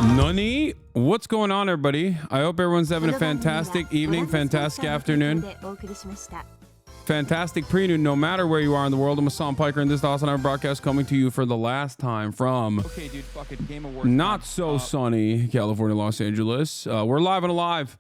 Nani? What's going on, everybody? I hope everyone's having a fantastic evening, fantastic afternoon, fantastic pre-noon, no matter where you are in the world. I'm Hasan Piker, and this is the Hasanabi broadcast coming to you for the last time from not so sunny California, Los Angeles. We're live and alive,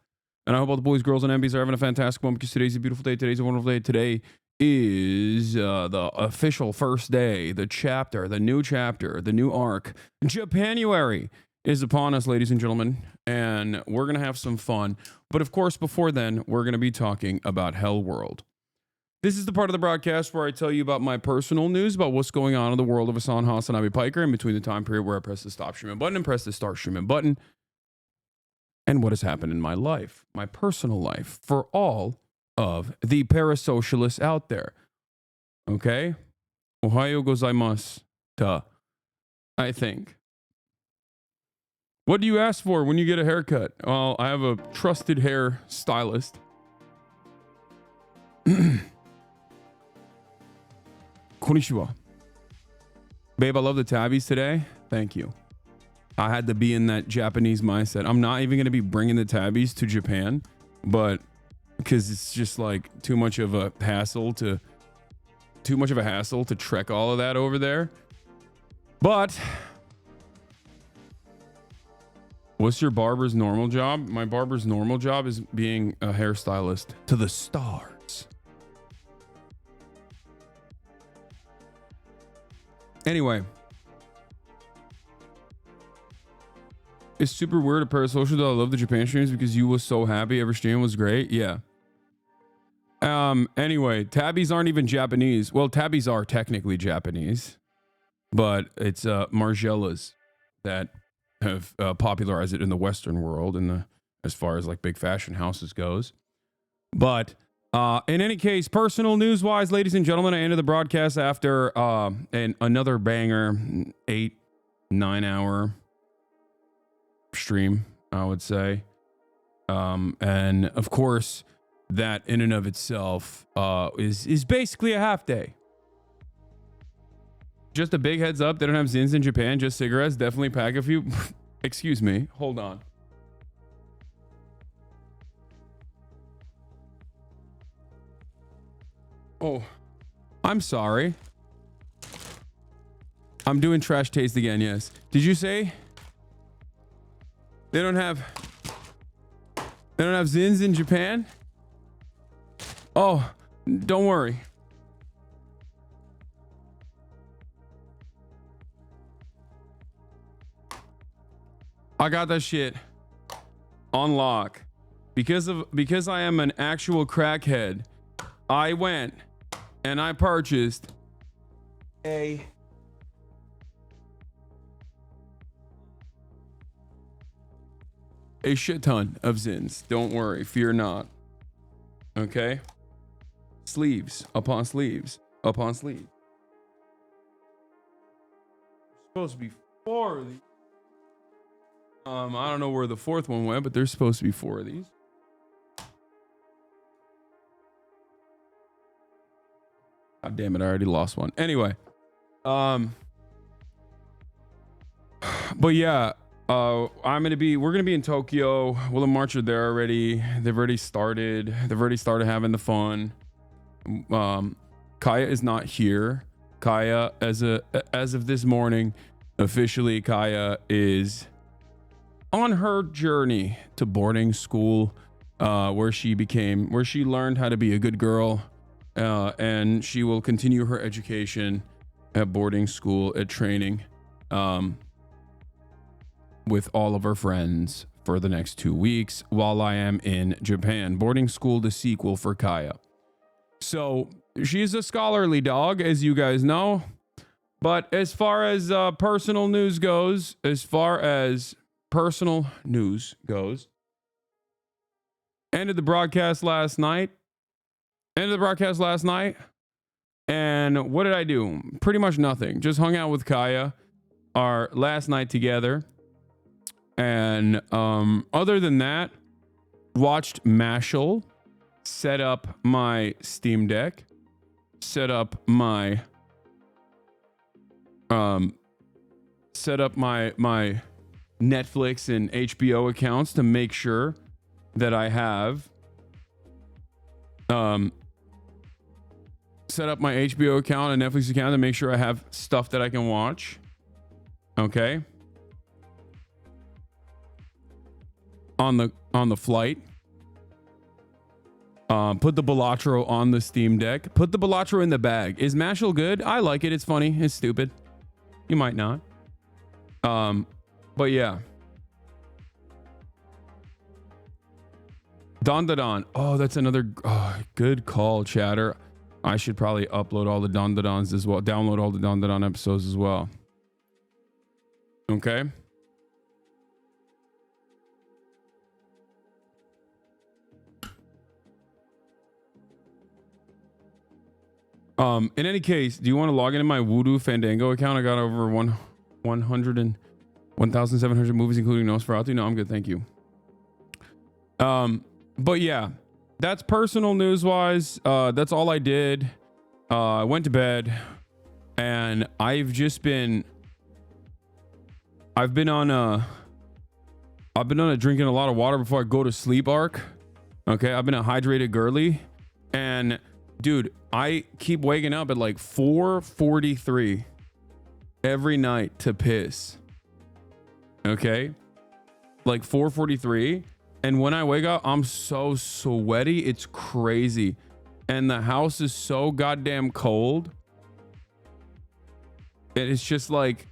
and I hope all the boys, girls, and MBs are having a fantastic moment because today's a beautiful day. Today's a wonderful day. Today is the official first day, the chapter, the new arc. Japanuary is upon us, ladies and gentlemen, and we're going to have some fun. But of course, before then, we're going to be talking about Hell World. This is the part of the broadcast where I tell you about my personal news about what's going on in the world of Hasanabi Piker in between the time period where I press the stop streaming button and press the start streaming button, and what has happened in my life, my personal life, for all of the parasocialists out there. Okay? Ohayo gozaimasu. I think. What do you ask for when you get a haircut? Well, I have a trusted hair stylist. Konnichiwa. Babe, I love the tabbies today. Thank you. I had to be in that Japanese mindset. I'm not even going to be bringing the tabbies to Japan, but because it's just like too much of a hassle to trek all of that over there. But what's your barber's normal job? My barber's normal job is being a hairstylist to the stars. Anyway, it's super weird at Parasocial that I love the Japan streams because you was so happy. Every stream was great. Yeah. Anyway, tabbies aren't even Japanese. Well, tabbies are technically Japanese, but it's Margellas that have popularized it in the Western world as far as like big fashion houses goes. But in any case, personal news wise, ladies and gentlemen, I ended the broadcast after another banger 8-9 hour stream, I would say. And of course, that in and of itself is basically a half day. Just a big heads up, they don't have zins in Japan, just cigarettes. Definitely pack a few. Excuse me, hold on. Oh, I'm sorry. I'm doing trash taste again, yes. Did you say they don't have zins in Japan? Oh, don't worry. I got that shit on lock. Because I am an actual crackhead, I went and I purchased a shit ton of zins. Don't worry, fear not. Okay? Sleeves upon sleeves upon sleeves. Supposed to be 4 of these. I don't know where the 4th one went, but there's supposed to be 4 of these. God damn it, I already lost one. Anyway. But yeah, we're gonna be in Tokyo. Will and March are there already. They've already started having the fun. Kaya is not here. Kaya, as of this morning, officially Kaya is on her journey to boarding school, where she learned how to be a good girl, and she will continue her education at boarding school, at training, with all of her friends for the next 2 weeks while I am in Japan. Boarding school, the sequel for Kaya. So she's a scholarly dog, as you guys know. But as far as personal news goes, ended the broadcast last night. And what did I do? Pretty much nothing. Just hung out with Kaya our last night together. And other than that, watched Mashal, set up my Steam Deck, set up my Netflix and HBO accounts to make sure that I have set up my HBO account and Netflix account to make sure I have stuff that I can watch. Okay. On the flight. Put the Balatro on the Steam Deck. Put the Balatro in the bag. Is Mashal good? I like it. It's funny. It's stupid. You might not. But yeah. Don Da Don. Oh, that's another good call, chatter. I should probably upload all the Don Da Dons as well. Download all the Don Da Don episodes as well. Okay. In any case, do you want to log into my Voodoo Fandango account? I got over 1,700 movies, including Nosferatu. No, I'm good. Thank you. But yeah, that's personal news wise. That's all I did. I went to bed and I've been on a drinking a lot of water before I go to sleep arc. Okay. I've been a hydrated girly and dude, I keep waking up at like 4:43 every night to piss. Okay. Like 4:43. And when I wake up, I'm so sweaty. It's crazy. And the house is so goddamn cold. It's just like,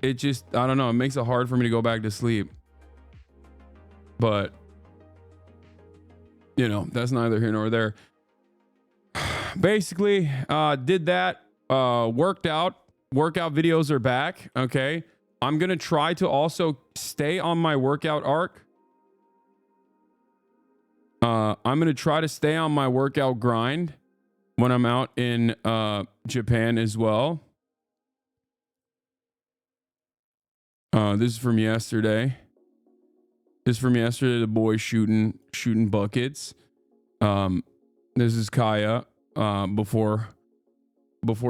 I don't know. It makes it hard for me to go back to sleep. But, you know, that's neither here nor there. Basically, did that, worked out. Workout videos are back. Okay. I'm going to try to also stay on my workout arc. I'm going to try to stay on my workout grind when I'm out in Japan as well. This is from yesterday. The boy shooting buckets. This is Kaya before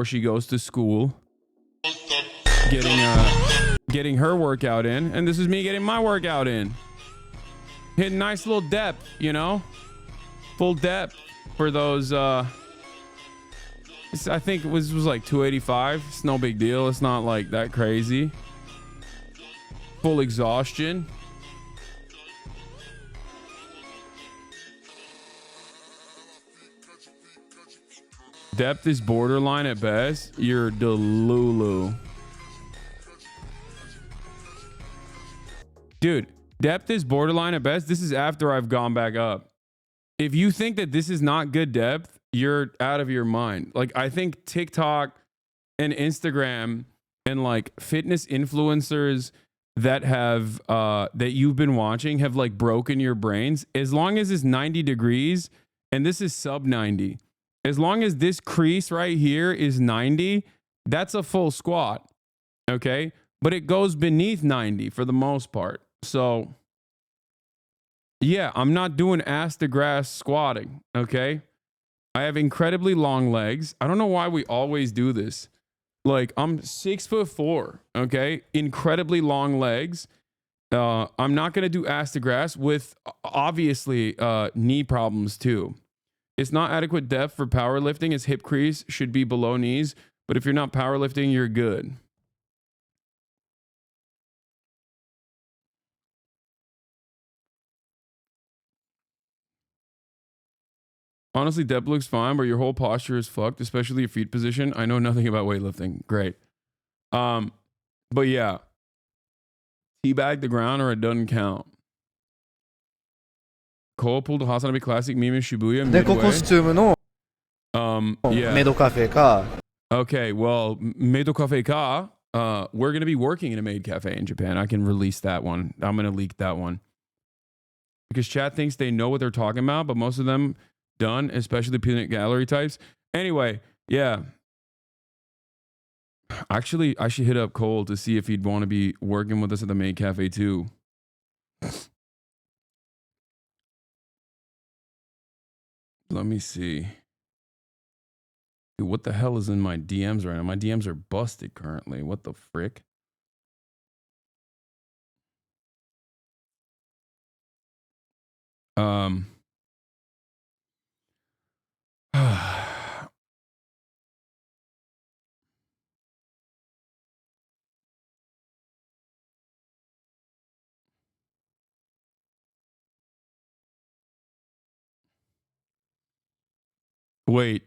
she goes to school. Getting her workout in, and this is me getting my workout in. Hitting nice little depth, you know, full depth for those. I think it was like 285. It's no big deal. It's not like that crazy. Full exhaustion. Depth is borderline at best. You're delulu. Dude, depth is borderline at best. This is after I've gone back up. If you think that this is not good depth, you're out of your mind. Like, I think TikTok and Instagram and like fitness influencers that have that you've been watching have like broken your brains. As long as it's 90 degrees and this is sub 90, as long as this crease right here is 90, that's a full squat. Okay. But it goes beneath 90 for the most part. So yeah, I'm not doing ass to grass squatting. Okay. I have incredibly long legs. I don't know why we always do this. Like, I'm 6'4". Okay. Incredibly long legs. I'm not going to do ass to grass with obviously knee problems too. It's not adequate depth for powerlifting. Its hip crease should be below knees. But if you're not powerlifting, you're good. Honestly, depth looks fine, but your whole posture is fucked, especially your feet position. I know nothing about weightlifting. Great. But yeah. Teabag the ground or it doesn't count. Cole pulled a Hasanabi Classic meme in Shibuya midway. Yeah. メイドカフェか Okay, well, Meido Cafe Ka, we're going to be working in a maid cafe in Japan. I can release that one. I'm going to leak that one. Because chat thinks they know what they're talking about, but most of them don't, especially peanut gallery types. Anyway, yeah. Actually, I should hit up Cole to see if he'd want to be working with us at the maid cafe too. Let me see. Dude, what the hell is in my DMs right now? My DMs are busted currently. What the frick? Um, wait,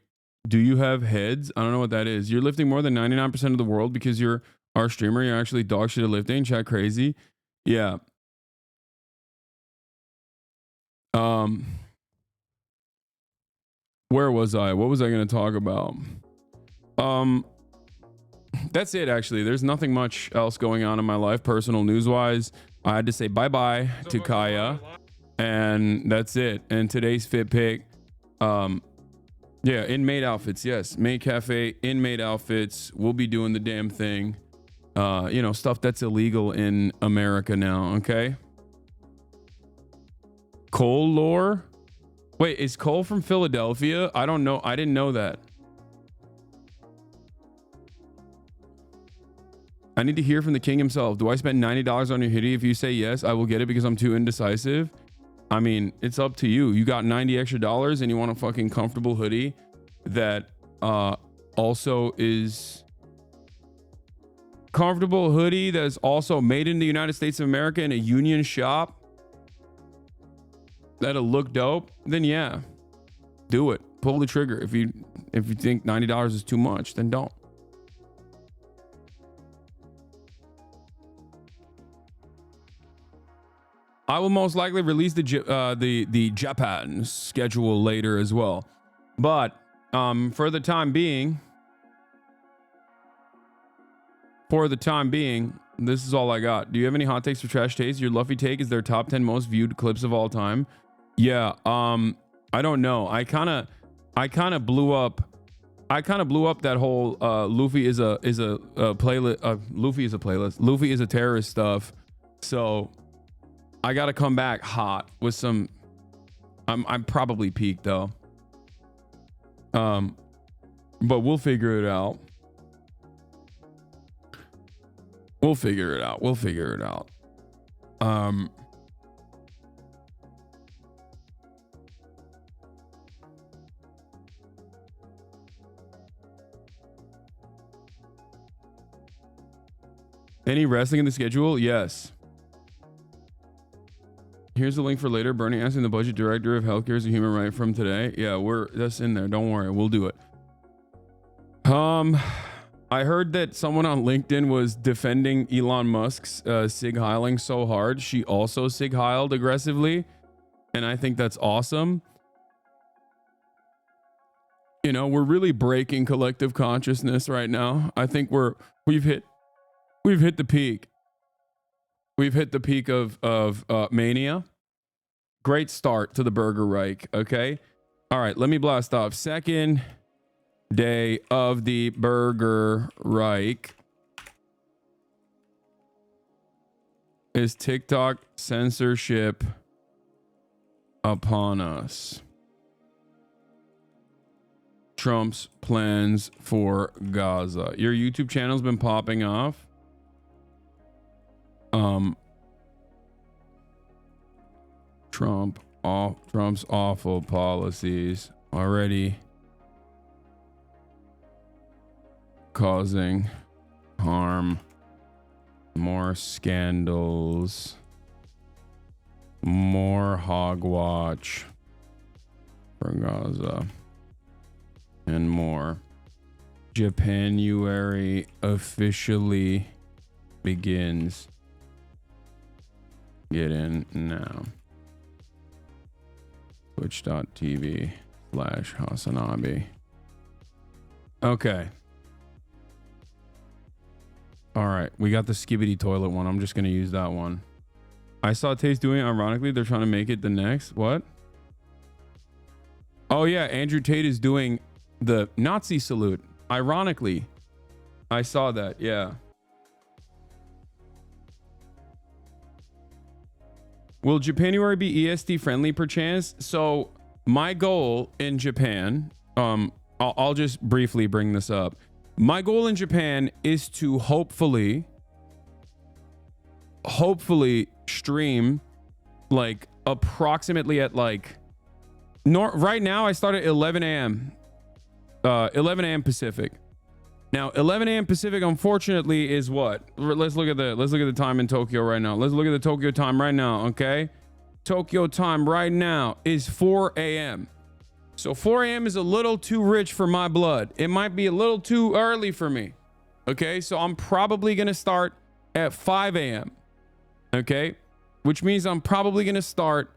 do you have heads? I don't know what that is. You're lifting more than 99% of the world because you're our streamer. You're actually dog shit at lifting. Chat crazy. Yeah. Where was I? What was I going to talk about? That's it, actually. There's nothing much else going on in my life, personal news wise. I had to say bye-bye to Kaya, and that's it. And today's fit pick, yeah, inmate outfits. Yes, Maid Cafe, inmate outfits. We'll be doing the damn thing. You know, stuff that's illegal in America now. Okay. Cole lore. Wait, is Cole from Philadelphia? I don't know. I didn't know that. I need to hear from the king himself. Do I spend $90 on your hoodie? If you say yes, I will get it because I'm too indecisive. I mean, it's up to you. You got 90 extra dollars and you want a fucking comfortable hoodie that also is comfortable hoodie that's also made in the United States of America in a union shop that'll look dope, then yeah, do it. Pull the trigger. If you think $90 is too much, then don't. I will most likely release the Japan schedule later as well, but for the time being, this is all I got. Do you have any hot takes for Trash Taste? Your Luffy take is their top 10 most viewed clips of all time. Yeah, I don't know. I kind of blew up that whole Luffy is a playlist. Luffy is a playlist. Luffy is a terrorist stuff. So I got to come back hot with some. I'm probably peaked though. But we'll figure it out. We'll figure it out. Any wrestling in the schedule? Yes. Here's the link for later. Bernie asking the budget director if healthcare is a human right from today. Yeah, that's in there. Don't worry, we'll do it. I heard that someone on LinkedIn was defending Elon Musk's sig heiling so hard. She also sig heiled aggressively, and I think that's awesome. You know, we're really breaking collective consciousness right now. I think we've hit the peak. We've hit the peak of mania. Great start to the Burgerreich. Okay. All right. Let me blast off. Second day of the Burgerreich. Is TikTok censorship upon us? Trump's plans for Gaza. Your YouTube channel's been popping off. Trump's awful policies already causing harm. More scandals. More hogwatch for Gaza. And more. Japanuary officially begins. Get in now. Twitch.tv/Hasanabi. Okay. All right. We got the Skibbity toilet one. I'm just going to use that one. I saw Taste doing it. Ironically, they're trying to make it the next. What? Oh, yeah. Andrew Tate is doing the Nazi salute. Ironically. I saw that. Yeah. Will Japanuary be EST friendly perchance? So my goal in Japan, I'll just briefly bring this up. My goal in Japan is to hopefully stream like approximately at like right now I start at 11 a.m. 11 a.m. Pacific. Now 11 a.m. Pacific unfortunately is what? Let's look at the time in Tokyo right now. Let's look at the Tokyo time right now, okay? Tokyo time right now is 4 a.m. So 4 a.m. is a little too rich for my blood. It might be a little too early for me. Okay, so I'm probably going to start at 5 a.m. Okay, which means I'm probably going to start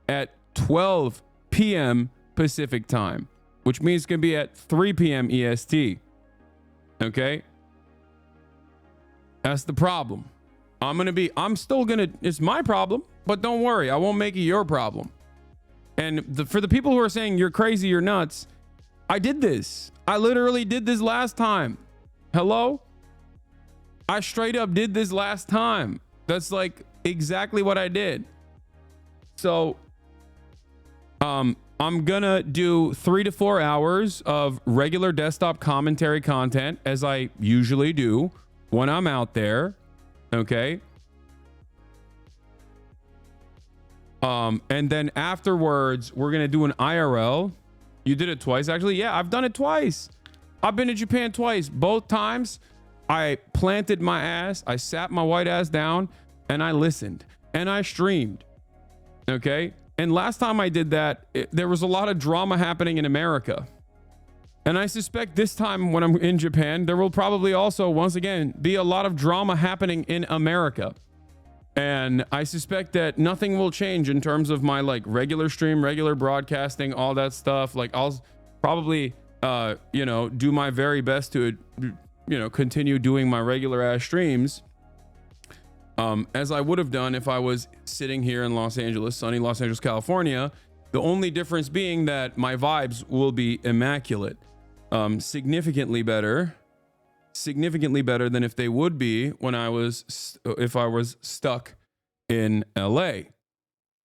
at 12 p.m. Pacific time, which means it's going to be at 3 p.m. EST. Okay, that's the problem. It's my problem, but don't worry, I won't make it your problem. And for the people who are saying you're crazy, you're nuts, I did this. I literally did this last time. Hello? I straight up did this last time. That's like exactly what I did. So, I'm gonna do 3 to 4 hours of regular desktop commentary content as I usually do when I'm out there. Okay. And then afterwards, we're going to do an IRL. You did it twice, actually. Yeah, I've done it twice. I've been to Japan twice. Both times, I planted my ass. I sat my white ass down and I listened and I streamed. Okay. And last time I did that, there was a lot of drama happening in America. And I suspect this time when I'm in Japan, there will probably also, once again, be a lot of drama happening in America. And I suspect that nothing will change in terms of my like regular stream, regular broadcasting, all that stuff. Like I'll probably, do my very best to, continue doing my regular ass streams. As I would have done if I was sitting here in Los Angeles, sunny Los Angeles, California. The only difference being that my vibes will be immaculate, significantly better than if they would be if I was stuck in LA.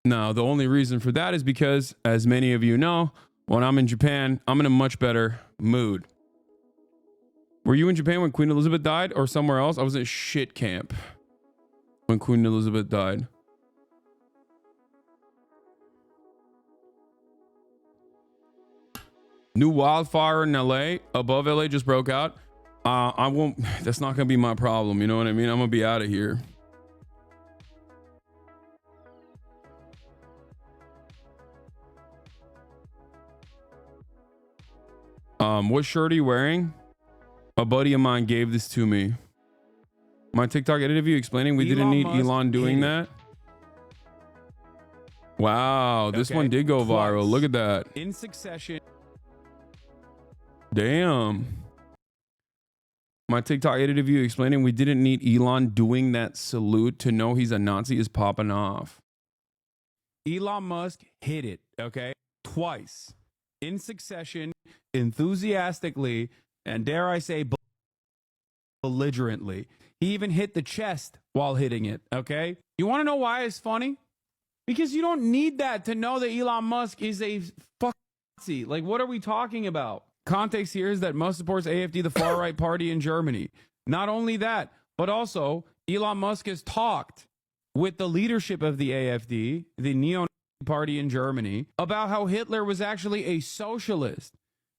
Now, the only reason for that is because, as many of you know, when I'm in Japan, I'm in a much better mood. Were you in Japan when Queen Elizabeth died or somewhere else? I was at shit camp when Queen Elizabeth died. New wildfire in LA, above LA, just broke out. I won't, that's not gonna be my problem. You know what I mean? I'm gonna be out of here. What shirt are you wearing? A buddy of mine gave this to me. My TikTok edit of you explaining we didn't need Elon doing that. Wow, this one did go viral. Look at that. In succession. Damn. My TikTok edit of you explaining we didn't need Elon doing that salute to know he's a Nazi is popping off. Elon Musk hit it, okay? Twice. In succession, enthusiastically, and dare I say belligerently. He even hit the chest while hitting it, okay? You want to know why it's funny? Because you don't need that to know that Elon Musk is a fucking Nazi. Like, what are we talking about? Context here is that Musk supports AfD, the far-right party in Germany. Not only that, but also Elon Musk has talked with the leadership of the AfD, the neo-Nazi party in Germany, about how Hitler was actually a socialist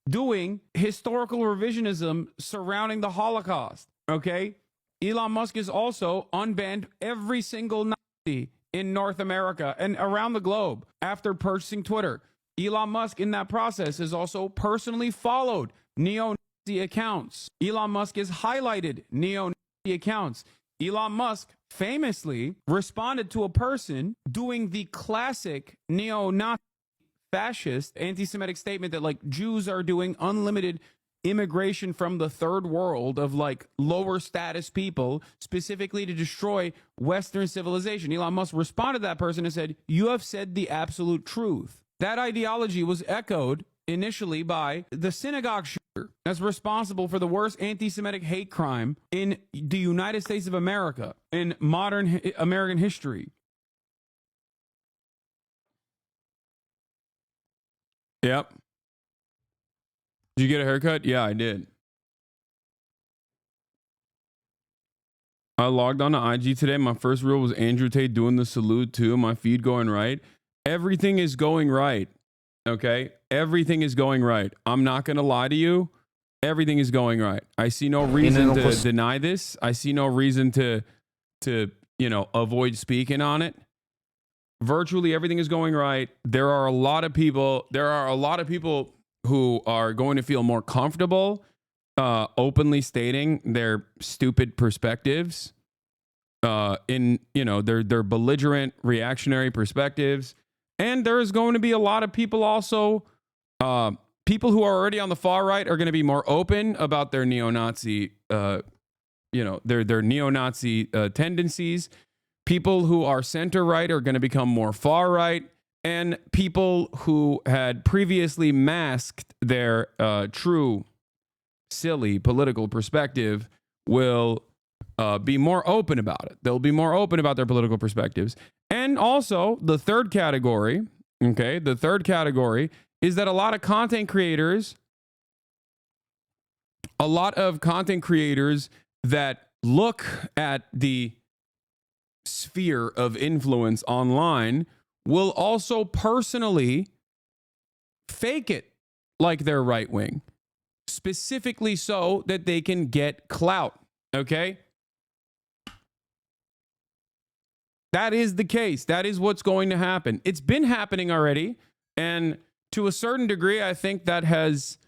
doing historical revisionism surrounding the Holocaust, okay? Elon Musk has also unbanned every single Nazi in North America and around the globe after purchasing Twitter. Elon Musk in that process has also personally followed neo-Nazi accounts. Elon Musk has highlighted neo-Nazi accounts. Elon Musk famously responded to a person doing the classic neo-Nazi fascist anti-Semitic statement that like Jews are doing unlimited immigration from the third world of like lower status people specifically to destroy Western civilization. Elon Musk responded to that person and said, "You have said the absolute truth." That ideology was echoed initially by the synagogue shooter that's responsible for the worst anti-Semitic hate crime in the United States of America in modern American history. Yep. Did you get a haircut? Yeah, I did. I logged on to IG today. My first reel was Andrew Tate doing the salute too. My feed going right. Everything is going right. Okay? Everything is going right. I'm not going to lie to you. Everything is going right. I see no reason to deny this. I see no reason to avoid speaking on it. Virtually everything is going right. There are a lot of people who are going to feel more comfortable openly stating their stupid perspectives in their belligerent reactionary perspectives. And there is going to be a lot of people also people who are already on the far right are going to be more open about their neo-Nazi their neo-Nazi tendencies. People who are center right are going to become more far right, and people who had previously masked their true silly political perspective will be more open about it. They'll be more open about their political perspectives. And also the third category, is that a lot of content creators that look at the sphere of influence online will also personally fake it like they're right wing, specifically so that they can get clout. Okay? That is the case. That is what's going to happen. It's been happening already. And to a certain degree, I think that has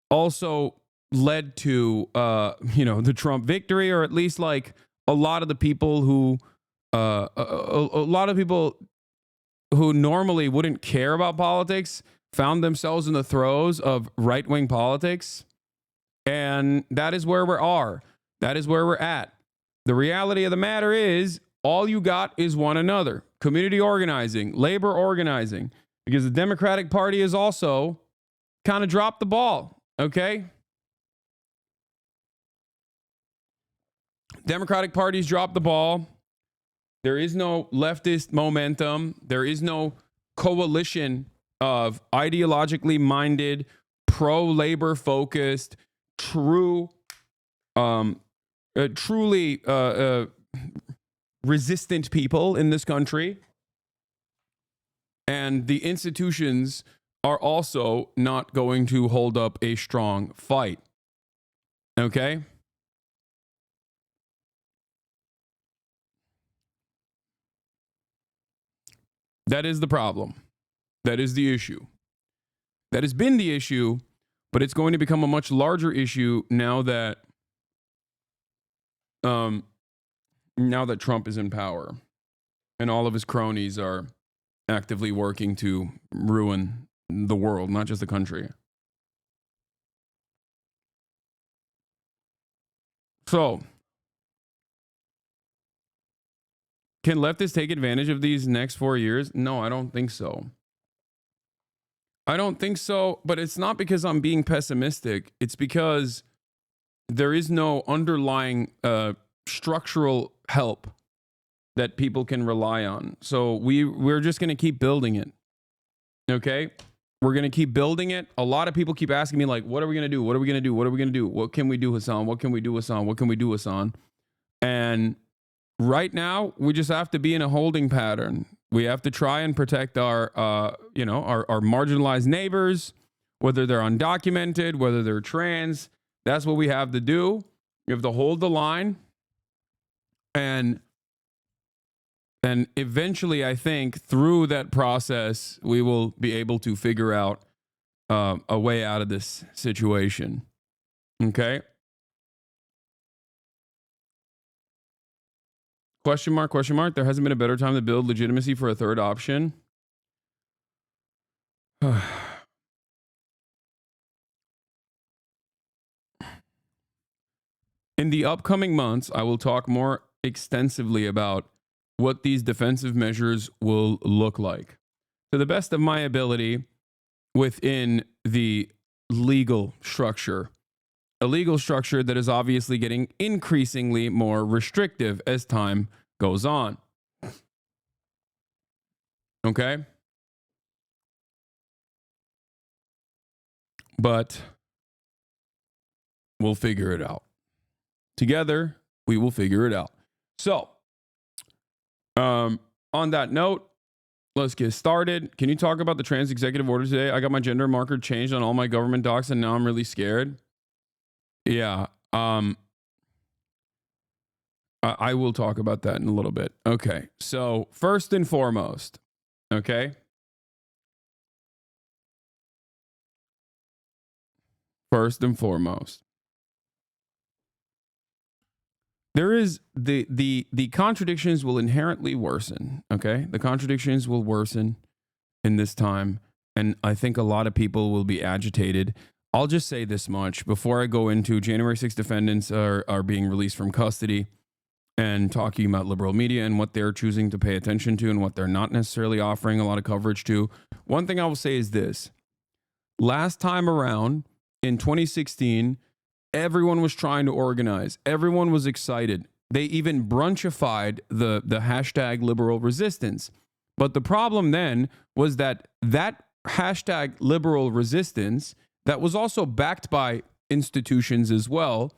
also led to, the Trump victory, or at least like a lot of the people who, normally wouldn't care about politics found themselves in the throes of right-wing politics. And that is where we are. That is where we're at. The reality of the matter is, all you got is one another. Community organizing, labor organizing, because the Democratic Party has also kind of dropped the ball, okay? Democratic Party's dropped the ball. There is no leftist momentum. There is no coalition of ideologically minded, pro-labor focused, truly resistant people in this country. And the institutions are also not going to hold up a strong fight. Okay? That is the problem. That is the issue. That has been the issue, but it's going to become a much larger issue now that Trump is in power and all of his cronies are actively working to ruin the world, not just the country. So, can leftists take advantage of these next 4 years? No, I don't think so. I don't think so, but it's not because I'm being pessimistic. It's because there is no underlying structural help that people can rely on. So we're just going to keep building it. Okay? We're going to keep building it. A lot of people keep asking me, like, what are we going to do? What are we going to do? What are we going to do? What can we do, Hasan? What can we do, Hasan? What can we do, Hasan? And right now, we just have to be in a holding pattern. We have to try and protect our marginalized neighbors, whether they're undocumented, whether they're trans. That's what we have to do. You have to hold the line. And eventually, I think through that process, we will be able to figure out a way out of this situation. Okay? Question mark. There hasn't been a better time to build legitimacy for a third option. In the upcoming months, I will talk more extensively about what these defensive measures will look like, to the best of my ability, within the legal structure. A legal structure that is obviously getting increasingly more restrictive as time goes on. Okay? But we'll figure it out. Together, we will figure it out. So, on that note, Let's get started. Can you talk about the trans executive order today? I got my gender marker changed on all my government docs and now I'm really scared. Yeah. I will talk about that in a little bit. Okay. So first and foremost, okay. First and foremost, there is the contradictions will inherently worsen. Okay. The contradictions will worsen in this time. And I think a lot of people will be agitated. I'll just say this much before I go into January 6th defendants are being released from custody and talking about liberal media and what they're choosing to pay attention to and what they're not necessarily offering a lot of coverage to. One thing I will say is this. Last time around in 2016, everyone was trying to organize. Everyone was excited. They even brunchified the hashtag liberal resistance. But the problem then was that hashtag liberal resistance that was also backed by institutions as well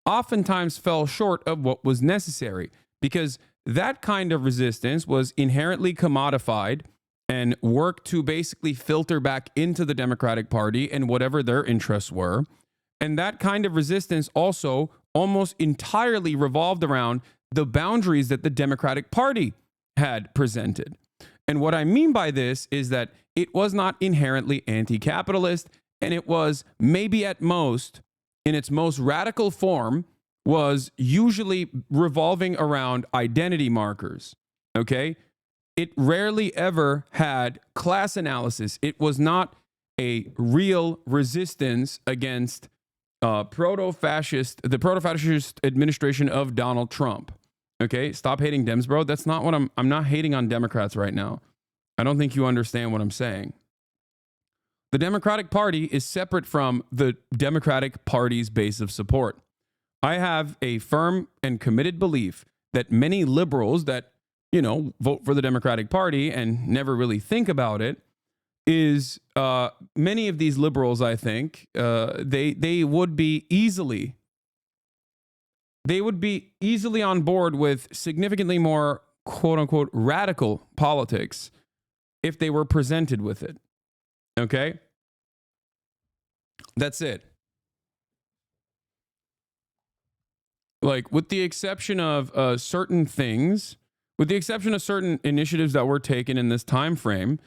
oftentimes fell short of what was necessary, because that kind of resistance was inherently commodified and worked to basically filter back into the Democratic Party and whatever their interests were. And that kind of resistance also almost entirely revolved around the boundaries that the Democratic Party had presented. And what I mean by this is that it was not inherently anti-capitalist, and it was maybe at most, in its most radical form, was usually revolving around identity markers, okay? It rarely ever had class analysis. It was not a real resistance against the proto-fascist administration of Donald Trump, okay? Stop hating Dems, bro. That's not what I'm not hating on Democrats right now. I don't think you understand what I'm saying. The Democratic Party is separate from the Democratic Party's base of support. I have a firm and committed belief that many liberals that, vote for the Democratic Party and never really think about it is many of these liberals, I think, they would be easily on board with significantly more quote unquote radical politics if they were presented with it. Okay? That's it. Like, with the exception of certain things, with the exception of certain initiatives that were taken in this time frame,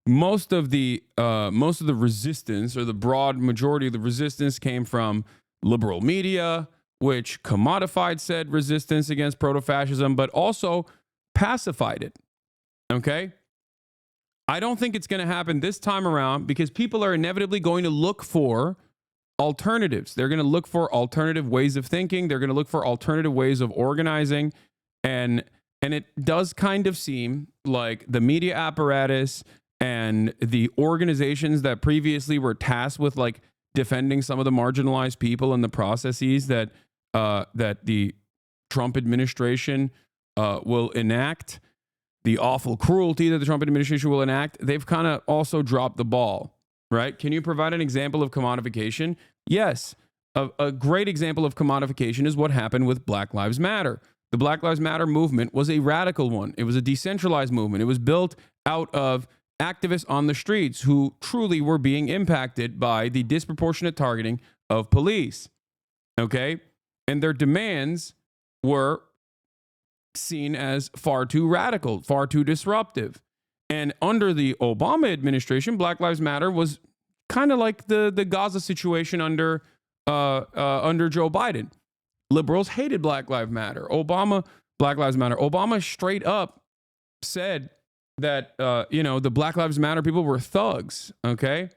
most of the resistance, or the broad majority of the resistance, came from liberal media, which commodified said resistance against proto-fascism, but also pacified it. Okay? I don't think it's going to happen this time around because people are inevitably going to look for alternatives. They're going to look for alternative ways of thinking. They're going to look for alternative ways of organizing. And it does kind of seem like the media apparatus and the organizations that previously were tasked with like defending some of the marginalized people and the processes that the Trump administration will enact, the awful cruelty that the Trump administration will enact, they've kind of also dropped the ball, right? Can you provide an example of commodification? Yes. A great example of commodification is what happened with Black Lives Matter. The Black Lives Matter movement was a radical one. It was a decentralized movement. It was built out of activists on the streets who truly were being impacted by the disproportionate targeting of police. Okay? And their demands were seen as far too radical, far too disruptive. And under the Obama administration, Black Lives Matter was kind of like the Gaza situation under Joe Biden. Liberals hated Black Lives Matter. Black Lives Matter. Obama straight up said that, the Black Lives Matter people were thugs. Okay.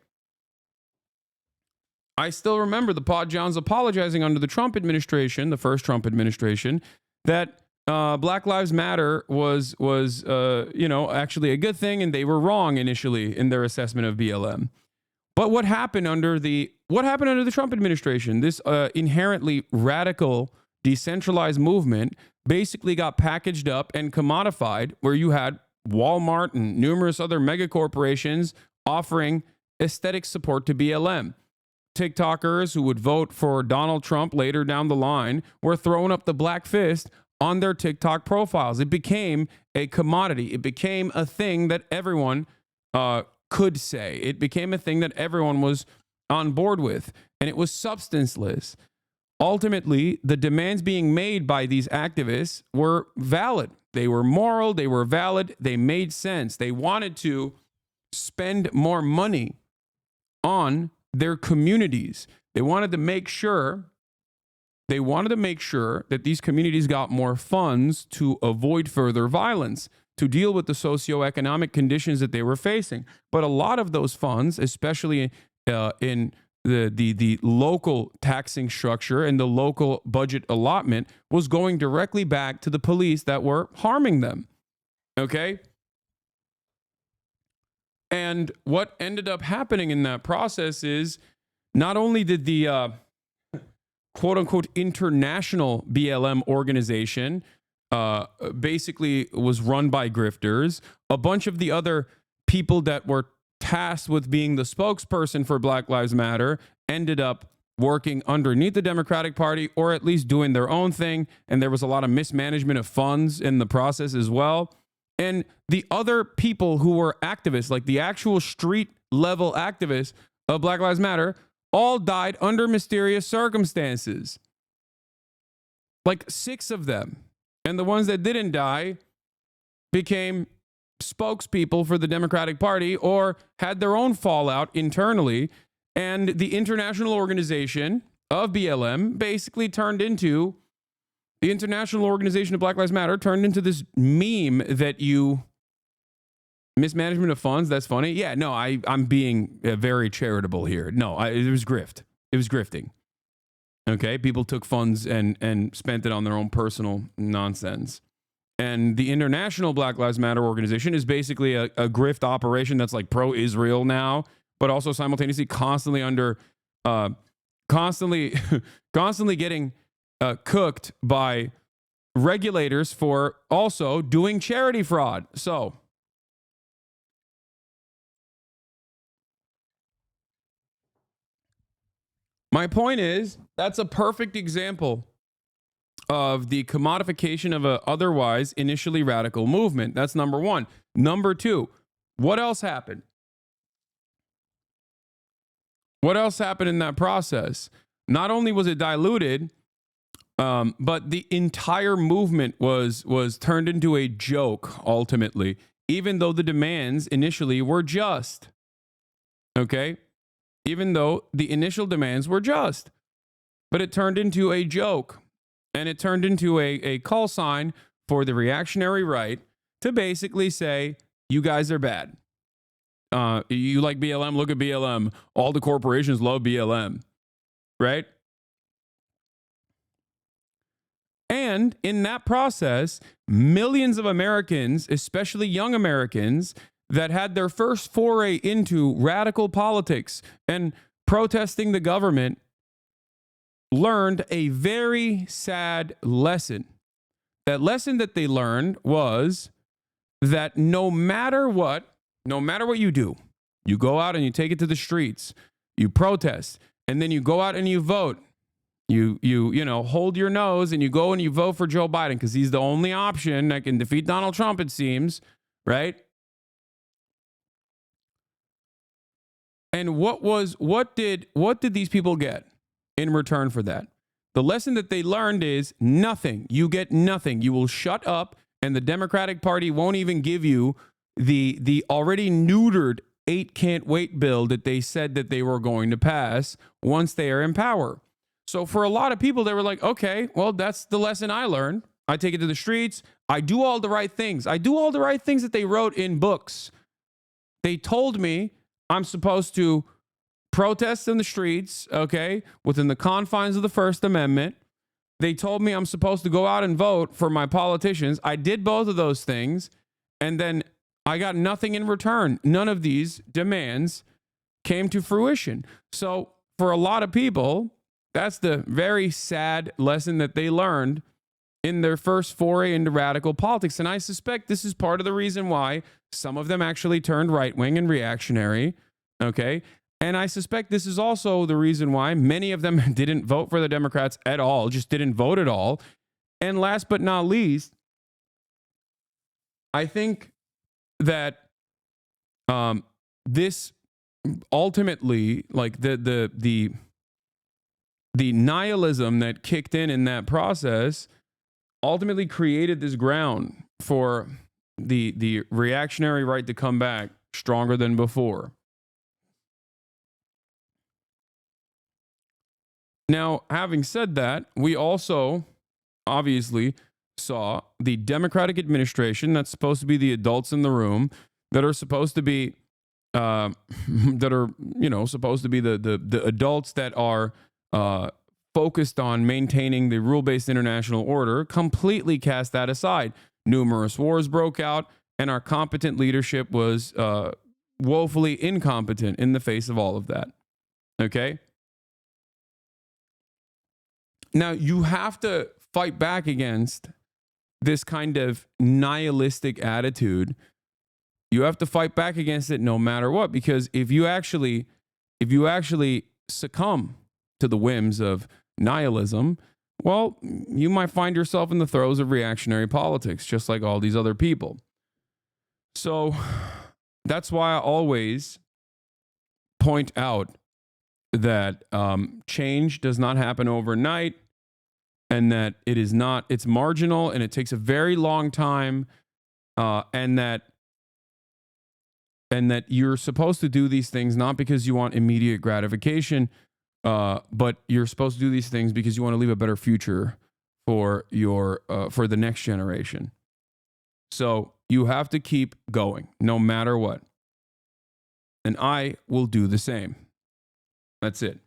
I still remember the Pod Johns apologizing under the Trump administration, the first Trump administration, that Black Lives Matter was actually a good thing, and they were wrong initially in their assessment of BLM. But what happened under the Trump administration? This inherently radical, decentralized movement basically got packaged up and commodified, where you had Walmart and numerous other mega corporations offering aesthetic support to BLM. TikTokers who would vote for Donald Trump later down the line were throwing up the black fist on their TikTok profiles. It became a commodity. It became a thing that everyone could say. It became a thing that everyone was on board with, and it was substanceless. Ultimately, the demands being made by these activists were valid. They were moral, they were valid, they made sense. They wanted to spend more money on their communities. They wanted to make sure that these communities got more funds to avoid further violence, to deal with the socioeconomic conditions that they were facing. But a lot of those funds, especially in the local taxing structure and the local budget allotment, was going directly back to the police that were harming them. Okay? And what ended up happening in that process is not only did the quote unquote international BLM organization basically was run by grifters, a bunch of the other people that were tasked with being the spokesperson for Black Lives Matter ended up working underneath the Democratic Party, or at least doing their own thing. And there was a lot of mismanagement of funds in the process as well. And the other people who were activists, like the actual street level activists of Black Lives Matter, all died under mysterious circumstances. Like 6 of them. And the ones that didn't die became spokespeople for the Democratic Party or had their own fallout internally. And the international organization of BLM basically turned into, the International Organization of Black Lives Matter turned into this meme that mismanagement of funds, that's funny. Yeah, no, I'm being very charitable here. No, it was grift. It was grifting. Okay, people took funds and spent it on their own personal nonsense. And the International Black Lives Matter organization is basically a grift operation that's like pro-Israel now, but also simultaneously constantly getting cooked by regulators for also doing charity fraud. So my point is, that's a perfect example of the commodification of a otherwise initially radical movement. That's number one. Number two, what else happened? What else happened in that process? Not only was it diluted, but the entire movement was turned into a joke ultimately, even though the demands initially were just. Okay? Even though the initial demands were just. But it turned into a joke. And it turned into a call sign for the reactionary right to basically say, you guys are bad. You like BLM? Look at BLM. All the corporations love BLM. Right? And in that process, millions of Americans, especially young Americans, that had their first foray into radical politics and protesting the government, learned a very sad lesson. That lesson that they learned was that no matter what you do, you go out and you take it to the streets, you protest, and then you go out and you vote. You hold your nose and you go and you vote for Joe Biden because he's the only option that can defeat Donald Trump, it seems, right? And what did these people get in return for that? The lesson that they learned is nothing. You get nothing. You will shut up, and the Democratic Party won't even give you the already neutered 8 can't wait bill that they said that they were going to pass once they are in power. So for a lot of people, they were like, okay, well, that's the lesson I learned. I take it to the streets. I do all the right things. I do all the right things that they wrote in books. They told me I'm supposed to protest in the streets, okay, within the confines of the First Amendment. They told me I'm supposed to go out and vote for my politicians. I did both of those things, and then I got nothing in return. None of these demands came to fruition. So for a lot of people, that's the very sad lesson that they learned in their first foray into radical politics. And I suspect this is part of the reason why some of them actually turned right-wing and reactionary, okay? And I suspect this is also the reason why many of them didn't vote for the Democrats at all, just didn't vote at all. And last but not least, I think that this ultimately, like the nihilism that kicked in that process, ultimately created this ground for the reactionary right to come back stronger than before. Now, having said that, we also obviously saw the Democratic administration, that's supposed to be the adults in the room, that are supposed to be supposed to be the adults that are focused on maintaining the rule-based international order, completely cast that aside. Numerous wars broke out, and our competent leadership was woefully incompetent in the face of all of that. Okay? Now, you have to fight back against this kind of nihilistic attitude. You have to fight back against it no matter what, because if you actually succumb to the whims of nihilism, well, you might find yourself in the throes of reactionary politics, just like all these other people. So that's why I always point out that change does not happen overnight, and that it's marginal, and it takes a very long time, and that you're supposed to do these things not because you want immediate gratification, but you're supposed to do these things because you want to leave a better future for the next generation. So you have to keep going no matter what. And I will do the same. That's it.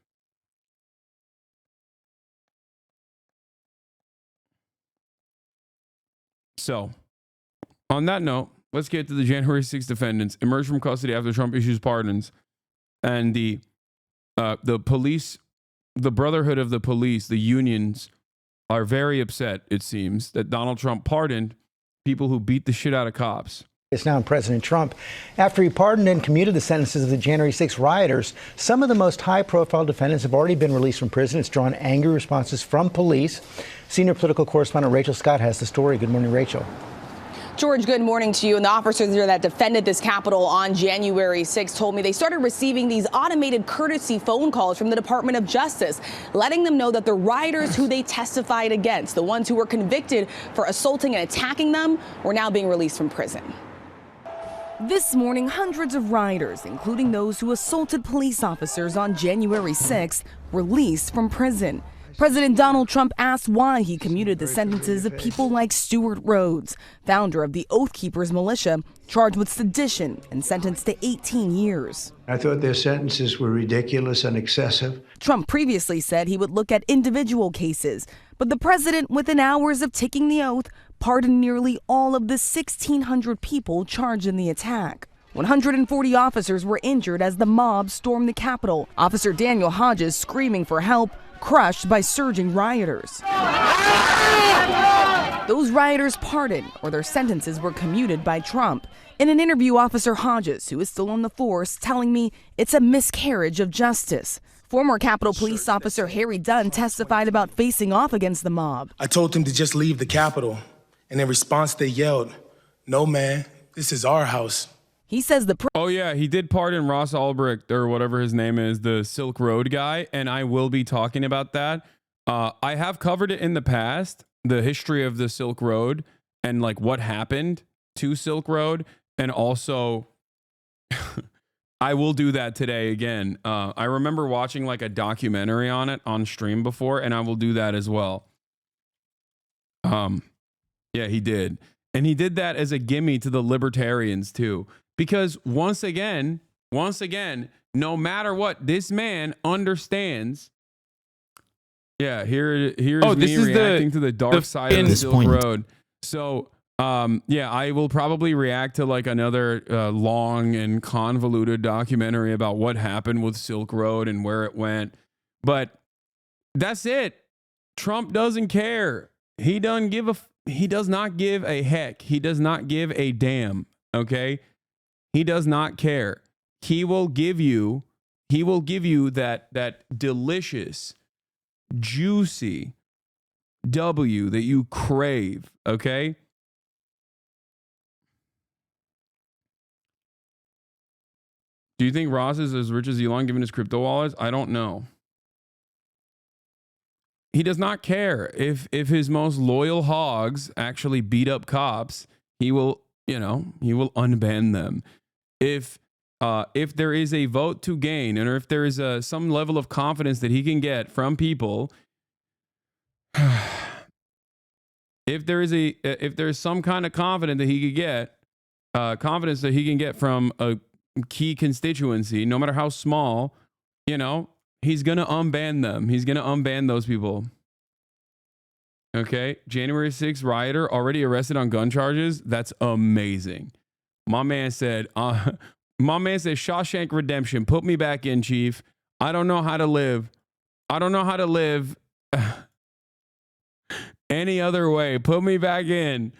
So, on that note, let's get to the January 6th defendants emerged from custody after Trump issues pardons, and the police, the Brotherhood of the Police, the unions are very upset. It seems that Donald Trump pardoned people who beat the shit out of cops. It's now President Trump. After he pardoned and commuted the sentences of the January 6 rioters, some of the most high-profile defendants have already been released from prison. It's drawn angry responses from police. Senior political correspondent Rachel Scott has the story. Good morning, Rachel. George, good morning to you. And the officers there that defended this Capitol on January 6 told me they started receiving these automated courtesy phone calls from the Department of Justice, letting them know that the rioters who they testified against, the ones who were convicted for assaulting and attacking them, were now being released from prison. This morning, hundreds of rioters, including those who assaulted police officers on January 6th, released from prison. President Donald Trump asked why he commuted the sentences of people like Stuart Rhodes, founder of the Oath Keepers militia, charged with sedition and sentenced to 18 years. I thought their sentences were ridiculous and excessive. Trump previously said he would look at individual cases, but the president, within hours of taking the oath, pardoned nearly all of the 1,600 people charged in the attack. 140 officers were injured as the mob stormed the Capitol. Officer Daniel Hodges screaming for help, crushed by surging rioters. Those rioters pardoned, or their sentences were commuted by Trump. In an interview, Officer Hodges, who is still on the force, telling me it's a miscarriage of justice. Former Capitol Police Officer Harry Dunn testified about facing off against the mob. I told them to just leave the Capitol, and in response they yelled, "No, man, this is our house." He says oh yeah, he did pardon Ross Ulbricht, or whatever his name is, the Silk Road guy, and I will be talking about that. I have covered it in the past, the history of the Silk Road and like what happened to Silk Road, and also I will do that today again. I remember watching like a documentary on it on stream before, and I will do that as well. Yeah, he did. And he did that as a gimme to the libertarians too. Because once again, no matter what, this man understands. Yeah, here's me reacting to the dark side of the Silk Road. So, yeah, I will probably react to like another long and convoluted documentary about what happened with Silk Road and where it went. But that's it. Trump doesn't care. He does not give a heck. He does not give a damn. Okay. He does not care. He will give you that delicious, juicy, W that you crave, okay? Do you think Ross is as rich as Elon given his crypto wallets? I don't know. He does not care if his most loyal hogs actually beat up cops. He will, he will unban them. If there is a vote to gain, or if there is some level of confidence that he can get from people, if there's some kind of confidence that he can get from a key constituency, no matter how small, he's gonna unban them. He's gonna unban those people. Okay, January 6th rioter already arrested on gun charges. That's amazing. My man said, Shawshank Redemption. Put me back in, Chief. I don't know how to live. I don't know how to live any other way. Put me back in.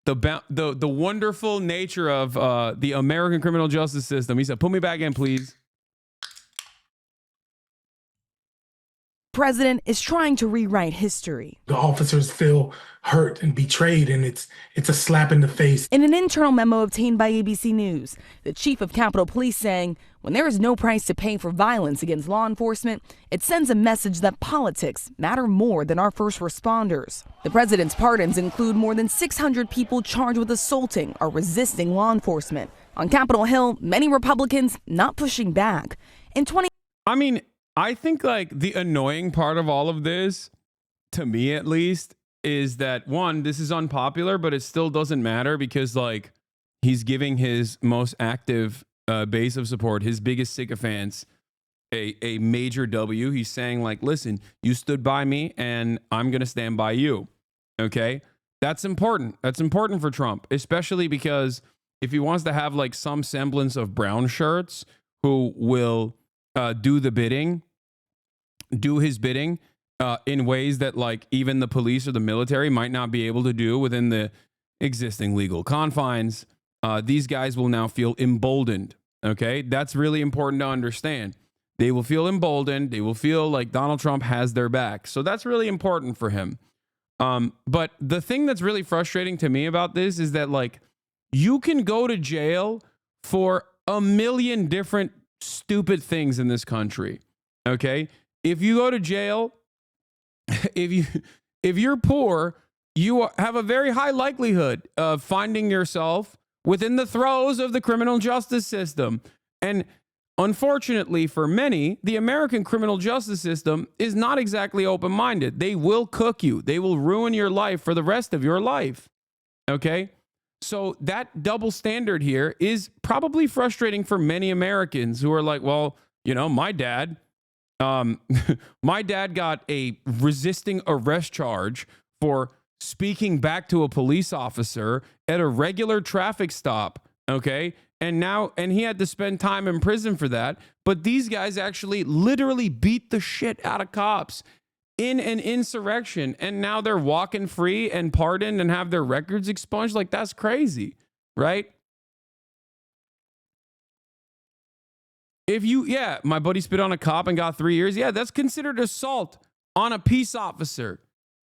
The wonderful nature of the American criminal justice system. He said, put me back in, please. President is trying to rewrite history. The officers feel hurt and betrayed, and it's a slap in the face. In an internal memo obtained by ABC News, the chief of Capitol Police saying, when there is no price to pay for violence against law enforcement, it sends a message that politics matter more than our first responders. The president's pardons include more than 600 people charged with assaulting or resisting law enforcement. On Capitol Hill, many Republicans not pushing back. I think like the annoying part of all of this, to me at least, is that one, this is unpopular, but it still doesn't matter because like he's giving his most active base of support, his biggest sycophants, a major W. He's saying like, listen, you stood by me and I'm going to stand by you. Okay. That's important. That's important for Trump, especially because if he wants to have like some semblance of brown shirts who will do his bidding in ways that like even the police or the military might not be able to do within the existing legal confines. These guys will now feel emboldened. Okay, that's really important to understand. They will feel emboldened. They will feel like Donald Trump has their back. So that's really important for him. But the thing that's really frustrating to me about this is that like you can go to jail for a million different stupid things in this country. Okay. If you go to jail, if you're poor, you have a very high likelihood of finding yourself within the throes of the criminal justice system. And unfortunately for many, the American criminal justice system is not exactly open-minded. They will cook you. They will ruin your life for the rest of your life. Okay? So that double standard here is probably frustrating for many Americans who are like, well, my dad got a resisting arrest charge for speaking back to a police officer at a regular traffic stop. Okay. And he had to spend time in prison for that. But these guys actually literally beat the shit out of cops in an insurrection. And now they're walking free and pardoned and have their records expunged. Like, that's crazy, right? My buddy spit on a cop and got 3 years. Yeah, that's considered assault on a peace officer.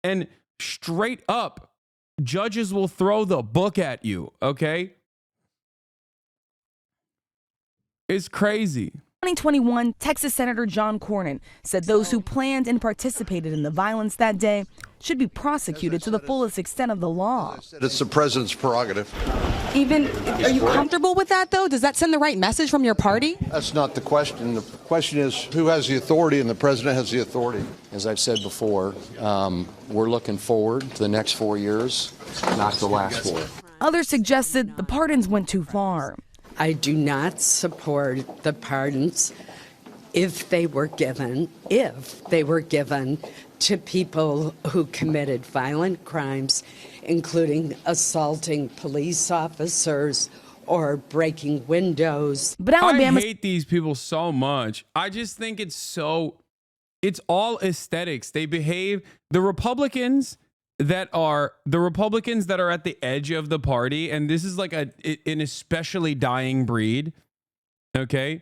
And straight up, judges will throw the book at you, okay? It's crazy. 2021, Texas Senator John Cornyn said those who planned and participated in the violence that day should be prosecuted to the fullest extent of the law. It's the president's prerogative. Are you comfortable with that, though? Does that send the right message from your party? That's not the question. The question is who has the authority, and the president has the authority. As I've said before, we're looking forward to the next 4 years, not the last 4. Others suggested the pardons went too far. I do not support the pardons if they were given to people who committed violent crimes, including assaulting police officers or breaking windows. But Alabama, I hate these people so much. I just think it's all aesthetics. They behave, the Republicans that are at the edge of the party, and this is like an especially dying breed, okay?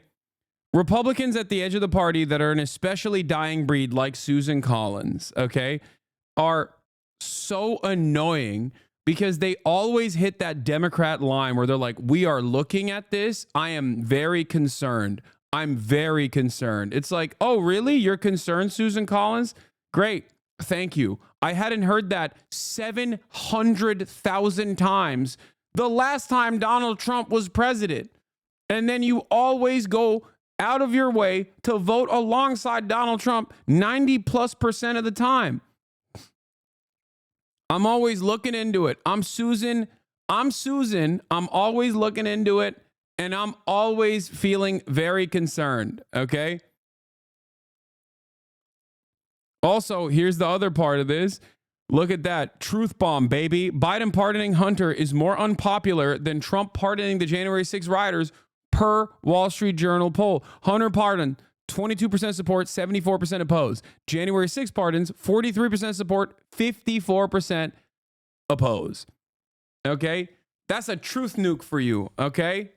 Republicans at the edge of the party that are an especially dying breed like Susan Collins, okay, are so annoying because they always hit that Democrat line where they're like, we are looking at this. I am very concerned. I'm very concerned. It's like, oh, really? You're concerned, Susan Collins? Great. Thank you. I hadn't heard that 700,000 times the last time Donald Trump was president. And then you always go out of your way to vote alongside Donald Trump 90+% of the time. I'm always looking into it. I'm Susan. I'm always looking into it. And I'm always feeling very concerned. Okay. Also, here's the other part of this. Look at that. Truth bomb, baby. Biden pardoning Hunter is more unpopular than Trump pardoning the January 6 rioters per Wall Street Journal poll. Hunter pardon, 22% support, 74% oppose. January 6 pardons, 43% support, 54% oppose. Okay? That's a truth nuke for you. Okay?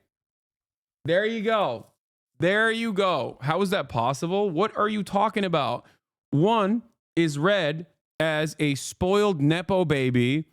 There you go. There you go. How is that possible? What are you talking about? One is read as a spoiled Nepo baby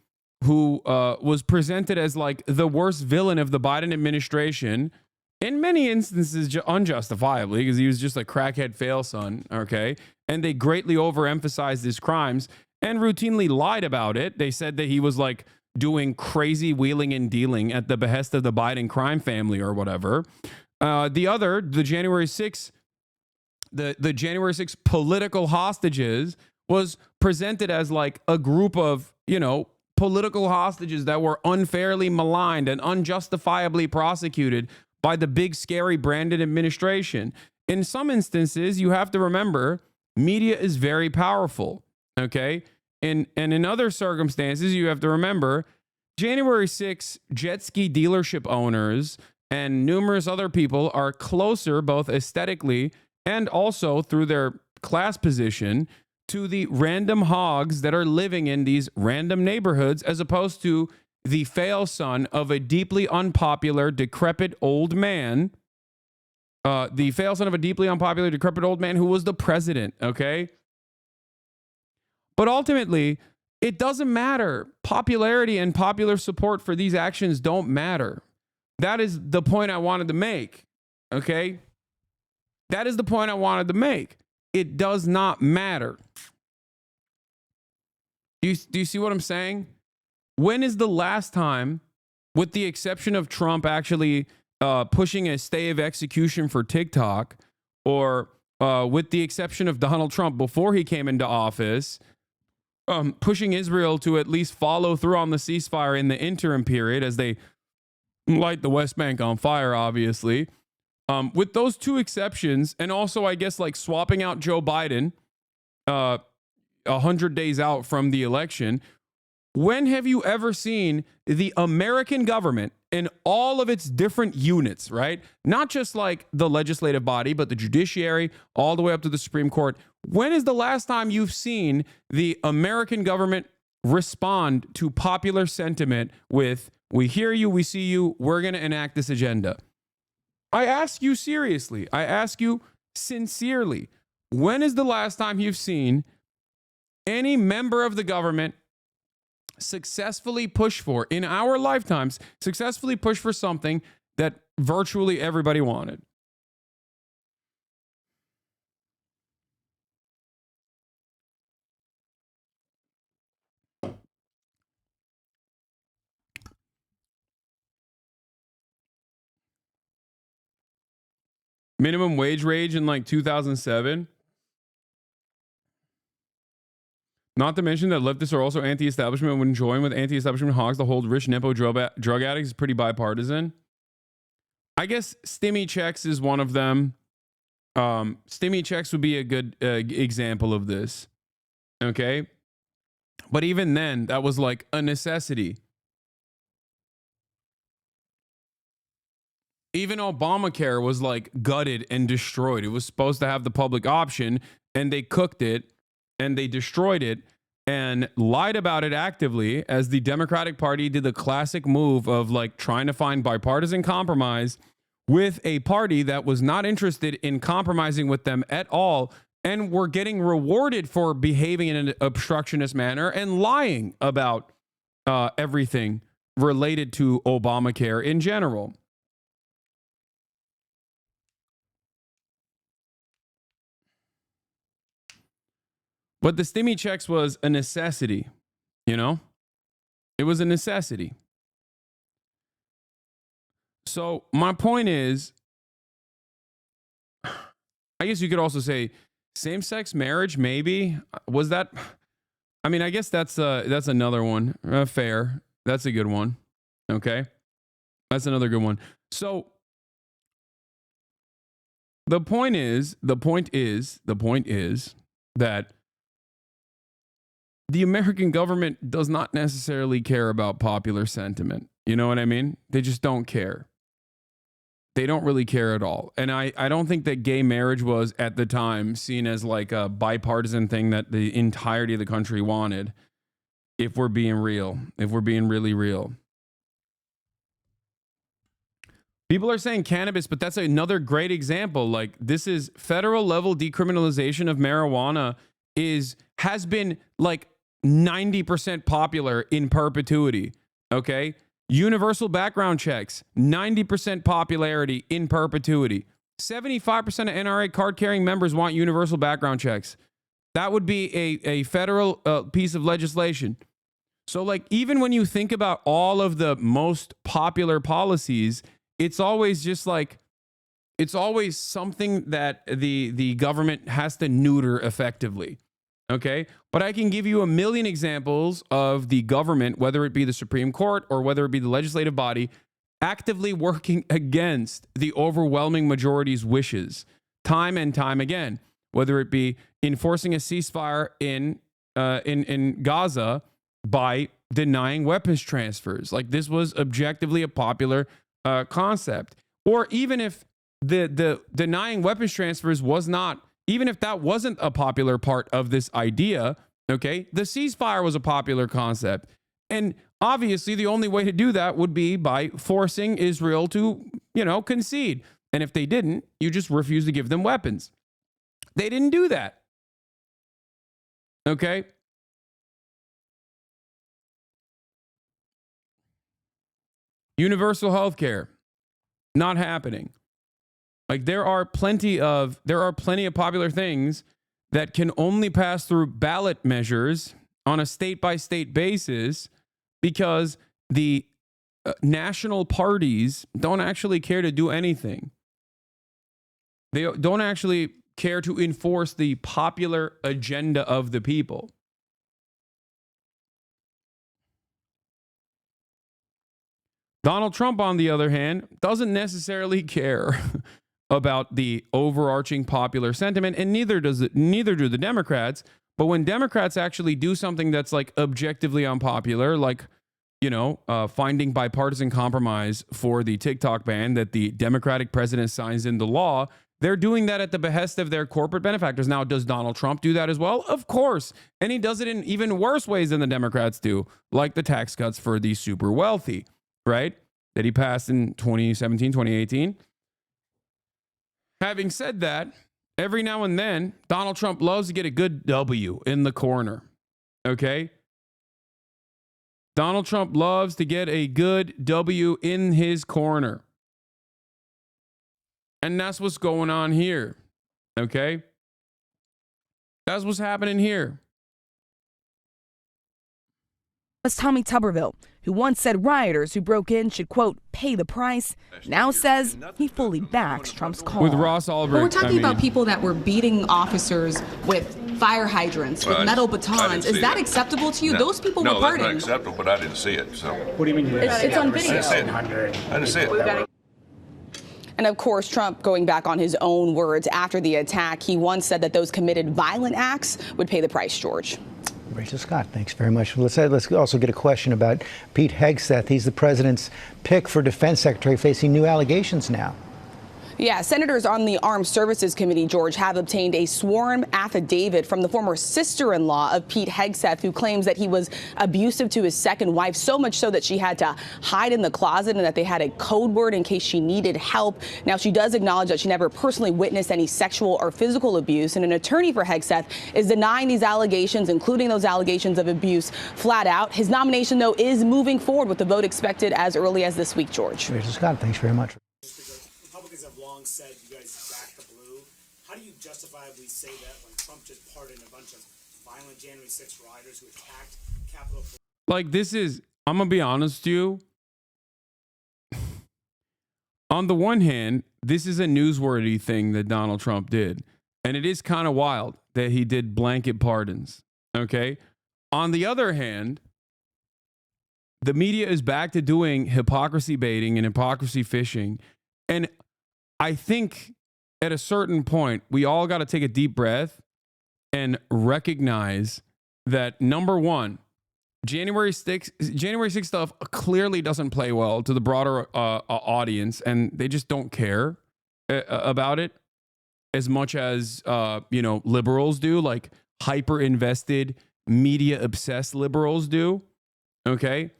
who was presented as like the worst villain of the Biden administration. In many instances, unjustifiably, because he was just a crackhead fail son, okay? And they greatly overemphasized his crimes and routinely lied about it. They said that he was like doing crazy wheeling and dealing at the behest of the Biden crime family or whatever. The January 6th, the January 6th political hostages was presented as like a group of, political hostages that were unfairly maligned and unjustifiably prosecuted by the big, scary Brandon administration. In some instances, you have to remember, media is very powerful, okay? And in other circumstances, you have to remember, January 6 jet ski dealership owners and numerous other people are closer, both aesthetically and also through their class position, to the random hogs that are living in these random neighborhoods, as opposed to the fail son of a deeply unpopular, decrepit old man. The fail son of a deeply unpopular, decrepit old man who was the president, okay? But ultimately, it doesn't matter. Popularity and popular support for these actions don't matter. That is the point I wanted to make, okay? That is the point I wanted to make. It does not matter. Do you see what I'm saying? When is the last time, with the exception of Trump actually pushing a stay of execution for TikTok, or with the exception of Donald Trump before he came into office, pushing Israel to at least follow through on the ceasefire in the interim period as they light the West Bank on fire, obviously. With those two exceptions, and also, I guess, like swapping out Joe Biden 100 days out from the election, when have you ever seen the American government in all of its different units, right? Not just like the legislative body, but the judiciary, all the way up to the Supreme Court. When is the last time you've seen the American government respond to popular sentiment with, we hear you, we see you, we're going to enact this agenda? I ask you seriously. I ask you sincerely. When is the last time you've seen any member of the government successfully push for, in our lifetimes, successfully push for something that virtually everybody wanted? Minimum wage rage in like 2007. Not to mention that leftists are also anti-establishment. When joined with anti-establishment hogs, the whole rich Nepo drug addicts is pretty bipartisan. I guess stimmy checks is one of them. Stimmy checks would be a good example of this. Okay. But even then, that was like a necessity. Even Obamacare was like gutted and destroyed. It was supposed to have the public option, and they cooked it and they destroyed it and lied about it actively, as the Democratic Party did the classic move of like trying to find bipartisan compromise with a party that was not interested in compromising with them at all, and were getting rewarded for behaving in an obstructionist manner and lying about everything related to Obamacare in general. But the stimmy checks was a necessity, you know? It was a necessity. So my point is, I guess you could also say same-sex marriage, maybe. Was that? I mean, I guess that's another one. Fair. That's a good one. Okay. That's another good one. So the point is that the American government does not necessarily care about popular sentiment. You know what I mean? They just don't care. They don't really care at all. And I don't think that gay marriage was at the time seen as like a bipartisan thing that the entirety of the country wanted. If we're being real, if we're being really real. People are saying cannabis, but that's another great example. Like, this is federal level decriminalization of marijuana has been like 90% popular in perpetuity. Okay. Universal background checks, 90% popularity in perpetuity. 75% of NRA card carrying members want universal background checks. That would be a federal piece of legislation. So like, even when you think about all of the most popular policies, it's always just like, it's always something that the government has to neuter effectively. Okay. But I can give you a million examples of the government, whether it be the Supreme Court or whether it be the legislative body, actively working against the overwhelming majority's wishes time and time again, whether it be enforcing a ceasefire in Gaza by denying weapons transfers. Like, this was objectively a popular concept. Or even if the denying weapons transfers was not, even if that wasn't a popular part of this idea, okay, the ceasefire was a popular concept. And obviously the only way to do that would be by forcing Israel to, concede. And if they didn't, you just refuse to give them weapons. They didn't do that. Okay. Universal health care, not happening. Like, there are plenty of popular things that can only pass through ballot measures on a state-by-state basis because the national parties don't actually care to do anything. They don't actually care to enforce the popular agenda of the people. Donald Trump, on the other hand, doesn't necessarily care about the overarching popular sentiment, and neither do the Democrats. But when Democrats actually do something that's like objectively unpopular, like, finding bipartisan compromise for the TikTok ban that the Democratic president signs into law, they're doing that at the behest of their corporate benefactors. Now, does Donald Trump do that as well? Of course. And he does it in even worse ways than the Democrats do, like the tax cuts for the super wealthy, right? That he passed in 2017, 2018. Having said that, every now and then, Donald Trump loves to get a good W in the corner. Okay? Donald Trump loves to get a good W in his corner. And that's what's going on here. Okay? That's what's happening here. Was Tommy Tuberville, who once said rioters who broke in should, quote, pay the price, now says he fully backs Trump's call. With Ross Ulbricht. But we're talking about people that were beating officers with fire hydrants, with metal batons. Is that acceptable to you? No. Those people were pardoned. No, that's not acceptable, but I didn't see it. So. What do you mean? It's on video. I didn't see it. And of course, Trump, going back on his own words after the attack, he once said that those committed violent acts would pay the price, George. Rachel Scott, thanks very much. Let's also get a question about Pete Hegseth. He's the president's pick for defense secretary, facing new allegations now. Yeah, senators on the Armed Services Committee, George, have obtained a sworn affidavit from the former sister-in-law of Pete Hegseth, who claims that he was abusive to his second wife, so much so that she had to hide in the closet and that they had a code word in case she needed help. Now, she does acknowledge that she never personally witnessed any sexual or physical abuse, and an attorney for Hegseth is denying these allegations, including those allegations of abuse, flat out. His nomination, though, is moving forward with the vote expected as early as this week, George. Rachel Scott, thanks very much. Republicans have long said you guys back the blue. How do you justifiably say that when Trump just pardoned a bunch of violent January 6 rioters who attacked Capitol? Like, this is, I'm going to be honest with you. On the one hand, this is a newsworthy thing that Donald Trump did. And it is kind of wild that he did blanket pardons. Okay. On the other hand, the media is back to doing hypocrisy baiting and hypocrisy fishing. And I think at a certain point, we all got to take a deep breath and recognize that, number one, January 6th stuff clearly doesn't play well to the broader audience, and they just don't care about it as much as, liberals do, like hyper invested, media obsessed liberals do. Okay.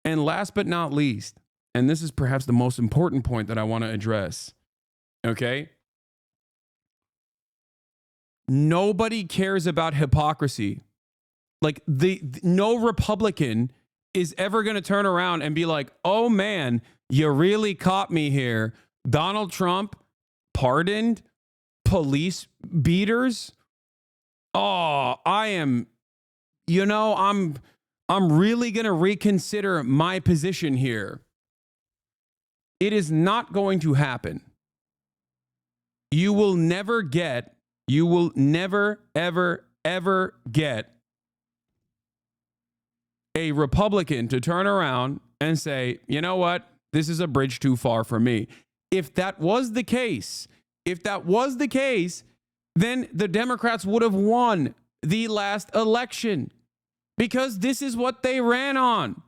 And last but not least, and this is perhaps the most important point that I want to address. Okay. Nobody cares about hypocrisy. Like no Republican is ever going to turn around and be like, oh man, you really caught me here. Donald Trump pardoned police beaters. Oh, I'm really going to reconsider my position here. It is not going to happen. You will never, ever get a Republican to turn around and say, you know what? This is a bridge too far for me. If that was the case, then the Democrats would have won the last election, because this is what they ran on.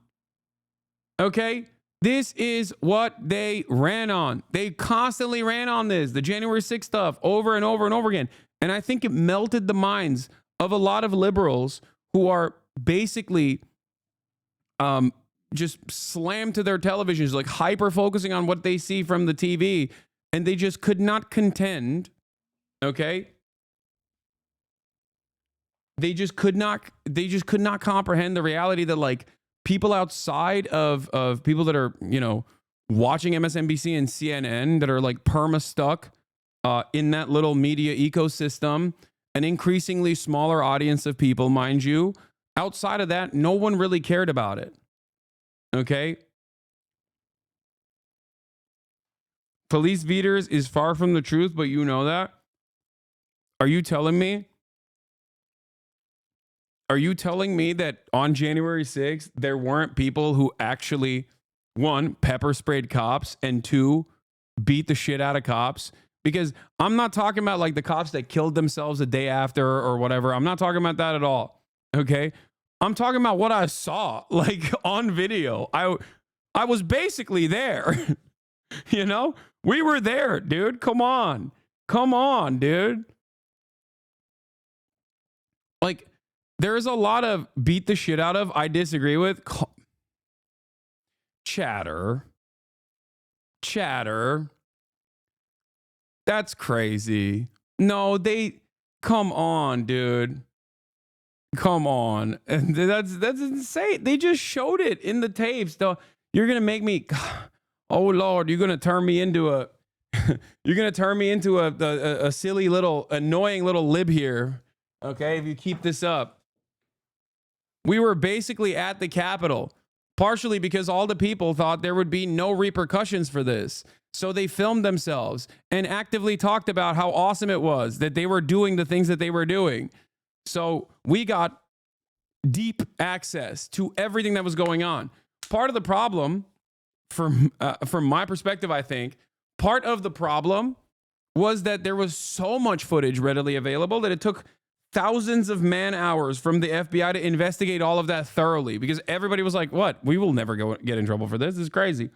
Okay? This is what they ran on. They constantly ran on this, the January 6th stuff, over and over and over again. And I think it melted the minds of a lot of liberals who are basically just slammed to their televisions, like hyper focusing on what they see from the TV. And they just could not contend. Okay? They just could not comprehend the reality that, like, people outside of people that are, watching MSNBC and CNN that are like perma stuck in that little media ecosystem, an increasingly smaller audience of people, mind you. Outside of that, no one really cared about it. Okay? Police beaters is far from the truth, but you know that? Are you telling me that on January 6th, there weren't people who actually, one, pepper sprayed cops, and two, beat the shit out of cops? Because I'm not talking about like the cops that killed themselves a day after or whatever. I'm not talking about that at all. Okay? I'm talking about what I saw, like, on video. I was basically there. We were there, dude. Come on, dude. Like, there's a lot of beat the shit out of, I disagree with. Chatter. That's crazy. No, come on, dude. Come on. And that's insane. They just showed it in the tapes. Though you're going to make me, oh Lord, you're going to turn me into a silly little annoying little lib here. Okay, if you keep this up. We were basically at the Capitol, partially because all the people thought there would be no repercussions for this. So they filmed themselves and actively talked about how awesome it was that they were doing the things that they were doing. So we got deep access to everything that was going on. Part of the problem, from my perspective, I think, part of the problem was that there was so much footage readily available that it took thousands of man hours from the FBI to investigate all of that thoroughly, because everybody was like, what? We will never get in trouble for this. This is crazy.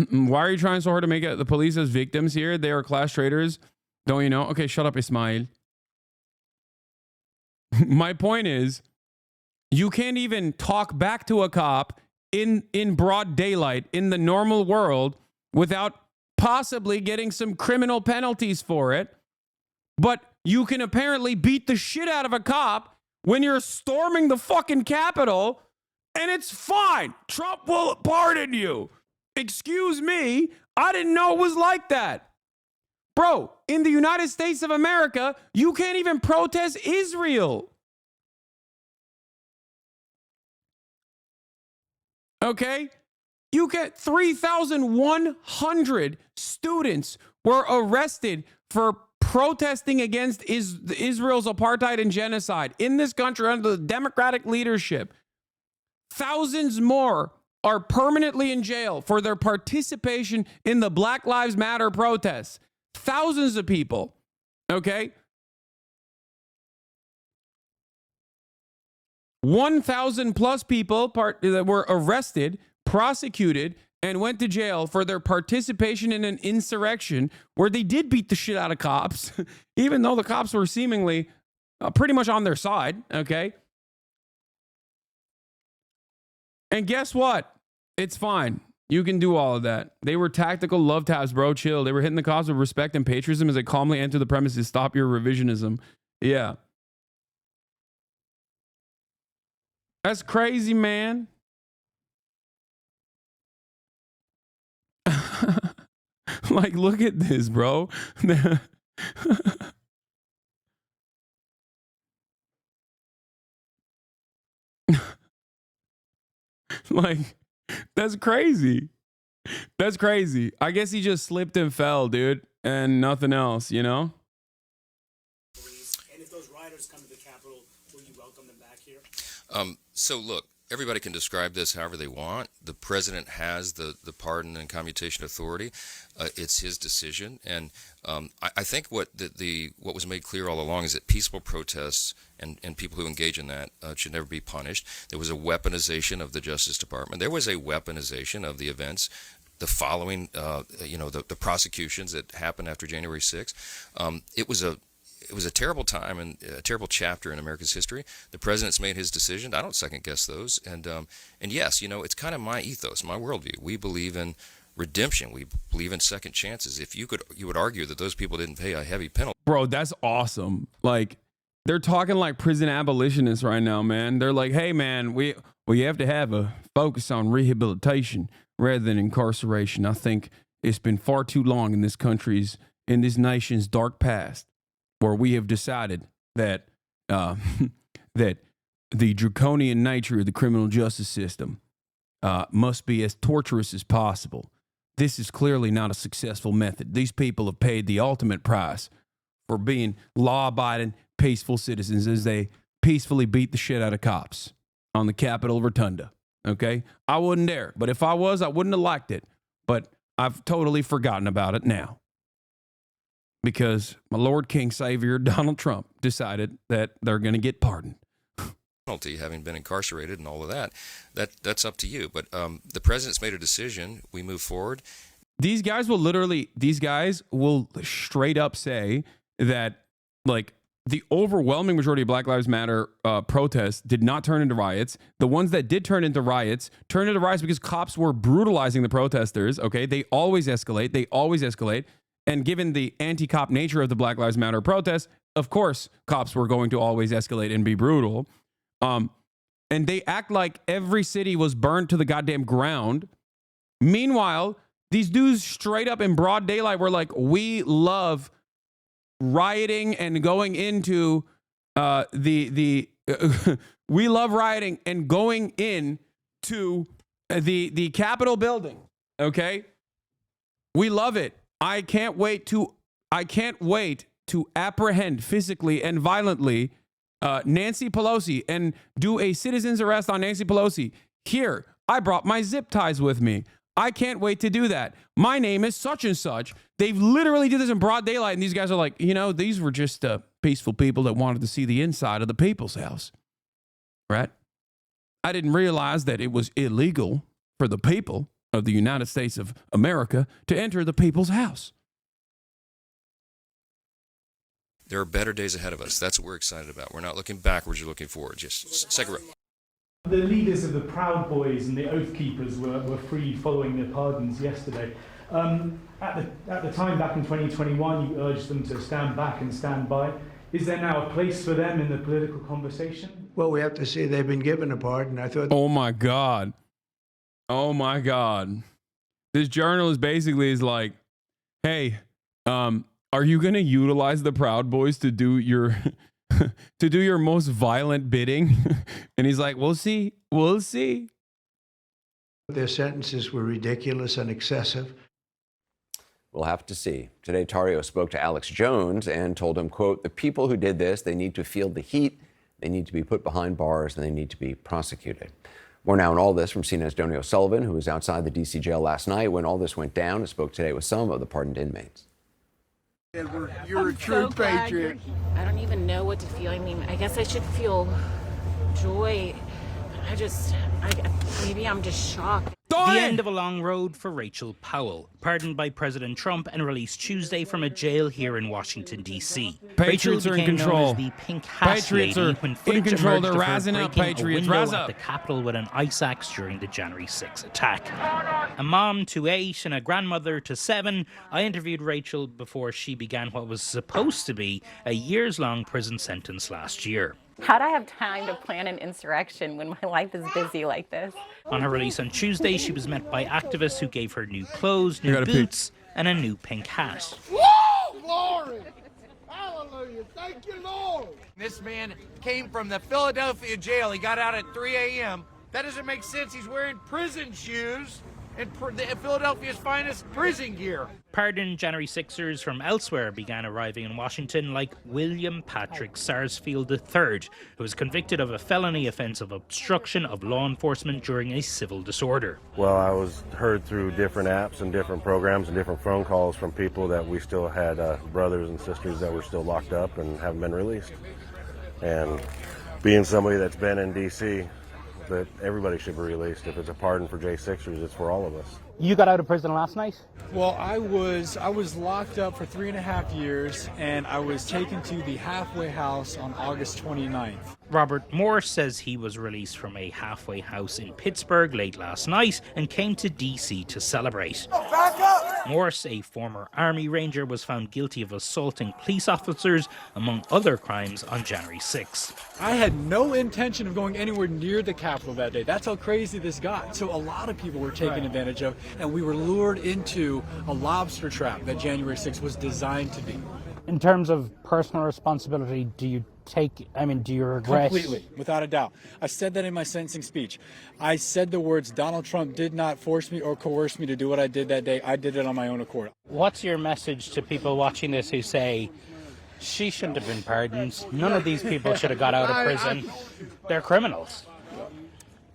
Why are you trying so hard to make the police as victims here? They are class traitors. Don't you know? Okay, shut up, Ismail. My point is, you can't even talk back to a cop in broad daylight in the normal world without possibly getting some criminal penalties for it. But you can apparently beat the shit out of a cop when you're storming the fucking Capitol, and it's fine. Trump will pardon you. Excuse me, I didn't know it was like that. Bro, in the United States of America, you can't even protest Israel. Okay? You get 3,100 students were arrested for protesting against Israel's apartheid and genocide in this country under the Democratic leadership. Thousands more are permanently in jail for their participation in the Black Lives Matter protests. Thousands of people. Okay? 1,000 plus people that were arrested, prosecuted, and went to jail for their participation in an insurrection where they did beat the shit out of cops, even though the cops were seemingly pretty much on their side, okay? And guess what? It's fine. You can do all of that. They were tactical love taps, bro. Chill. They were hitting the cops with respect and patriotism as they calmly enter the premises. Stop your revisionism. Yeah. That's crazy, man. Like, look at this, bro. Like, that's crazy. That's crazy. I guess he just slipped and fell, dude, and nothing else, you know? And if those rioters come to the Capitol, will you welcome them back here? So look, everybody can describe this however they want. The president has the pardon and commutation authority. It's his decision, and I think what was made clear all along is that peaceful protests and people who engage in that should never be punished. There was a weaponization of the Justice Department. There was a weaponization of the events. The following, the prosecutions that happened after January 6th. It was a terrible time and a terrible chapter in America's history. The president's made his decision. I don't second guess those. And yes, it's kind of my ethos, my worldview. We believe in redemption. We believe in second chances. If you would argue that those people didn't pay a heavy penalty. Bro, that's awesome. Like, they're talking like prison abolitionists right now, man. They're like, hey, man, we have to have a focus on rehabilitation rather than incarceration. I think it's been far too long in this nation's dark past where we have decided that that the draconian nature of the criminal justice system must be as torturous as possible. This is clearly not a successful method. These people have paid the ultimate price for being law-abiding, peaceful citizens as they peacefully beat the shit out of cops on the Capitol Rotunda. Okay? I wouldn't dare. But if I was, I wouldn't have liked it. But I've totally forgotten about it now. Because my Lord King Savior, Donald Trump, decided that they're going to get pardoned. Penalty, having been incarcerated and all of that's up to you. But the president's made a decision. We move forward. These guys will straight up say that, like, the overwhelming majority of Black Lives Matter protests did not turn into riots. The ones that did turn into riots because cops were brutalizing the protesters. Okay, they always escalate. And given the anti-cop nature of the Black Lives Matter protests, of course, cops were going to always escalate and be brutal. And they act like every city was burned to the goddamn ground. Meanwhile, these dudes straight up in broad daylight were like, we love rioting and going into we love rioting and going into the Capitol building. Okay, we love it. I can't wait to apprehend physically and violently Nancy Pelosi and do a citizen's arrest on Nancy Pelosi. Here, I brought my zip ties with me. I can't wait to do that. My name is such and such. They've literally did this in broad daylight, and these guys are like, these were just peaceful people that wanted to see the inside of the people's house. Right? I didn't realize that it was illegal for the people of the United States of America to enter the people's house. There are better days ahead of us. That's what we're excited about. We're not looking backwards, we're looking forward. Just second row. The leaders of the Proud Boys and the Oath Keepers were freed following the pardons yesterday. At the time, back in 2021, you urged them to stand back and stand by. Is there now a place for them in the political conversation? Well, we have to see they've been given a pardon. I thought. Oh my God. Oh my God. This journalist basically is like, hey, are you going to utilize the Proud Boys to do your to do your most violent bidding? And he's like, we'll see. We'll see. Their sentences were ridiculous and excessive. We'll have to see. Today, Tarrio spoke to Alex Jones and told him, quote, the people who did this, they need to feel the heat, they need to be put behind bars, and they need to be prosecuted. More now on all this from CNN's Donny O'Sullivan, who was outside the D.C. jail last night when all this went down and spoke today with some of the pardoned inmates. You're a true patriot. I don't even know what to feel. I mean, I guess I should feel joy. Maybe I'm just shocked. The end of a long road for Rachel Powell, pardoned by President Trump and released Tuesday from a jail here in Washington, D.C. Patriots are in control. The pink hat Patriots lady are when in control. They're rising rising up. Patriots, rise at up. the Capitol with an ice axe during the January 6 attack. A mom to 8 and a grandmother to 7, I interviewed Rachel before she began what was supposed to be a years-long prison sentence last year. How'd I have time to plan an insurrection when my life is busy like this? On her release on Tuesday, she was met by activists who gave her new clothes, new boots, and a new pink hat. Woo! Glory! Hallelujah! Thank you, Lord! This man came from the Philadelphia jail. He got out at 3 a.m. That doesn't make sense. He's wearing prison shoes and Philadelphia's finest prison gear. Pardoned January 6ers from elsewhere began arriving in Washington, like William Patrick Sarsfield III, who was convicted of a felony offense of obstruction of law enforcement during a civil disorder. Well, I was heard through different apps and different programs and different phone calls from people that we still had brothers and sisters that were still locked up and haven't been released. And being somebody that's been in D.C., that everybody should be released. If it's a pardon for J6ers, it's for all of us. You got out of prison last night? Well, I was locked up for 3.5 years, and I was taken to the halfway house on August 29th. Robert Morse says he was released from a halfway house in Pittsburgh late last night and came to D.C. to celebrate. Back up! Morse, a former Army Ranger, was found guilty of assaulting police officers, among other crimes, on January 6. I had no intention of going anywhere near the Capitol that day. That's how crazy this got. So a lot of people were taken advantage of, and we were lured into a lobster trap that January 6th was designed to be. In terms of personal responsibility, do you regret? Completely, without a doubt. I said that in my sentencing speech. I said the words, Donald Trump did not force me or coerce me to do what I did that day. I did it on my own accord. What's your message to people watching this who say, she shouldn't have been pardoned, none of these people should have got out of prison, they're criminals?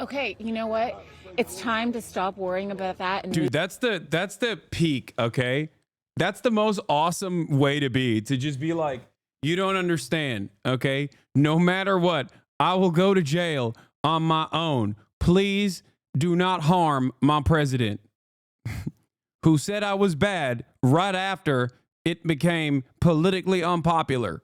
Okay, you know what? It's time to stop worrying about that. And Dude, that's the peak, okay? That's the most awesome way to be, to just be like, you don't understand, okay? No matter what, I will go to jail on my own. Please do not harm my president, who said I was bad right after it became politically unpopular.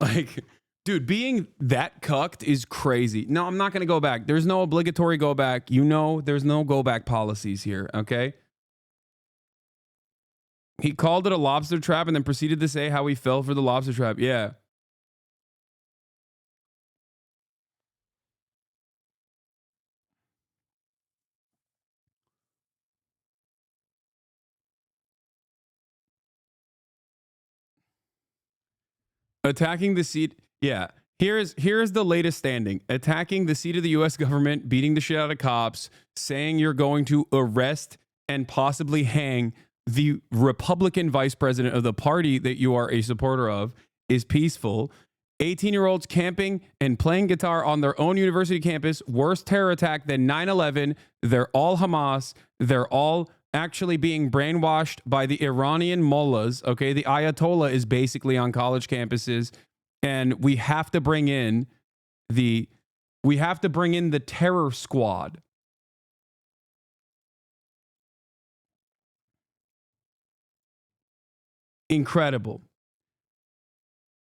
Like, dude, being that cucked is crazy. No, I'm not going to go back. There's no obligatory go back. You know, there's no go back policies here, okay? He called it a lobster trap and then proceeded to say how he fell for the lobster trap. Yeah. Attacking the seat. Yeah. Here's the latest standing. Attacking the seat of the U.S. government, beating the shit out of cops, saying you're going to arrest and possibly hang the Republican vice president of the party that you are a supporter of is peaceful. 18-year-olds camping and playing guitar on their own university campus. Worse terror attack than 9/11. They're all Hamas. They're all actually being brainwashed by the Iranian mullahs. Okay, the Ayatollah is basically on college campuses, and we have to bring in the terror squad. incredible.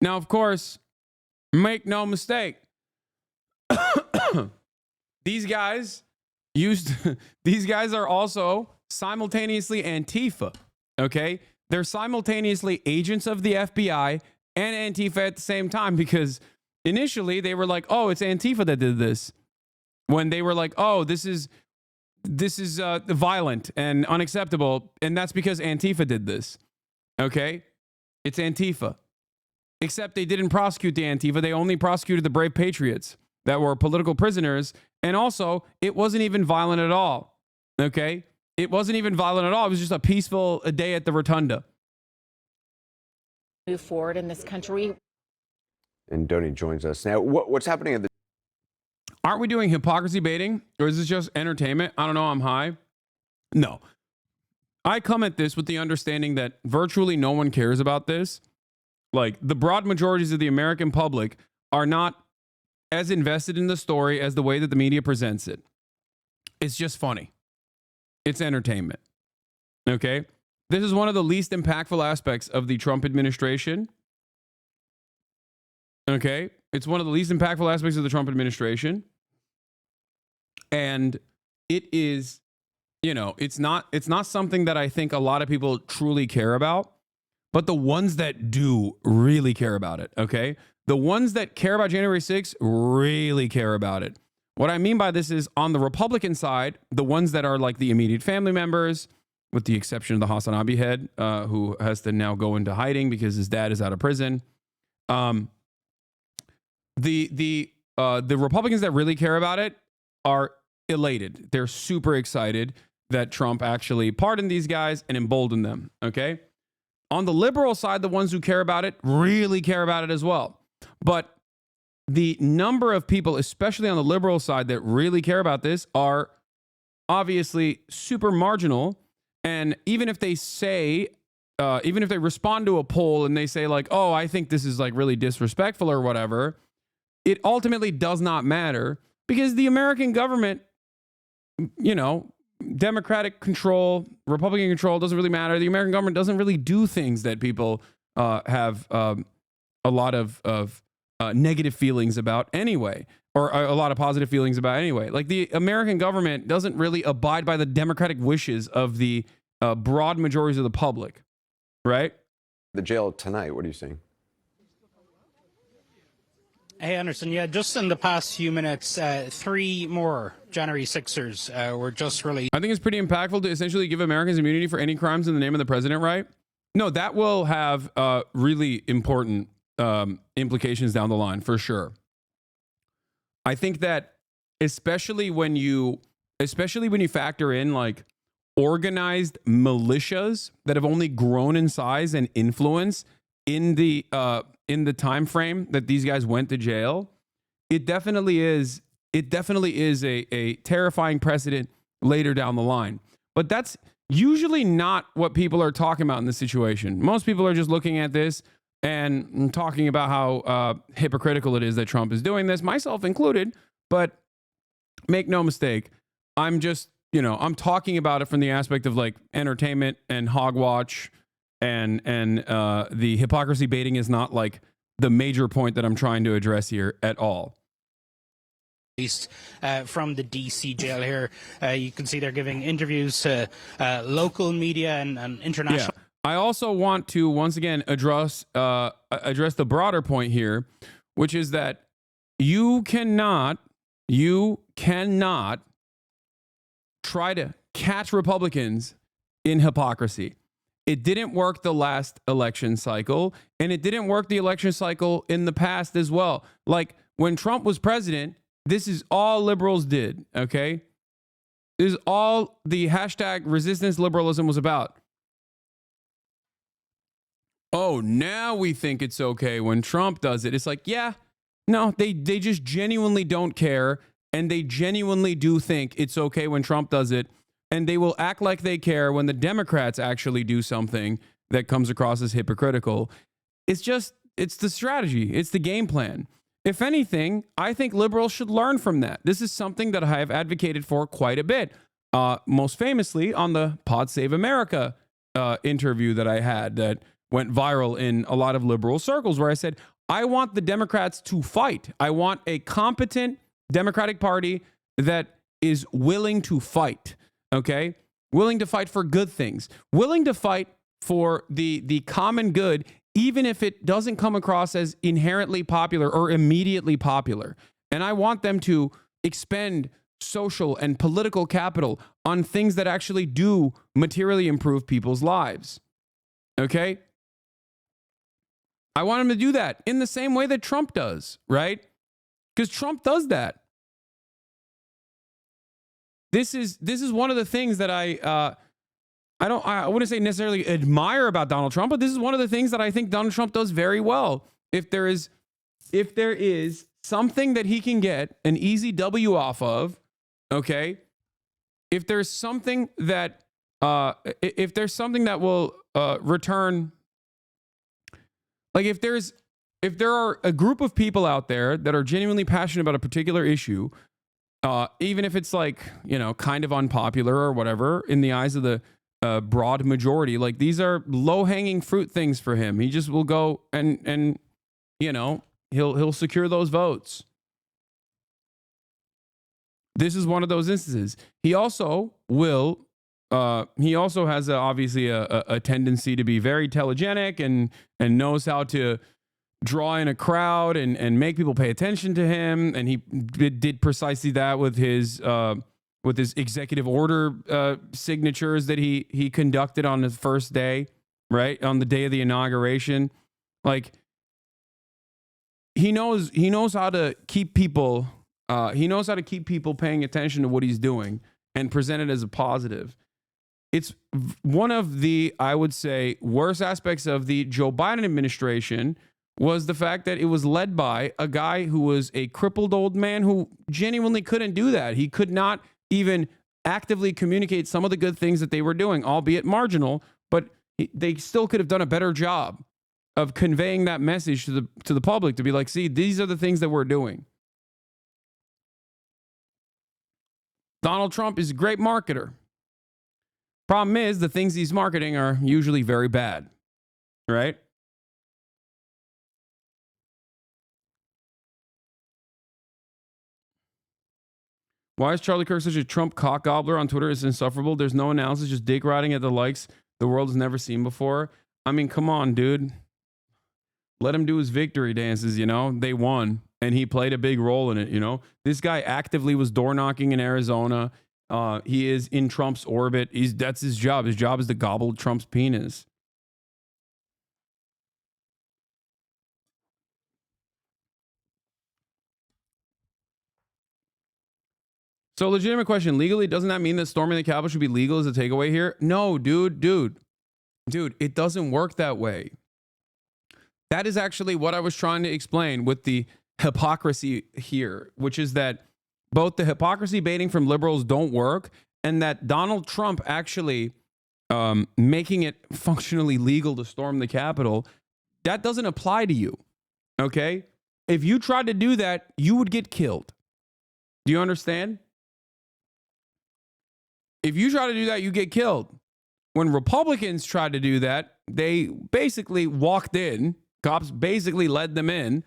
Now, of course, make no mistake, these guys are also simultaneously Antifa, okay? They're simultaneously agents of the FBI and Antifa at the same time, because initially they were like, oh, it's Antifa that did this. When they were like, oh, this is violent and unacceptable, and that's because Antifa did this, okay? It's Antifa. Except they didn't prosecute the Antifa. They only prosecuted the brave patriots that were political prisoners. And also, it wasn't even violent at all. Okay? It wasn't even violent at all. It was just a peaceful day at the Rotunda. Move forward in this country. And Donnie joins us now. What's happening at the... Aren't we doing hypocrisy baiting? Or is this just entertainment? I don't know. I'm high. No. I come at this with the understanding that virtually no one cares about this. Like, the broad majorities of the American public are not as invested in the story as the way that the media presents it. It's just funny. It's entertainment. Okay? This is one of the least impactful aspects of the Trump administration. Okay? It's one of the least impactful aspects of the Trump administration. And it is, you know, it's not something that I think a lot of people truly care about. But the ones that do really care about it, okay? The ones that care about January 6th really care about it. What I mean by this is, on the Republican side, the ones that are like the immediate family members, with the exception of the Hasanabi head, who has to now go into hiding because his dad is out of prison. The Republicans that really care about it are elated. They're super excited that Trump actually pardoned these guys and emboldened them, okay? On the liberal side, the ones who care about it really care about it as well. But the number of people, especially on the liberal side, that really care about this are obviously super marginal. And even if they say, even if they respond to a poll and they say like, oh, I think this is like really disrespectful or whatever, it ultimately does not matter, because the American government, you know, Democratic control, Republican control, doesn't really matter. The American government doesn't really do things that people have a lot of negative feelings about anyway, or a lot of positive feelings about anyway. Like, the American government doesn't really abide by the democratic wishes of the broad majorities of the public, right? The jail tonight, what are you seeing? Hey, Anderson, yeah, just in the past few minutes, 3 more January 6ers were just released. I think it's pretty impactful to essentially give Americans immunity for any crimes in the name of the president, right? No, that will have really important implications down the line, for sure. I think that especially when you factor in like organized militias that have only grown in size and influence in the time frame that these guys went to jail, it definitely is a terrifying precedent later down the line. But that's usually not what people are talking about in this situation. Most people are just looking at this and talking about how hypocritical it is that Trump is doing this, myself included. But make no mistake, I'm just, you know, I'm talking about it from the aspect of like entertainment and hogwatch, and the hypocrisy baiting is not like the major point that I'm trying to address here at all. From the DC jail here, you can see they're giving interviews to local media and international. Yeah. I also want to once again address the broader point here, which is that you cannot try to catch Republicans in hypocrisy. It didn't work the last election cycle, and it didn't work the election cycle in the past as well. Like, when Trump was president, this is all liberals did, okay? This is all the hashtag resistance liberalism was about. Oh, now we think it's okay when Trump does it. It's like, yeah, no, they just genuinely don't care, and they genuinely do think it's okay when Trump does it, and they will act like they care when the Democrats actually do something that comes across as hypocritical. It's the strategy. It's the game plan. If anything, I think liberals should learn from that. This is something that I have advocated for quite a bit. Most famously on the Pod Save America interview that I had, that went viral in a lot of liberal circles, where I said, I want the Democrats to fight. I want a competent Democratic Party that is willing to fight, okay? Willing to fight for good things, willing to fight for the common good, even if it doesn't come across as inherently popular or immediately popular. And I want them to expend social and political capital on things that actually do materially improve people's lives, okay? I want them to do that in the same way that Trump does, right? Because Trump does that. This is one of the things that I wouldn't say necessarily admire about Donald Trump, but this is one of the things that I think Donald Trump does very well. If there is something that he can get an easy W off of, okay? If there's something that will return, like if there are a group of people out there that are genuinely passionate about a particular issue, even if it's like, you know, kind of unpopular or whatever in the eyes of the broad majority, like these are low-hanging fruit things for him. He just will go and you know, he'll secure those votes. This is one of those instances. He also will. He also has obviously a tendency to be very telegenic and knows how to draw in a crowd and make people pay attention to him. And he did precisely that with his executive order signatures that he conducted on his first day, right? On the day of the inauguration. Like, he knows how to keep people paying attention to what he's doing and present it as a positive. It's one of the, I would say, worst aspects of the Joe Biden administration was the fact that it was led by a guy who was a crippled old man who genuinely couldn't do that. He could not even actively communicate some of the good things that they were doing, albeit marginal, but they still could have done a better job of conveying that message to the public, to be like, see, these are the things that we're doing. Donald Trump is a great marketer. Problem is, the things he's marketing are usually very bad, right? Why is Charlie Kirk such a Trump cock gobbler on Twitter? It's insufferable. There's no analysis, just dick riding at the likes the world has never seen before. I mean, come on, dude. Let him do his victory dances, you know? They won, and he played a big role in it, you know? This guy actively was door knocking in Arizona. He is in Trump's orbit. That's his job. His job is to gobble Trump's penis. So, legitimate question. Legally, doesn't that mean that storming the Capitol should be legal as a takeaway here? No, dude, it doesn't work that way. That is actually what I was trying to explain with the hypocrisy here, which is that both the hypocrisy baiting from liberals don't work, and that Donald Trump actually making it functionally legal to storm the Capitol, that doesn't apply to you, okay? If you tried to do that, you would get killed. Do you understand? If you try to do that, you get killed. When Republicans tried to do that, they basically walked in, cops basically led them in,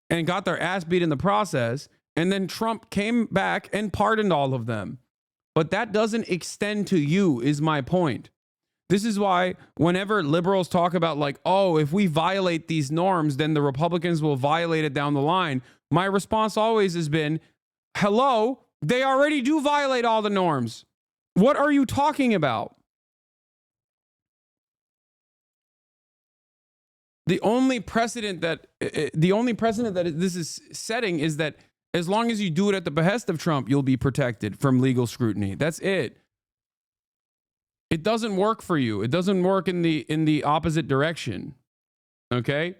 and got their ass beat in the process. And then Trump came back and pardoned all of them. But that doesn't extend to you, is my point. This is why whenever liberals talk about like, oh, if we violate these norms, then the Republicans will violate it down the line. My response always has been, hello, they already do violate all the norms. What are you talking about? The only precedent that this is setting is that as long as you do it at the behest of Trump, you'll be protected from legal scrutiny. That's it. It doesn't work for you. It doesn't work in the opposite direction. Okay?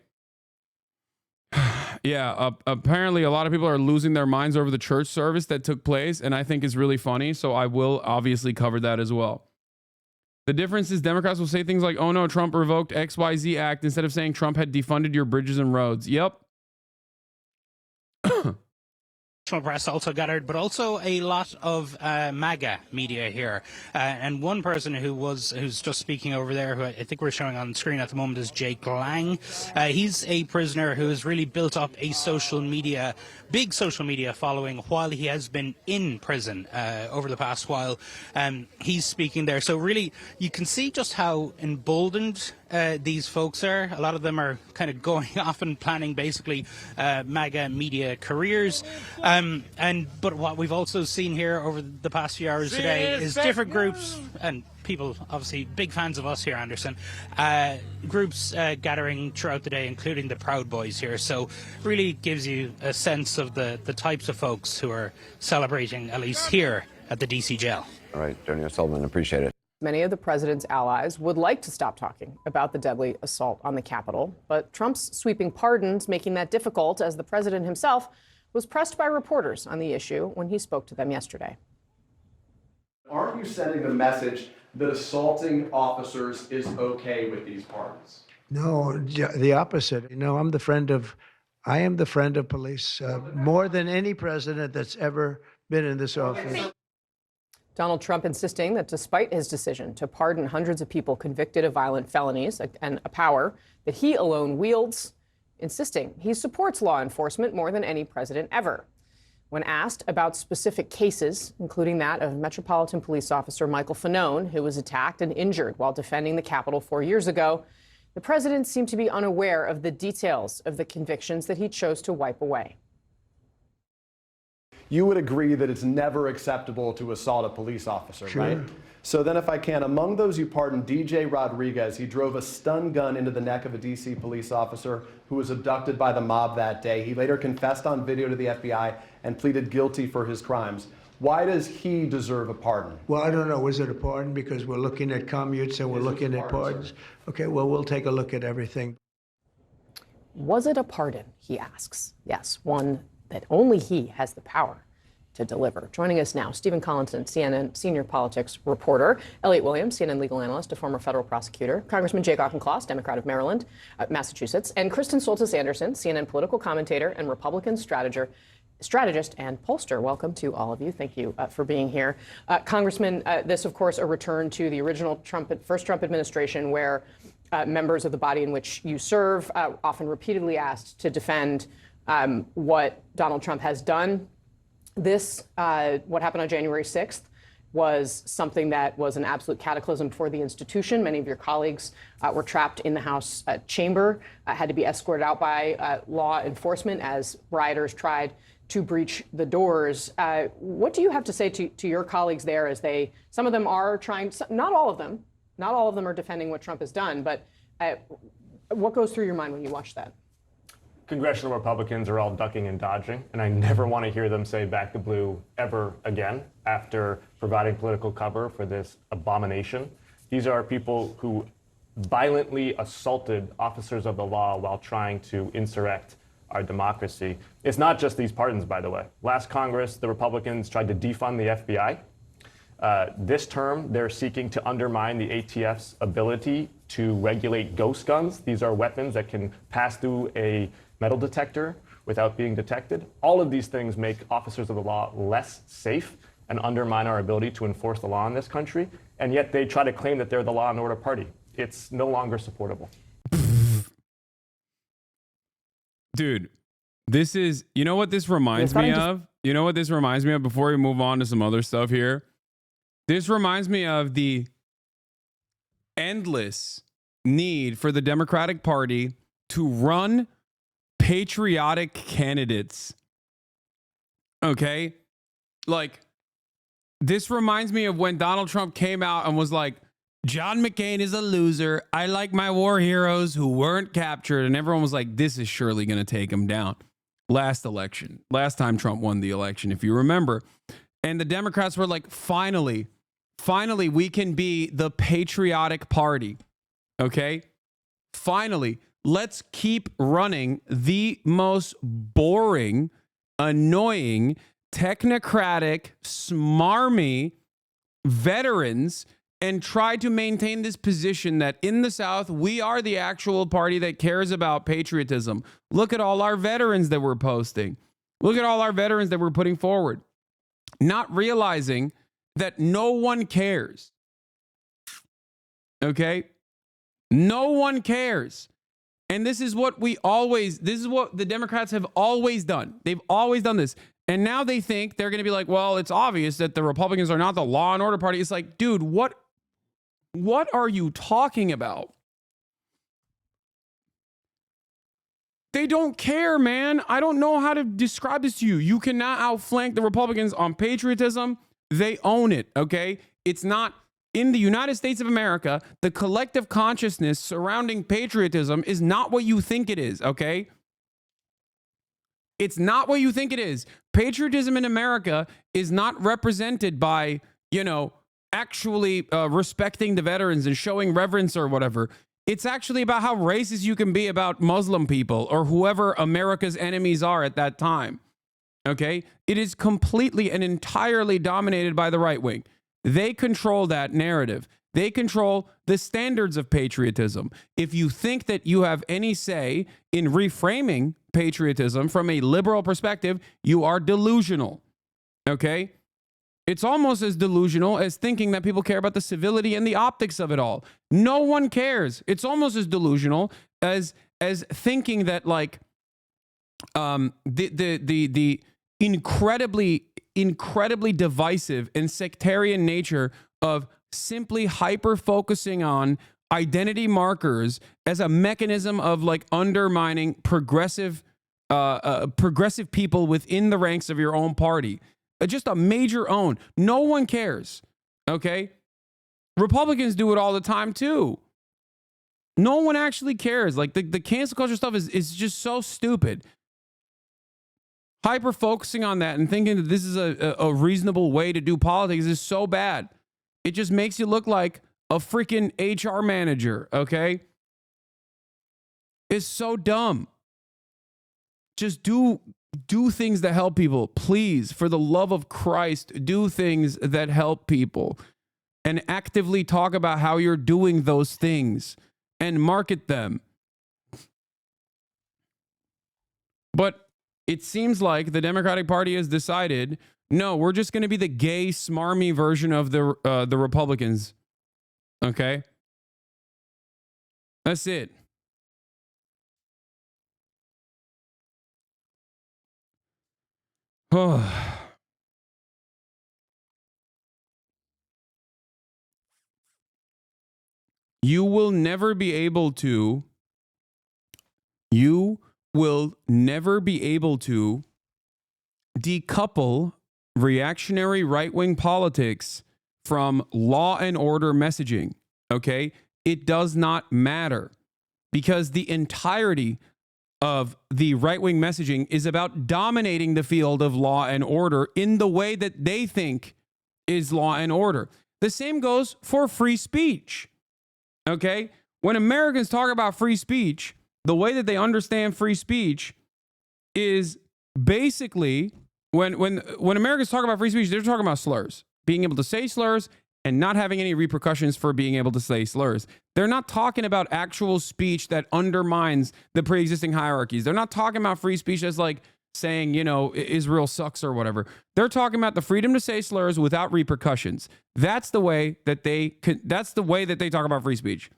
Yeah, apparently a lot of people are losing their minds over the church service that took place, and I think is really funny, so I will obviously cover that as well. The difference is Democrats will say things like, oh no, Trump revoked XYZ Act, instead of saying Trump had defunded your bridges and roads. Yep. national press also gathered, but also a lot of MAGA media here. And one person who's just speaking over there, who I think we're showing on screen at the moment, is Jake Lang. He's a prisoner who has really built up a big social media following while he has been in prison over the past while. He's speaking there. So really, you can see just how emboldened these folks are. A lot of them are kind of going off and planning basically MAGA media careers. But what we've also seen here over the past few hours today is different groups and people, obviously big fans of us here, Anderson, groups gathering throughout the day, including the Proud Boys here. So really gives you a sense of the types of folks who are celebrating, at least here at the DC jail. All right, Joni O'Sullivan, appreciate it. Many of the president's allies would like to stop talking about the deadly assault on the Capitol, but Trump's sweeping pardons making that difficult, as the president himself was pressed by reporters on the issue when he spoke to them yesterday. Aren't you sending the message that assaulting officers is okay with these pardons? No, the opposite. You know, I am the friend of police more than any president that's ever been in this office. Donald Trump insisting that despite his decision to pardon hundreds of people convicted of violent felonies and a power that he alone wields, insisting he supports law enforcement more than any president ever. When asked about specific cases, including that of Metropolitan Police Officer Michael Fanone, who was attacked and injured while defending the Capitol 4 years ago, the president seemed to be unaware of the details of the convictions that he chose to wipe away. You would agree that it's never acceptable to assault a police officer, Sure. right? So then if I can, among those you pardoned, DJ Rodriguez, he drove a stun gun into the neck of a DC police officer who was abducted by the mob that day. He later confessed on video to the FBI and pleaded guilty for his crimes. Why does he deserve a pardon? Well, I don't know. Was it a pardon? Because we're looking at commutes and we're looking at pardons. Okay, well, we'll take a look at everything. Was it a pardon, he asks? Yes, one that only he has the power to deliver. Joining us now, Stephen Collinson, CNN senior politics reporter, Elliot Williams, CNN legal analyst, a former federal prosecutor, Congressman Jake Auchincloss, Democrat of Maryland, Massachusetts, and Kristen Soltis Anderson, CNN political commentator and Republican strategist and pollster. Welcome to all of you. Thank you for being here. Congressman, this, of course, a return to the original first Trump administration, where members of the body in which you serve often repeatedly asked to defend what Donald Trump has done. This, what happened on January 6th, was something that was an absolute cataclysm for the institution. Many of your colleagues were trapped in the House chamber, had to be escorted out by law enforcement as rioters tried to breach the doors. What do you have to say to your colleagues there, as some of them are trying, not all of them are defending what Trump has done, but what goes through your mind when you watch that? Congressional Republicans are all ducking and dodging, and I never want to hear them say back the blue ever again after providing political cover for this abomination. These are people who violently assaulted officers of the law while trying to insurrect our democracy. It's not just these pardons, by the way. Last Congress, the Republicans tried to defund the FBI. This term, they're seeking to undermine the ATF's ability to regulate ghost guns. These are weapons that can pass through a metal detector without being detected. All of these things make officers of the law less safe and undermine our ability to enforce the law in this country. And yet they try to claim that they're the law and order party. It's no longer supportable. Dude, this is, you know what this reminds me of? You know what this reminds me of before we move on to some other stuff here? This reminds me of the endless need for the Democratic Party to run patriotic candidates. Okay? Like, this reminds me of when Donald Trump came out and was like, John McCain is a loser. I like my war heroes who weren't captured. And everyone was like, this is surely going to take him down. Last time Trump won the election, if you remember. And the Democrats were like, finally, we can be the patriotic party. Okay? Finally, let's keep running the most boring, annoying, technocratic, smarmy veterans and try to maintain this position that in the South, we are the actual party that cares about patriotism. Look at all our veterans that we're posting. Look at all our veterans that we're putting forward, not realizing that no one cares. Okay? No one cares. And this is what this is what the Democrats have always done. They've always done this. And now they think they're going to be like, well, it's obvious that the Republicans are not the law and order party. It's like, dude, what are you talking about? They don't care, man. I don't know how to describe this to you. You cannot outflank the Republicans on patriotism. They own it, okay? It's not in the United States of America. The collective consciousness surrounding patriotism is not what you think it is, okay? It's not what you think it is. Patriotism in America is not represented by, actually respecting the veterans and showing reverence or whatever. It's actually about how racist you can be about Muslim people or whoever America's enemies are at that time. Okay? It is completely and entirely dominated by the right wing. They control that narrative. They control the standards of patriotism. If you think that you have any say in reframing patriotism from a liberal perspective, you are delusional. Okay? It's almost as delusional as thinking that people care about the civility and the optics of it all. No one cares. It's almost as delusional as thinking that the incredibly divisive and sectarian nature of simply hyper focusing on identity markers as a mechanism of undermining progressive people within the ranks of your own party. Just a major own. No one cares. Okay? Republicans do it all the time too. No one actually cares. The cancel culture stuff is just so stupid. Hyper focusing on that and thinking that this is a reasonable way to do politics is so bad. It just makes you look like a freaking HR manager, okay? It's so dumb. Just do things that help people. Please, for the love of Christ, do things that help people. And actively talk about how you're doing those things and market them. But it seems like the Democratic Party has decided, no, we're just going to be the gay, smarmy version of the Republicans. Okay? That's it. You will never be able to decouple reactionary right-wing politics from law and order messaging, okay? It does not matter because the entirety of the right-wing messaging is about dominating the field of law and order in the way that they think is law and order. The same goes for free speech, okay? When Americans talk about free speech, the way that they understand free speech is basically when Americans talk about free speech, they're talking about slurs, being able to say slurs and not having any repercussions for being able to say slurs. They're not talking about actual speech that undermines the pre-existing hierarchies. They're not talking about free speech as saying, Israel sucks or whatever. They're talking about the freedom to say slurs without repercussions. That's the way that they talk about free speech.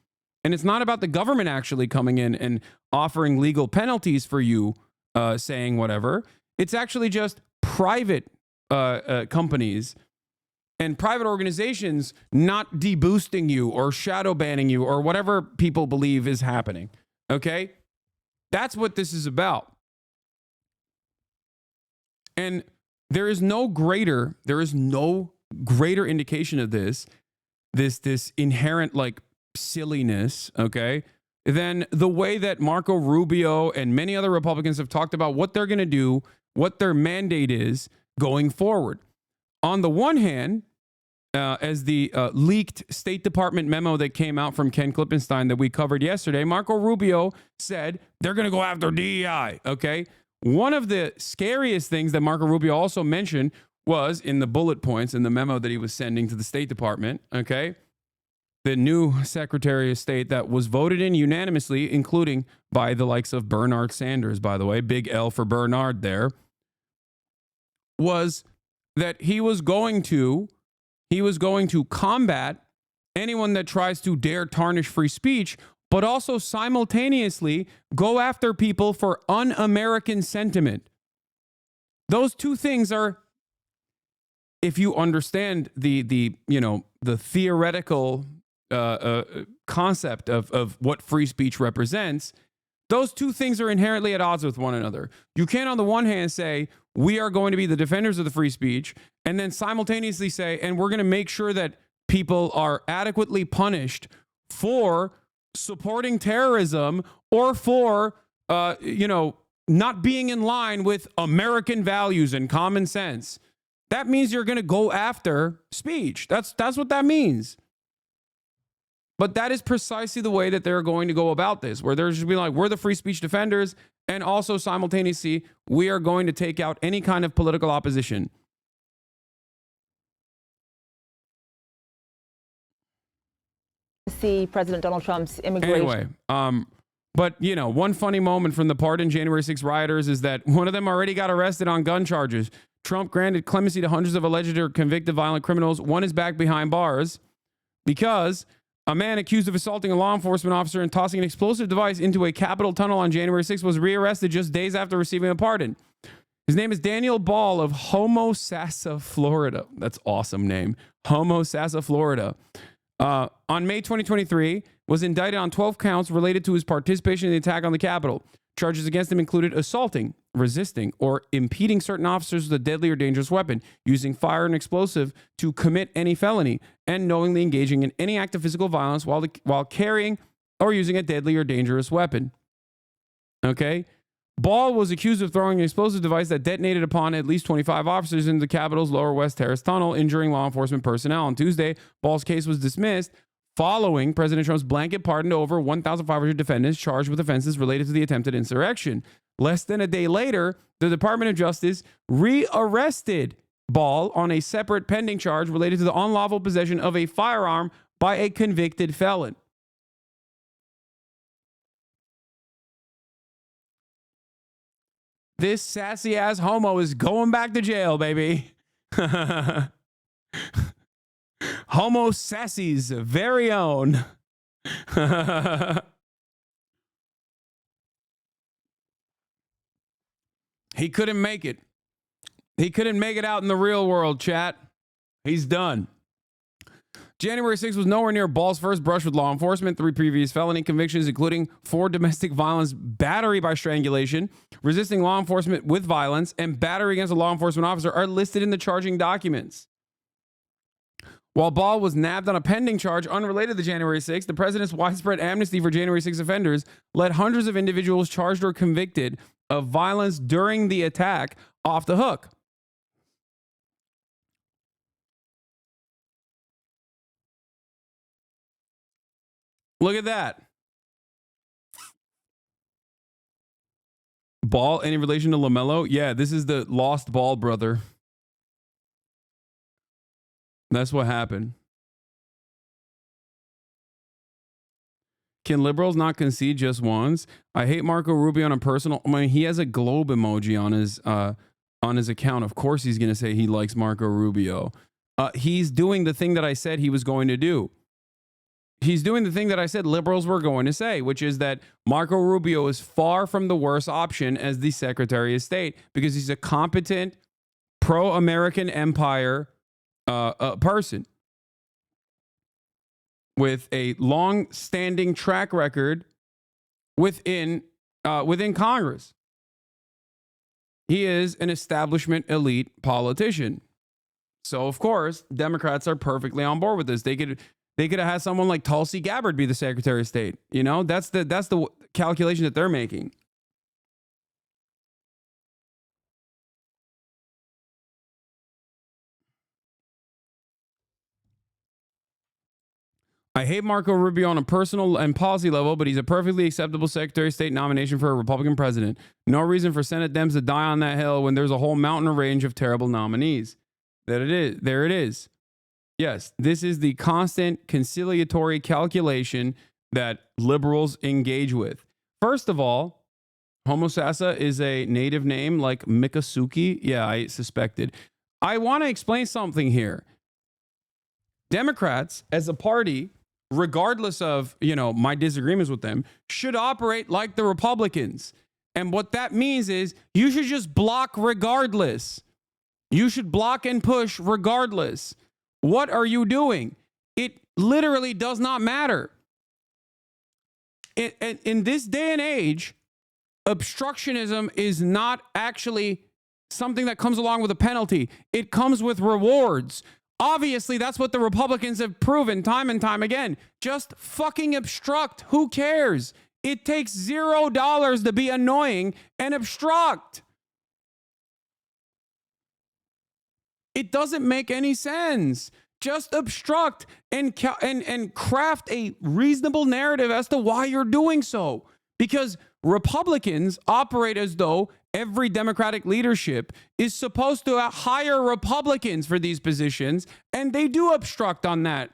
And it's not about the government actually coming in and offering legal penalties for you saying whatever. It's actually just private companies and private organizations not deboosting you or shadow banning you or whatever people believe is happening. Okay? That's what this is about. And there is no greater indication of this inherent silliness, okay, than the way that Marco Rubio and many other Republicans have talked about what they're going to do, what their mandate is going forward. On the one hand, as the leaked State Department memo that came out from Ken Klippenstein that we covered yesterday, Marco Rubio said they're going to go after DEI, okay? One of the scariest things that Marco Rubio also mentioned was in the bullet points in the memo that he was sending to the State Department, okay? The new Secretary of State that was voted in unanimously, including by the likes of Bernard Sanders, by the way. Big L for Bernard there. was that he was going to combat anyone that tries to dare tarnish free speech, but also simultaneously go after people for un-American sentiment. Those two things are, if you understand the theoretical concept of what free speech represents, those two things are inherently at odds with one another. You can't, on the one hand, say we are going to be the defenders of the free speech, and then simultaneously say, and we're going to make sure that people are adequately punished for supporting terrorism or for, not being in line with American values and common sense. That means you're going to go after speech. That's what that means. But that is precisely the way that they're going to go about this, where they're just being like, we're the free speech defenders, and also simultaneously, we are going to take out any kind of political opposition. See President Donald Trump's immigration. Anyway, but, one funny moment from the pardoned January 6 rioters is that one of them already got arrested on gun charges. Trump granted clemency to hundreds of alleged or convicted violent criminals. One is back behind bars because a man accused of assaulting a law enforcement officer and tossing an explosive device into a Capitol tunnel on January 6 was rearrested just days after receiving a pardon. His name is Daniel Ball of Homosassa, Florida. That's an awesome name. Homosassa, Florida. On May 2023, was indicted on 12 counts related to his participation in the attack on the Capitol. Charges against him included assaulting, resisting, or impeding certain officers with a deadly or dangerous weapon, using fire and explosive to commit any felony, and knowingly engaging in any act of physical violence while carrying or using a deadly or dangerous weapon. Okay? Ball was accused of throwing an explosive device that detonated upon at least 25 officers in the Capitol's Lower West Terrace tunnel, injuring law enforcement personnel. On Tuesday, Ball's case was dismissed following President Trump's blanket pardon to over 1,500 defendants charged with offenses related to the attempted insurrection. Less than a day later, the Department of Justice re-arrested Ball on a separate pending charge related to the unlawful possession of a firearm by a convicted felon. This sassy ass homo is going back to jail, baby. Homo Sassy's very own. He couldn't make it. He couldn't make it out in the real world, chat. He's done. January 6th was nowhere near Ball's first brush with law enforcement. 3 previous felony convictions, including 4 domestic violence, battery by strangulation, resisting law enforcement with violence, and battery against a law enforcement officer, are listed in the charging documents. While Ball was nabbed on a pending charge unrelated to January 6th, the president's widespread amnesty for January 6 offenders let hundreds of individuals charged or convicted of violence during the attack off the hook. Look at that. Ball, any relation to LaMelo? Yeah, this is the lost Ball brother. That's what happened. Can liberals not concede just once? I hate Marco Rubio on a personal. I mean, he has a globe emoji on his account. Of course, he's going to say he likes Marco Rubio. He's doing the thing that I said he was going to do. He's doing the thing that I said liberals were going to say, which is that Marco Rubio is far from the worst option as the Secretary of State because he's a competent, pro-American empire person with a long-standing track record within Congress. He is an establishment elite politician. So, of course, Democrats are perfectly on board with this. They could have had someone like Tulsi Gabbard be the Secretary of State. You know, that's the calculation that they're making. I hate Marco Rubio on a personal and policy level, but he's a perfectly acceptable Secretary of State nomination for a Republican president. No reason for Senate Dems to die on that hill when there's a whole mountain range of terrible nominees. There it is. Yes, this is the constant conciliatory calculation that liberals engage with. First of all, Homosassa is a native name like Mikasuki. Yeah, I suspected. I want to explain something here. Democrats, as a party, regardless of, my disagreements with them, should operate like the Republicans. And what that means is you should just block regardless. You should block and push regardless. What are you doing? It literally does not matter. In this day and age, obstructionism is not actually something that comes along with a penalty. It comes with rewards. Obviously, that's what the Republicans have proven time and time again. Just fucking obstruct. Who cares? It takes $0 to be annoying and obstruct. It doesn't make any sense. Just obstruct and craft a reasonable narrative as to why you're doing so. Because Republicans operate as though every Democratic leadership is supposed to hire Republicans for these positions, and they do obstruct on that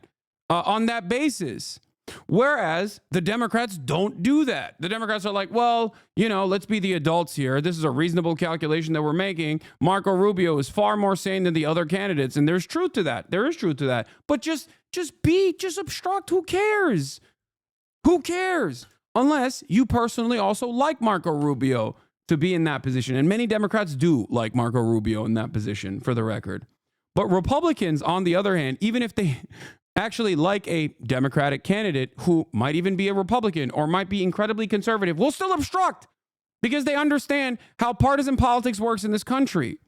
basis. Whereas the Democrats don't do that. The Democrats are like, well, let's be the adults here. This is a reasonable calculation that we're making. Marco Rubio is far more sane than the other candidates, and there's truth to that. There is truth to that. But just obstruct. Who cares? Who cares? Unless you personally also like Marco Rubio to be in that position. And many Democrats do like Marco Rubio in that position, for the record. But Republicans, on the other hand, even if they actually like a Democratic candidate who might even be a Republican or might be incredibly conservative, will still obstruct because they understand how partisan politics works in this country.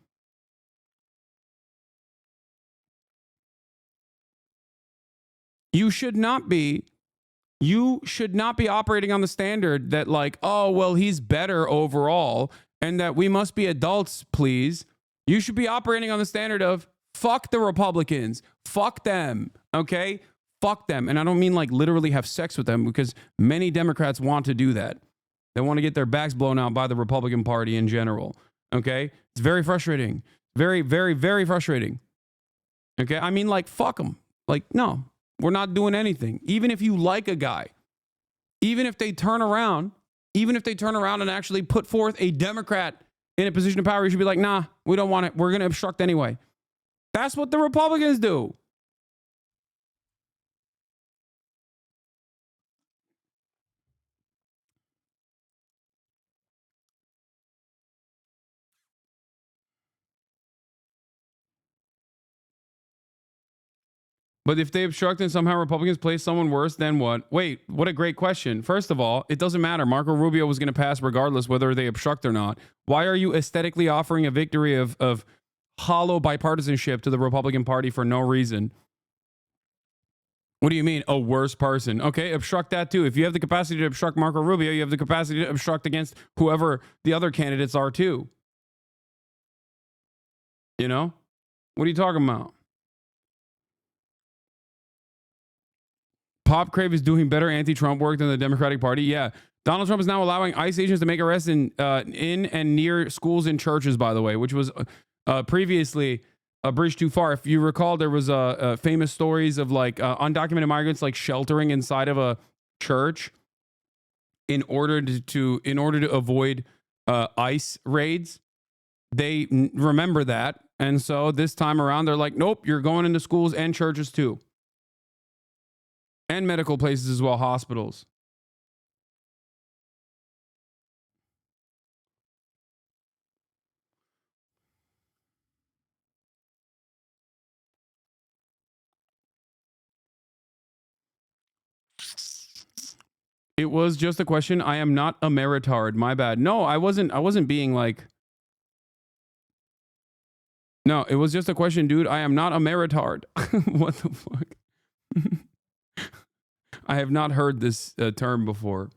You should not be operating on the standard that he's better overall and that we must be adults, please. You should be operating on the standard of fuck the Republicans. Fuck them. Okay? Fuck them. And I don't mean literally have sex with them, because many Democrats want to do that. They want to get their backs blown out by the Republican Party in general. Okay? It's very frustrating. Very, very, very frustrating. Okay? I mean, fuck them. No. We're not doing anything. Even if you like a guy, even if they turn around and actually put forth a Democrat in a position of power, you should be like, nah, we don't want it. We're going to obstruct anyway. That's what the Republicans do. But if they obstruct and somehow Republicans place someone worse, then what? Wait, what a great question. First of all, it doesn't matter. Marco Rubio was going to pass regardless whether they obstruct or not. Why are you aesthetically offering a victory of hollow bipartisanship to the Republican Party for no reason? What do you mean, a worse person? Okay, obstruct that too. If you have the capacity to obstruct Marco Rubio, you have the capacity to obstruct against whoever the other candidates are too. What are you talking about? Pop Crave is doing better anti-Trump work than the Democratic Party. Yeah. Donald Trump is now allowing ICE agents to make arrests in and near schools and churches, by the way, which was previously a bridge too far. If you recall, there was famous stories of undocumented migrants sheltering inside of a church in order to avoid ICE raids. They remember that. And so this time around, they're like, nope, you're going into schools and churches too. And medical places as well, hospitals. It was just a question. I am not a meritard. My bad. No, I wasn't being No, it was just a question, dude. I am not a meritard. What the fuck? I have not heard this term before.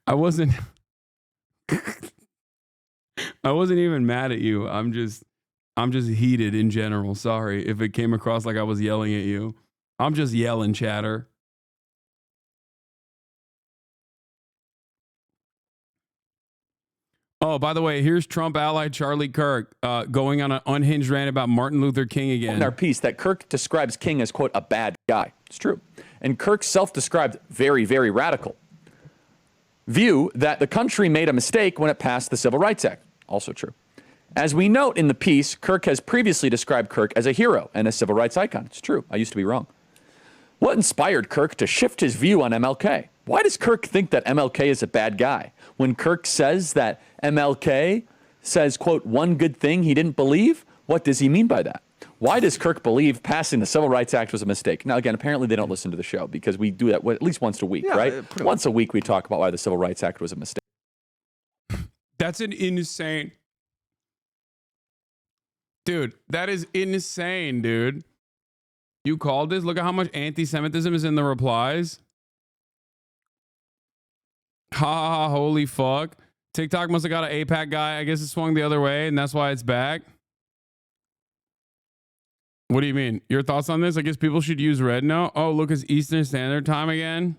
I wasn't even mad at you. I'm just heated in general. Sorry if it came across like I was yelling at you. I'm just yelling, chatter. Oh, by the way, here's Trump ally Charlie Kirk going on an unhinged rant about Martin Luther King again. In our piece, that Kirk describes King as, quote, a bad guy. It's true. and Kirk's self-described very, very radical view that the country made a mistake when it passed the Civil Rights Act. Also true. As we note in the piece, Kirk has previously described Kirk as a hero and a civil rights icon. It's true. I used to be wrong. What inspired Kirk to shift his view on MLK? Why does Kirk think that MLK is a bad guy? When Kirk says that MLK says, quote, one good thing he didn't believe, what does he mean by that? Why does Kirk believe passing the Civil Rights Act was a mistake? Now, again, apparently they don't listen to the show because we do that at least once a week, right? Once a week we talk about why the Civil Rights Act was a mistake. That's an insane... Dude, that is insane, dude. You called this? Look at how much anti-Semitism is in the replies. Ha ha ha, holy fuck. TikTok must have got an APAC guy. I guess it swung the other way, and that's why it's back. What do you mean? Your thoughts on this? I guess people should use red now. Oh, look, it's Eastern Standard Time again.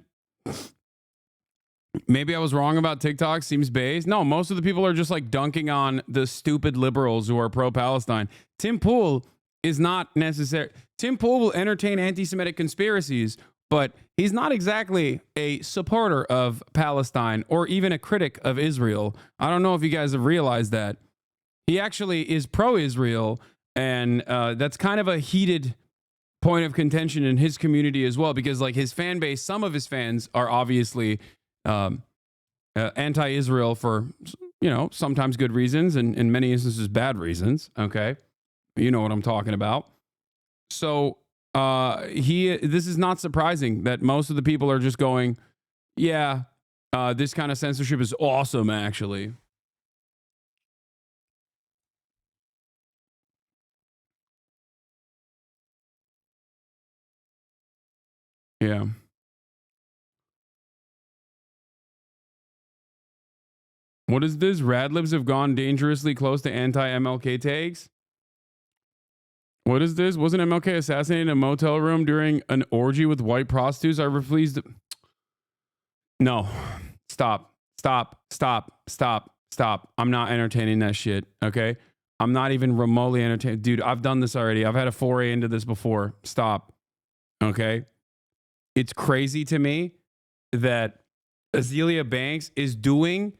Maybe I was wrong about TikTok. Seems based. No, most of the people are just like dunking on the stupid liberals who are pro-Palestine. Tim Pool is not necessary. Tim Pool will entertain anti-Semitic conspiracies, but he's not exactly a supporter of Palestine or even a critic of Israel. I don't know if you guys have realized that. He actually is pro-Israel, and that's kind of a heated point of contention in his community as well, because like his fan base, some of his fans are obviously anti-Israel for, you know, sometimes good reasons and in many instances bad reasons. Okay. You know what I'm talking about. So this is not surprising that most of the people are just going, yeah, this kind of censorship is awesome, actually. Yeah. What is this? Radlibs have gone dangerously close to anti-MLK takes. What is this? Wasn't MLK assassinated in a motel room during an orgy with white prostitutes? I refused to... No. Stop. I'm not entertaining that shit, okay? I'm not even remotely entertaining. Dude, I've done this already. I've had a foray into this before. Stop. Okay? It's crazy to me that Azealia Banks is doing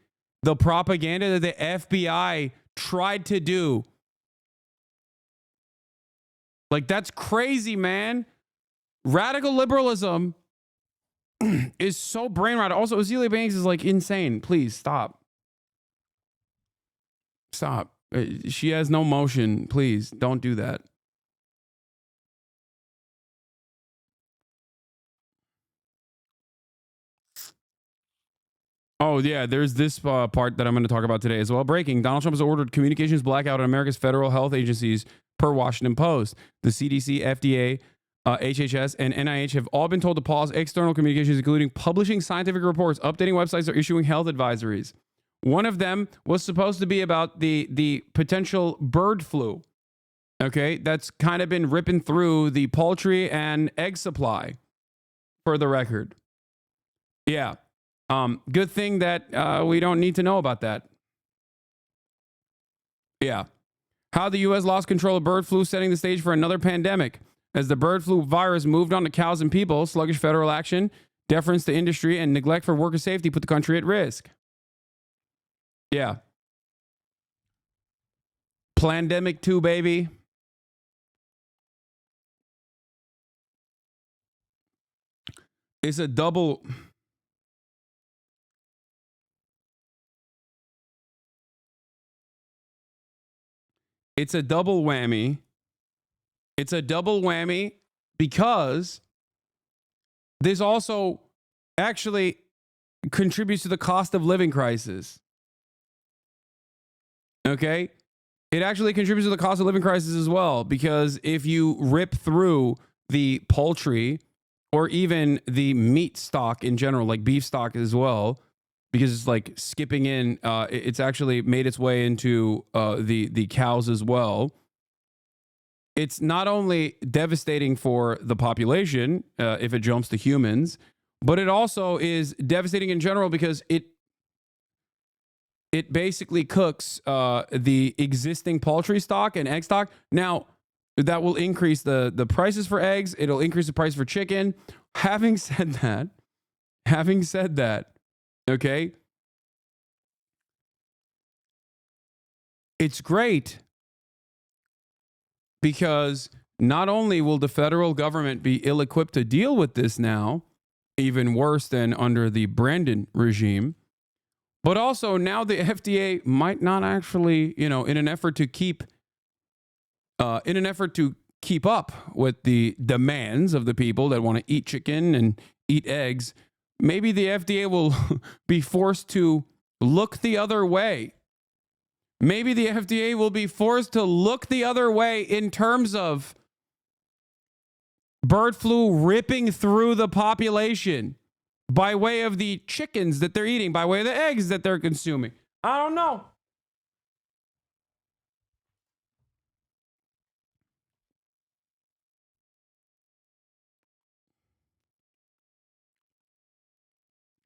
the propaganda that the FBI tried to do. Like, that's crazy, man. Radical liberalism is so brain rot. Also, Azealia Banks is like insane. Please stop. Stop. She has no motion. Please don't do that. Oh, yeah, there's this part that I'm going to talk about today as well. Breaking. Donald Trump has ordered communications blackout on America's federal health agencies per Washington Post. The CDC, FDA, HHS, and NIH have all been told to pause external communications, including publishing scientific reports, updating websites, or issuing health advisories. One of them was supposed to be about the potential bird flu. Okay, that's kind of been ripping through the poultry and egg supply, for the record. Yeah. Good thing that we don't need to know about that. Yeah. How the U.S. lost control of bird flu, setting the stage for another pandemic. As the bird flu virus moved on to cows and people, sluggish federal action, deference to industry, and neglect for worker safety put the country at risk. Yeah. Plandemic 2, baby. It's a double... It's a double whammy. It's a double whammy because this also actually contributes to the cost of living crisis. Okay? It actually contributes to the cost of living crisis as well, because if you rip through the poultry or even the meat stock in general, like beef stock as well, because it's like skipping in, it's actually made its way into the cows as well. It's not only devastating for the population if it jumps to humans, but it also is devastating in general because it basically cooks the existing poultry stock and egg stock. Now, that will increase the prices for eggs. It'll increase the price for chicken. having said that, okay, it's great because not only will the federal government be ill-equipped to deal with this now, even worse than under the Brandon regime, but also now the FDA might not actually, in an effort to keep up with the demands of the people that want to eat chicken and eat eggs, maybe the FDA will be forced to look the other way. Maybe the FDA will be forced to look the other way in terms of bird flu ripping through the population by way of the chickens that they're eating, by way of the eggs that they're consuming. I don't know.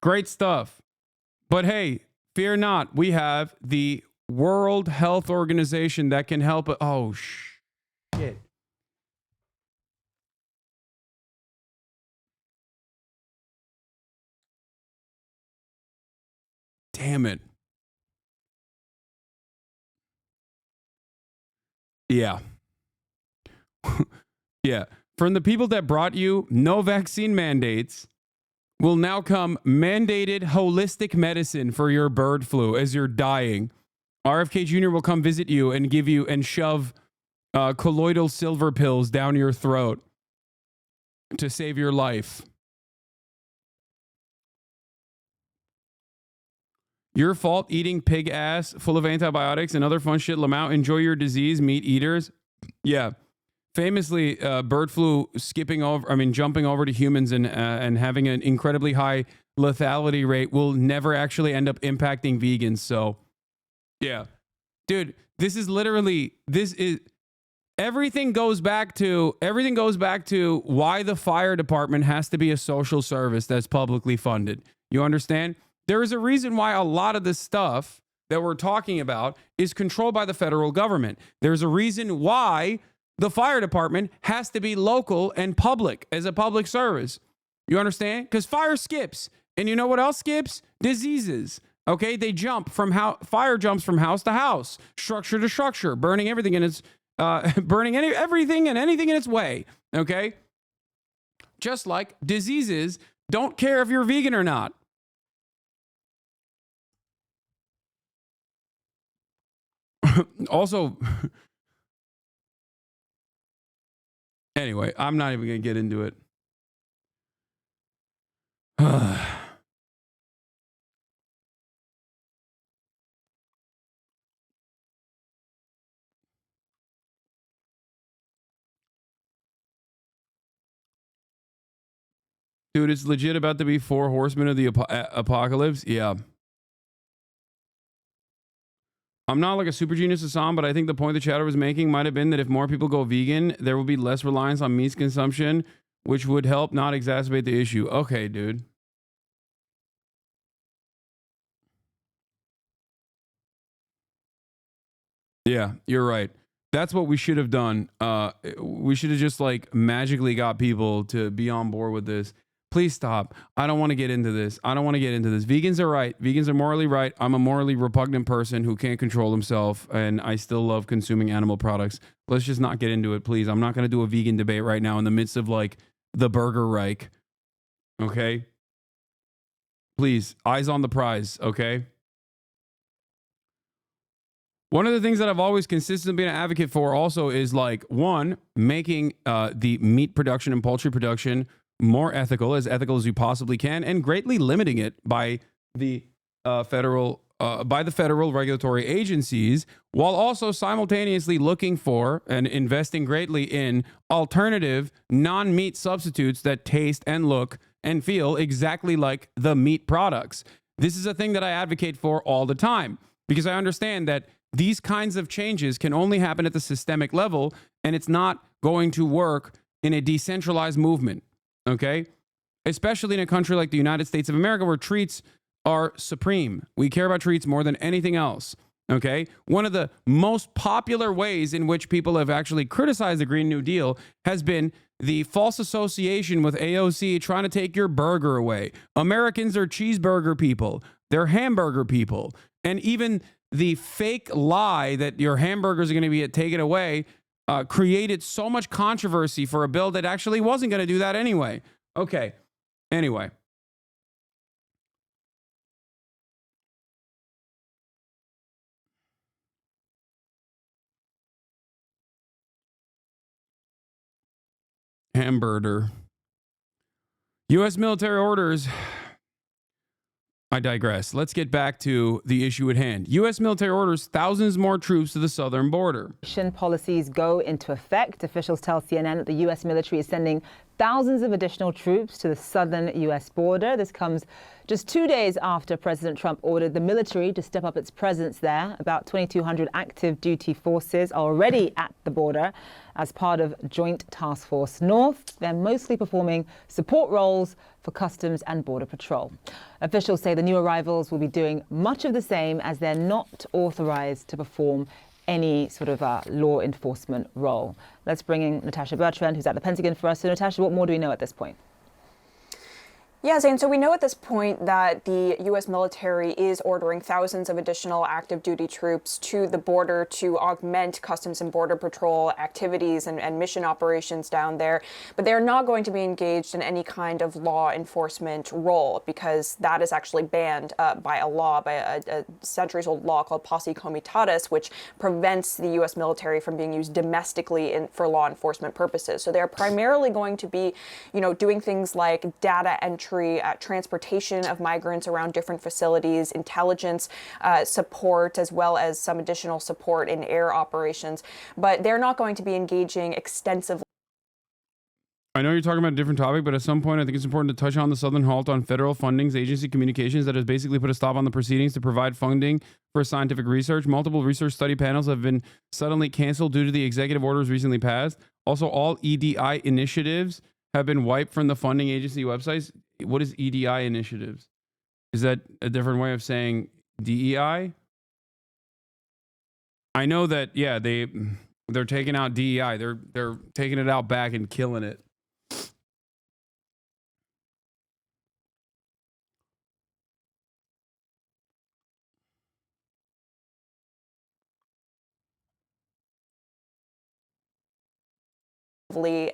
Great stuff. But hey, fear not. We have the World Health Organization that can help. Oh, shit. Damn it. Yeah. Yeah. From the people that brought you no vaccine mandates will now come mandated holistic medicine for your bird flu as you're dying. RFK Jr. will come visit you and give you and shove colloidal silver pills down your throat to save your life. Your fault eating pig ass full of antibiotics and other fun shit. Lamau, enjoy your disease, meat eaters. Yeah. Famously, bird flu jumping over to humans and having an incredibly high lethality rate will never actually end up impacting vegans. So, yeah. Dude, everything goes back to why the fire department has to be a social service that's publicly funded. You understand? There is a reason why a lot of the stuff that we're talking about is controlled by the federal government. There's a reason why the fire department has to be local and public as a public service. You understand? Because fire skips. And you know what else skips? Diseases. Okay? They fire jumps from house to house, structure to structure, burning everything in its everything and anything in its way. Okay? Just like diseases don't care if you're vegan or not. Also, anyway, I'm not even going to get into it. Dude, it's legit about to be 4 horsemen of the apocalypse. Yeah. I'm not like a super genius Hassan, but I think the point the chatter was making might have been that if more people go vegan, there will be less reliance on meat consumption, which would help not exacerbate the issue. Okay, dude. Yeah, you're right. That's what we should have done. We should have just like magically got people to be on board with this. Please stop. I don't want to get into this. Vegans are right. Vegans are morally right. I'm a morally repugnant person who can't control himself, and I still love consuming animal products. Let's just not get into it, please. I'm not going to do a vegan debate right now in the midst of like the Burgerreich. Okay? Please, eyes on the prize, okay? One of the things that I've always consistently been an advocate for also is like, one, making the meat production and poultry production more ethical as you possibly can, and greatly limiting it by the federal regulatory agencies, while also simultaneously looking for and investing greatly in alternative non-meat substitutes that taste and look and feel exactly like the meat products. This is a thing that I advocate for all the time because I understand that these kinds of changes can only happen at the systemic level, and it's not going to work in a decentralized movement. Okay? Especially in a country like the United States of America where treats are supreme. We care about treats more than anything else. Okay? One of the most popular ways in which people have actually criticized the Green New Deal has been the false association with AOC trying to take your burger away. Americans are cheeseburger people. They're hamburger people. And even the fake lie that your hamburgers are going to be taken away created so much controversy for a bill that actually wasn't going to do that anyway. Okay. Anyway. Hamburger. U.S. military orders. I digress. Let's get back to the issue at hand. U.S. military orders thousands more troops to the southern border. Policies go into effect. Officials tell CNN that the U.S. military is sending thousands of additional troops to the southern U.S. border. This comes just 2 days after President Trump ordered the military to step up its presence there. About 2,200 active duty forces are already at the border as part of Joint Task Force North. They're mostly performing support roles for Customs and Border Patrol. Officials say the new arrivals will be doing much of the same, as they're not authorized to perform any sort of law enforcement role. Let's bring in Natasha Bertrand, who's at the Pentagon for us. So, Natasha, what more do we know at this point? Yeah, Zane, so we know at this point that the U.S. military is ordering thousands of additional active duty troops to the border to augment Customs and Border Patrol activities and mission operations down there. But they're not going to be engaged in any kind of law enforcement role, because that is actually banned by a law, by a centuries-old law called Posse Comitatus, which prevents the U.S. military from being used domestically for law enforcement purposes. So they're primarily going to be, doing things like data entry, transportation of migrants around different facilities, intelligence support, as well as some additional support in air operations. But they're not going to be engaging extensively. I know you're talking about a different topic, but at some point I think it's important to touch on the Southern halt on federal funding's agency communications that has basically put a stop on the proceedings to provide funding for scientific research. Multiple research study panels have been suddenly canceled due to the executive orders recently passed. Also, all EDI initiatives have been wiped from the funding agency websites. What is EDI initiatives? Is that a different way of saying DEI? I know that, yeah, they're taking out DEI. They're taking it out back and killing it.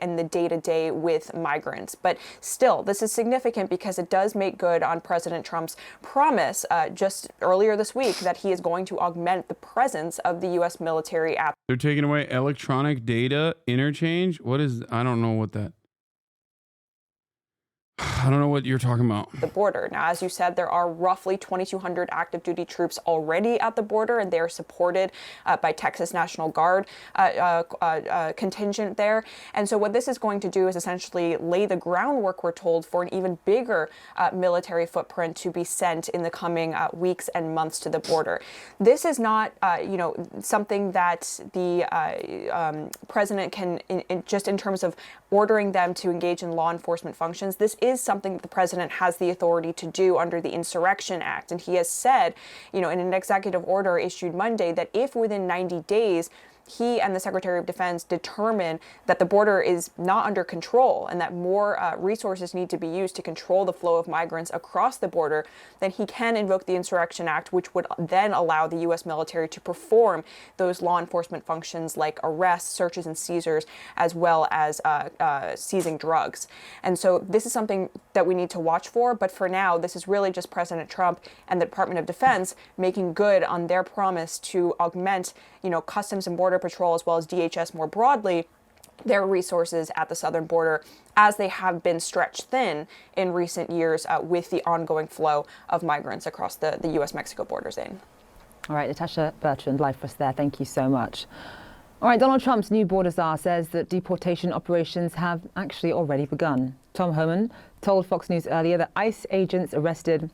In the day-to-day with migrants. But still, this is significant because it does make good on President Trump's promise just earlier this week that he is going to augment the presence of the U.S. military at. They're taking away electronic data interchange. What is, I don't know what that. I don't know what you're talking about. The border. Now, as you said, there are roughly 2,200 active duty troops already at the border, and they are supported by Texas National Guard contingent there. And so what this is going to do is essentially lay the groundwork, we're told, for an even bigger military footprint to be sent in the coming weeks and months to the border. This is not, something that the president can, just in terms of ordering them to engage in law enforcement functions. This is something that the president has the authority to do under the Insurrection Act. And he has said, in an executive order issued Monday, that if within 90 days he and the Secretary of Defense determine that the border is not under control and that more resources need to be used to control the flow of migrants across the border, then he can invoke the Insurrection Act, which would then allow the U.S. military to perform those law enforcement functions like arrests, searches, and seizures, as well as seizing drugs. And so this is something that we need to watch for. But for now, this is really just President Trump and the Department of Defense making good on their promise to augment, Customs and Border Patrol, as well as DHS more broadly, their resources at the southern border, as they have been stretched thin in recent years with the ongoing flow of migrants across the U.S.-Mexico border, Zane. All right, Natasha Bertrand, live for us there. Thank you so much. All right, Donald Trump's new border czar says that deportation operations have actually already begun. Tom Homan told Fox News earlier that ICE agents arrested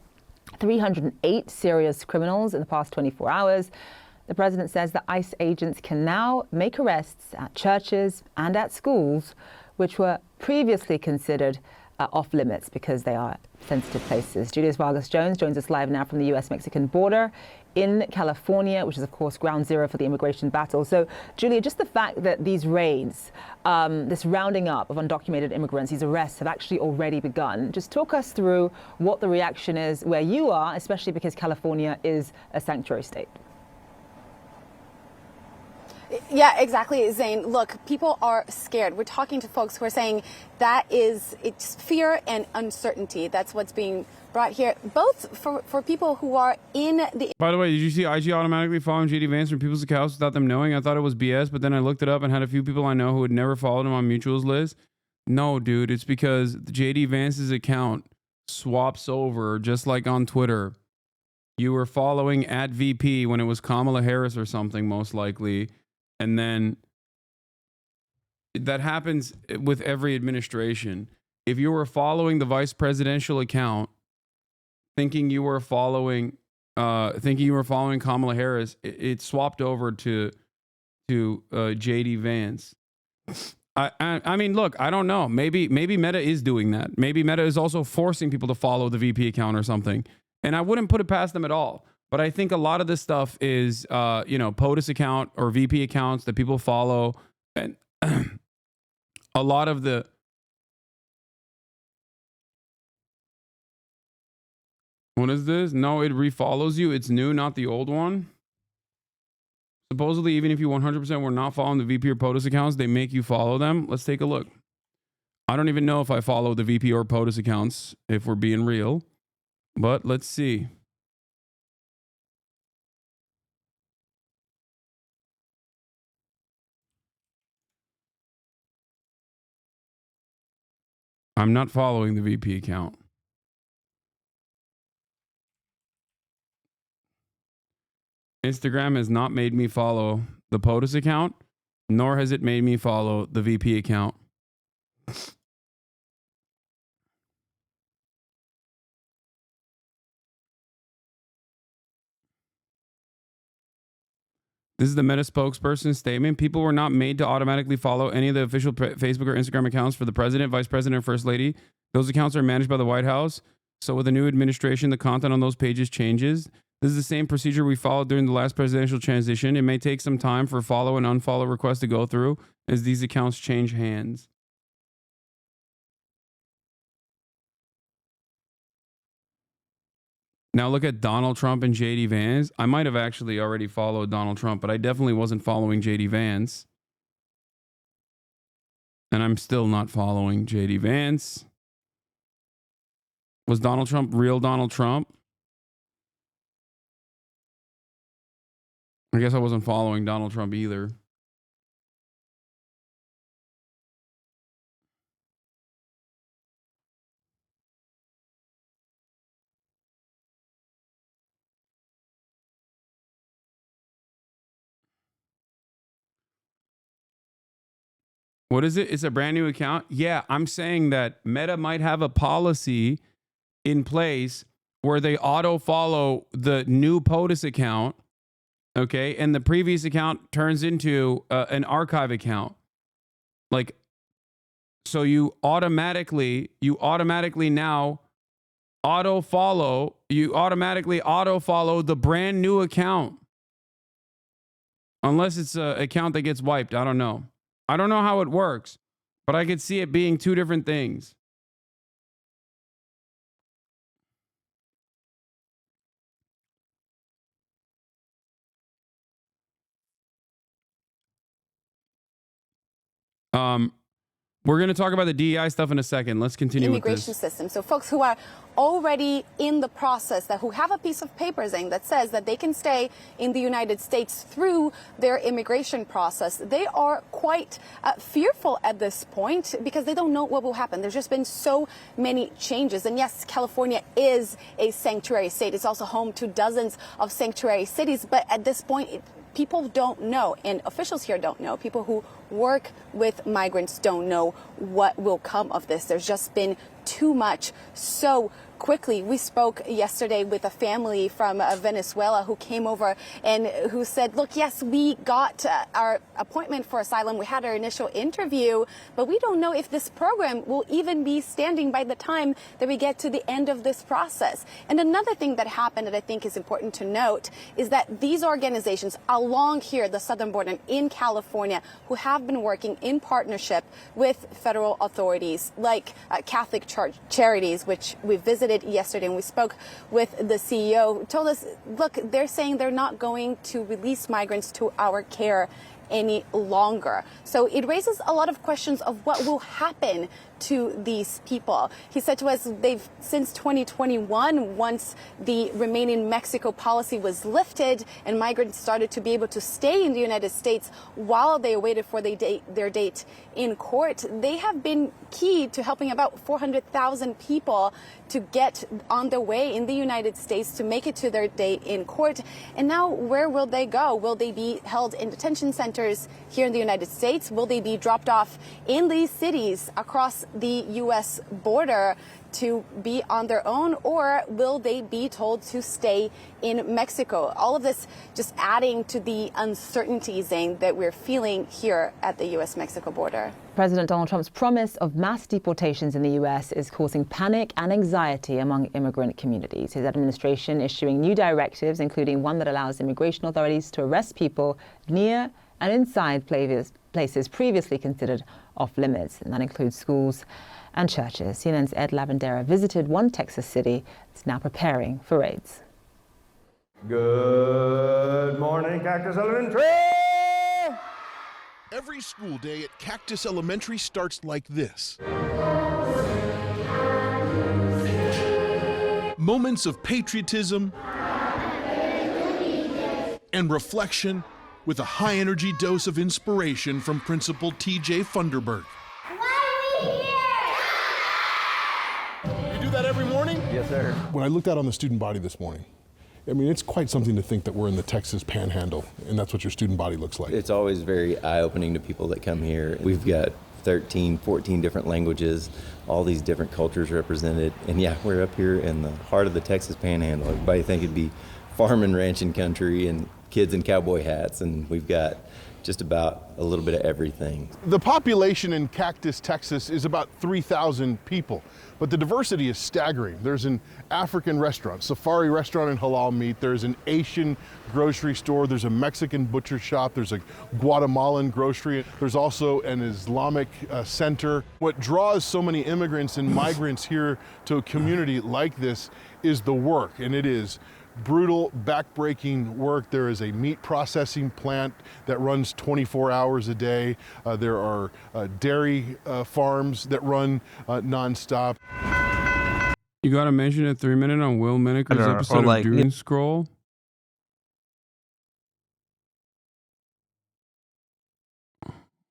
308 serious criminals in the past 24 hours. The president says that ICE agents can now make arrests at churches and at schools, which were previously considered off limits because they are sensitive places. Julius Vargas Jones joins us live now from the U.S.-Mexican border in California, which is, of course, ground zero for the immigration battle. So, Julia, just the fact that these raids, this rounding up of undocumented immigrants, these arrests have actually already begun. Just talk us through what the reaction is where you are, especially because California is a sanctuary state. Yeah, exactly, Zane. Look, people are scared. We're talking to folks who are saying that it's fear and uncertainty. That's what's being brought here, both for people who are in the... By the way, did you see IG automatically following JD Vance from people's accounts without them knowing? I thought it was BS, but then I looked it up and had a few people I know who had never followed him on mutuals list. No, dude, it's because JD Vance's account swaps over, just like on Twitter. You were following at VP when it was Kamala Harris or something, most likely. And then that happens with every administration. If you were following the vice presidential account, thinking you were following Kamala Harris, it swapped over to JD Vance. I mean, look, I don't know. Maybe Meta is doing that. Maybe Meta is also forcing people to follow the VP account or something. And I wouldn't put it past them at all. But I think a lot of this stuff is, POTUS account or VP accounts that people follow. And a lot of the... What is this? No, it refollows you. It's new, not the old one. Supposedly, even if you 100% were not following the VP or POTUS accounts, they make you follow them. Let's take a look. I don't even know if I follow the VP or POTUS accounts, if we're being real. But let's see. I'm not following the VP account. Instagram has not made me follow the POTUS account, nor has it made me follow the VP account. This is the Meta spokesperson's statement. People were not made to automatically follow any of the official Facebook or Instagram accounts for the president, vice president, or first lady. Those accounts are managed by the White House. So with the new administration, the content on those pages changes. This is the same procedure we followed during the last presidential transition. It may take some time for follow and unfollow requests to go through as these accounts change hands. Now look at Donald Trump and JD Vance. I might have actually already followed Donald Trump, but I definitely wasn't following JD Vance. And I'm still not following JD Vance. Was Donald Trump real Donald Trump? I guess I wasn't following Donald Trump either. What is it? It's a brand new account? Yeah, I'm saying that Meta might have a policy in place where they auto-follow the new POTUS account, okay, and the previous account turns into an archive account. Like, so you automatically now auto-follow the brand new account. Unless it's an account that gets wiped. I don't know. I don't know how it works, but I could see it being two different things. We're going to talk about the DEI stuff in a second. Let's continue with this. Immigration system. So folks who are already in the process, who have a piece of paper saying that says that they can stay in the United States through their immigration process, they are quite fearful at this point because they don't know what will happen. There's just been so many changes. And yes, California is a sanctuary state. It's also home to dozens of sanctuary cities. But at this point, people don't know, and officials here don't know. People who work with migrants don't know what will come of this. There's just been too much so quickly. We spoke yesterday with a family from Venezuela who came over and who said, look, yes, we got our appointment for asylum. We had our initial interview, but we don't know if this program will even be standing by the time that we get to the end of this process. And another thing that happened that I think is important to note is that these organizations along here, the southern border in California, who have been working in partnership with federal authorities like Catholic Charities, which we visited yesterday, and we spoke with the CEO, who told us, look, they're saying they're not going to release migrants to our care any longer. So it raises a lot of questions of what will happen to these people. He said to us they've since 2021, once the Remain in Mexico policy was lifted and migrants started to be able to stay in the United States while they waited for their date in court, they have been key to helping about 400,000 people to get on their way in the United States to make it to their date in court. And now where will they go? Will they be held in detention centers here in the United States? Will they be dropped off in these cities across the U.S. border to be on their own, or will they be told to stay in Mexico? All of this just adding to the uncertainty, Zane, that we're feeling here at the U.S.-Mexico border. President Donald Trump's promise of mass deportations in the U.S. is causing panic and anxiety among immigrant communities. His administration issuing new directives, including one that allows immigration authorities to arrest people near and inside places previously considered off limits, and that includes schools and churches. CNN's Ed Lavandera visited one Texas city that's now preparing for raids. Good morning, Cactus Elementary! Every school day at Cactus Elementary starts like this. Moments of patriotism and reflection with a high-energy dose of inspiration from Principal T.J. Funderburg. You do that every morning? Yes, sir. When I looked out on the student body this morning, I mean, it's quite something to think that we're in the Texas Panhandle, and that's what your student body looks like. It's always very eye-opening to people that come here. We've got 13, 14 different languages, all these different cultures represented. And yeah, we're up here in the heart of the Texas Panhandle. Everybody think it'd be farm and ranching country and kids in cowboy hats, and we've got just about a little bit of everything. The population in Cactus, Texas is about 3,000 people, but the diversity is staggering. There's an African restaurant, safari restaurant and halal meat. There's an Asian grocery store. There's a Mexican butcher shop. There's a Guatemalan grocery. There's also an Islamic center. What draws so many immigrants and migrants here to a community like this is the work, and it is brutal, back-breaking work. There is a meat processing plant that runs 24 hours a day. There are dairy farms that run nonstop. You got to mention a 3-minute on Will Minnicker's episode of Doom Scroll.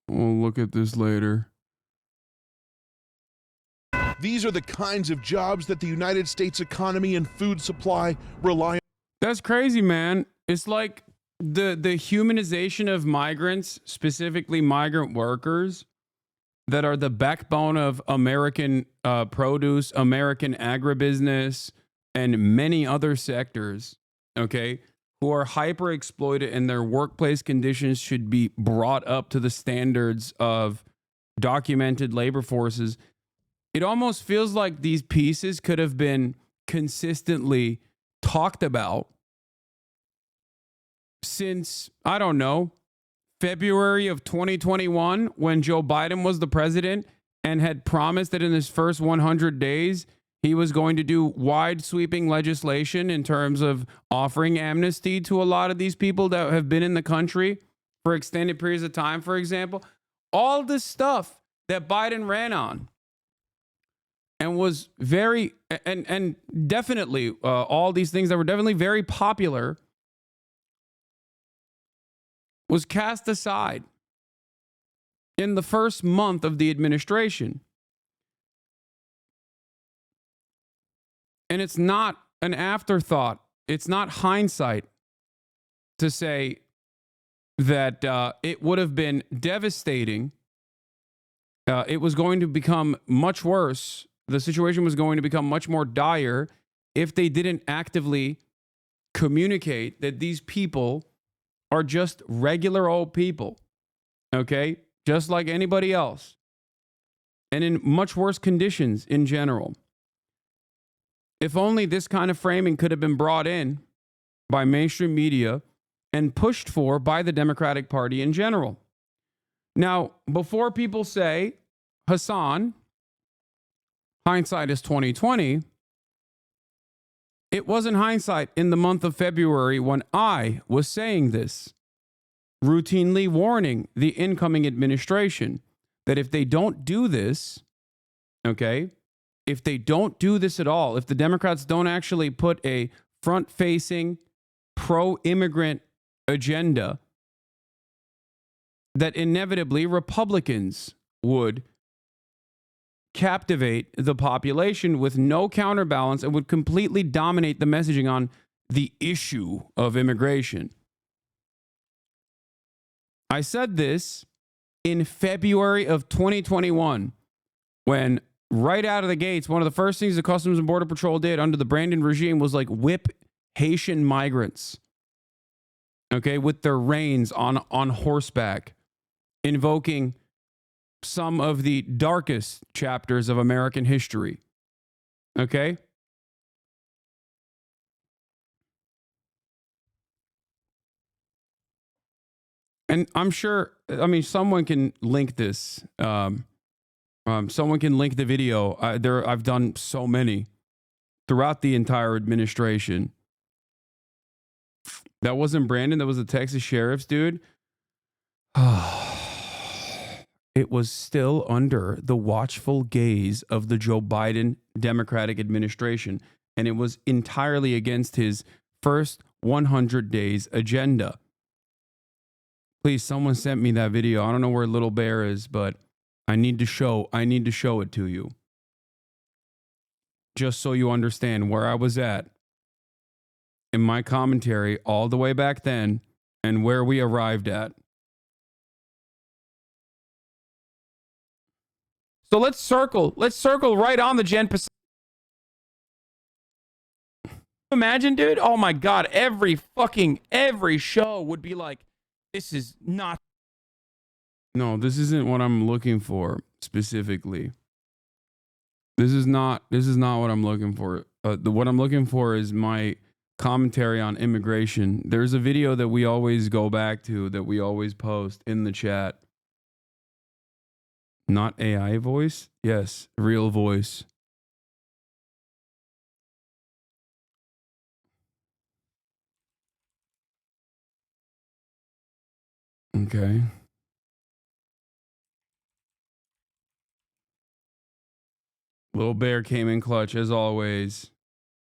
We'll look at this later. These are the kinds of jobs that the United States economy and food supply rely on. That's crazy, man. It's like the humanization of migrants, specifically migrant workers, that are the backbone of American produce, American agribusiness, and many other sectors, okay, who are hyper exploited, and their workplace conditions should be brought up to the standards of documented labor forces. It almost feels like these pieces could have been consistently talked about since, I don't know, February of 2021, when Joe Biden was the president and had promised that in his first 100 days, he was going to do wide sweeping legislation in terms of offering amnesty to a lot of these people that have been in the country for extended periods of time, for example. All this stuff that Biden ran on. And was very, and definitely all these things that were definitely very popular was cast aside in the first month of the administration. And it's not an afterthought. It's not hindsight to say that it would have been devastating. It was going to become much worse the situation was going to become much more dire if they didn't actively communicate that these people are just regular old people, okay? Just like anybody else, and in much worse conditions in general. If only this kind of framing could have been brought in by mainstream media and pushed for by the Democratic Party in general. Now, before people say, Hasan, hindsight is 2020, it wasn't hindsight in the month of February when I was saying this, routinely warning the incoming administration that if they don't do this, okay, if they don't do this at all, if the Democrats don't actually put a front-facing, pro-immigrant agenda, that inevitably Republicans would captivate the population with no counterbalance and would completely dominate the messaging on the issue of immigration. I said this in February of 2021 when right out of the gates, one of the first things the Customs and Border Patrol did under the Brandon regime was like whip Haitian migrants, okay, with their reins on horseback, invoking some of the darkest chapters of American history, okay? And I'm sure, I mean, someone can link this. Someone can link the video. I've done so many throughout the entire administration. That wasn't Brandon. That was the Texas sheriff's dude. It was still under the watchful gaze of the Joe Biden Democratic administration, and it was entirely against his first 100 days agenda. Please, someone sent me that video. I don't know where Little Bear is, but I need to show it to you. Just so you understand where I was at in my commentary all the way back then and where we arrived at. So let's circle right on the Gen Pacific. Imagine, dude. Oh my God. Every show would be like, this is not. No, this isn't what I'm looking for specifically. This is not what I'm looking for. What I'm looking for is my commentary on immigration. There's a video that we always go back to, that we always post in the chat. Not AI voice? Yes, real voice. Okay. Little Bear came in clutch as always.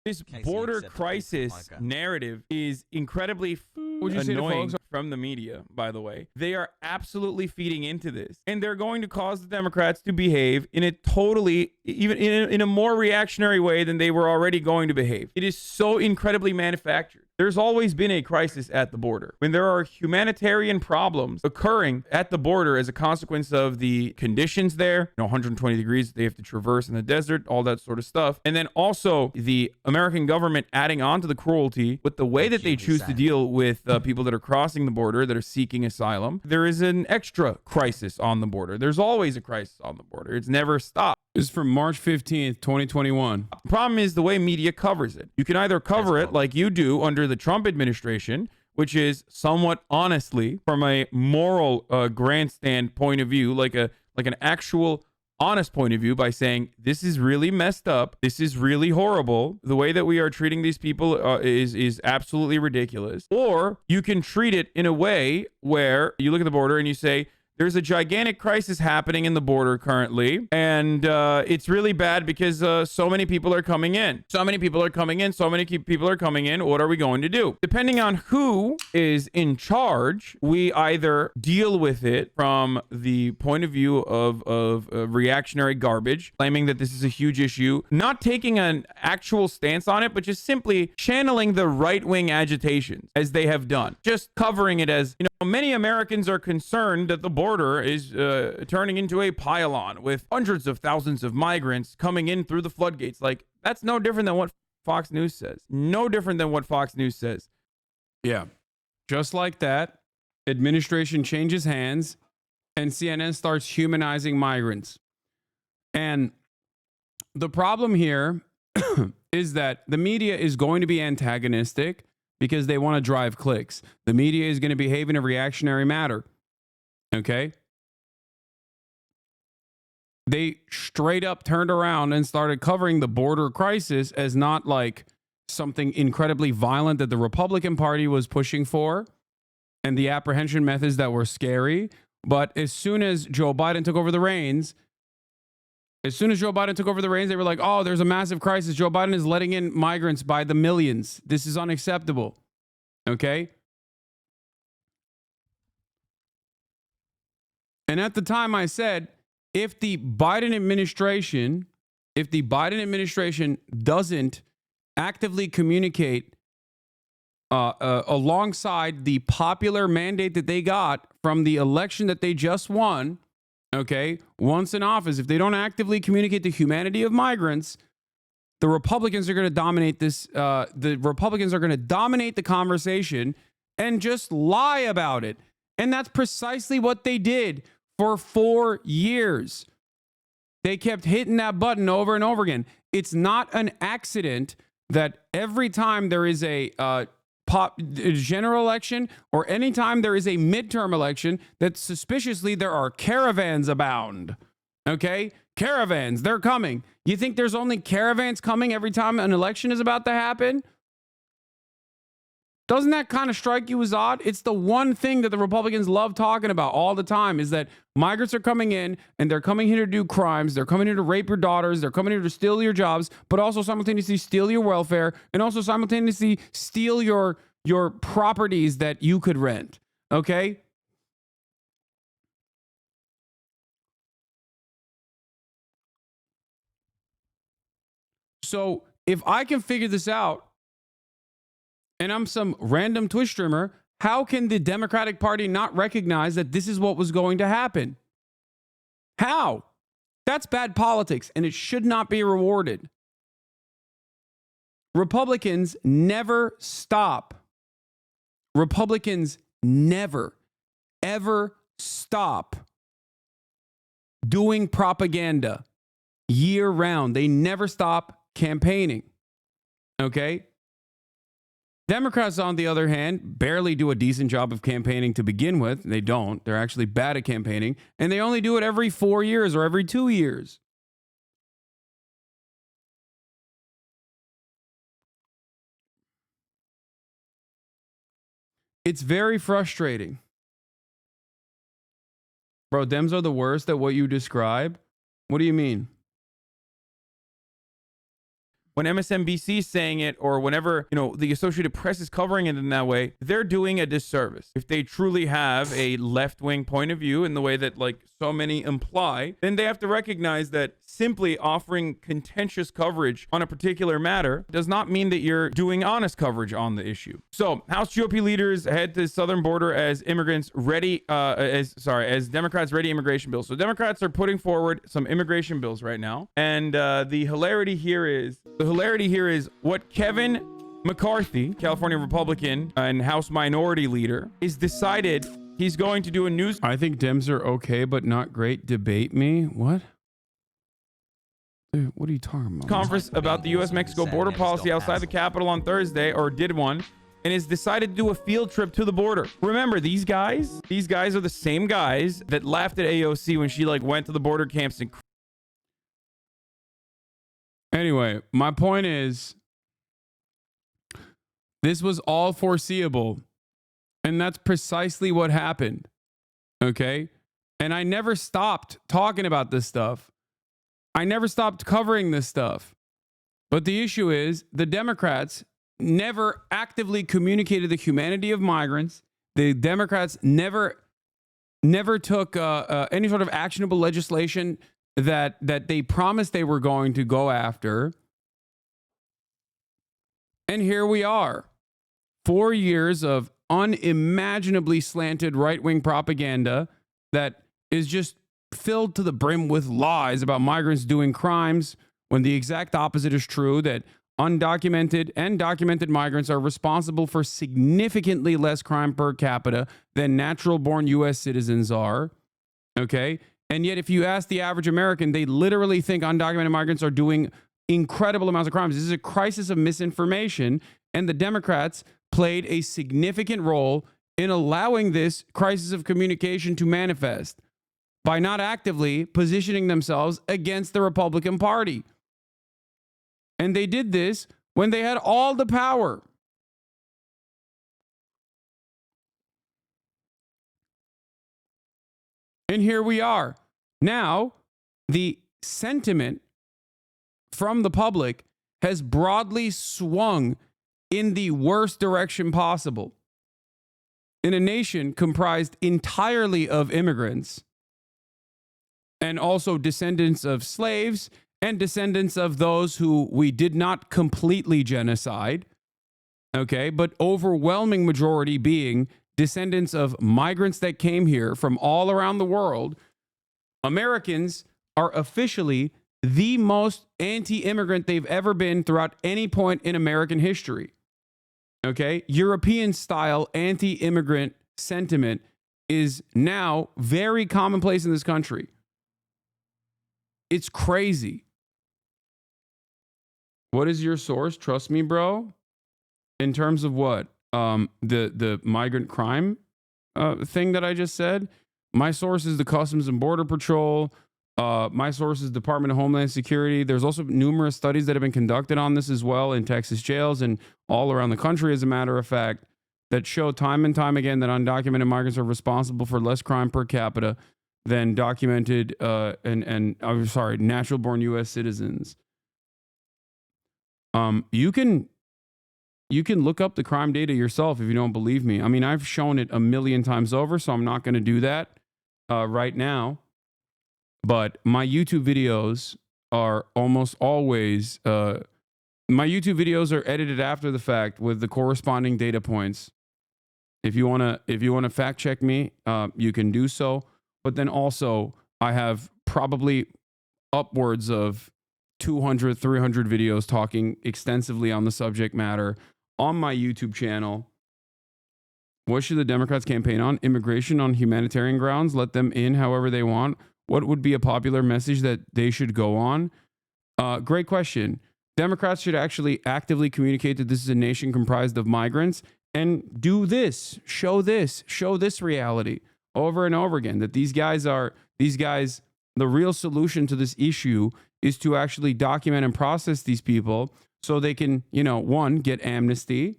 This border crisis narrative is incredibly annoying from the media, by the way. They are absolutely feeding into this. And they're going to cause the Democrats to behave in a totally, even in a more reactionary way than they were already going to behave. It is so incredibly manufactured. There's always been a crisis at the border. When there are humanitarian problems occurring at the border as a consequence of the conditions there, 120 degrees they have to traverse in the desert, all that sort of stuff. And then also the American government adding on to the cruelty with the way that they choose to deal with people that are crossing the border, that are seeking asylum. There is an extra crisis on the border. There's always a crisis on the border. It's never stopped. This is from March 15th, 2021. The problem is the way media covers it. You can either cover it like you do under the Trump administration, which is somewhat honestly, from a moral grandstand point of view, like an actual honest point of view, by saying this is really messed up, this is really horrible, the way that we are treating these people is absolutely ridiculous. Or you can treat it in a way where you look at the border and you say, there's a gigantic crisis happening in the border currently, and it's really bad because so many people are coming in. So many people are coming in. What are we going to do? Depending on who is in charge, we either deal with it from the point of view of reactionary garbage, claiming that this is a huge issue, not taking an actual stance on it, but just simply channeling the right-wing agitations as they have done. Just covering it as, Many Americans are concerned that the border is turning into a pile-on with hundreds of thousands of migrants coming in through the floodgates. Like, that's no different than what Fox News says. No different than what Fox News says. Yeah. Just like that, administration changes hands and CNN starts humanizing migrants. And the problem here is that the media is going to be antagonistic because they want to drive clicks. The media is going to behave in a reactionary manner. Okay? They straight up turned around and started covering the border crisis as not like something incredibly violent that the Republican Party was pushing for and the apprehension methods that were scary. But as soon as Joe Biden took over the reins, they were like, oh, there's a massive crisis. Joe Biden is letting in migrants by the millions. This is unacceptable. Okay? And at the time I said, if the Biden administration doesn't actively communicate alongside the popular mandate that they got from the election that they just won, okay, once in office, if they don't actively communicate the humanity of migrants, the Republicans are going to dominate this. The Republicans are going to dominate the conversation and just lie about it. And that's precisely what they did for 4 years. They kept hitting that button over and over again. It's not an accident that every time there is a general election or anytime there is a midterm election, that suspiciously there are caravans abound. Okay? Caravans, they're coming. You think there's only caravans coming every time an election is about to happen? Doesn't that kind of strike you as odd? It's the one thing that the Republicans love talking about all the time is that migrants are coming in and they're coming here to do crimes. They're coming here to rape your daughters. They're coming here to steal your jobs, but also simultaneously steal your welfare and also simultaneously steal your properties that you could rent. Okay? So if I can figure this out, and I'm some random Twitch streamer, how can the Democratic Party not recognize that this is what was going to happen? How? That's bad politics, and it should not be rewarded. Republicans never stop. Republicans never, ever stop doing propaganda year round. They never stop campaigning. Okay? Democrats, on the other hand, barely do a decent job of campaigning to begin with. They don't. They're actually bad at campaigning. And they only do it every 4 years or every 2 years. It's very frustrating. Bro, Dems are the worst at what you describe? What do you mean? When MSNBC is saying it, or whenever, the Associated Press is covering it in that way, they're doing a disservice. If they truly have a left-wing point of view in the way that, so many imply, then they have to recognize that simply offering contentious coverage on a particular matter does not mean that you're doing honest coverage on the issue. So, House GOP leaders head to the southern border as Democrats ready immigration bills. So Democrats are putting forward some immigration bills right now. And the hilarity here is what Kevin McCarthy, California Republican and House Minority Leader, is decided he's going to do a news. I think Dems are okay, but not great. Debate me. What? Dude, what are you talking about? Conference about the U.S.-Mexico border policy outside the Capitol on Thursday, or did one, and has decided to do a field trip to the border. Remember, these guys are the same guys that laughed at AOC when she went to the border camps and. Anyway, my point is, this was all foreseeable, and that's precisely what happened, okay? And I never stopped talking about this stuff. I never stopped covering this stuff. But the issue is, the Democrats never actively communicated the humanity of migrants. The Democrats never took any sort of actionable legislation that they promised they were going to go after. And here we are, 4 years of unimaginably slanted right-wing propaganda that is just filled to the brim with lies about migrants doing crimes, when the exact opposite is true, that undocumented and documented migrants are responsible for significantly less crime per capita than natural-born U.S. citizens are, okay? And yet, if you ask the average American, they literally think undocumented migrants are doing incredible amounts of crimes. This is a crisis of misinformation, and the Democrats played a significant role in allowing this crisis of communication to manifest by not actively positioning themselves against the Republican Party. And they did this when they had all the power. And here we are. Now, the sentiment from the public has broadly swung in the worst direction possible. In a nation comprised entirely of immigrants and also descendants of slaves and descendants of those who we did not completely genocide, okay, but overwhelming majority being descendants of migrants that came here from all around the world, Americans are officially the most anti-immigrant they've ever been throughout any point in American history. Okay? European-style anti-immigrant sentiment is now very commonplace in this country. It's crazy. What is your source? Trust me, bro. In terms of what? The migrant crime thing that I just said? My source is the Customs and Border Patrol. My source is Department of Homeland Security. There's also numerous studies that have been conducted on this as well in Texas jails and all around the country, as a matter of fact, that show time and time again that undocumented migrants are responsible for less crime per capita than documented natural-born U.S. citizens. You can look up the crime data yourself if you don't believe me. I mean, I've shown it a million times over, so I'm not going to do that right now. But my YouTube videos are almost always, my YouTube videos are edited after the fact with the corresponding data points. If you wanna fact check me, you can do so. But then also, I have probably upwards of 200, 300 videos talking extensively on the subject matter on my YouTube channel. What should the Democrats campaign on? Immigration on humanitarian grounds. Let them in however they want. What would be a popular message that they should go on? Great question. Democrats should actually actively communicate that this is a nation comprised of migrants and do this, show this reality over and over again, that these guys, the real solution to this issue is to actually document and process these people so they can, one, get amnesty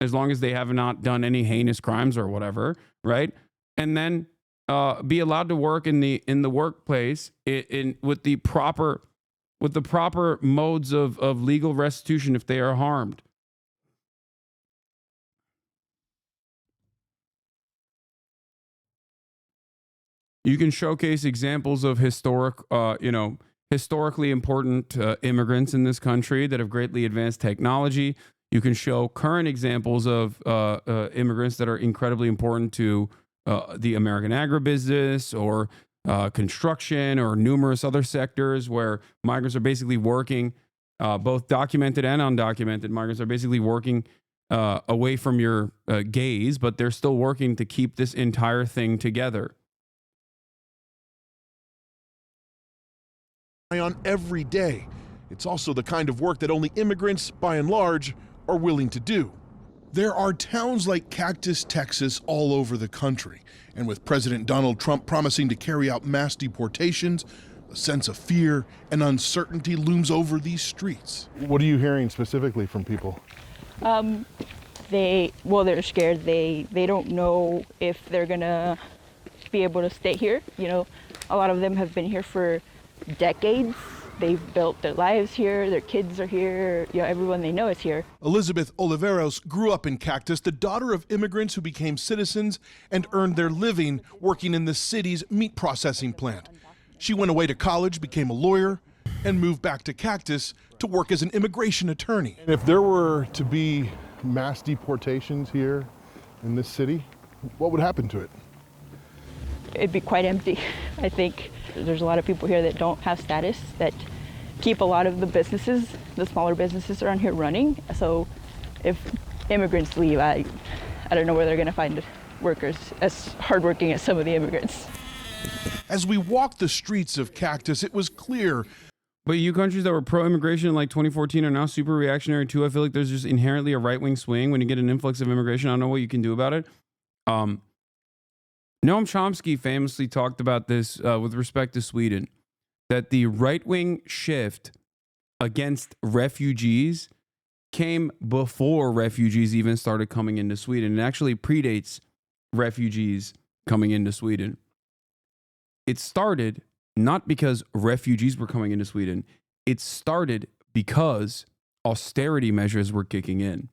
as long as they have not done any heinous crimes or whatever, right? And then be allowed to work in the workplace with the proper modes of legal restitution if they are harmed. You can showcase examples of historically important immigrants in this country that have greatly advanced technology. You can show current examples of immigrants that are incredibly important to the American agribusiness or construction or numerous other sectors where migrants are basically working, both documented and undocumented. Migrants are basically working away from your gaze, but they're still working to keep this entire thing together. On every day. It's also the kind of work that only immigrants, by and large, are willing to do. There are towns like Cactus, Texas, all over the country. And with President Donald Trump promising to carry out mass deportations, a sense of fear and uncertainty looms over these streets. What are you hearing specifically from people? They're scared. They don't know if they're gonna be able to stay here. A lot of them have been here for decades. They've built their lives here, their kids are here, everyone they know is here. Elizabeth Oliveros grew up in Cactus, the daughter of immigrants who became citizens and earned their living working in the city's meat processing plant. She went away to college, became a lawyer, and moved back to Cactus to work as an immigration attorney. And if there were to be mass deportations here, in this city, what would happen to it? It'd be quite empty. I think there's a lot of people here that don't have status that keep a lot of the businesses, the smaller businesses around here running. So if immigrants leave, I don't know where they're going to find workers as hardworking as some of the immigrants. As we walked the streets of Cactus, it was clear. But you countries that were pro-immigration in like 2014 are now super reactionary too. I feel like there's just inherently a right-wing swing when you get an influx of immigration. I don't know what you can do about it. Noam Chomsky famously talked about this with respect to Sweden, that the right-wing shift against refugees came before refugees even started coming into Sweden. It actually predates refugees coming into Sweden. It started not because refugees were coming into Sweden. It started because austerity measures were kicking in.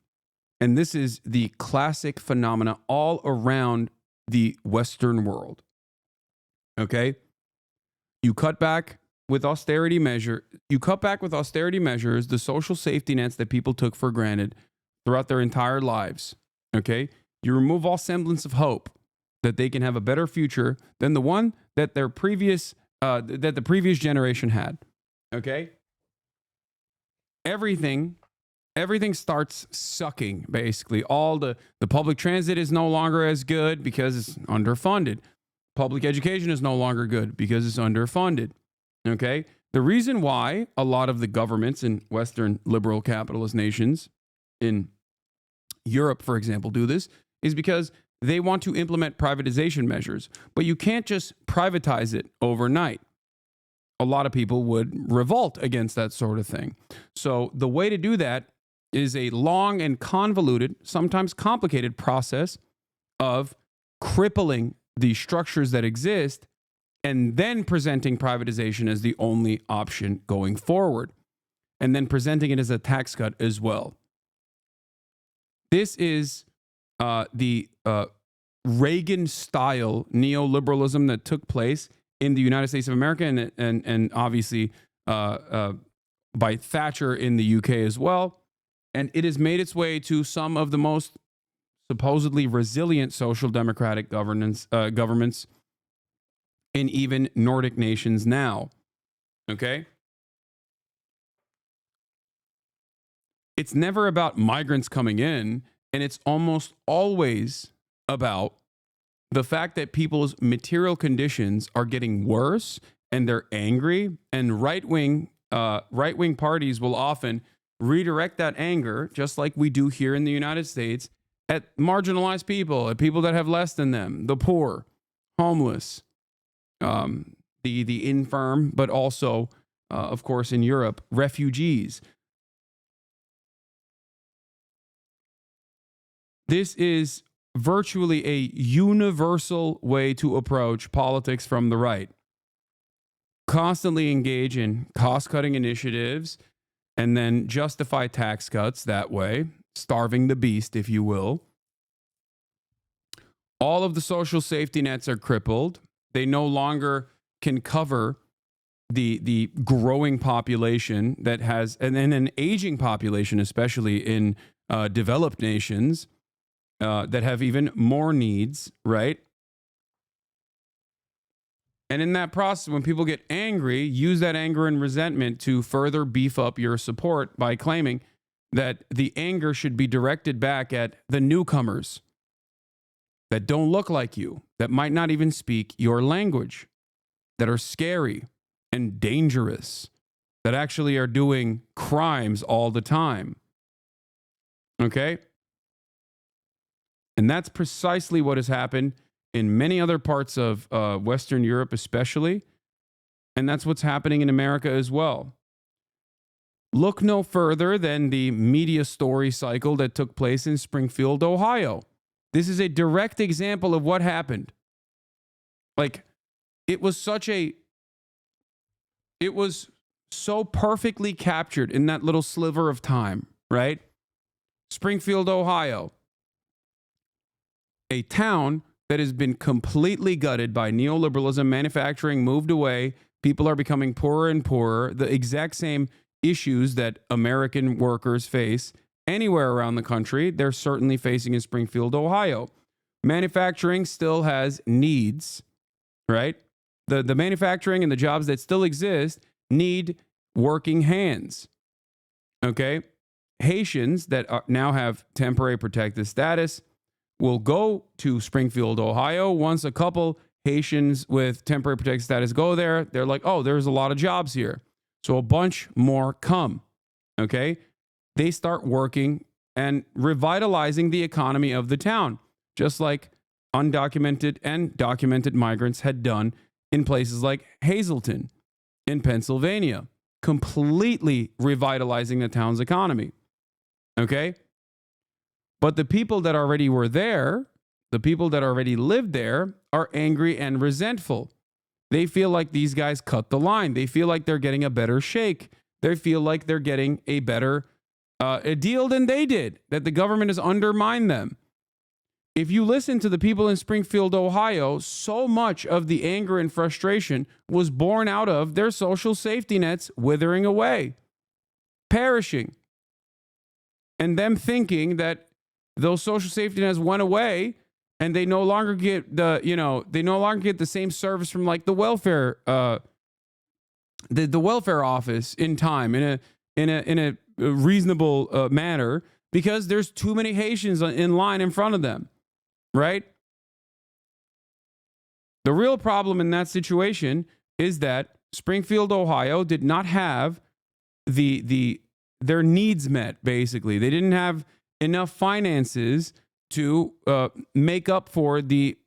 And this is the classic phenomena all around the Western world. Okay? You cut back with austerity measures, the social safety nets that people took for granted throughout their entire lives. Okay? You remove all semblance of hope that they can have a better future than the one that the previous generation had. Okay? Everything starts sucking, basically. All the public transit is no longer as good because it's underfunded. Public education is no longer good because it's underfunded. Okay? The reason why a lot of the governments in Western liberal capitalist nations, in Europe, for example, do this is because they want to implement privatization measures. But you can't just privatize it overnight. A lot of people would revolt against that sort of thing. So the way to do that is a long and convoluted, sometimes complicated process of crippling the structures that exist and then presenting privatization as the only option going forward, and then presenting it as a tax cut as well. This is the Reagan-style neoliberalism that took place in the United States of America and obviously by Thatcher in the UK as well. And it has made its way to some of the most supposedly resilient social democratic governments in even Nordic nations now. Okay? It's never about migrants coming in, and it's almost always about the fact that people's material conditions are getting worse and they're angry, and right-wing parties will often redirect that anger, just like we do here in the United States, at marginalized people, at people that have less than them, the poor, homeless, the infirm, but also, of course, in Europe, refugees. This is virtually a universal way to approach politics from the right. Constantly engage in cost-cutting initiatives and then justify tax cuts that way, starving the beast, if you will. All of the social safety nets are crippled. They no longer can cover the growing population that has, and then an aging population, especially in developed nations that have even more needs, right? And in that process, when people get angry, use that anger and resentment to further beef up your support by claiming that the anger should be directed back at the newcomers that don't look like you, that might not even speak your language, that are scary and dangerous, that actually are doing crimes all the time. Okay? And that's precisely what has happened in many other parts of Western Europe especially, and that's what's happening in America as well. Look no further than the media story cycle that took place in Springfield, Ohio. This is a direct example of what happened. Like, it was so perfectly captured in that little sliver of time, right? Springfield, Ohio, a town that has been completely gutted by neoliberalism, manufacturing moved away, people are becoming poorer and poorer, the exact same issues that American workers face anywhere around the country, they're certainly facing in Springfield, Ohio. manufacturing still has needs, right? The manufacturing and the jobs that still exist need working hands. Okay? Haitians that now have temporary protected status will go to Springfield, Ohio. Once a couple Haitians with temporary protected status go there, they're like, oh, there's a lot of jobs here. So a bunch more come. Okay? They start working and revitalizing the economy of the town, just like undocumented and documented migrants had done in places like Hazleton in Pennsylvania, completely revitalizing the town's economy. Okay? But the people that already were there, the people that already lived there, are angry and resentful. They feel like these guys cut the line. They feel like they're getting a better shake. They feel like they're getting a better a deal than they did, that the government has undermined them. If you listen to the people in Springfield, Ohio, so much of the anger and frustration was born out of their social safety nets withering away, perishing, and them thinking that those social safety nets went away and they no longer get the same service from like the welfare the welfare office in time in a reasonable manner, because there's too many Haitians in line in front of them. Right? The real problem in that situation is that Springfield, Ohio did not have their needs met, basically. They didn't have enough finances to make up for the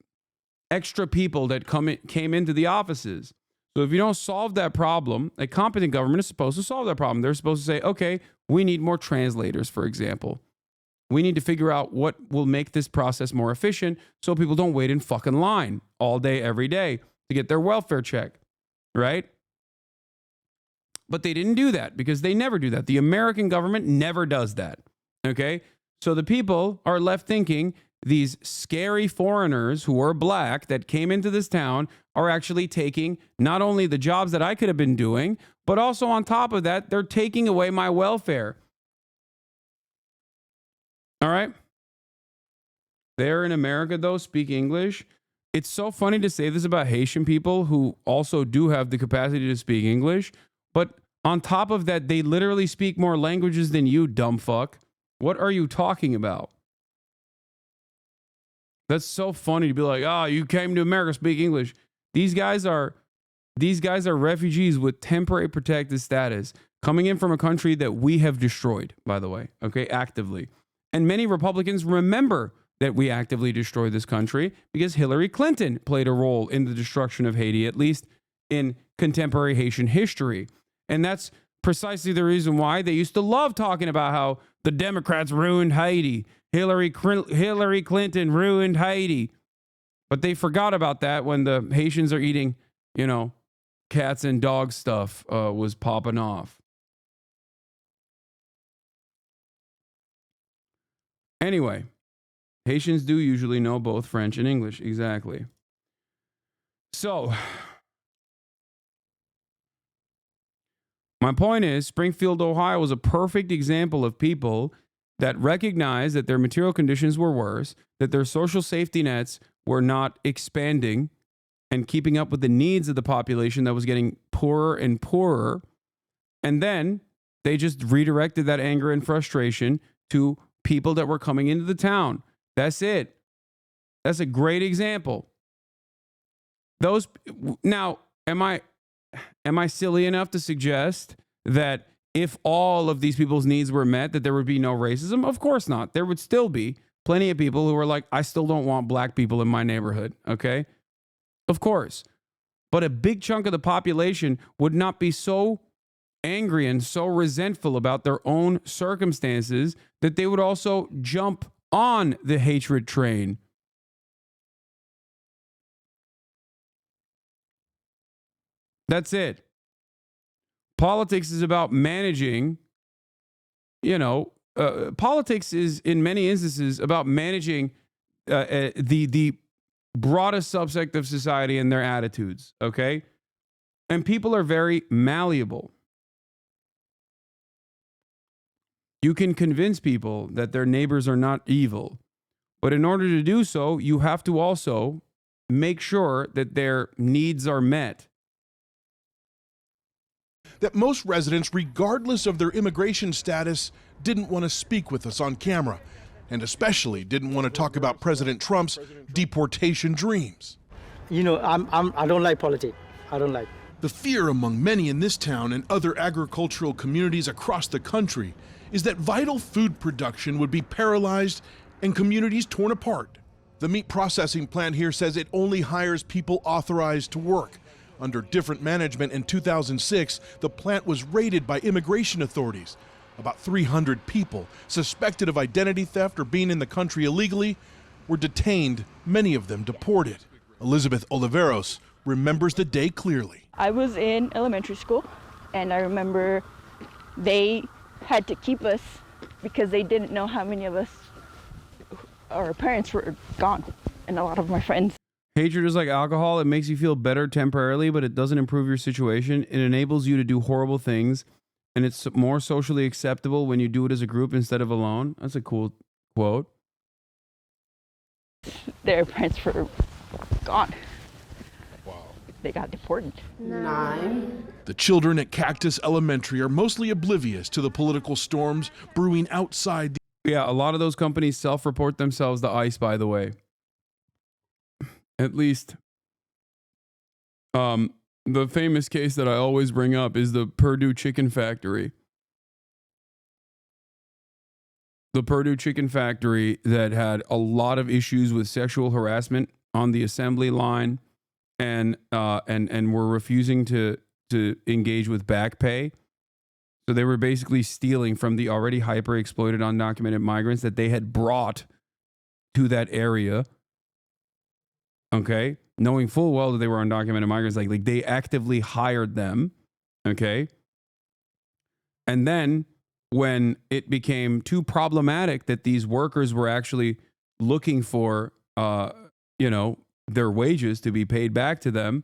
extra people that came into the offices. So if you don't solve that problem, a competent government is supposed to solve that problem. They're supposed to say, okay, we need more translators, for example. We need to figure out what will make this process more efficient so people don't wait in fucking line all day, every day to get their welfare check, right? But they didn't do that because they never do that. The American government never does that, okay? So the people are left thinking these scary foreigners who are black that came into this town are actually taking not only the jobs that I could have been doing, but also on top of that, they're taking away my welfare. All right. There in America, though, speak English. It's so funny to say this about Haitian people who also do have the capacity to speak English. But on top of that, they literally speak more languages than you, dumb fuck. What are you talking about? That's so funny to be like, oh, you came to America, speak English. These guys are refugees with temporary protected status coming in from a country that we have destroyed, by the way, okay, actively. And many Republicans remember that we actively destroyed this country because Hillary Clinton played a role in the destruction of Haiti, at least in contemporary Haitian history. And that's precisely the reason why they used to love talking about how the Democrats ruined Haiti. Hillary Clinton ruined Haiti. But they forgot about that when the Haitians are eating, cats and dog stuff was popping off. Anyway, Haitians do usually know both French and English. Exactly. So, my point is, Springfield, Ohio was a perfect example of people that recognized that their material conditions were worse, that their social safety nets were not expanding and keeping up with the needs of the population that was getting poorer and poorer. And then they just redirected that anger and frustration to people that were coming into the town. That's it. That's a great example. Now, am I silly enough to suggest that if all of these people's needs were met, that there would be no racism? Of course not. There would still be plenty of people who are like, I still don't want black people in my neighborhood. Okay? Of course. But a big chunk of the population would not be so angry and so resentful about their own circumstances that they would also jump on the hatred train. That's it. Politics is about managing, politics is in many instances about managing the broadest subsect of society and their attitudes, okay? And people are very malleable. You can convince people that their neighbors are not evil, But in order to do so, you have to also make sure that their needs are met. That most residents, regardless of their immigration status, didn't want to speak with us on camera, and especially didn't want to talk about President Trump's deportation dreams. You know, I don't like politics. I don't like. The fear among many in this town and other agricultural communities across the country is that vital food production would be paralyzed and communities torn apart. The meat processing plant here says it only hires people authorized to work. Under different management in 2006, the plant was raided by immigration authorities. About 300 people suspected of identity theft or being in the country illegally were detained, many of them deported. Elizabeth Oliveros remembers the day clearly. I was in elementary school, and I remember they had to keep us because they didn't know how many of us, our parents, were gone, and a lot of my friends. Hatred is like alcohol. It makes you feel better temporarily, but it doesn't improve your situation. It enables you to do horrible things, and it's more socially acceptable when you do it as a group instead of alone. That's a cool quote. Their parents were gone. Wow. They got deported. 9. The children at Cactus Elementary are mostly oblivious to the political storms brewing outside. Yeah, a lot of those companies self-report themselves to ICE, by the way. At least, the famous case that I always bring up is the Purdue Chicken Factory. The Purdue Chicken Factory that had a lot of issues with sexual harassment on the assembly line, and were refusing to engage with back pay. So they were basically stealing from the already hyper exploited undocumented migrants that they had brought to that area. Okay, knowing full well that they were undocumented migrants, like they actively hired them. Okay, and then when it became too problematic that these workers were actually looking for, their wages to be paid back to them,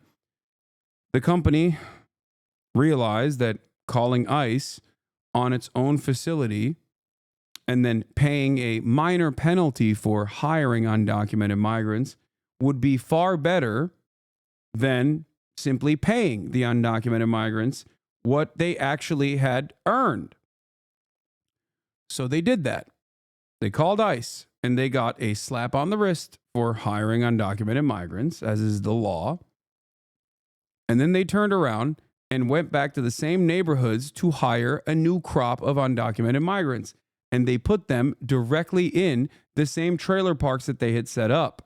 the company realized that calling ICE on its own facility and then paying a minor penalty for hiring undocumented migrants would be far better than simply paying the undocumented migrants what they actually had earned. So they did that. They called ICE and they got a slap on the wrist for hiring undocumented migrants, as is the law. And then they turned around and went back to the same neighborhoods to hire a new crop of undocumented migrants. And they put them directly in the same trailer parks that they had set up.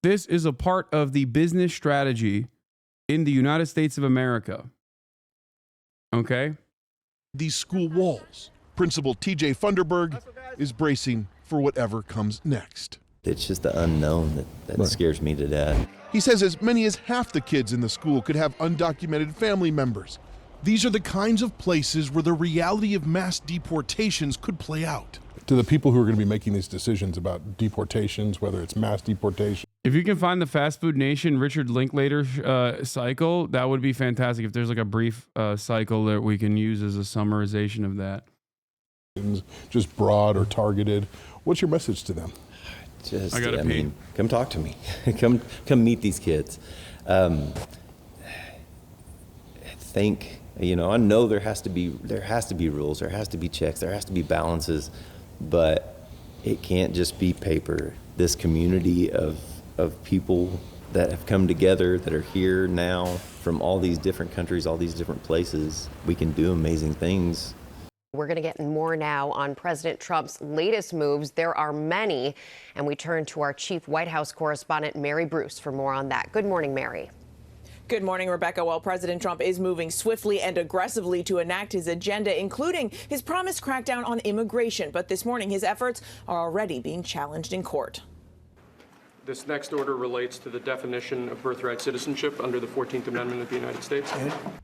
This is a part of the business strategy in the United States of America. Okay? These school walls. Principal TJ Funderburg is bracing for whatever comes next. It's just the unknown that scares me to death. He says as many as half the kids in the school could have undocumented family members. These are the kinds of places where the reality of mass deportations could play out. To the people who are going to be making these decisions about deportations, whether it's mass deportation. If you can find the Fast Food Nation Richard Linklater cycle, that would be fantastic. If there's like a brief cycle that we can use as a summarization of that. Just broad or targeted. What's your message to them? Just, I mean, come talk to me. come meet these kids. I know there has to be rules, there has to be checks, there has to be balances, but it can't just be paper. This community of people that have come together, that are here now from all these different countries, all these different places, we can do amazing things. We're going to get more now on President Trump's latest moves. There are many, and we turn to our chief White House correspondent, Mary Bruce, for more on that. Good morning, Mary. Good morning, Rebecca. Well, President Trump is moving swiftly and aggressively to enact his agenda, including his promised crackdown on immigration. But this morning, his efforts are already being challenged in court. This next order relates to the definition of birthright citizenship under the 14th Amendment of the United States.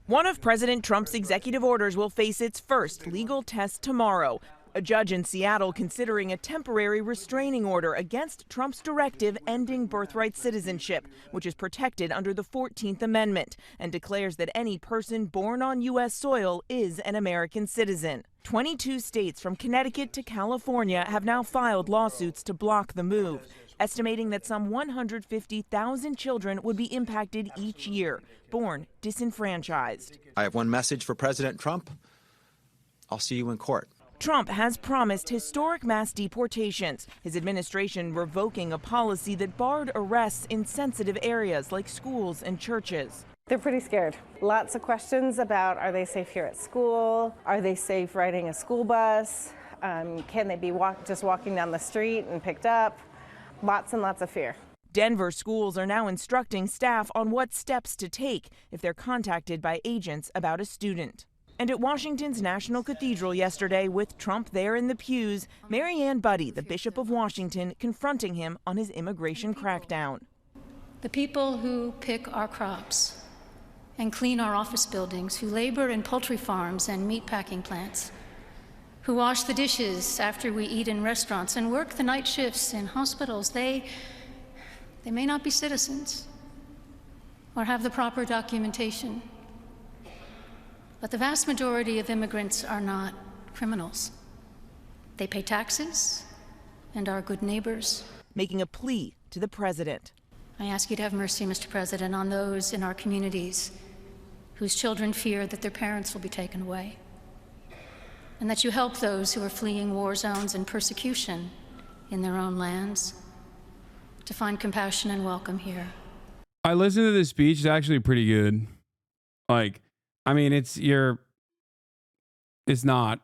One of President Trump's executive orders will face its first legal test tomorrow. A judge in Seattle considering a temporary restraining order against Trump's directive ending birthright citizenship, which is protected under the 14th Amendment, and declares that any person born on U.S. soil is an American citizen. 22 states from Connecticut to California have now filed lawsuits to block the move, estimating that some 150,000 children would be impacted each year, born disenfranchised. I have one message for President Trump. I'll see you in court. Trump has promised historic mass deportations, his administration revoking a policy that barred arrests in sensitive areas like schools and churches. They're pretty scared. Lots of questions about, are they safe here at school? Are they safe riding a school bus? Can they be just walking down the street and picked up? Lots and lots of fear. Denver schools are now instructing staff on what steps to take if they're contacted by agents about a student. And at Washington's National Cathedral yesterday, with Trump there in the pews, Mary Ann Buddy, the Bishop of Washington, confronting him on his immigration crackdown. The people who pick our crops and clean our office buildings, who labor in poultry farms and meat packing plants, who wash the dishes after we eat in restaurants and work the night shifts in hospitals, they may not be citizens or have the proper documentation. But the vast majority of immigrants are not criminals. They pay taxes and are good neighbors. Making a plea to the president. I ask you to have mercy, Mr. President, on those in our communities whose children fear that their parents will be taken away, and that you help those who are fleeing war zones and persecution in their own lands to find compassion and welcome here. I listened to this speech. It's actually pretty good. I mean, it's not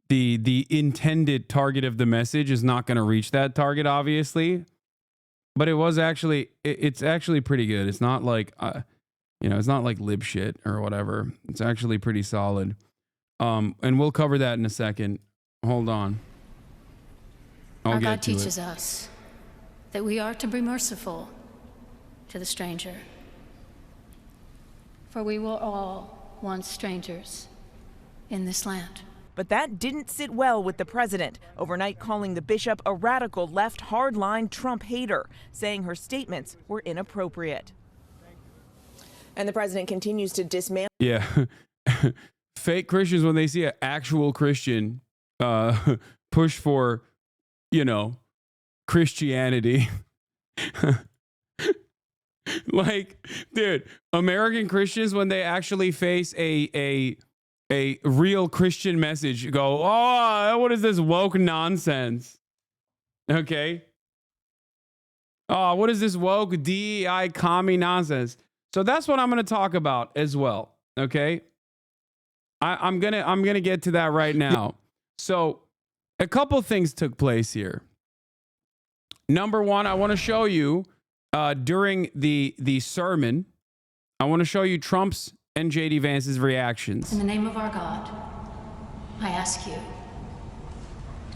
the intended target of the message is not going to reach that target, obviously, but it's actually pretty good. It's not like, it's not like lib shit or whatever. It's actually pretty solid. And we'll cover that in a second. Hold on. Our God teaches us that we are to be merciful to the stranger. For we were all once strangers in this land. But that didn't sit well with the president, overnight calling the bishop a radical left hardline Trump hater, saying her statements were inappropriate. And the president continues to dismantle. Yeah. Fake Christians, when they see an actual Christian push for, Christianity. Dude, American Christians, when they actually face a real Christian message, go, oh, what is this woke nonsense? Okay. Oh, what is this woke DEI commie nonsense? So that's what I'm going to talk about as well. Okay. I'm gonna get to that right now. So a couple things took place here. Number one, I want to show you during the sermon, I want to show you Trump's and J.D. Vance's reactions. In the name of our God, I ask you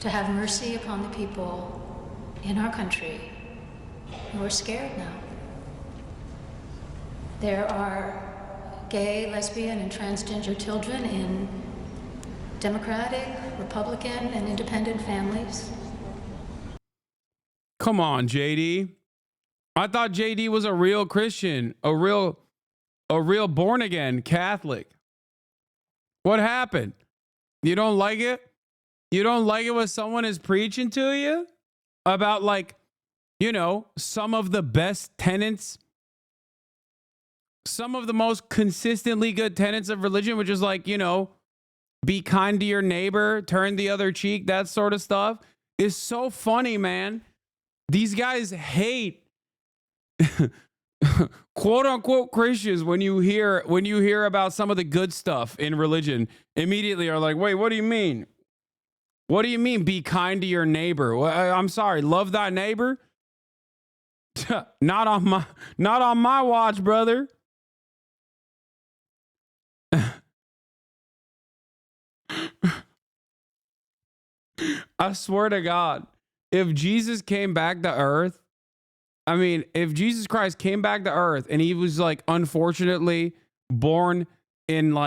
to have mercy upon the people in our country who are scared now. There are gay, lesbian, and transgender children in Democratic, Republican, and independent families. Come on, JD. I thought JD was a real Christian, a real born again Catholic. What happened? You don't like it? You don't like it when someone is preaching to you about, some of the best tenets, some of the most consistently good tenets of religion, which is be kind to your neighbor, turn the other cheek, that sort of stuff, is so funny, man. These guys hate quote unquote Christians when you hear about some of the good stuff in religion. Immediately are like, wait, what do you mean? What do you mean be kind to your neighbor? Well, I'm sorry, love thy neighbor? Not on my watch, brother. I swear to God, if Jesus came back to earth, if Jesus Christ came back to earth and he was unfortunately born in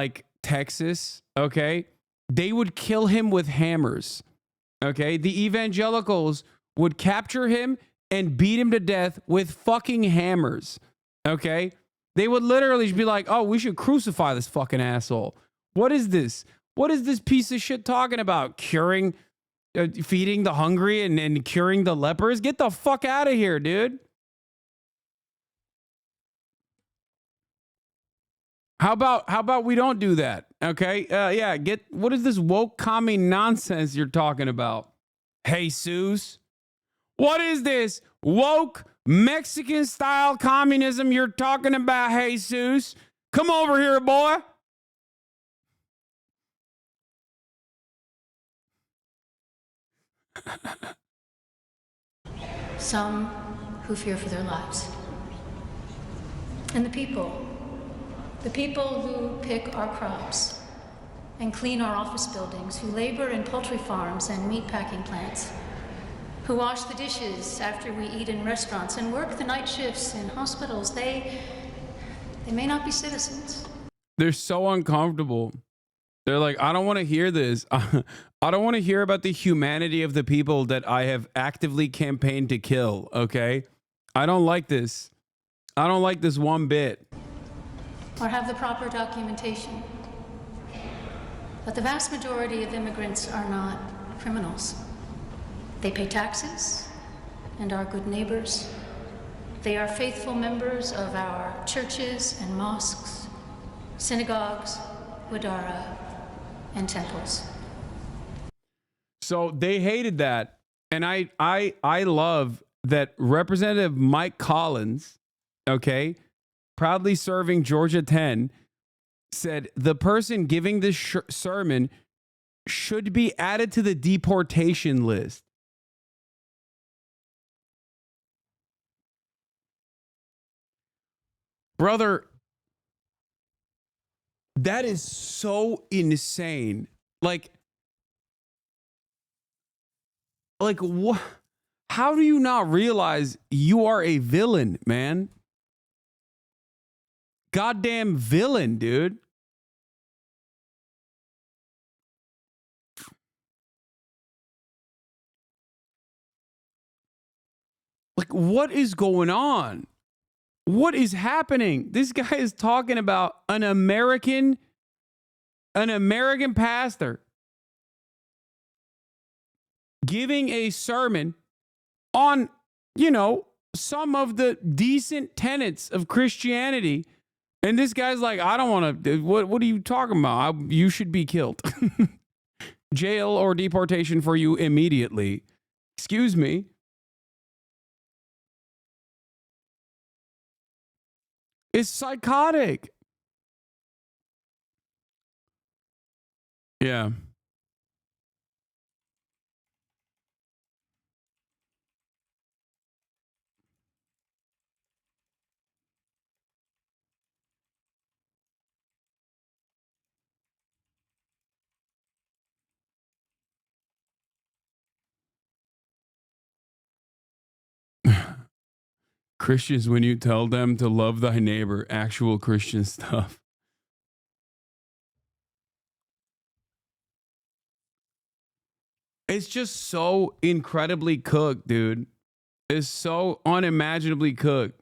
Texas, okay? they would kill him with hammers. Okay? The evangelicals would capture him and beat him to death with fucking hammers. Okay? They would literally be like, oh, we should crucify this fucking asshole. What is this? What is this piece of shit talking about? Curing, feeding the hungry and curing the lepers? Get the fuck out of here, dude. How about we don't do that? Okay? Yeah, what is this woke commie nonsense you're talking about? Jesus. What is this woke Mexican style communism you're talking about, Jesus? Come over here, boy. Some who fear for their lives. And the people who pick our crops and clean our office buildings, who labor in poultry farms and meat packing plants, who wash the dishes after we eat in restaurants and work the night shifts in hospitals, they may not be citizens. They're so uncomfortable. They're like, I don't want to hear this. I don't want to hear about the humanity of the people that I have actively campaigned to kill, okay? I don't like this. I don't like this one bit. Or have the proper documentation. But the vast majority of immigrants are not criminals. They pay taxes and are good neighbors. They are faithful members of our churches and mosques, synagogues, wadara, and temples. So they hated that. And I love that Representative Mike Collins, okay, proudly serving Georgia 10, said the person giving this sermon should be added to the deportation list. Brother, that is so insane. Like what? How do you not realize you are a villain, man? Goddamn villain, dude. Like, what is going on? What is happening? This guy is talking about an American pastor giving a sermon on, some of the decent tenets of Christianity. And this guy's like, I don't want to, what are you talking about? You should be killed. Jail or deportation for you immediately. Excuse me. It's psychotic. Yeah. Christians, when you tell them to love thy neighbor, actual Christian stuff. It's just so incredibly cooked, dude. It's so unimaginably cooked.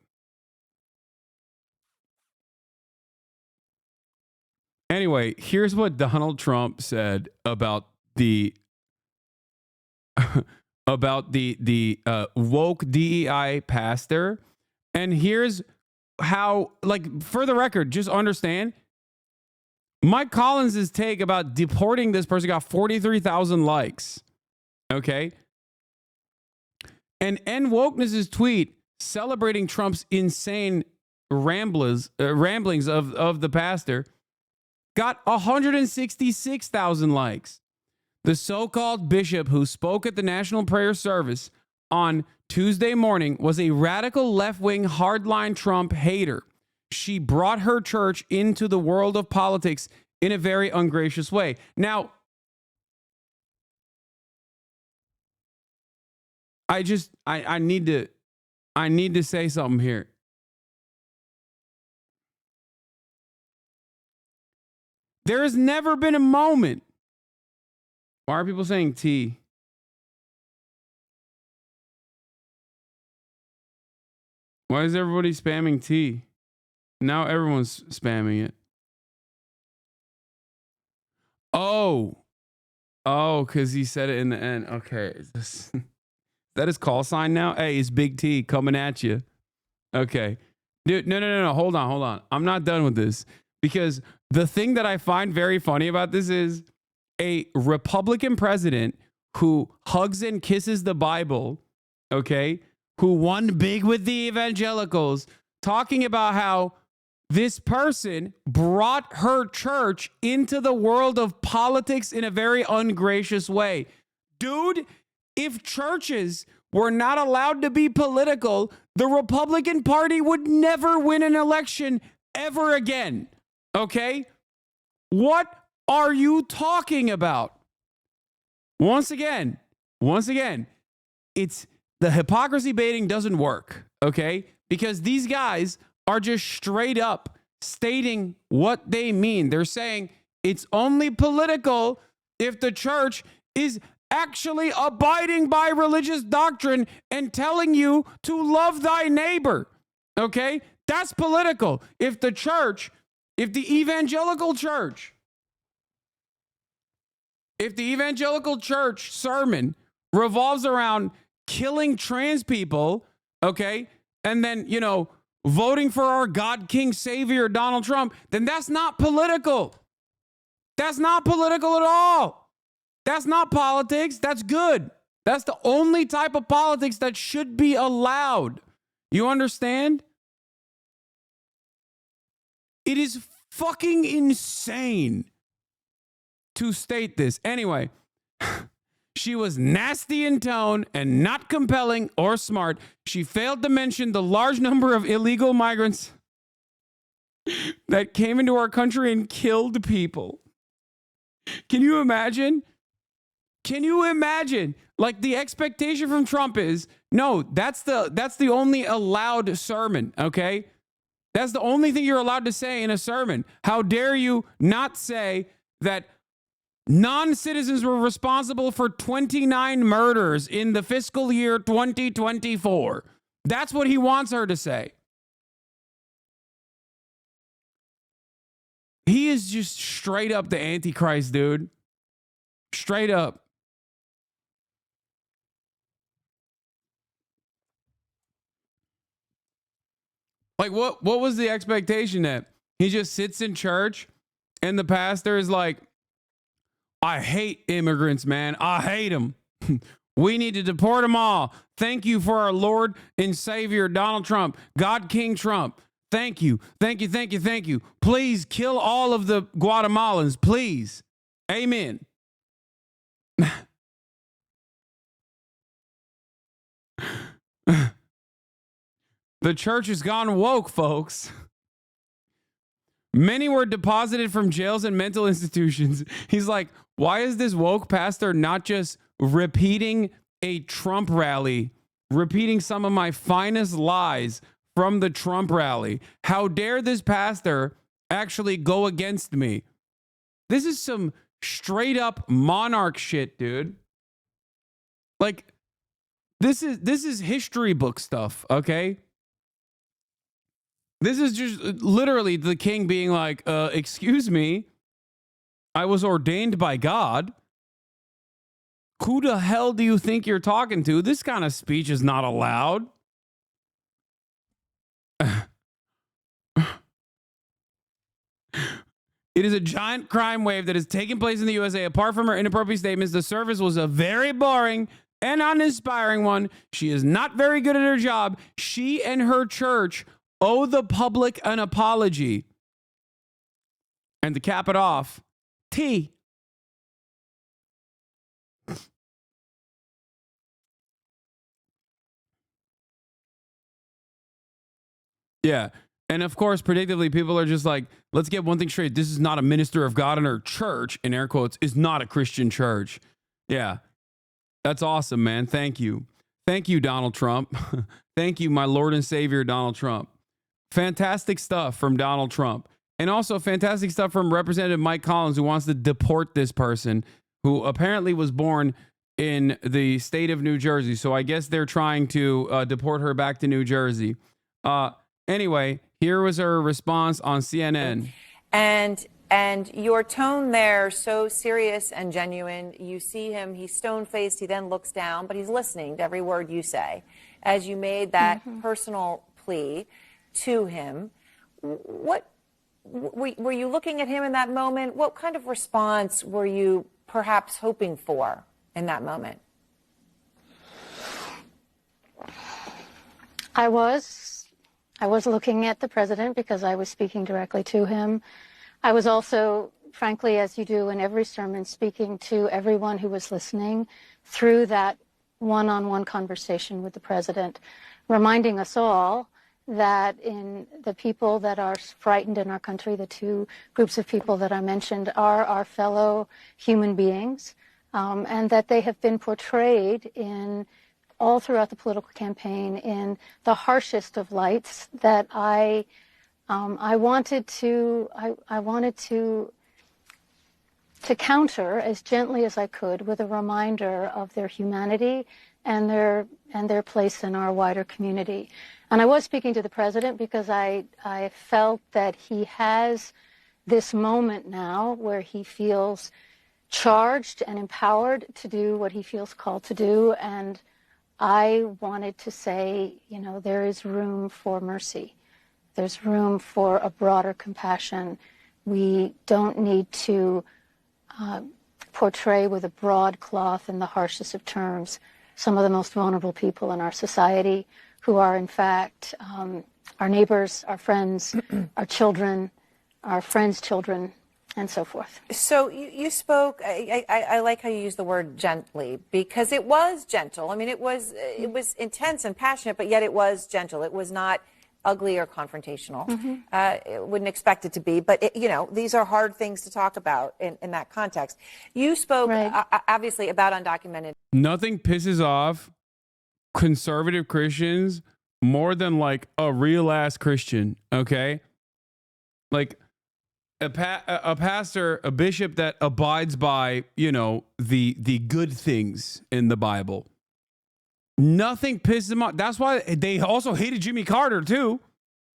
Anyway, here's what Donald Trump said about the woke DEI pastor. And here's how, for the record, just understand, Mike Collins' take about deporting this person got 43,000 likes. Okay? And N Wokeness' tweet celebrating Trump's insane ramblings of the pastor got 166,000 likes. The so-called bishop who spoke at the National Prayer Service on Tuesday morning was a radical left-wing hardline Trump hater. She brought her church into the world of politics in a very ungracious way. Now, I need to say something here. There has never been a moment Why are people saying tea? Why is everybody spamming tea? Now everyone's spamming it. Oh, because he said it in the end. Okay. Is that his call sign now? Hey, it's Big T coming at you. Okay. Dude, no. Hold on. I'm not done with this. Because the thing that I find very funny about this is a Republican president who hugs and kisses the Bible, okay, who won big with the evangelicals, talking about how this person brought her church into the world of politics in a very ungracious way. Dude, if churches were not allowed to be political, the Republican Party would never win an election ever again. Okay? What are you talking about? Once again, it's the hypocrisy baiting doesn't work, okay? Because these guys are just straight up stating what they mean. They're saying it's only political if the church is actually abiding by religious doctrine and telling you to love thy neighbor, okay? That's political. If the evangelical church sermon revolves around killing trans people, okay, and then, voting for our God, King, Savior, Donald Trump, then that's not political. That's not political at all. That's not politics. That's good. That's the only type of politics that should be allowed. You understand? It is fucking insane to state this. Anyway, she was nasty in tone and not compelling or smart. She failed to mention the large number of illegal migrants that came into our country and killed people. Can you imagine? Like, the expectation from Trump is, no, that's the only allowed sermon, okay? That's the only thing you're allowed to say in a sermon. How dare you not say that non-citizens were responsible for 29 murders in the fiscal year 2024. That's what he wants her to say. He is just straight up the Antichrist, dude. Straight up. Like, what was the expectation that he just sits in church and the pastor is like, I hate immigrants, man. I hate them. We need to deport them all. Thank you for our Lord and Savior, Donald Trump, God King Trump. Thank you. Please kill all of the Guatemalans, please. Amen. The church has gone woke, folks. Many were deposited from jails and mental institutions. He's like, why is this woke pastor not just repeating a Trump rally, repeating some of my finest lies from the Trump rally? How dare this pastor actually go against me? This is some straight up monarch shit, dude. Like, this is history book stuff, okay? This is just literally the king being like, excuse me, I was ordained by God. Who the hell do you think you're talking to? This kind of speech is not allowed. It is a giant crime wave that has taken place in the USA. Apart from her inappropriate statements, the service was a very boring and uninspiring one. She is not very good at her job. She and her church owe the public an apology. And to cap it off, tea. Yeah. And of course, predictably, people are just like, let's get one thing straight. This is not a minister of God, and her church, in air quotes, is not a Christian church. Yeah. That's awesome, man. Thank you. Thank you, Donald Trump. Thank you, my Lord and Savior, Donald Trump. Fantastic stuff from Donald Trump. And also fantastic stuff from Representative Mike Collins, who wants to deport this person, who apparently was born in the state of New Jersey. So I guess they're trying to deport her back to New Jersey. Anyway, here was her response on CNN. And your tone there, so serious and genuine. You see him, he's stone-faced, he then looks down, but he's listening to every word you say. As you made that personal plea to him, what were you looking at him in that moment? What kind of response were you perhaps hoping for in that moment? I was looking at the president because I was speaking directly to him. I was also, frankly, as you do in every sermon, speaking to everyone who was listening through that one-on-one conversation with the president, reminding us all that in the people that are frightened in our country, the two groups of people that I mentioned are our fellow human beings, and that they have been portrayed in all throughout the political campaign in the harshest of lights that I wanted to counter as gently as I could with a reminder of their humanity and their place in our wider community. And I was speaking to the president because I felt that he has this moment now where he feels charged and empowered to do what he feels called to do. And I wanted to say, you know, there is room for mercy. There's room for a broader compassion. We don't need to portray with a broad cloth in the harshest of terms some of the most vulnerable people in our society who are, in fact, our neighbors, our friends, our children, our friends' children, and so forth. So you spoke, I like how you use the word gently, because it was gentle. I mean, it was intense and passionate, but yet it was gentle. It was not ugly or confrontational. Wouldn't expect it to be, but you know, these are hard things to talk about in that context. You spoke obviously about undocumented. Nothing pisses off conservative Christians more than like a real ass Christian. Okay, like a pastor, a bishop that abides by, you know, the good things in the Bible. Nothing pisses them off. That's why they also hated Jimmy Carter too,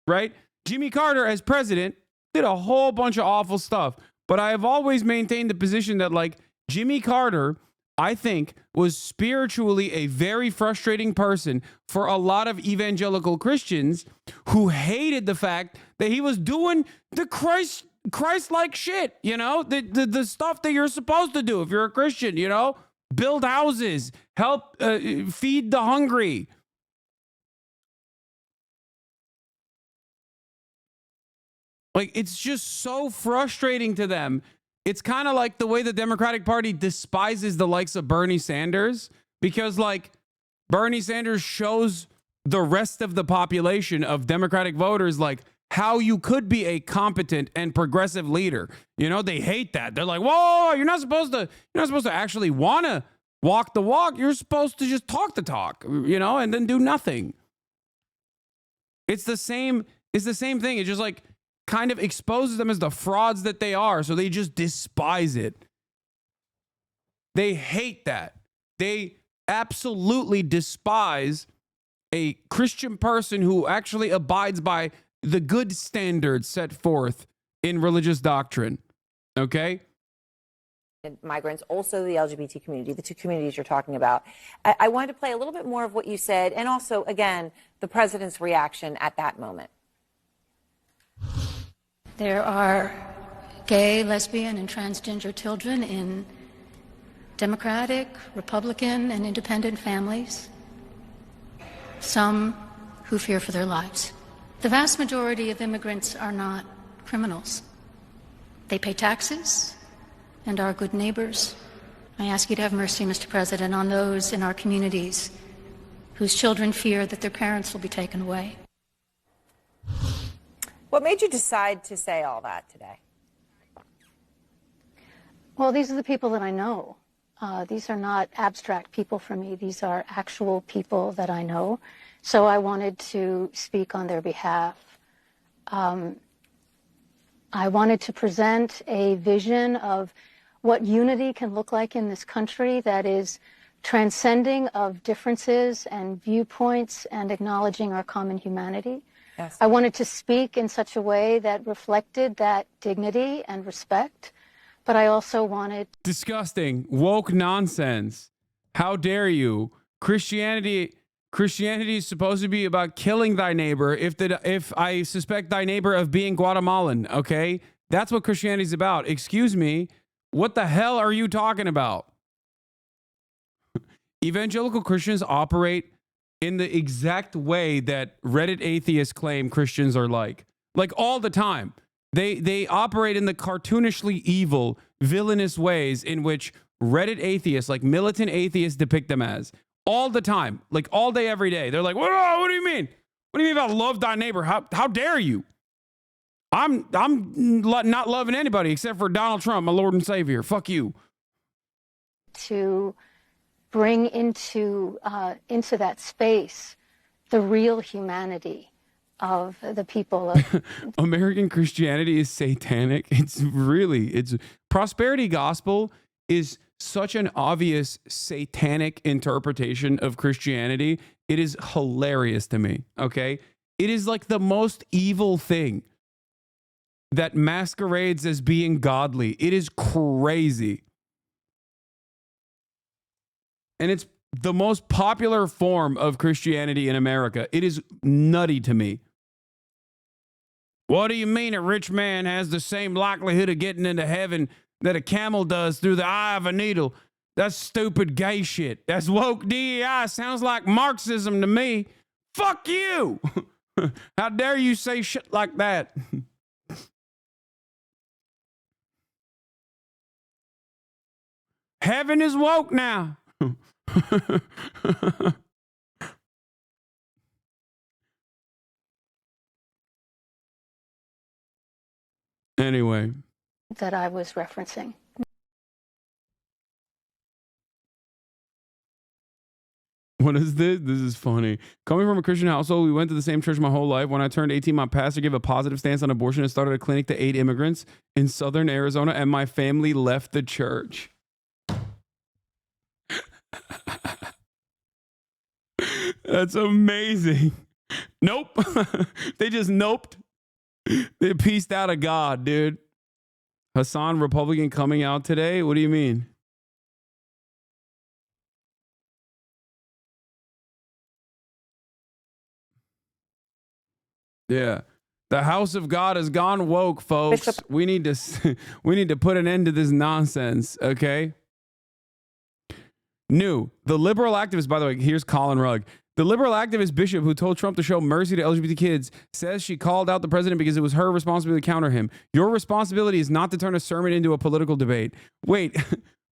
right? Jimmy Carter as president did a whole bunch of awful stuff. But I have always maintained the position that, like, Jimmy Carter, I think, was spiritually a very frustrating person for a lot of evangelical Christians who hated the fact that he was doing the Christ-like shit, you know, the stuff that you're supposed to do if you're a Christian, you know? Build houses, help feed the hungry. Like, it's just so frustrating to them. It's kind of like the way the Democratic Party despises the likes of Bernie Sanders, because, like, Bernie Sanders shows the rest of the population of Democratic voters, like, how you could be a competent and progressive leader. You know, they hate that. They're like, whoa, you're not supposed to actually want to walk the walk. You're supposed to just talk the talk, you know, and then do nothing. It's the same thing. It just, like, kind of exposes them as the frauds that they are. So they just despise it. They hate that. They absolutely despise a Christian person who actually abides by the good standards set forth in religious doctrine. Okay? Migrants, also the LGBT community, the two communities you're talking about. I wanted to play a little bit more of what you said, and also, again, the president's reaction at that moment. There are gay, lesbian, and transgender children in Democratic, Republican, and independent families. Some who fear for their lives. The vast majority of immigrants are not criminals. They pay taxes and are good neighbors. I ask you to have mercy, Mr. President, on those in our communities whose children fear that their parents will be taken away. What made you decide to say all that today? Well, these are the people that I know. These are not abstract people for me. These are actual people that I know. So I wanted to speak on their behalf. I wanted to present a vision of what unity can look like in this country that is transcending of differences and viewpoints and acknowledging our common humanity. Yes. I wanted to speak in such a way that reflected that dignity and respect, but I also wanted... Disgusting. Woke nonsense. How dare you? Christianity is supposed to be about killing thy neighbor if I suspect thy neighbor of being Guatemalan, okay? That's what Christianity is about. Excuse me. What the hell are you talking about? Evangelical Christians operate in the exact way that Reddit atheists claim Christians are like all the time. They operate in the cartoonishly evil, villainous ways in which Reddit atheists, like militant atheists, depict them as all the time, like all day, every day. They're like, whoa, what do you mean? What do you mean about love thy neighbor? How dare you? I'm not loving anybody except for Donald Trump, my Lord and Savior. Fuck you. To bring into that space the real humanity of the people of American Christianity is satanic. It's prosperity gospel is such an obvious satanic interpretation of Christianity. It is hilarious to me. Okay. It is like the most evil thing that masquerades as being godly. It is crazy. And it's the most popular form of Christianity in America. It is nutty to me. What do you mean a rich man has the same likelihood of getting into heaven that a camel does through the eye of a needle? That's stupid gay shit. That's woke DEI. Sounds like Marxism to me. Fuck you. How dare you say shit like that? Heaven is woke now. Anyway. that I was referencing. What is this? This is funny. Coming from a Christian household, we went to the same church my whole life. When I turned 18, my pastor gave a positive stance on abortion and started a clinic to aid immigrants in southern Arizona, and my family left the church. That's amazing. Nope. They just noped. They pieced out of God, dude. Hasan, Republican, coming out today? What do you mean? Yeah. The house of God has gone woke, folks. We need to put an end to this nonsense, okay? New. The liberal activist, by the way, here's Colin Rugg. The liberal activist bishop who told Trump to show mercy to LGBT kids says she called out the president because it was her responsibility to counter him. Your responsibility is not to turn a sermon into a political debate. Wait,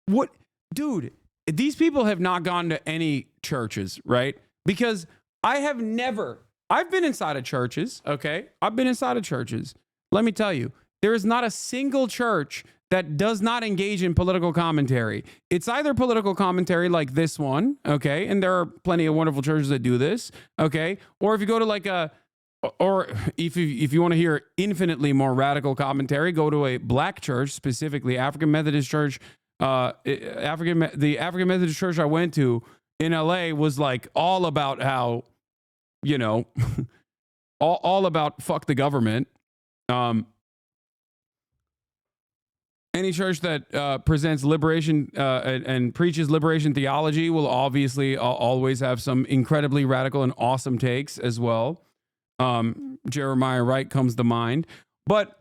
what? Dude, these people have not gone to any churches, right? Because I've been inside of churches, okay? I've been inside of churches. Let me tell you, there is not a single church that does not engage in political commentary. It's either political commentary like this one, okay? And there are plenty of wonderful churches that do this, okay? Or if you go to or if you want to hear infinitely more radical commentary, go to a black church, specifically African Methodist Church. The African Methodist Church I went to in LA was like all about how, you know, all about fuck the government. Any church that presents liberation and preaches liberation theology will obviously always have some incredibly radical and awesome takes as well. Jeremiah Wright comes to mind. But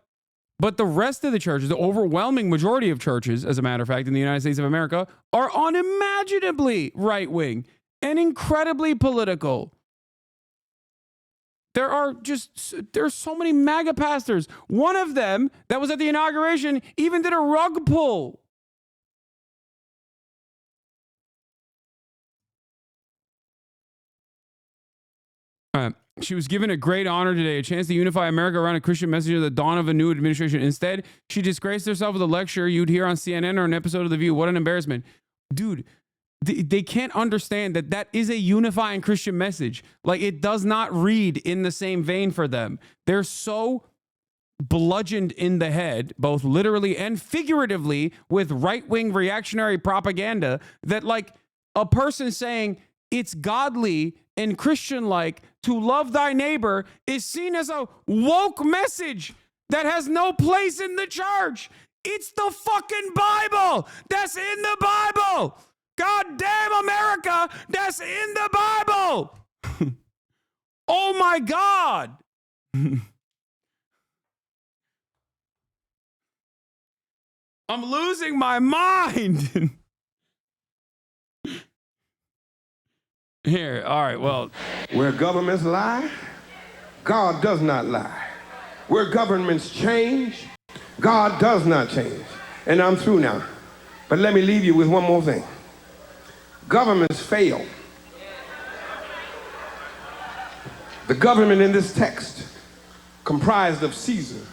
the rest of the churches, the overwhelming majority of churches, as a matter of fact, in the United States of America, are unimaginably right-wing and incredibly political. There's so many MAGA pastors. One of them that was at the inauguration even did a rug pull. She was given a great honor today, a chance to unify America around a Christian message at the dawn of a new administration. Instead, she disgraced herself with a lecture you'd hear on CNN or an episode of The View. What an embarrassment. Dude, they can't understand that is a unifying Christian message. Like, it does not read in the same vein for them. They're so bludgeoned in the head, both literally and figuratively, with right-wing reactionary propaganda that, like, a person saying it's godly and Christian-like to love thy neighbor is seen as a woke message that has no place in the church. It's the fucking Bible. That's in the Bible. God damn America. That's in the Bible. Oh my God. I'm losing my mind. Here, all right, well. Where governments lie, God does not lie. Where governments change, God does not change. And I'm through now. But let me leave you with one more thing. Governments fail. The government in this text, comprised of Caesar,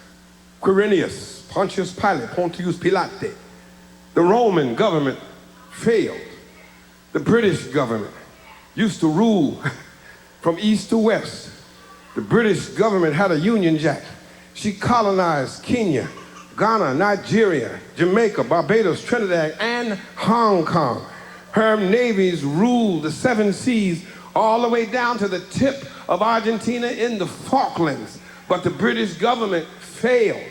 Quirinius, Pontius Pilate, Pontius Pilate. The Roman government failed. The British government used to rule from east to west. The British government had a Union Jack. She colonized Kenya, Ghana, Nigeria, Jamaica, Barbados, Trinidad, and Hong Kong. Her navies ruled the 7 seas all the way down to the tip of Argentina in the Falklands. But the British government failed.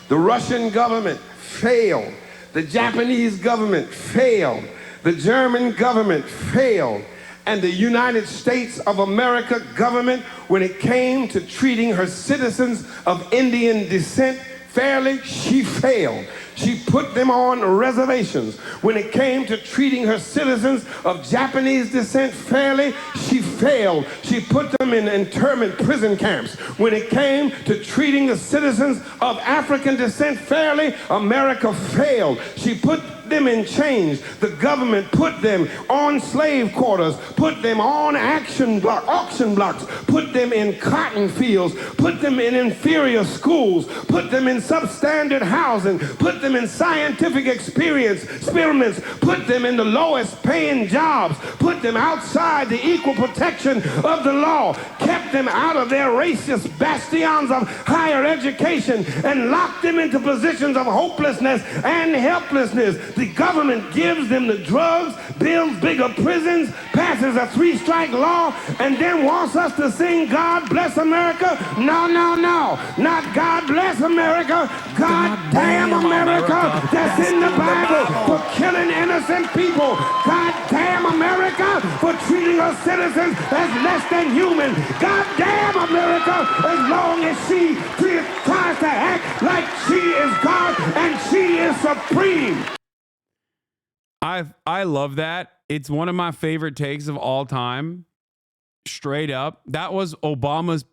The Russian government failed. The Japanese government failed. The German government failed. And the United States of America government, when it came to treating her citizens of Indian descent fairly, she failed. She put them on reservations. When it came to treating her citizens of Japanese descent fairly, she failed. She put them in internment prison camps. When it came to treating the citizens of African descent fairly, America failed. She put them in chains. The government put them on slave quarters, put them on auction blocks, put them in cotton fields, put them in inferior schools, put them in substandard housing, put them in scientific experiments, put them in the lowest paying jobs, put them outside the equal protection of the law, kept them out of their racist bastions of higher education, and locked them into positions of hopelessness and helplessness. The government gives them the drugs, builds bigger prisons, passes a 3-strike law, and then wants us to sing God Bless America. No, no, no. Not God Bless America. God damn America. That's in the Bible for killing innocent people. God damn America for treating our citizens as less than human. God damn America as long as she tries to act like she is God and she is supreme. I love that. It's one of my favorite takes of all time. Straight up. That was Obama's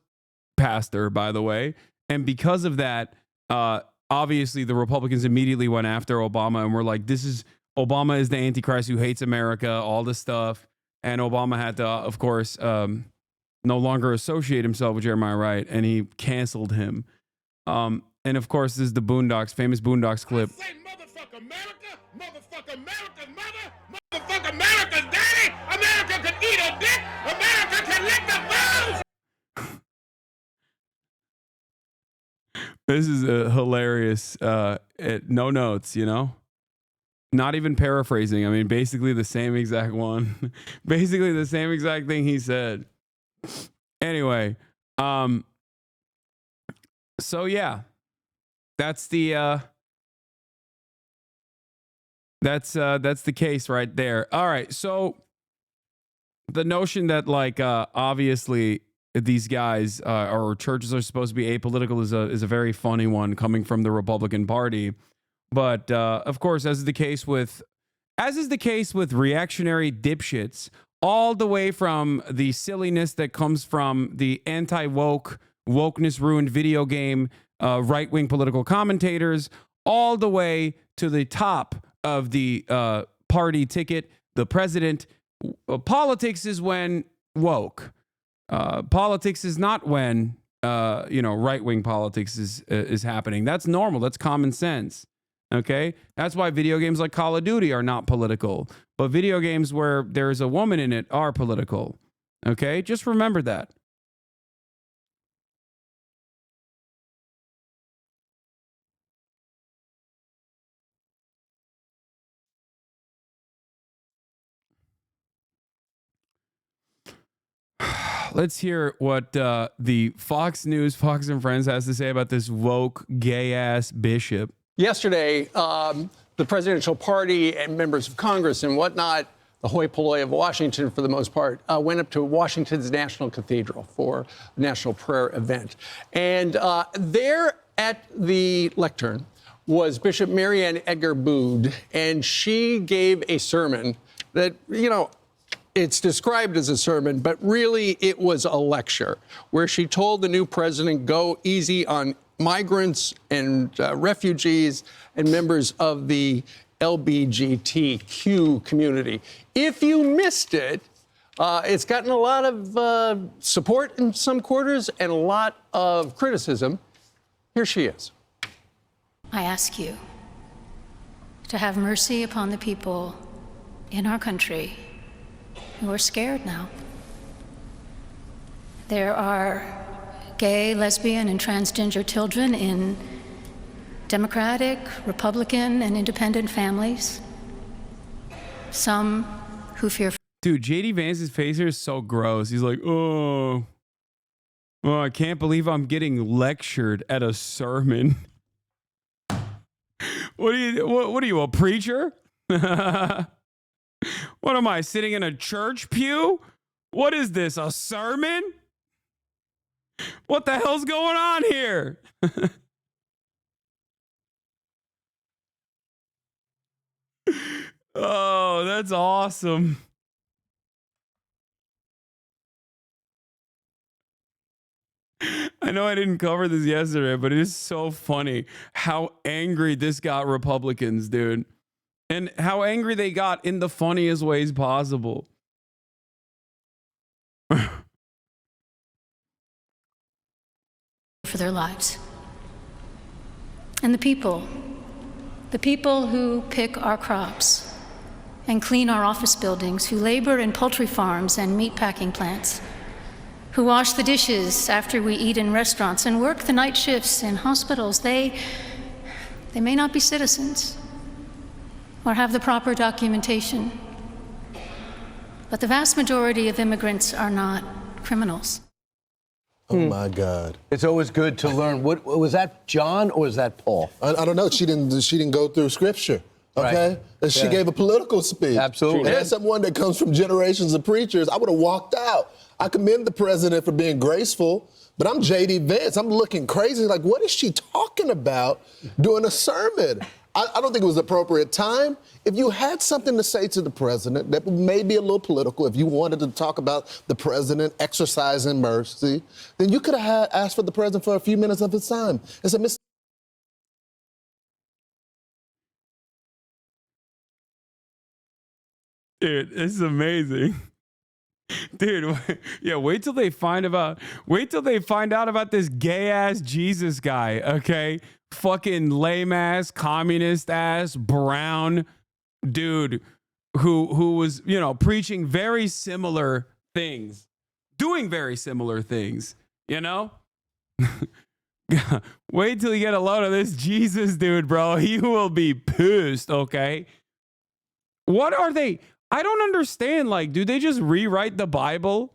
pastor, by the way. And because of that, obviously the Republicans immediately went after Obama and were like, Obama is the Antichrist who hates America, all this stuff. And Obama had to, of course, no longer associate himself with Jeremiah Wright, and he canceled him. And of course, this is the Boondocks, famous Boondocks clip. Motherfuck America, motherfuck America's mother, motherfuck America's daddy. America can eat a dick. America can lick the balls. This is a hilarious, no notes, you know? Not even paraphrasing. I mean, basically the same exact one. Basically the same exact thing he said. Anyway, so yeah, that's the that's the case right there. All right, so the notion that, like, obviously these guys or churches are supposed to be apolitical is a very funny one coming from the Republican Party. But of course, as is the case with reactionary dipshits, all the way from the silliness that comes from the wokeness ruined video game right-wing political commentators, all the way to the top of the party ticket, the president. Politics is when woke. Politics is not when right-wing politics is happening. That's normal. That's common sense. Okay, that's why video games like Call of Duty are not political, but video games where there's a woman in it are political. Okay, just remember that. Let's hear what the Fox News, Fox and Friends has to say about this woke, gay-ass bishop. Yesterday, the presidential party and members of Congress and whatnot, the hoi polloi of Washington for the most part, went up to Washington's National Cathedral for a national prayer event. And there at the lectern was Bishop Marianne Edgar-Bood, and she gave a sermon that, you know, it's described as a sermon, but really it was a lecture where she told the new president, go easy on migrants and refugees and members of the LGBTQ community. If you missed it, it's gotten a lot of support in some quarters and a lot of criticism. Here she is. I ask you to have mercy upon the people in our country who are scared now. There are gay, lesbian, and transgender children in Democratic, Republican, and independent families. Some who fear. Dude, JD Vance's face here is so gross. He's like, oh, I can't believe I'm getting lectured at a sermon. What are you, a preacher? What am I, sitting in a church pew? What is this, a sermon? What the hell's going on here? Oh, that's awesome. I know I didn't cover this yesterday, but it is so funny how angry this got Republicans, dude. And how angry they got in the funniest ways possible. For their lives. And the people who pick our crops and clean our office buildings, who labor in poultry farms and meatpacking plants, who wash the dishes after we eat in restaurants and work the night shifts in hospitals, they may not be citizens or have the proper documentation, but the vast majority of immigrants are not criminals. Oh my God! It's always good to learn. What was that, John, or was that Paul? I don't know. She didn't go through scripture. Okay, right. She gave a political speech. Absolutely. And as someone that comes from generations of preachers, I would have walked out. I commend the president for being graceful, but I'm JD Vance. I'm looking crazy. Like, what is she talking about doing a sermon? I don't think it was the appropriate time. If you had something to say to the president that may be a little political, if you wanted to talk about the president exercising mercy, then you could have asked for the president for a few minutes of his time and said, Mr. Dude, this is amazing. Dude, yeah, wait till they find out about this gay ass Jesus guy, okay? Fucking lame ass, communist ass, brown dude who was, you know, preaching very similar things, doing very similar things, you know? Wait till you get a load of this Jesus dude, bro. He will be pissed, okay? What are they? I don't understand. Like, do they just rewrite the Bible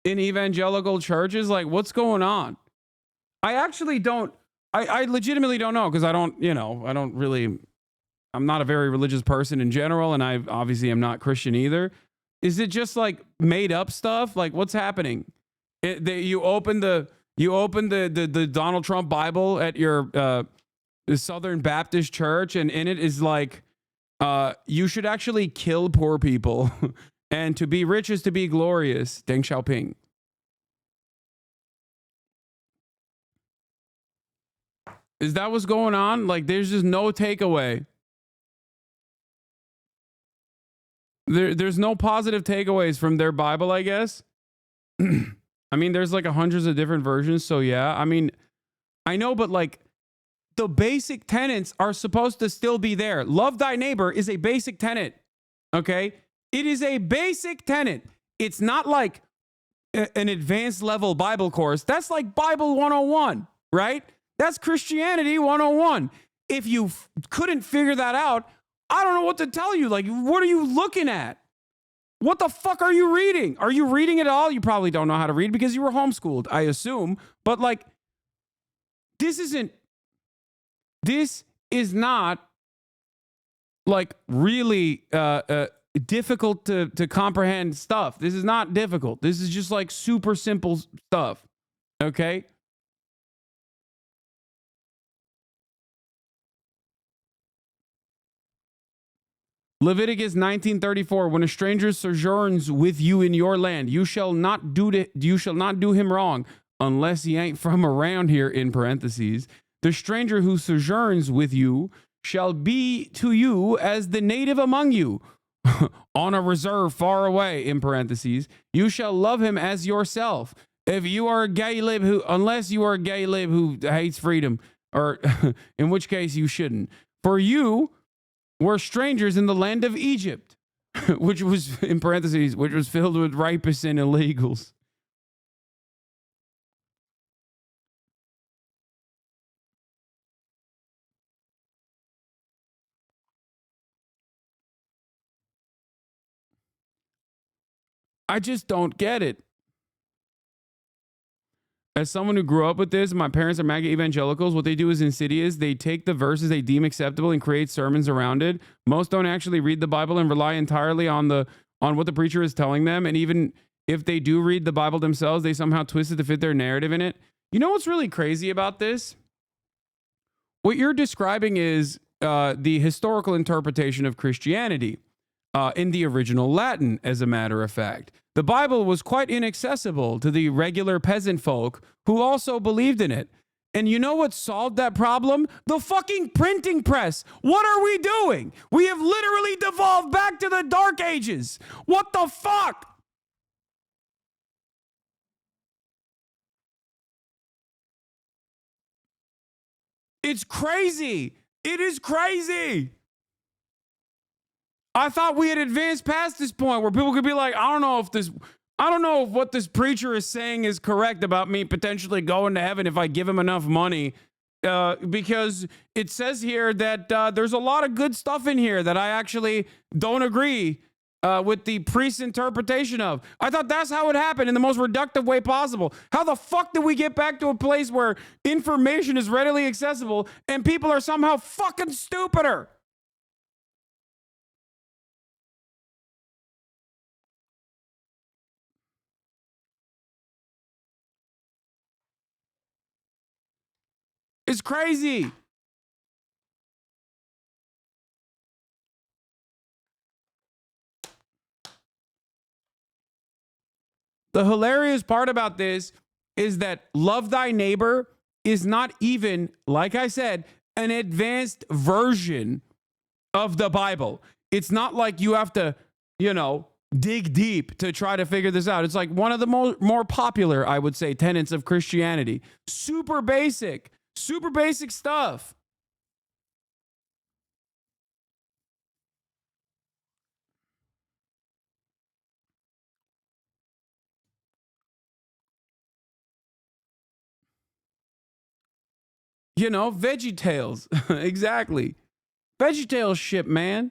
in evangelical churches? Like, what's going on? I actually don't. I legitimately don't know, because I don't really. I'm not a very religious person in general, and I obviously am not Christian either. Is it just like made up stuff? Like, what's happening? You open the Donald Trump Bible at your Southern Baptist church, and in it is like, you should actually kill poor people, and to be rich is to be glorious. Deng Xiaoping. Is that what's going on? Like, there's just no takeaway. There's no positive takeaways from their Bible, I guess. I mean, there's like hundreds of different versions, so yeah. I mean, I know, but like, the basic tenets are supposed to still be there. Love thy neighbor is a basic tenet, okay? It is a basic tenet. It's not like an advanced level Bible course. That's like Bible 101, right? That's Christianity 101. If you couldn't figure that out, I don't know what to tell you. Like, what are you looking at? What the fuck are you reading? Are you reading at all? You probably don't know how to read because you were homeschooled, I assume. But like, this is not like really difficult to comprehend stuff. This is not difficult. This is just like super simple stuff. Okay? Leviticus 19:34, when a stranger sojourns with you in your land, you shall not do him wrong unless he ain't from around here, in parentheses. The stranger who sojourns with you shall be to you as the native among you on a reserve far away, in parentheses. You shall love him as yourself. If you are a gay lib unless you are a gay lib who hates freedom, or in which case you shouldn't. For you were strangers in the land of Egypt, which was, in parentheses, which was filled with rapists and illegals. I just don't get it. As someone who grew up with this, my parents are MAGA evangelicals. What they do is insidious. They take the verses they deem acceptable and create sermons around it. Most don't actually read the Bible and rely entirely on what the preacher is telling them. And even if they do read the Bible themselves, they somehow twist it to fit their narrative in it. You know what's really crazy about this? What you're describing is the historical interpretation of Christianity in the original Latin, as a matter of fact. The Bible was quite inaccessible to the regular peasant folk who also believed in it. And you know what solved that problem? The fucking printing press. What are we doing? We have literally devolved back to the Dark Ages. What the fuck? It's crazy. It is crazy. I thought we had advanced past this point where people could be like, I don't know if what this preacher is saying is correct about me potentially going to heaven if I give him enough money. Because it says here that there's a lot of good stuff in here that I actually don't agree with the priest's interpretation of. I thought that's how it happened in the most reductive way possible. How the fuck did we get back to a place where information is readily accessible and people are somehow fucking stupider? It's crazy. The hilarious part about this is that love thy neighbor is not even, like I said, an advanced version of the Bible. It's not like you have to, dig deep to try to figure this out. It's like one of the more popular, I would say, tenets of Christianity. Super basic stuff. Veggie Tales. Exactly. Veggie Tales shit, man.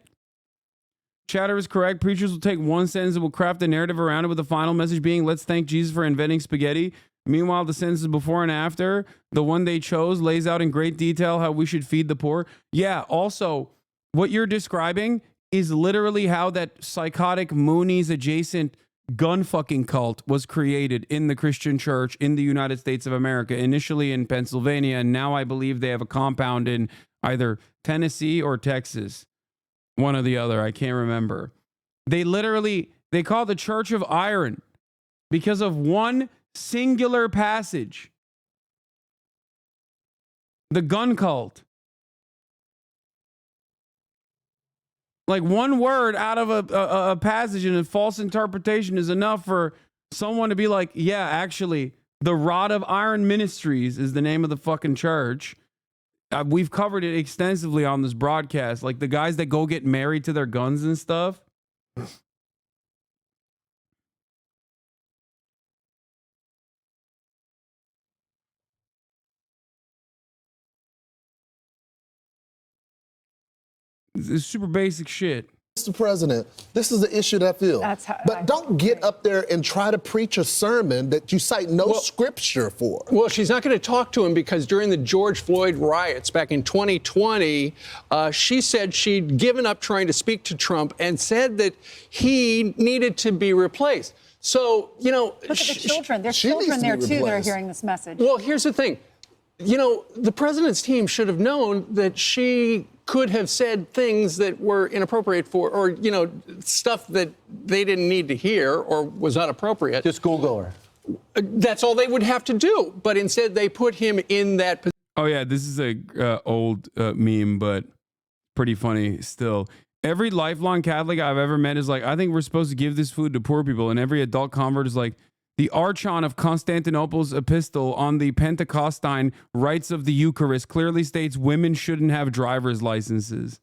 Chatter is correct. Preachers will take one sentence and will craft a narrative around it with the final message being, let's thank Jesus for inventing spaghetti. Meanwhile, the sentences before and after, the one they chose, lays out in great detail how we should feed the poor. Yeah, also, what you're describing is literally how that psychotic Moonies adjacent gun fucking cult was created in the Christian church in the United States of America, initially in Pennsylvania, and now I believe they have a compound in either Tennessee or Texas. One or the other, I can't remember. They call it the Church of Iron because of one singular passage. The gun cult. Like one word out of a passage and a false interpretation is enough for someone to be like, yeah, actually, the Rod of Iron Ministries is the name of the fucking church. We've covered it extensively on this broadcast. Like the guys that go get married to their guns and stuff. It's super basic shit. Mr. President, this is the issue that I feel. But don't get up there and try to preach a sermon that you cite no scripture for. Well, she's not going to talk to him because during the George Floyd riots back in 2020, she said she'd given up trying to speak to Trump and said that he needed to be replaced. So, you know, look at the children. There's children there too that are hearing this message. Well, here's the thing. You know, the president's team should have known that she could have said things that were inappropriate for, or, you know, stuff that they didn't need to hear or was not appropriate. Just Google her. That's all they would have to do. But instead, they put him in that position. Oh, yeah, this is a old meme, but pretty funny still. Every lifelong Catholic I've ever met is like, I think we're supposed to give this food to poor people. And every adult convert is like, the archon of Constantinople's epistle on the Pentecostine rites of the Eucharist clearly states women shouldn't have driver's licenses.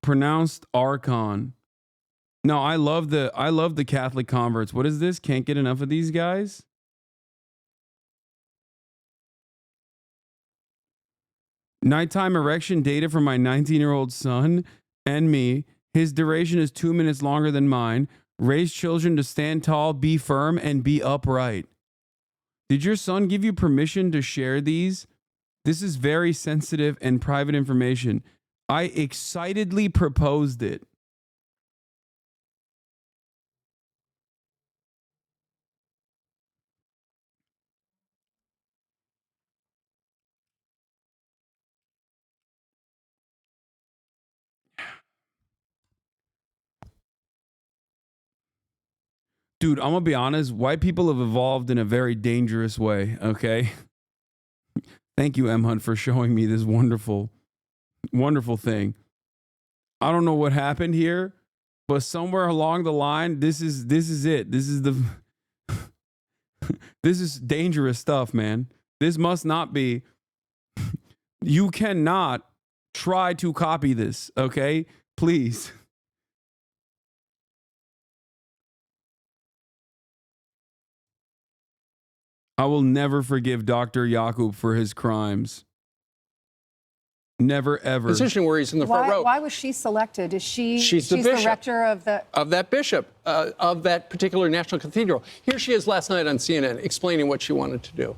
Pronounced archon. No, I love the Catholic converts. What is this? Can't get enough of these guys? Nighttime erection data for my 19-year-old son and me. His duration is 2 minutes longer than mine. Raise children to stand tall, be firm, and be upright. Did your son give you permission to share these? This is very sensitive and private information. I excitedly proposed it. Dude, I'm gonna be honest. White people have evolved in a very dangerous way, okay? Thank you, M. Hunt, for showing me this wonderful, wonderful thing. I don't know what happened here, but somewhere along the line, this is it. This is the this is dangerous stuff, man. This must not be. You cannot try to copy this, okay? Please. I will never forgive Dr. Yakub for his crimes. Never, ever. Position where he's in the front row. Why was she selected? Is she's the bishop. rector of the... Of that bishop, of that particular national cathedral. Here she is last night on CNN explaining what she wanted to do.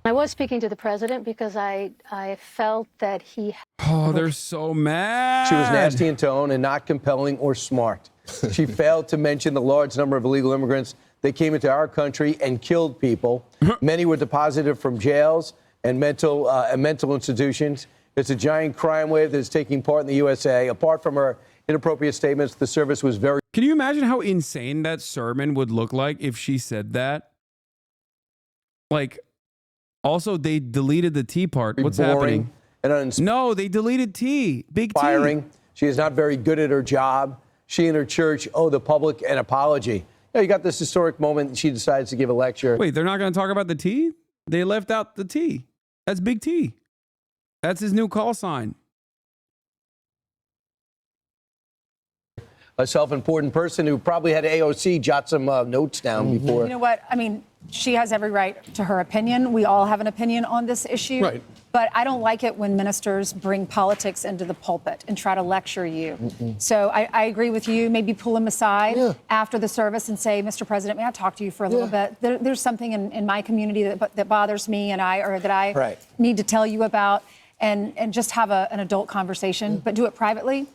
I was speaking to the president because I felt that he... Oh, they're so mad. She was nasty in tone and not compelling or smart. She failed to mention the large number of illegal immigrants that came into our country and killed people. Many were deposited from jails and mental institutions. It's a giant crime wave that is taking part in the USA. Apart from her inappropriate statements, the service was very... Can you imagine how insane that sermon would look like if she said that? Like, also, they deleted the T part. What's happening? No, they deleted T. Big T. She is not very good at her job. She and her church owe the public an apology. You got this historic moment. She decides to give a lecture. Wait, they're not going to talk about the T? They left out the T. That's Big T. That's his new call sign. A self-important person who probably had AOC jot some notes down before. You know what? I mean, she has every right to her opinion. We all have an opinion on this issue. Right. But I don't like it when ministers bring politics into the pulpit and try to lecture you. So I agree with you. Maybe pull him aside after the service and say, Mr. President, may I talk to you for a little bit? There's something in my community that bothers me and I need to tell you about, and just have an adult conversation, but do it privately.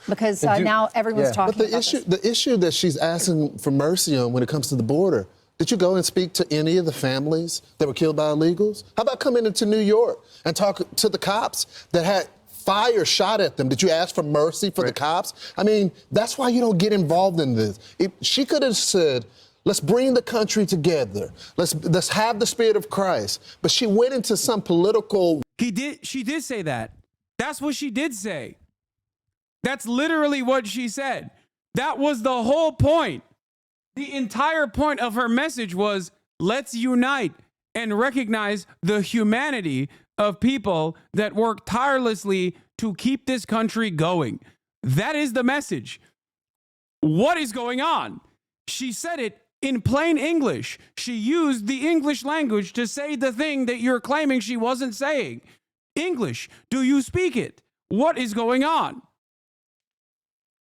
Because now everyone's talking but about the issue that she's asking for mercy on when it comes to the border, did you go and speak to any of the families that were killed by illegals? How about coming into New York and talk to the cops that had fire shot at them? Did you ask for mercy for the cops? I mean, that's why you don't get involved in this. She could have said, let's bring the country together. Let's have the spirit of Christ. But she went into some political... She did say that. That's what she did say. That's literally what she said. That was the whole point. The entire point of her message was, let's unite and recognize the humanity of people that work tirelessly to keep this country going. That is the message. What is going on? She said it in plain English, she used the English language to say the thing that you're claiming she wasn't saying. English, do you speak it? What is going on?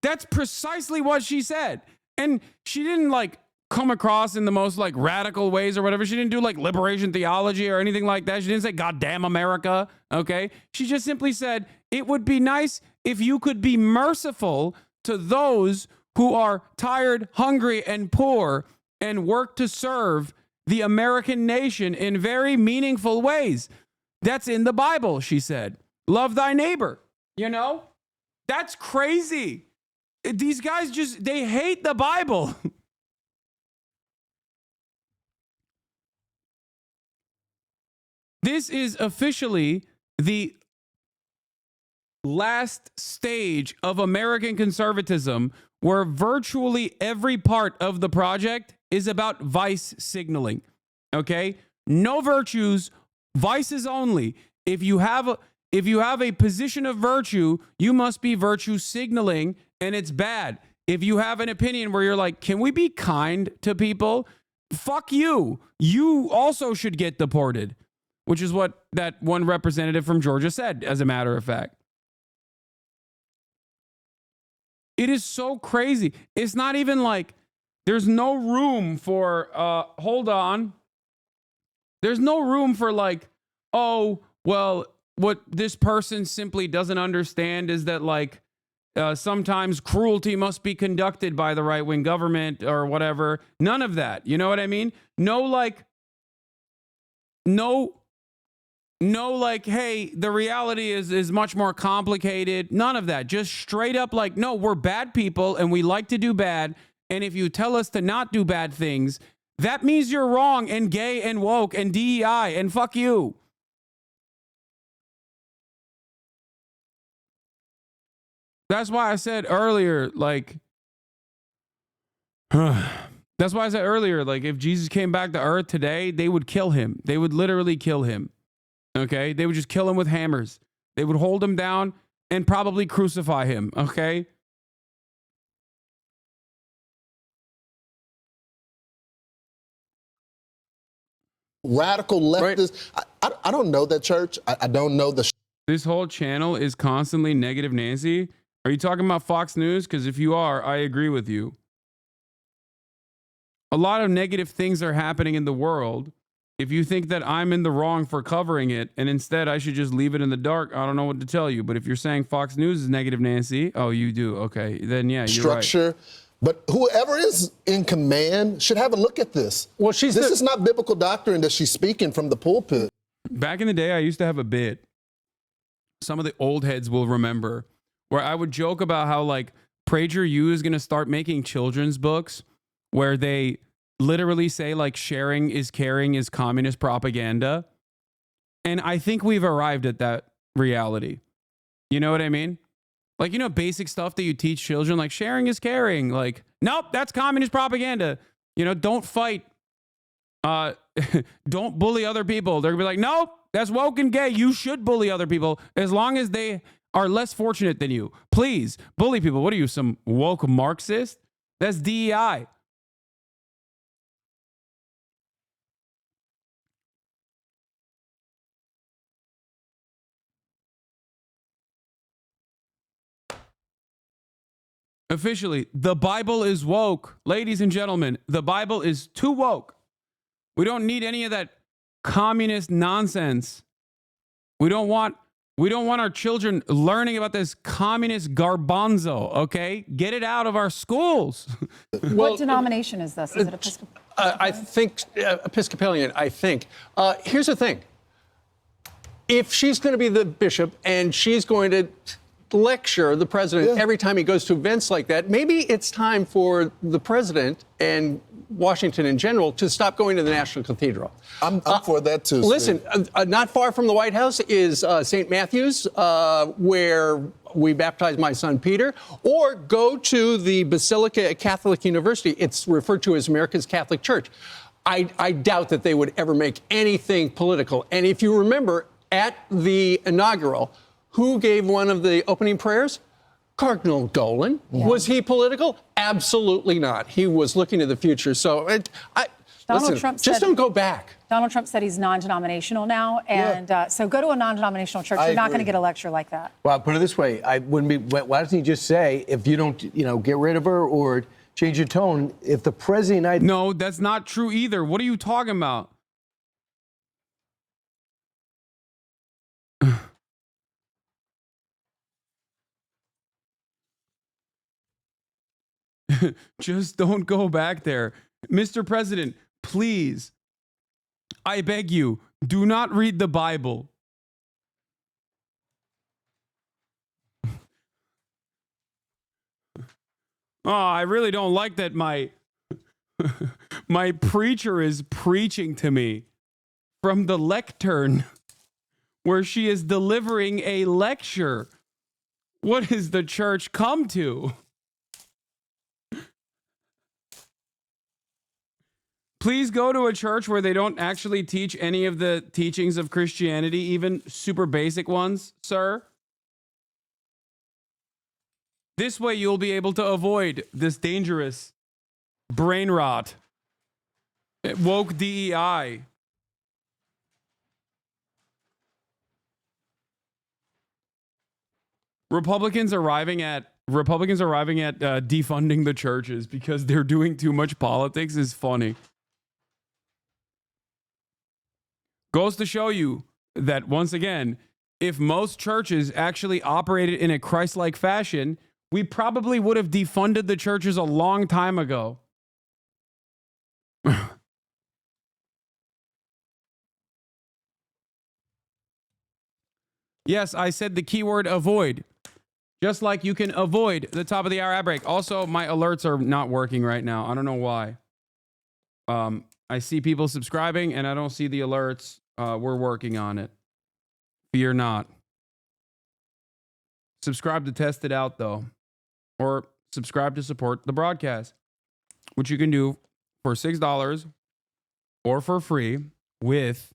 That's precisely what she said. And she didn't like come across in the most like radical ways or whatever. She didn't do like liberation theology or anything like that. She didn't say, God damn America. Okay. She just simply said, it would be nice if you could be merciful to those who are tired, hungry, and poor and work to serve the American nation in very meaningful ways. That's in the Bible, she said. Love thy neighbor. You know, that's crazy. These guys they hate the Bible. This is officially the last stage of American conservatism where virtually every part of the project is about vice signaling. Okay? No virtues, vices only. If you have a position of virtue, you must be virtue signaling, and it's bad. If you have an opinion where you're like, can we be kind to people? Fuck you. You also should get deported. Which is what that one representative from Georgia said, as a matter of fact. It is so crazy. It's not even like there's no room for, hold on. There's no room for like, oh, well, what this person simply doesn't understand is that like sometimes cruelty must be conducted by the right-wing government or whatever. None of that. You know what I mean? No, like, hey, the reality is much more complicated. None of that. Just straight up like, no, we're bad people and we like to do bad. And if you tell us to not do bad things, that means you're wrong and gay and woke and DEI and fuck you. That's why I said earlier, like, that's why I said earlier, like, if Jesus came back to earth today, they would kill him. They would literally kill him. Okay? They would just kill him with hammers. They would hold him down and probably crucify him. Okay? Radical leftists. Right. I don't know that church. I don't know the. This whole channel is constantly negative Nancy. Are you talking about Fox News? Because if you are, I agree with you. A lot of negative things are happening in the world. If you think that I'm in the wrong for covering it, and instead I should just leave it in the dark, I don't know what to tell you. But if you're saying Fox News is negative Nancy, oh, you do. Okay, then yeah, you're structure. Right. But whoever is in command should have a look at this. Well, this is not biblical doctrine that she's speaking from the pulpit. Back in the day, I used to have a bit. Some of the old heads will remember where I would joke about how like PragerU is going to start making children's books where they literally say like sharing is caring is communist propaganda. And I think we've arrived at that reality. You know what I mean? Like, you know, basic stuff that you teach children, like sharing is caring. Like, nope, that's communist propaganda. You know, don't fight. Don't bully other people. They're gonna be like, nope, that's woke and gay. You should bully other people as long as they are less fortunate than you. Please bully people. What are you, some woke Marxist? That's DEI. Officially, the Bible is woke. Ladies and gentlemen, the Bible is too woke. We don't need any of that communist nonsense. We don't want our children learning about this communist garbanzo, okay? Get it out of our schools. What denomination is this? Is it Episcopal? I think Episcopalian, I think. Here's the thing. If she's going to be the bishop and she's going to lecture the president every time he goes to events like that, maybe it's time for the president and Washington in general to stop going to the National Cathedral. I'm for that too. Listen, not far from the White House is St. Matthew's, where we baptized my son Peter, or go to the Basilica at Catholic University. It's referred to as America's Catholic Church. I doubt that they would ever make anything political. And if you remember, at the inaugural, who gave one of the opening prayers? Cardinal Dolan. Was he political? Absolutely not. He was looking to the future. So listen, Trump just said, don't go back. Donald Trump said he's non-denominational now, and so go to a non-denominational church. You're not going to get a lecture like that. Well, I'll put it this way: why doesn't he just say, if you don't, get rid of her or change your tone? If the president, no, that's not true either. What are you talking about? Just don't go back there. Mr. President, please, I beg you, do not read the Bible. Oh, I really don't like that my preacher is preaching to me from the lectern where she is delivering a lecture. What has the church come to? Please go to a church where they don't actually teach any of the teachings of Christianity, even super basic ones, sir. This way you'll be able to avoid this dangerous brain rot, woke DEI. Republicans arriving at defunding the churches because they're doing too much politics is funny. Goes to show you that, once again, if most churches actually operated in a Christ-like fashion, we probably would have defunded the churches a long time ago. Yes, I said the keyword avoid. Just like you can avoid the top of the hour ad break. Also, my alerts are not working right now. I don't know why. I see people subscribing and I don't see the alerts. We're working on it. Fear not. Subscribe to test it out, though. Or subscribe to support the broadcast, which you can do for $6 or for free with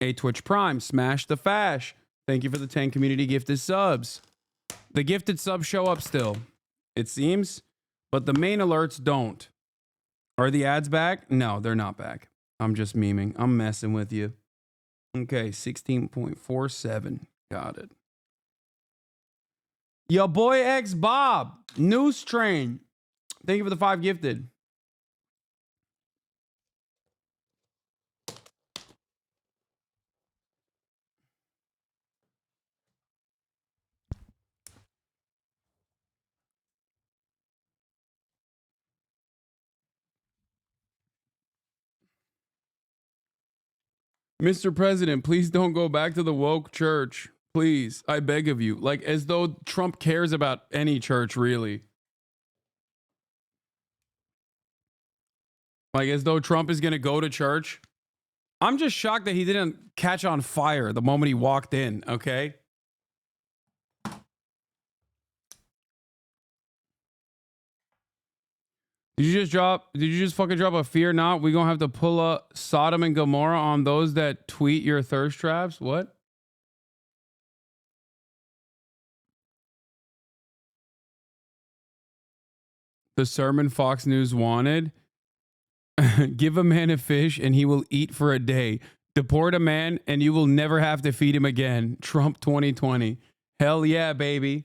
a Twitch Prime. Smash the fash. Thank you for the 10 community gifted subs. The gifted subs show up still, it seems, but the main alerts don't. Are the ads back? No, they're not back. I'm just memeing. I'm messing with you. Okay, 16.47. Got it. Your boy X Bob, News Train. Thank you for the 5 gifted. Mr. President, please don't go back to the woke church. Please, I beg of you. Like, as though Trump cares about any church, really. Like, as though Trump is going to go to church. I'm just shocked that he didn't catch on fire the moment he walked in, okay? Did you just fucking drop a fear not? We gonna have to pull up Sodom and Gomorrah on those that tweet your thirst traps? What? The sermon Fox News wanted. Give a man a fish and he will eat for a day. Deport a man and you will never have to feed him again. Trump 2020. Hell yeah, baby.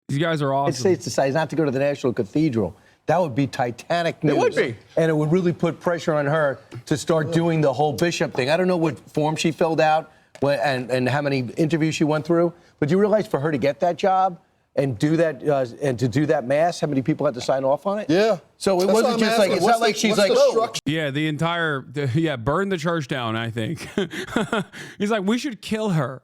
These guys are awesome. The States decides not to go to the National Cathedral. That would be Titanic news. It would be. And it would really put pressure on her to start doing the whole bishop thing. I don't know what form she filled out and how many interviews she went through, but you realize for her to get that job and do that and to do that mass, how many people had to sign off on it? Yeah. So it wasn't just like, it's not like she's like, yeah, burn the church down, I think. He's like, we should kill her.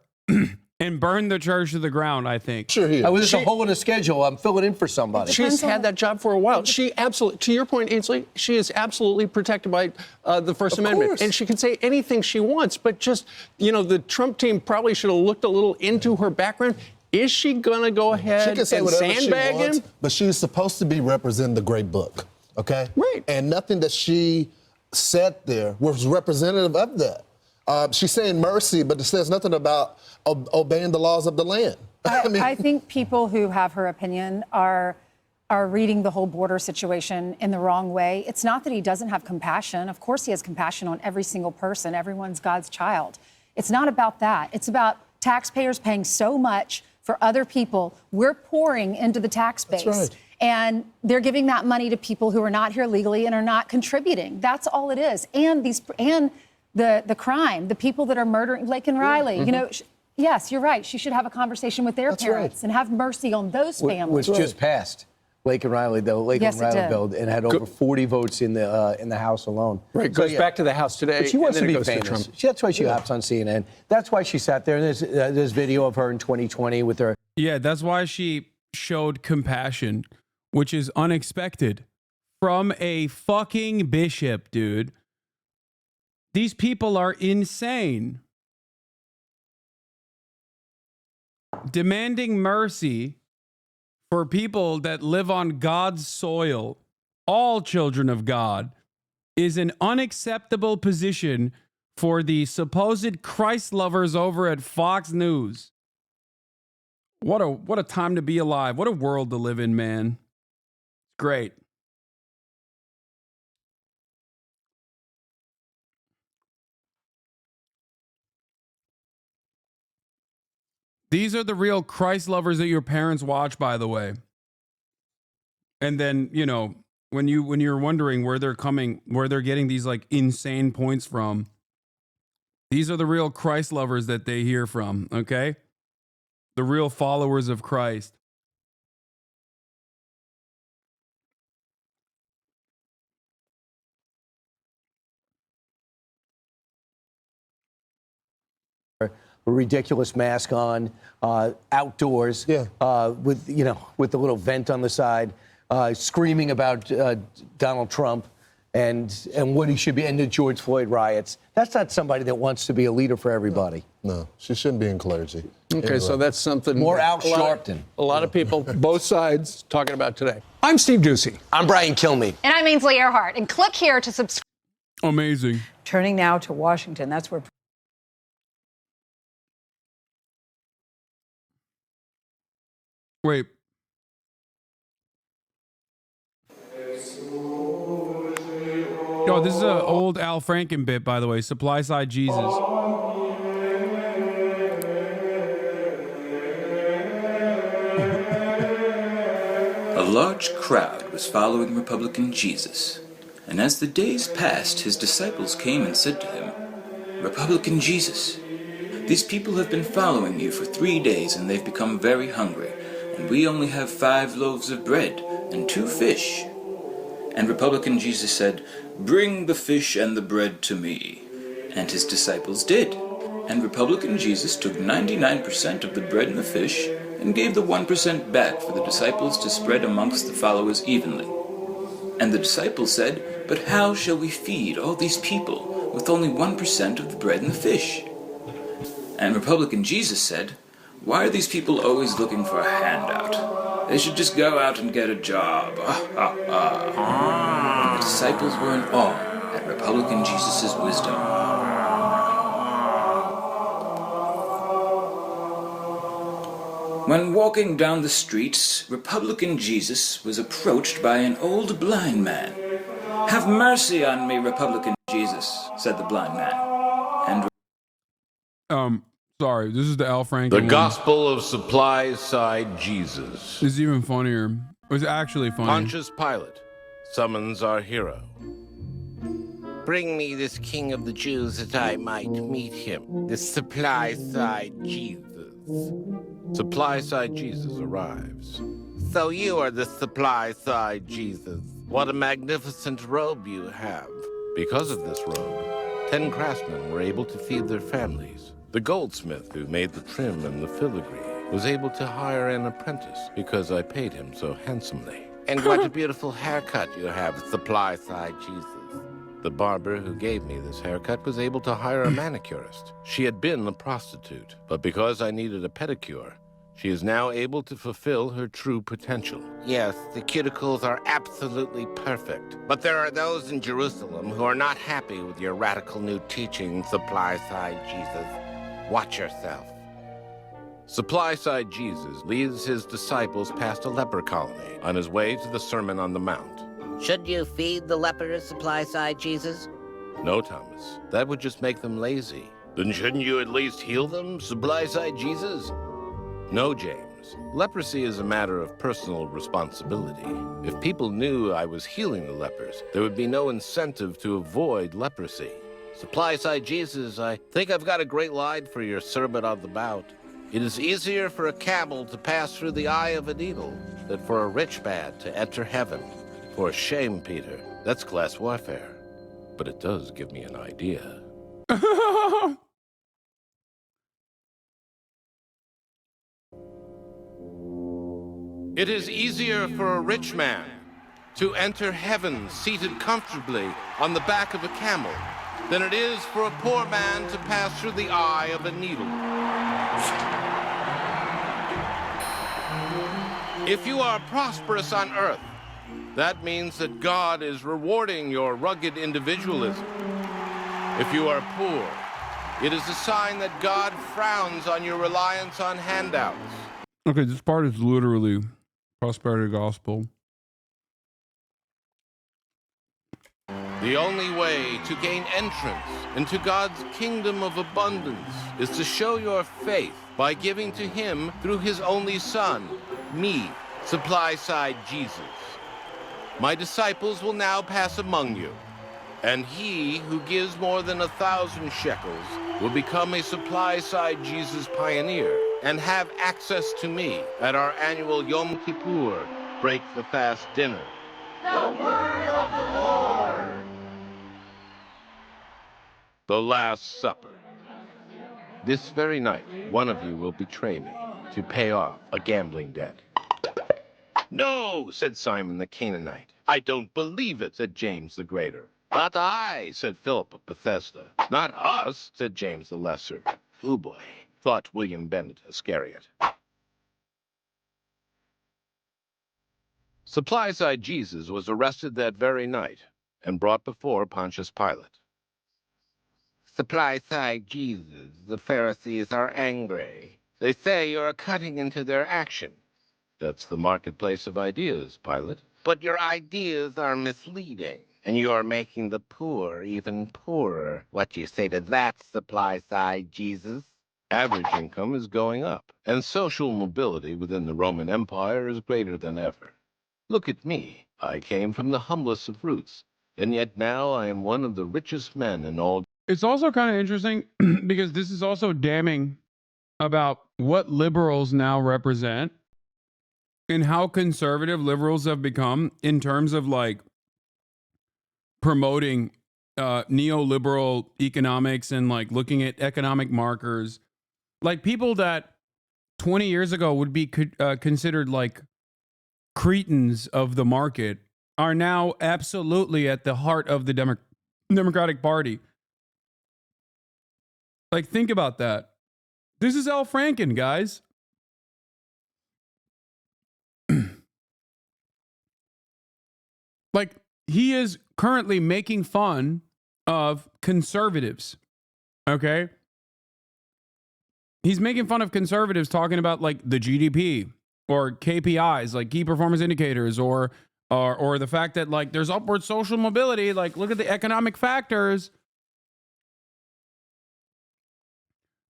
And burn the church to the ground, I think. Sure, I was just a hole in the schedule. I'm filling in for somebody. She's had that job for a while. She absolutely, to your point, Ainsley, she is absolutely protected by the First Amendment. Course. And she can say anything she wants, but just, the Trump team probably should have looked a little into her background. Is she going to go ahead She can say and whatever sandbag she wants, him? but she's supposed to be representing the great book, okay? Right. And nothing that she said there was representative of that. She's saying mercy, but it says nothing about obeying the laws of the land. I think people who have her opinion are reading the whole border situation in the wrong way. It's not that he doesn't have compassion. Of course he has compassion on every single person. Everyone's God's child. It's not about that. It's about taxpayers paying so much for other people. We're pouring into the tax base. That's right. And they're giving that money to people who are not here legally and are not contributing. That's all it is. And the crime, the people that are murdering Blake and Riley, you know, yes, you're right. She should have a conversation with their parents and have mercy on those families. Which just passed. Blake and Riley, the Blake and Riley bill, and had over 40 votes in the House alone. Right, goes back to the House today. But she wants to and then be it goes to famous. Trump. That's why she hops on CNN. That's why she sat there. And there's video of her in 2020 with her. Yeah, that's why she showed compassion, which is unexpected from a fucking bishop, dude. These people are insane. Demanding mercy for people that live on God's soil, all children of God, is an unacceptable position for the supposed Christ lovers over at Fox News. What a time to be alive. What a world to live in, man. Great. These are the real Christ lovers that your parents watch, by the way. And then, you know, when you're wondering where they're getting these like insane points from, these are the real Christ lovers that they hear from, okay? The real followers of Christ. A ridiculous mask on, outdoors, with the little vent on the side, screaming about Donald Trump and what he should be, and the George Floyd riots. That's not somebody that wants to be a leader for everybody. No, she shouldn't be in clergy. Okay, so that's something more Al Sharpton. A lot of people, both sides, talking about today. I'm Steve Doocy. I'm Brian Kilmeade. And I'm Ainsley Earhart. And click here to subscribe. Amazing. Turning now to Washington. That's where. Wait. Yo, this is an old Al Franken bit, by the way. Supply side Jesus. A large crowd was following Republican Jesus, and as the days passed, his disciples came and said to him, "Republican Jesus, these people have been following you for 3 days, and they've become very hungry, and we only have 5 loaves of bread and 2 fish." And Republican Jesus said, "Bring the fish and the bread to me." And his disciples did. And Republican Jesus took 99% of the bread and the fish and gave the 1% back for the disciples to spread amongst the followers evenly. And the disciples said, "But how shall we feed all these people with only 1% of the bread and the fish?" And Republican Jesus said, "Why are these people always looking for a handout? They should just go out and get a job." And the disciples were in awe at Republican Jesus' wisdom. When walking down the streets, Republican Jesus was approached by an old blind man. "Have mercy on me, Republican Jesus," said the blind man. And sorry, this is the Al Franken The one. Gospel of Supply Side Jesus. This is even funnier. It was actually funny. Pontius Pilate summons our hero. Bring me this king of the Jews that I might meet him, this supply side Jesus. Supply Side Jesus arrives. So you are the supply side Jesus. What a magnificent robe you have. Because of this robe, 10 craftsmen were able to feed their families. The goldsmith who made the trim and the filigree was able to hire an apprentice because I paid him so handsomely. And what a beautiful haircut you have, supply side Jesus. The barber who gave me this haircut was able to hire a manicurist. She had been a prostitute, but because I needed a pedicure, She is now able to fulfill her true potential. Yes, the cuticles are absolutely perfect. But there are those in Jerusalem who are not happy with your radical new teaching, Supply-Side Jesus. Watch yourself. Supply-Side Jesus leads his disciples past a leper colony on his way to the Sermon on the Mount. Should you feed the lepers, Supply-Side Jesus? No, Thomas. That would just make them lazy. Then shouldn't you at least heal them, Supply-Side Jesus? No, James. Leprosy is a matter of personal responsibility. If people knew I was healing the lepers, there would be no incentive to avoid leprosy. Supply-Side Jesus, I think I've got a great line for your Sermon on the Mount. It is easier for a camel to pass through the eye of a needle than for a rich man to enter heaven. For shame, Peter. That's class warfare. But it does give me an idea. It is easier for a rich man to enter heaven seated comfortably on the back of a camel than it is for a poor man to pass through the eye of a needle. If you are prosperous on earth, that means that God is rewarding your rugged individualism. If you are poor, it is a sign that God frowns on your reliance on handouts. Okay, this part is literally prosperity gospel. The only way to gain entrance into God's kingdom of abundance is to show your faith by giving to him through his only Son, me, Supply-Side Jesus. My disciples will now pass among you, and he who gives more than 1,000 shekels will become a Supply-Side Jesus pioneer and have access to me at our annual Yom Kippur Break the Fast dinner. The word of the Lord. The Last Supper. This very night, one of you will betray me to pay off a gambling debt. No, said Simon the Canaanite. I don't believe it, said James the Greater. Not I, said Philip of Bethesda. Not us, said James the Lesser. Oh boy, thought William Bennett Iscariot. Supply-Side Jesus was arrested that very night and brought before Pontius Pilate. Supply-Side Jesus, the Pharisees are angry. They say you're cutting into their action. That's the marketplace of ideas, Pilate. But your ideas are misleading, and you're making the poor even poorer. What do you say to that, Supply-Side Jesus? Average income is going up, and social mobility within the Roman Empire is greater than ever. Look at me. I came from the humblest of roots, and yet now I am one of the richest men in all. It's also kind of interesting because this is also damning about what liberals now represent and how conservative liberals have become in terms of like promoting neoliberal economics and like looking at economic markers. Like people that 20 years ago would be considered like cretins of the market are now absolutely at the heart of the Democratic Party. Like, think about that. This is Al Franken, guys. Like, he is currently making fun of conservatives. Okay? He's making fun of conservatives talking about, like, the GDP or KPIs, like key performance indicators, or the fact that, like, there's upward social mobility. Like, look at the economic factors.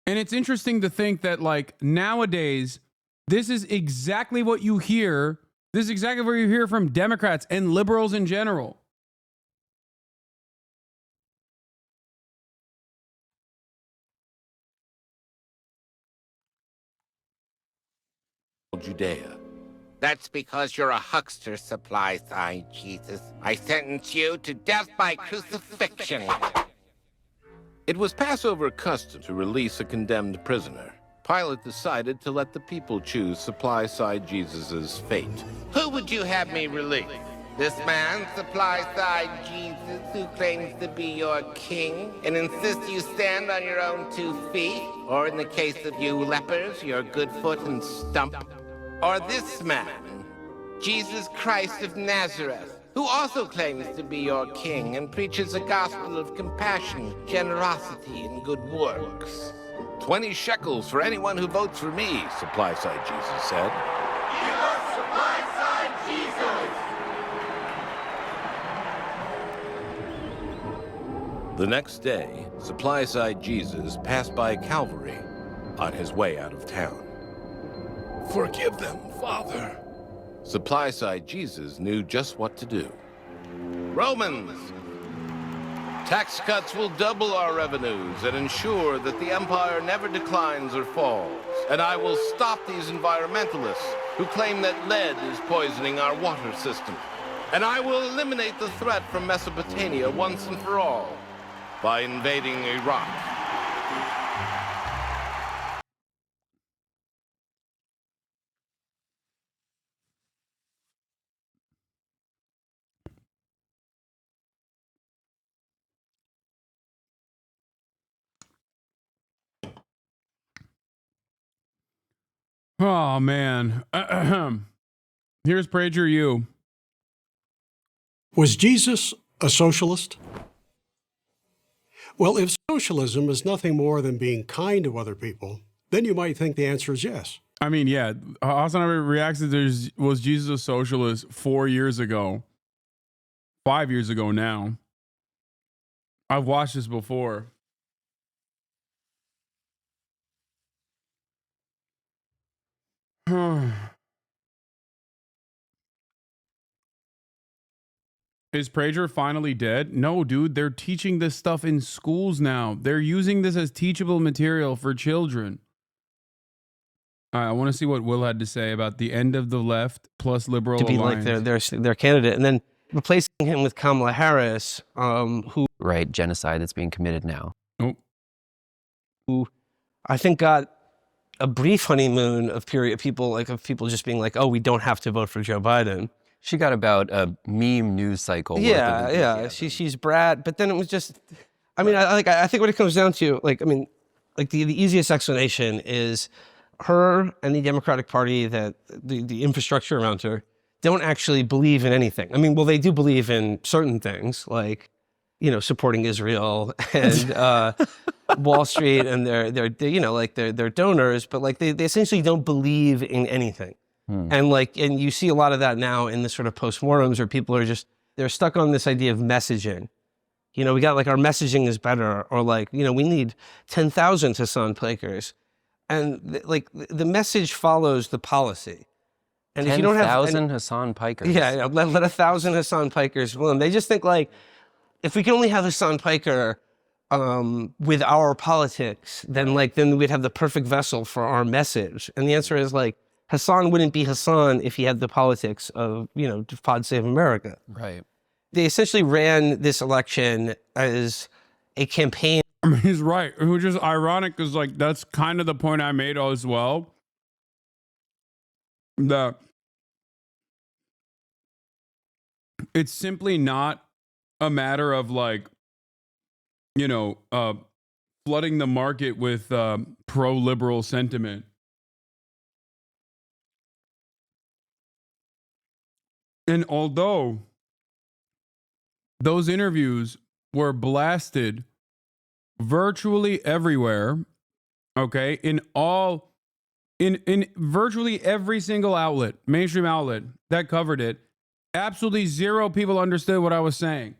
And it's interesting to think that, like, nowadays, this is exactly what you hear. This is exactly what you hear from Democrats and liberals in general. Judea. That's because you're a huckster, Supply-Side Jesus. I sentence you to death by crucifixion. It was Passover custom to release a condemned prisoner. Pilate decided to let the people choose Supply-Side Jesus's fate. Who would you have me release? This man, supply-side Jesus, who claims to be your king and insists you stand on your own 2 feet, or in the case of you lepers, your good foot and stump. Or this man, Jesus Christ of Nazareth, who also claims to be your king and preaches a gospel of compassion, generosity, and good works. 20 shekels for anyone who votes for me, supply-side Jesus said. Give us supply-side Jesus! The next day, supply-side Jesus passed by Calvary on his way out of town. Forgive them, Father. Supply-side Jesus knew just what to do. Romans, tax cuts will double our revenues and ensure that the empire never declines or falls. And I will stop these environmentalists who claim that lead is poisoning our water system. And I will eliminate the threat from Mesopotamia once and for all by invading Iraq. Oh, man. Here's Prager U. Was Jesus a socialist? Well, if socialism is nothing more than being kind to other people, then you might think the answer is yes. I mean, yeah. Hasanabi reacts that was Jesus a socialist 4 years ago. 5 years ago now. I've watched this before. Is Prager finally dead? No, dude. They're teaching this stuff in schools now. They're using this as teachable material for children. All right, I want to see what Will had to say about the end of the left plus liberal to be alliance. like their candidate, and then replacing him with Kamala Harris, who genocide that's being committed now. Oh. Who I think got a brief honeymoon of people just being like, oh, we don't have to vote for Joe Biden. She got about a meme news cycle. Yeah. She's brat, but then it was just. I mean, I think what it comes down to, the easiest explanation is her and the Democratic Party, that the infrastructure around her, don't actually believe in anything. I mean, well, they do believe in certain things, like, supporting Israel and Wall Street and their donors, but they essentially don't believe in anything. And you see a lot of that now in the sort of postmortems where people are they're stuck on this idea of messaging. We got our messaging is better, or we need 10,000 Hasan Pikers. And the message follows the policy. And if you don't have 10,000 Hasan Pikers. Yeah, let 1,000 Hasan Pikers win. They just think if we can only have Hasan Piker with our politics, then we'd have the perfect vessel for our message. And the answer is Hasan wouldn't be Hasan if he had the politics of, Pod Save America. Right. They essentially ran this election as a campaign. I mean, he's right. Which is ironic because, that's kind of the point I made as well. That it's simply not a matter of, flooding the market with pro-liberal sentiment. And although those interviews were blasted virtually everywhere, okay, in virtually every single outlet, mainstream outlet that covered it, absolutely zero people understood what I was saying.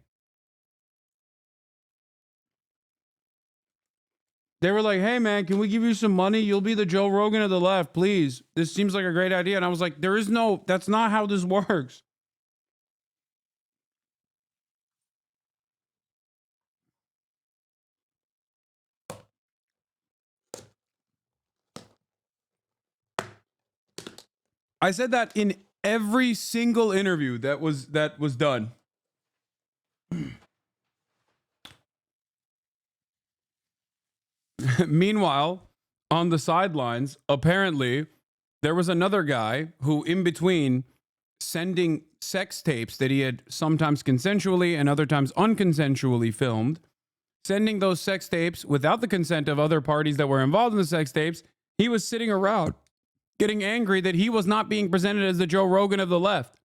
They were like, hey, man, can we give you some money? You'll be the Joe Rogan of the left, please. This seems like a great idea. And I was like, that's not how this works. I said that in every single interview that was done. Meanwhile, on the sidelines, apparently there was another guy who in between sending sex tapes that he had sometimes consensually and other times unconsensually filmed, sending those sex tapes without the consent of other parties that were involved in the sex tapes. He was sitting around getting angry that he was not being presented as the Joe Rogan of the left.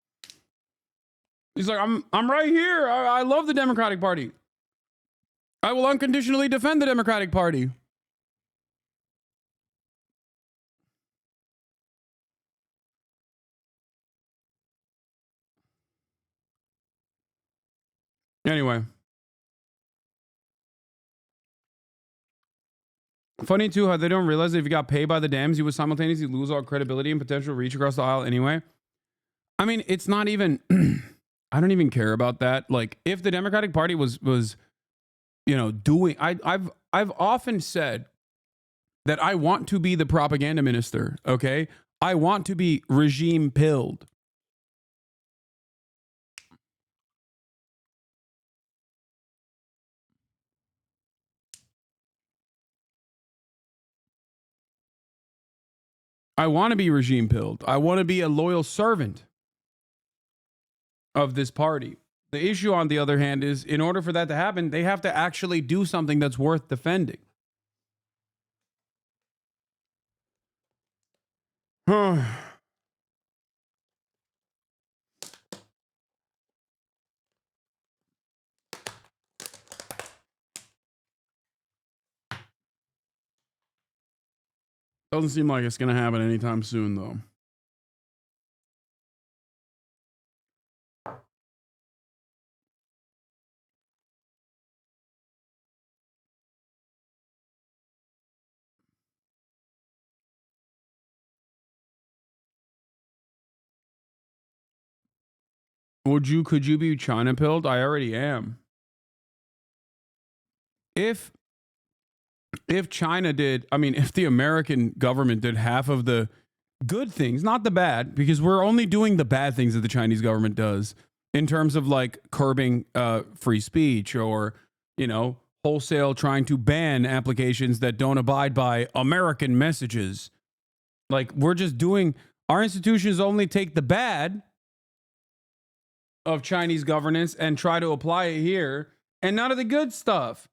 He's like, I'm right here. I love the Democratic Party. I will unconditionally defend the Democratic Party. Anyway. Funny, too, how they don't realize that if you got paid by the Dems, you would simultaneously lose all credibility and potential reach across the aisle anyway. I mean, it's not even... I don't even care about that. Like, if the Democratic Party was you know, doing... I've often said that I want to be the propaganda minister, okay? I want to be regime pilled. I want to be regime pilled. I want to be a loyal servant of this party. The issue, on the other hand, is in order for that to happen, they have to actually do something that's worth defending. Doesn't seem like it's going to happen anytime soon, though. Could you be China pilled? I already am. If China did, I mean, if the American government did half of the good things, not the bad, because we're only doing the bad things that the Chinese government does in terms of like curbing free speech or, you know, wholesale trying to ban applications that don't abide by American messages. Like, we're just doing, our institutions only take the bad of Chinese governance and try to apply it here, and none of the good stuff.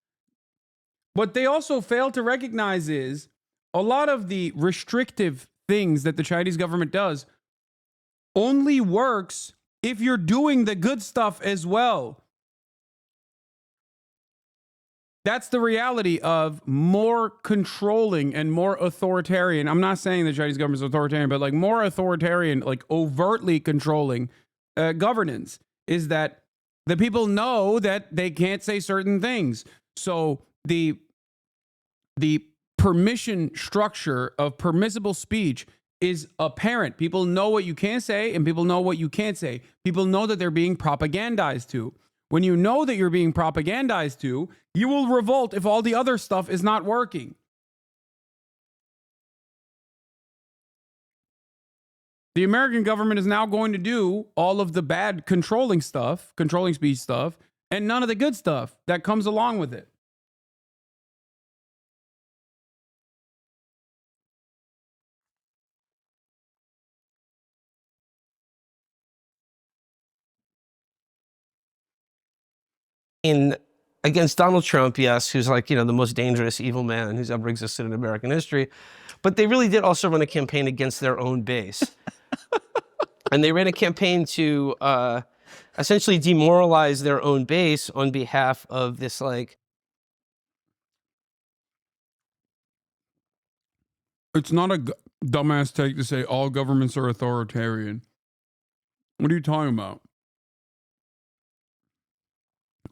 What they also fail to recognize is a lot of the restrictive things that the Chinese government does only works if you're doing the good stuff as well. That's the reality of more controlling and more authoritarian. I'm not saying the Chinese government is authoritarian, but like more authoritarian, like overtly controlling governance is that the people know that they can't say certain things. So the permission structure of permissible speech is apparent. People know what you can say and people know what you can't say. People know that they're being propagandized to. When you know that you're being propagandized to, you will revolt if all the other stuff is not working. The American government is now going to do all of the bad controlling stuff, controlling speech stuff, and none of the good stuff that comes along with it. Against Donald Trump, yes, who's like, you know, the most dangerous evil man who's ever existed in American history. But they really did also run a campaign against their own base. And they ran a campaign to essentially demoralize their own base on behalf of this, like... It's not a dumbass take to say all governments are authoritarian. What are you talking about?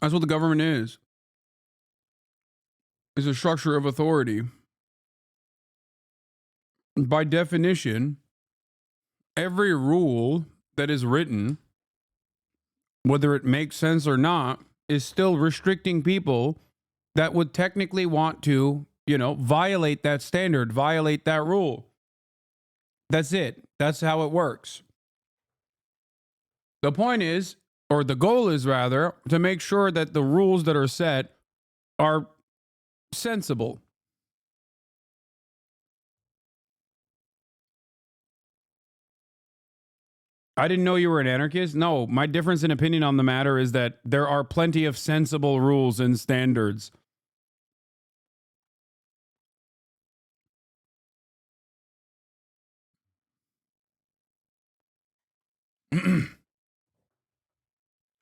That's what the government is. It's a structure of authority. By definition, every rule that is written, whether it makes sense or not, is still restricting people that would technically want to, you know, violate that standard, violate that rule. That's it. That's how it works. The point is, or the goal is rather, to make sure that the rules that are set are sensible. I didn't know you were an anarchist. No, my difference in opinion on the matter is that there are plenty of sensible rules and standards.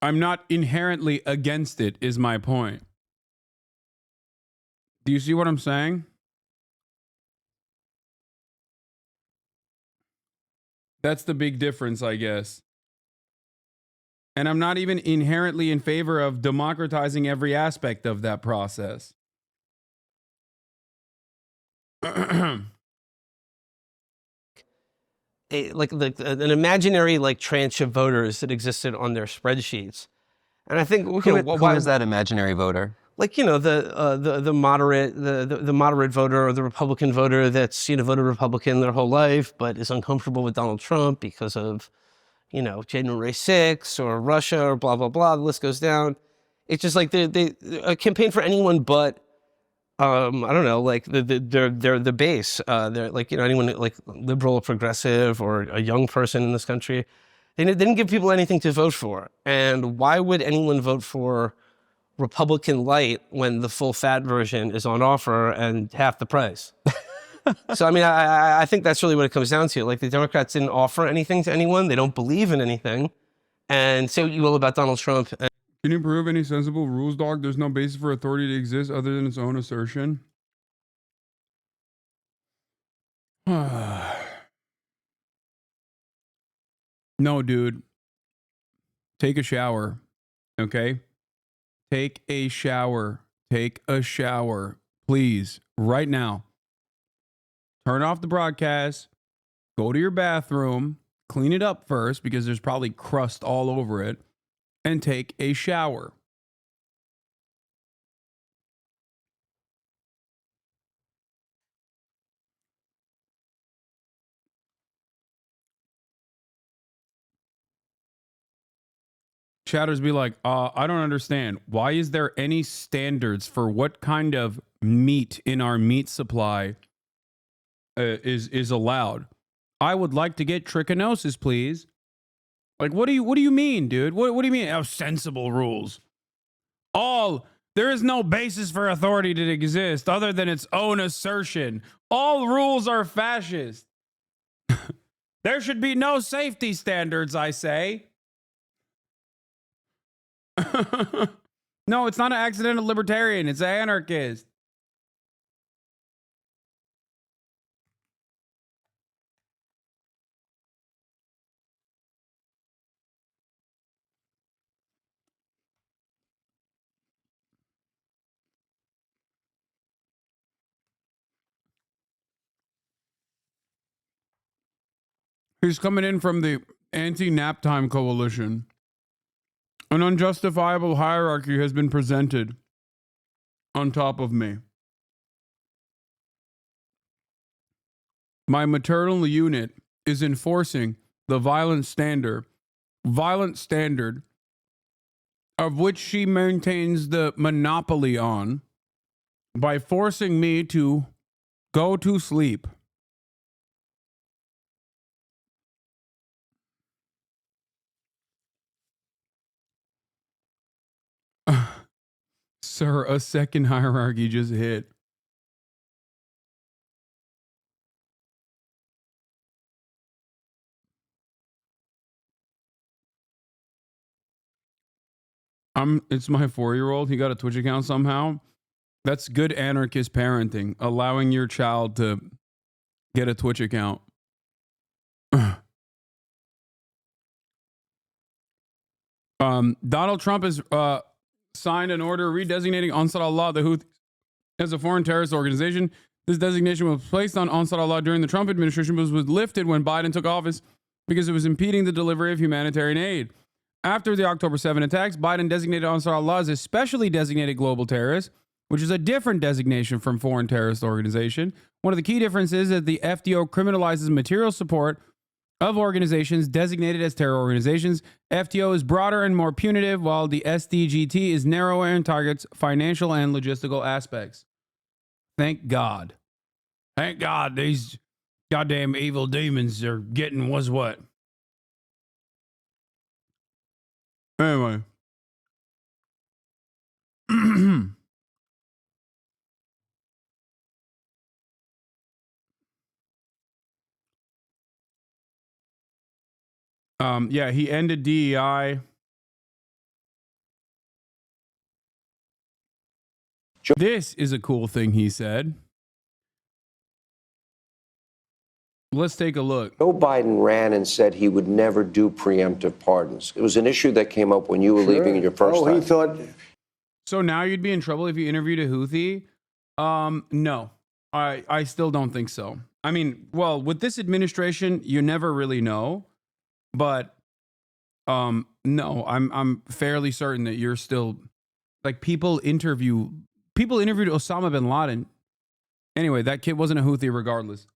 I'm not inherently against it, is my point. Do you see what I'm saying? That's the big difference, I guess. And I'm not even inherently in favor of democratizing every aspect of that process. An imaginary like tranche of voters that existed on their spreadsheets, and I think Who is that imaginary voter? Like the moderate voter or the Republican voter that's voted Republican their whole life but is uncomfortable with Donald Trump because of January 6th or Russia or blah blah blah. The list goes down. It's just like they campaign for anyone but. I don't know, like they're the base. They're like anyone like liberal or progressive or a young person in this country. They didn't give people anything to vote for. And why would anyone vote for Republican Light when the full fat version is on offer and half the price? So I mean, I think that's really what it comes down to. Like the Democrats didn't offer anything to anyone. They don't believe in anything. And say what you will about Donald Trump. Can you prove any sensible rules, dog? There's no basis for authority to exist other than its own assertion. No, dude. Take a shower. Okay? Take a shower. Take a shower. Please. Right now. Turn off the broadcast. Go to your bathroom. Clean it up first because there's probably crust all over it. And take a shower. Chatters be like, I don't understand. Why is there any standards for what kind of meat in our meat supply is allowed? I would like to get trichinosis, please. Like, what do you mean, dude? What do you mean? Oh, sensible rules. There is no basis for authority to exist other than its own assertion. All rules are fascist. There should be no safety standards, I say. No, it's not an accidental libertarian. It's an anarchist. He's coming in from the anti-nap time coalition. An unjustifiable hierarchy has been presented on top of me. My maternal unit is enforcing the violent standard of which she maintains the monopoly on by forcing me to go to sleep. Sir, a second hierarchy just hit. It's my 4-year-old. He got a Twitch account somehow. That's good anarchist parenting, allowing your child to get a Twitch account. Donald Trump has signed an order redesignating Ansar Allah, the Houthis, as a foreign terrorist organization. This designation was placed on Ansar Allah during the Trump administration, but was lifted when Biden took office because it was impeding the delivery of humanitarian aid. After the October 7 attacks, Biden designated Ansar Allah as a specially designated global terrorist, which is a different designation from foreign terrorist organization. One of the key differences is that the FTO criminalizes material support of organizations designated as terror organizations. FTO is broader and more punitive, while the SDGT is narrower and targets financial and logistical aspects. Thank God. Thank God these goddamn evil demons are getting what's what. Anyway. Yeah, he ended DEI. This is a cool thing he said. Let's take a look. Joe Biden ran and said he would never do preemptive pardons. It was an issue that came up when you were leaving in your first time. He thought. So now you'd be in trouble if you interviewed a Houthi? No, I still don't think so. I mean, well, with this administration, you never really know, but no, I'm fairly certain that you're still like people interviewed Osama bin Laden. Anyway, that kid wasn't a Houthi regardless.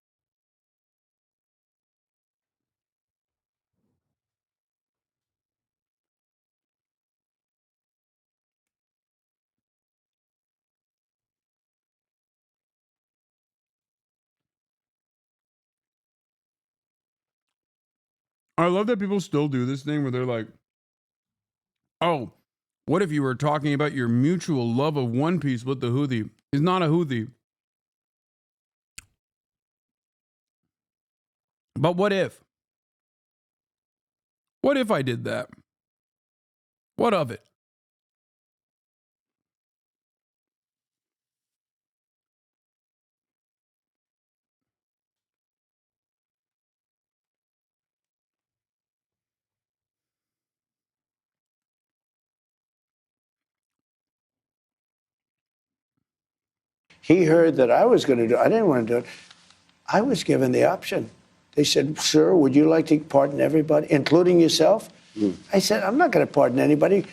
I love that people still do this thing where they're like, oh, what if you were talking about your mutual love of One Piece with the Houthi? He's not a Houthi. But what if? What if I did that? What of it? He heard that I was going to do it. I didn't want to do it. I was given the option. They said, sir, would you like to pardon everybody, including yourself? I said, I'm not going to pardon anybody.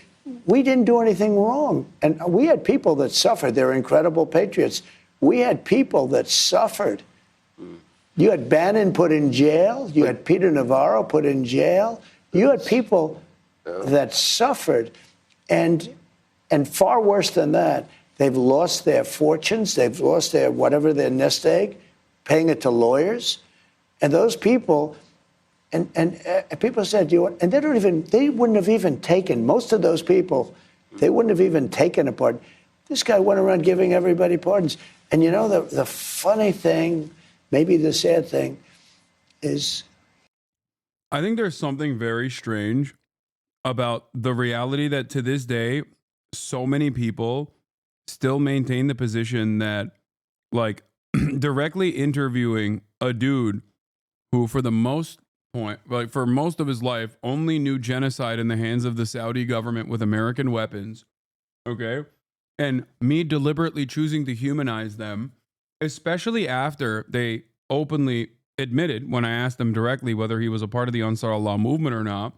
We didn't do anything wrong. And we had people that suffered. They're incredible patriots. We had people that suffered. You had Bannon put in jail. You had Peter Navarro put in jail. You had people that suffered. And far worse than that, they've lost their fortunes. They've lost their whatever, their nest egg, paying it to lawyers. And those people, and people said, and they wouldn't have even taken, most of those people, they wouldn't have even taken a pardon. This guy went around giving everybody pardons. And you know, the funny thing, maybe the sad thing, is I think there's something very strange about the reality that to this day, so many people still maintain the position that, like, directly interviewing a dude who, for the most point, like for most of his life, only knew genocide in the hands of the Saudi government with American weapons, okay? And me deliberately choosing to humanize them, especially after they openly admitted, when I asked them directly whether he was a part of the Ansar Allah movement or not,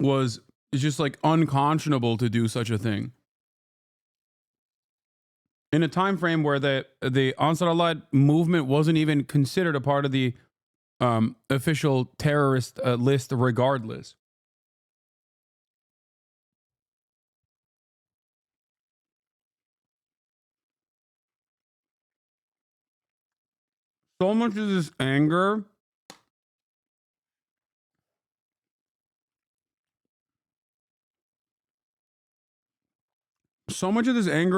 was just like unconscionable to do such a thing. In a time frame where the Ansar Allah movement wasn't even considered a part of the official terrorist list regardless. So much of this anger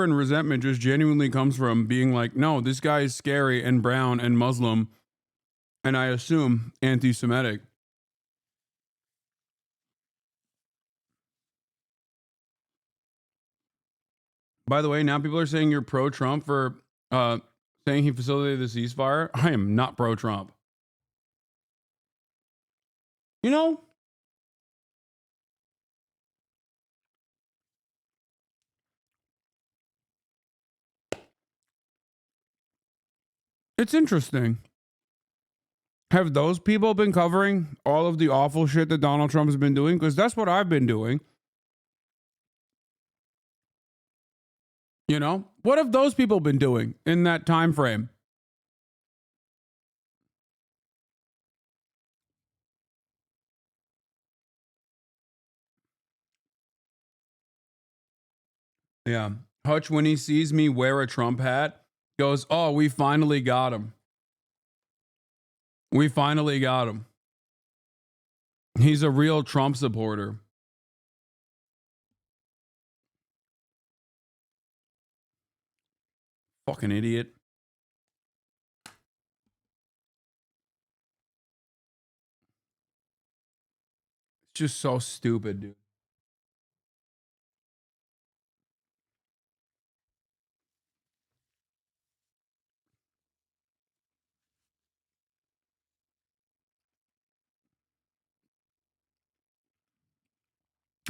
and resentment just genuinely comes from being like, no, this guy is scary and brown and Muslim, and I assume anti-Semitic. By the way, now people are saying you're pro-Trump for saying he facilitated the ceasefire. I am not pro-Trump. You know, it's interesting. Have those people been covering all of the awful shit that Donald Trump has been doing? Because that's what I've been doing. You know, what have those people been doing in that time frame? Yeah. Hutch, when he sees me wear a Trump hat, goes, oh, we finally got him. We finally got him. He's a real Trump supporter. Fucking idiot. It's just so stupid, dude.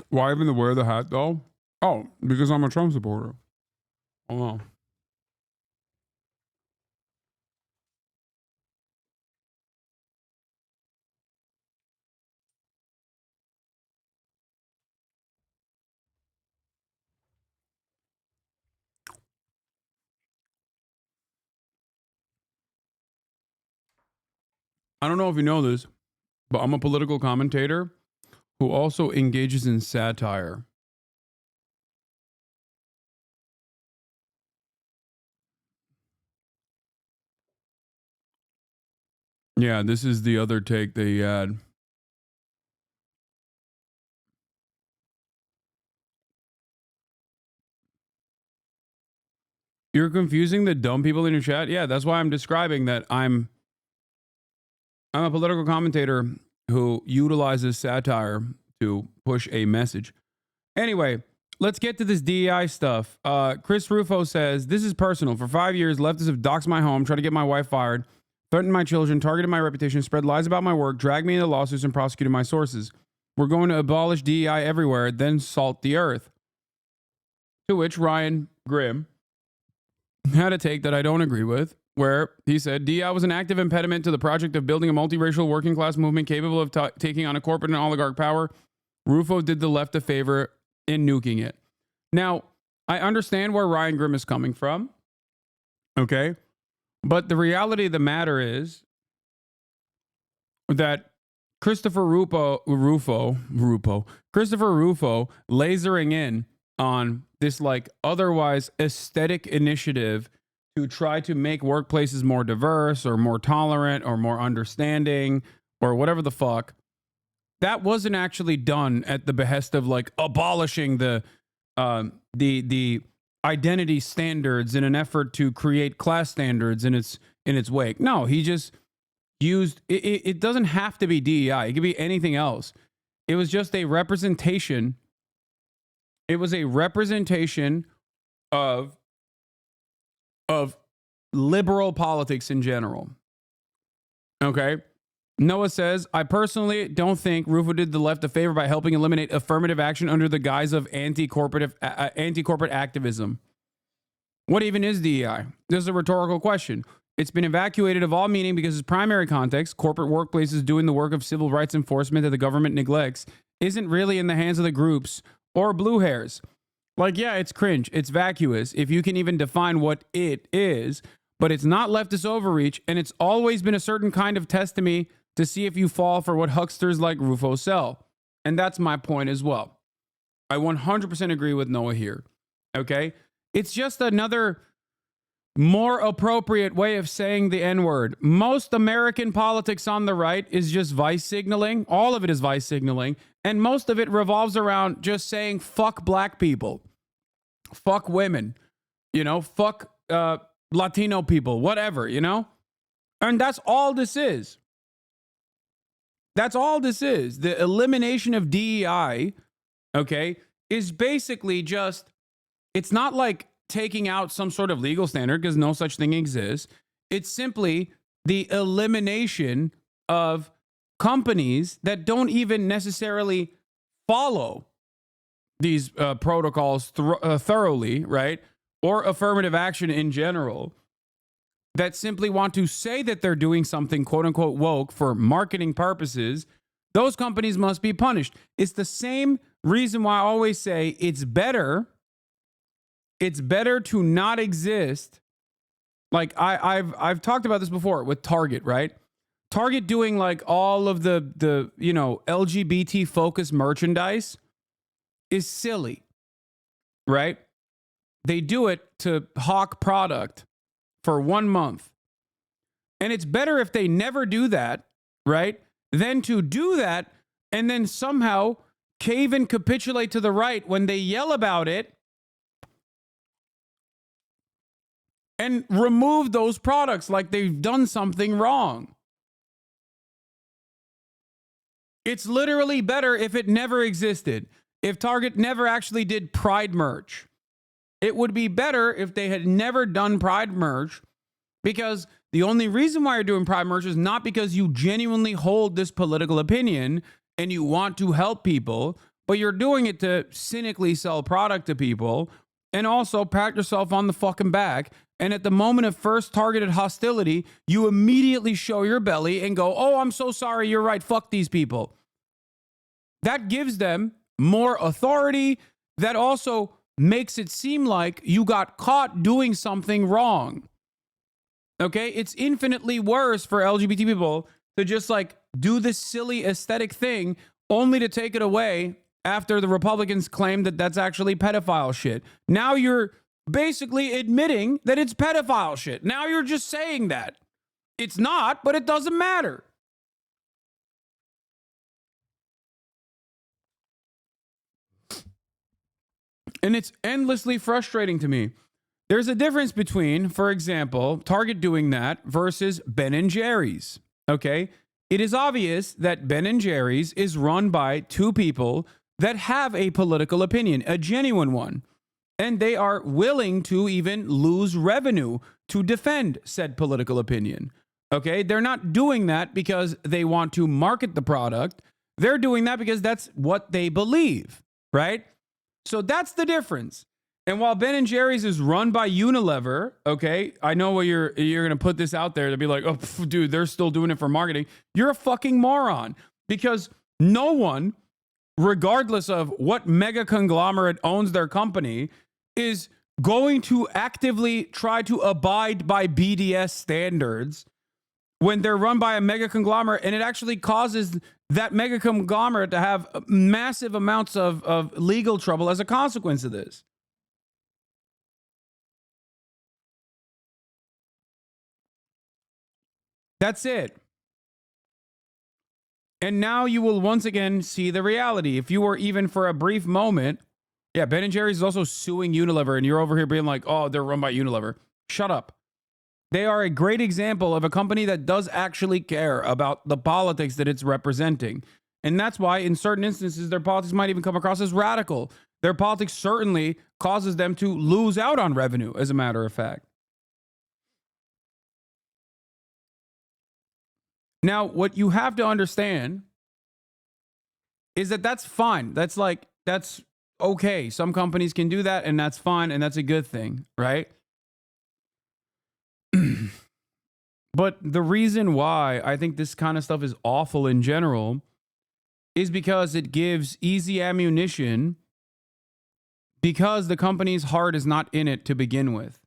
Why even to wear the hat, though? Oh, because I'm a Trump supporter. Oh, no. I don't know if you know this, but I'm a political commentator who also engages in satire. Yeah, this is the other take they had. You're confusing the dumb people in your chat? Yeah, that's why I'm describing that I'm a political commentator who utilizes satire to push a message. Anyway, let's get to this DEI stuff. Chris Rufo says, this is personal. For 5 years, leftists have doxed my home, tried to get my wife fired, threatened my children, targeted my reputation, spread lies about my work, dragged me into lawsuits, and prosecuted my sources. We're going to abolish DEI everywhere, then salt the earth. To which Ryan Grimm had a take that I don't agree with, where he said DEI was an active impediment to the project of building a multiracial working class movement capable of taking on a corporate and oligarch power. Rufo did the left a favor in nuking it. Now, I understand where Ryan Grimm is coming from, okay? But the reality of the matter is that Christopher Rufo lasering in on this like otherwise aesthetic initiative to try to make workplaces more diverse or more tolerant or more understanding or whatever the fuck. That wasn't actually done at the behest of like abolishing the identity standards in an effort to create class standards in its wake. No, he just used it doesn't have to be DEI. It could be anything else. It was just a representation. It was a representation of liberal politics in general. Okay? Noah says, I personally don't think Rufo did the left a favor by helping eliminate affirmative action under the guise of anti-corporate activism. What even is DEI? This is a rhetorical question. It's been evacuated of all meaning because its primary context, corporate workplaces doing the work of civil rights enforcement that the government neglects, isn't really in the hands of the groups or blue hairs. Like, yeah, it's cringe. It's vacuous, if you can even define what it is, but it's not leftist overreach, and it's always been a certain kind of test to me to see if you fall for what hucksters like Rufo sell. And that's my point as well. I 100% agree with Noah here. Okay? It's just another more appropriate way of saying the N-word. Most American politics on the right is just vice signaling. All of it is vice signaling. And most of it revolves around just saying fuck black people. Fuck women. You know, fuck Latino people. Whatever, you know? And that's all this is. That's all this is. The elimination of DEI, okay, is basically just, it's not like taking out some sort of legal standard because no such thing exists. It's simply the elimination of companies that don't even necessarily follow these protocols thoroughly, right? Or affirmative action in general, that simply want to say that they're doing something quote unquote woke for marketing purposes. Those companies must be punished. It's the same reason why I always say it's better to not exist. Like I've talked about this before with Target, right? Target doing like all of the you know, LGBT focused merchandise is silly, right? They do it to hawk product for 1 month. And it's better if they never do that, right? Than to do that and then somehow cave and capitulate to the right when they yell about it and remove those products like they've done something wrong. It's literally better if it never existed. If Target never actually did Pride merch, it would be better if they had never done Pride merch, because the only reason why you're doing Pride merch is not because you genuinely hold this political opinion and you want to help people, but you're doing it to cynically sell product to people and also pat yourself on the fucking back. And at the moment of first targeted hostility, you immediately show your belly and go, oh, I'm so sorry, you're right, fuck these people. That gives them more authority. That also makes it seem like you got caught doing something wrong. Okay? It's infinitely worse for LGBT people to just like do this silly aesthetic thing only to take it away after the Republicans claim that that's actually pedophile shit. Now you're basically admitting that it's pedophile shit. Now you're just saying that. It's not, but it doesn't matter. And it's endlessly frustrating to me. There's a difference between, for example, Target doing that versus Ben & Jerry's. Okay? It is obvious that Ben & Jerry's is run by two people that have a political opinion, a genuine one. And they are willing to even lose revenue to defend said political opinion. Okay? They're not doing that because they want to market the product. They're doing that because that's what they believe, right? So that's the difference. And while Ben & Jerry's is run by Unilever, okay, I know what you're going to put this out there to be like, oh, dude, they're still doing it for marketing. You're a fucking moron, because no one, regardless of what mega conglomerate owns their company, is going to actively try to abide by BDS standards when they're run by a mega conglomerate, and it actually causes that mega conglomerate to have massive amounts of legal trouble as a consequence of this. That's it. And now you will once again see the reality. If you were even for a brief moment, yeah, Ben & Jerry's is also suing Unilever, and you're over here being like, oh, they're run by Unilever. Shut up. They are a great example of a company that does actually care about the politics that it's representing. And that's why in certain instances, their politics might even come across as radical. Their politics certainly causes them to lose out on revenue, as a matter of fact. Now, what you have to understand is that that's fine. That's okay. Some companies can do that, and that's fine, and that's a good thing, right? But the reason why I think this kind of stuff is awful in general is because it gives easy ammunition, because the company's heart is not in it to begin with.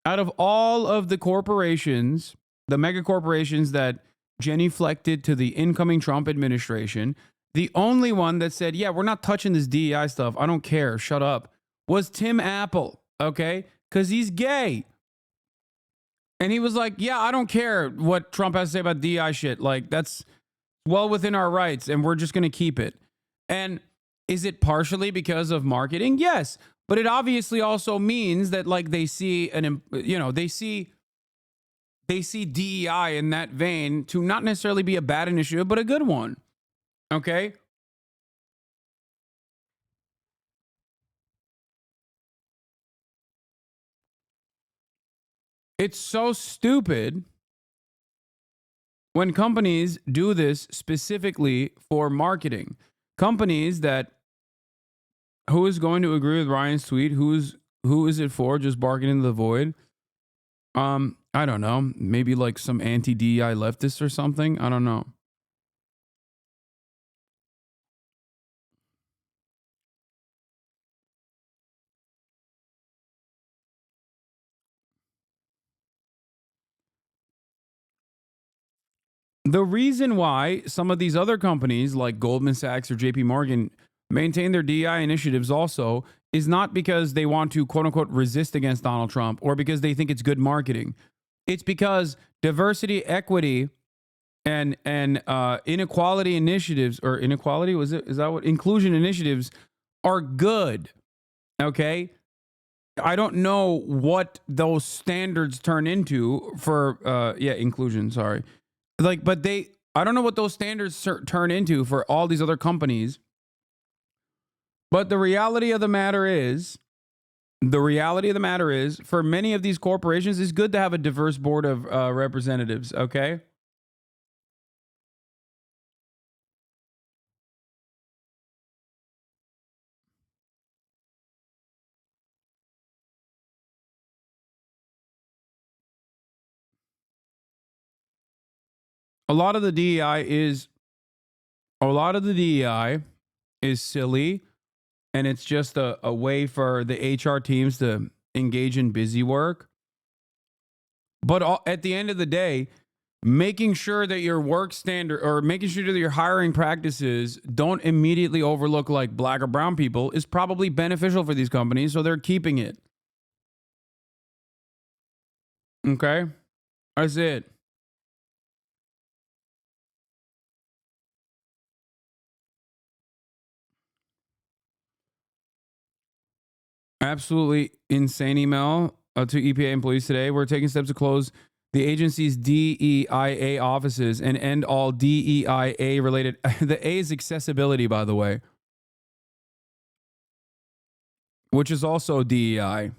Out of all of the corporations, the mega corporations that genuflected to the incoming Trump administration, the only one that said, yeah, we're not touching this DEI stuff, I don't care, shut up, was Tim Apple, okay? Because he's gay. And he was like, yeah, I don't care what Trump has to say about DEI shit. Like, that's well within our rights, and we're just going to keep it. And is it partially because of marketing? Yes. But it obviously also means that, like, they see DEI in that vein to not necessarily be a bad initiative, but a good one. Okay? It's so stupid when companies do this specifically for marketing. Companies that, who is going to agree with Ryan's tweet? Who is it for? Just barking into the void? I don't know. Maybe like some anti-DEI leftists or something. I don't know. The reason why some of these other companies like Goldman Sachs or JP Morgan maintain their DEI initiatives also is not because they want to, quote unquote, resist against Donald Trump or because they think it's good marketing. It's because diversity, equity, and inequality initiatives, or inequality, is that what inclusion initiatives are good. Okay, I don't know what those standards turn into for inclusion, sorry, like, but I don't know what those standards turn into for all these other companies. But the reality of the matter is for many of these corporations, it's good to have a diverse board of representatives. Okay. A lot of the DEI is silly, and it's just a way for the HR teams to engage in busy work. But at the end of the day, making sure that your work standard, or making sure that your hiring practices don't immediately overlook like black or brown people, is probably beneficial for these companies, so they're keeping it. Okay? That's it. Absolutely insane email to EPA employees today. We're taking steps to close the agency's DEIA offices and end all DEIA related. The A is accessibility, by the way, which is also DEI.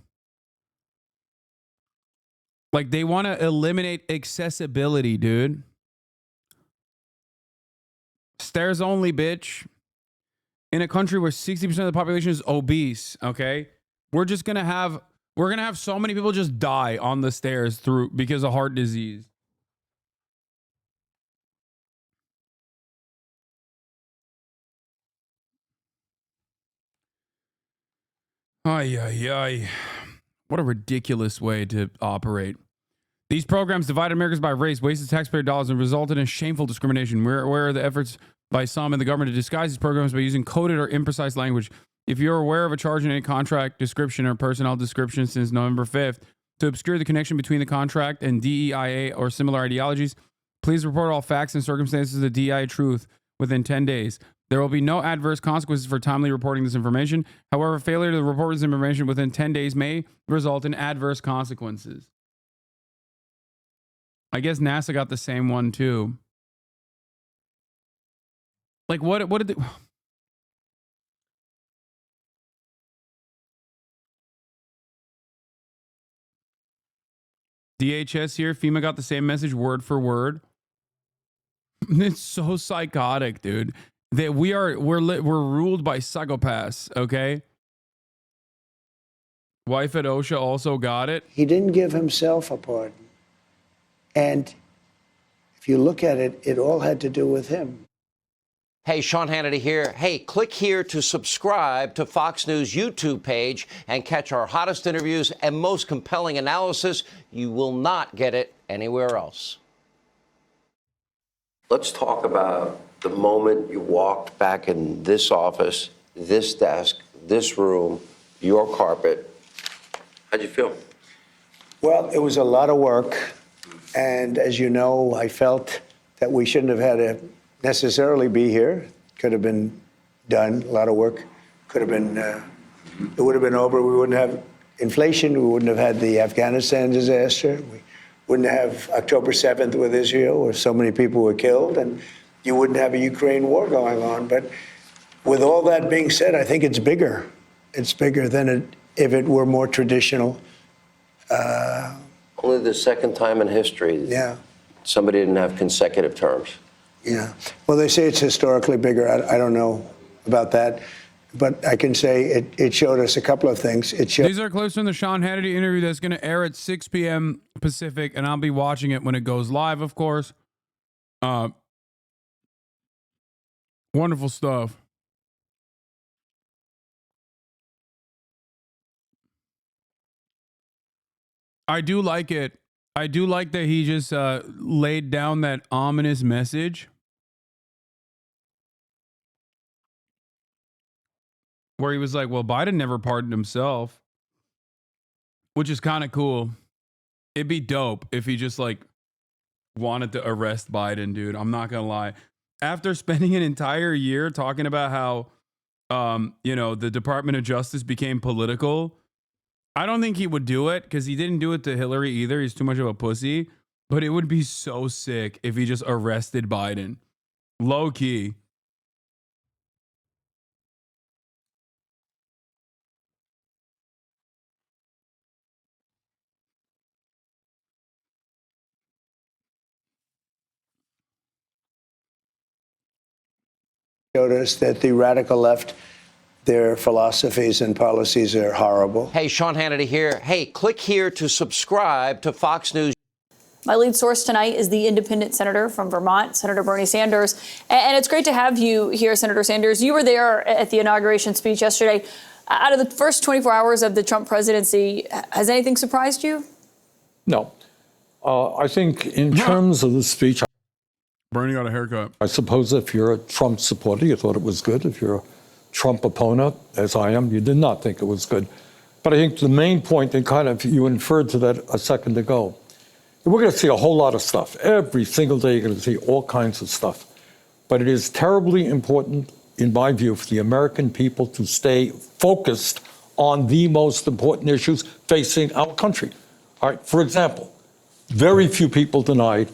Like, they want to eliminate accessibility, dude. Stairs only, bitch. In a country where 60% of the population is obese, okay? We're going to have so many people just die on the stairs because of heart disease. Ay, ay, ay. What a ridiculous way to operate. These programs divided Americans by race, wasted taxpayer dollars, and resulted in shameful discrimination. We're aware of the efforts by some in the government to disguise these programs by using coded or imprecise language. If you're aware of a charge in any contract description or personnel description since November 5th to obscure the connection between the contract and DEIA or similar ideologies, please report all facts and circumstances of the DEIA truth within 10 days. There will be no adverse consequences for timely reporting this information. However, failure to report this information within 10 days may result in adverse consequences. I guess NASA got the same one too. Like, what did they... DHS here, FEMA got the same message word for word. It's so psychotic, dude. That we're ruled by psychopaths, okay? Wife at OSHA also got it. He didn't give himself a pardon. And if you look at it, it all had to do with him. Hey, Sean Hannity here. Hey, click here to subscribe to Fox News YouTube page and catch our hottest interviews and most compelling analysis. You will not get it anywhere else. Let's talk about the moment you walked back in this office, this desk, this room, your carpet. How'd you feel? Well, it was a lot of work. And as you know, I felt that we shouldn't have had to necessarily be here. Could have been done, a lot of work. Could have been, it would have been over. We wouldn't have inflation. We wouldn't have had the Afghanistan disaster. We wouldn't have October 7th with Israel, where so many people were killed. And you wouldn't have a Ukraine war going on. But with all that being said, I think it's bigger. It's bigger than if it were more traditional. Only the second time in history somebody didn't have consecutive terms. Yeah. Well, they say it's historically bigger. I don't know about that. But I can say it showed us a couple of things. These are clips from the Sean Hannity interview that's going to air at 6 p.m. Pacific, and I'll be watching it when it goes live, of course. Wonderful stuff. I do like it. I do like that he just laid down that ominous message where he was like, well, Biden never pardoned himself, which is kind of cool. It'd be dope if he just like wanted to arrest Biden, dude. I'm not gonna lie. After spending an entire year talking about how, the Department of Justice became political, I don't think he would do it because he didn't do it to Hillary either. He's too much of a pussy. But it would be so sick if he just arrested Biden. Low key. Notice that the radical left, their philosophies and policies are horrible. Hey, Sean Hannity here. Hey, click here to subscribe to Fox News. My lead source tonight is the independent senator from Vermont, Senator Bernie Sanders. And it's great to have you here, Senator Sanders. You were there at the inauguration speech yesterday. Out of the first 24 hours of the Trump presidency, has anything surprised you? No. I think in terms of the speech, Bernie got a haircut. I suppose if you're a Trump supporter, you thought it was good. If you're a Trump opponent, as I am, you did not think it was good. But I think the main point, and kind of you inferred to that a second ago, we're going to see a whole lot of stuff. Every single day you're going to see all kinds of stuff. But it is terribly important, in my view, for the American people to stay focused on the most important issues facing our country. All right, for example, very few people deny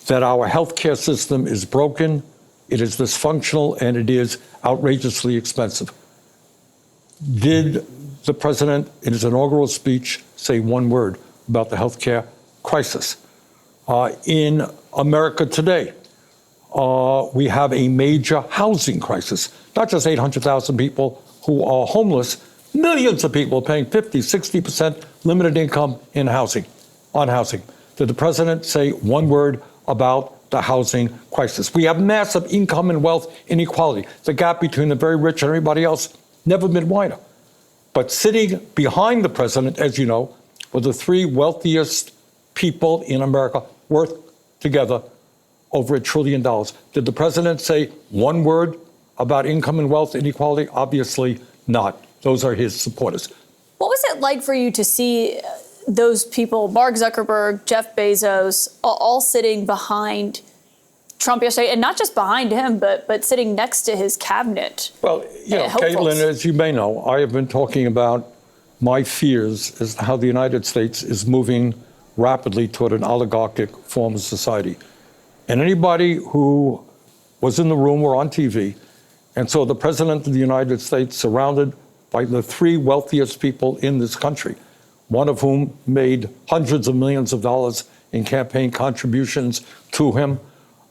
that our healthcare system is broken, it is dysfunctional, and it is outrageously expensive. Did the president, in his inaugural speech, say one word about the healthcare crisis? In America today, we have a major housing crisis. Not just 800,000 people who are homeless, millions of people paying 50, 60% limited income on housing. Did the president say one word about the housing crisis? We have massive income and wealth inequality. The gap between the very rich and everybody else never been wider. But sitting behind the president, as you know, were the three wealthiest people in America, worth together over $1 trillion. Did the president say one word about income and wealth inequality? Obviously not. Those are his supporters. What was it like for you to see those people, Mark Zuckerberg, Jeff Bezos, all sitting behind Trump yesterday, and not just behind him, but sitting next to his cabinet? Well, Caitlin, as you may know, I have been talking about my fears as to how the United States is moving rapidly toward an oligarchic form of society. And anybody who was in the room or on TV and saw the President of the United States surrounded by the three wealthiest people in this country, one of whom made hundreds of millions of dollars in campaign contributions to him,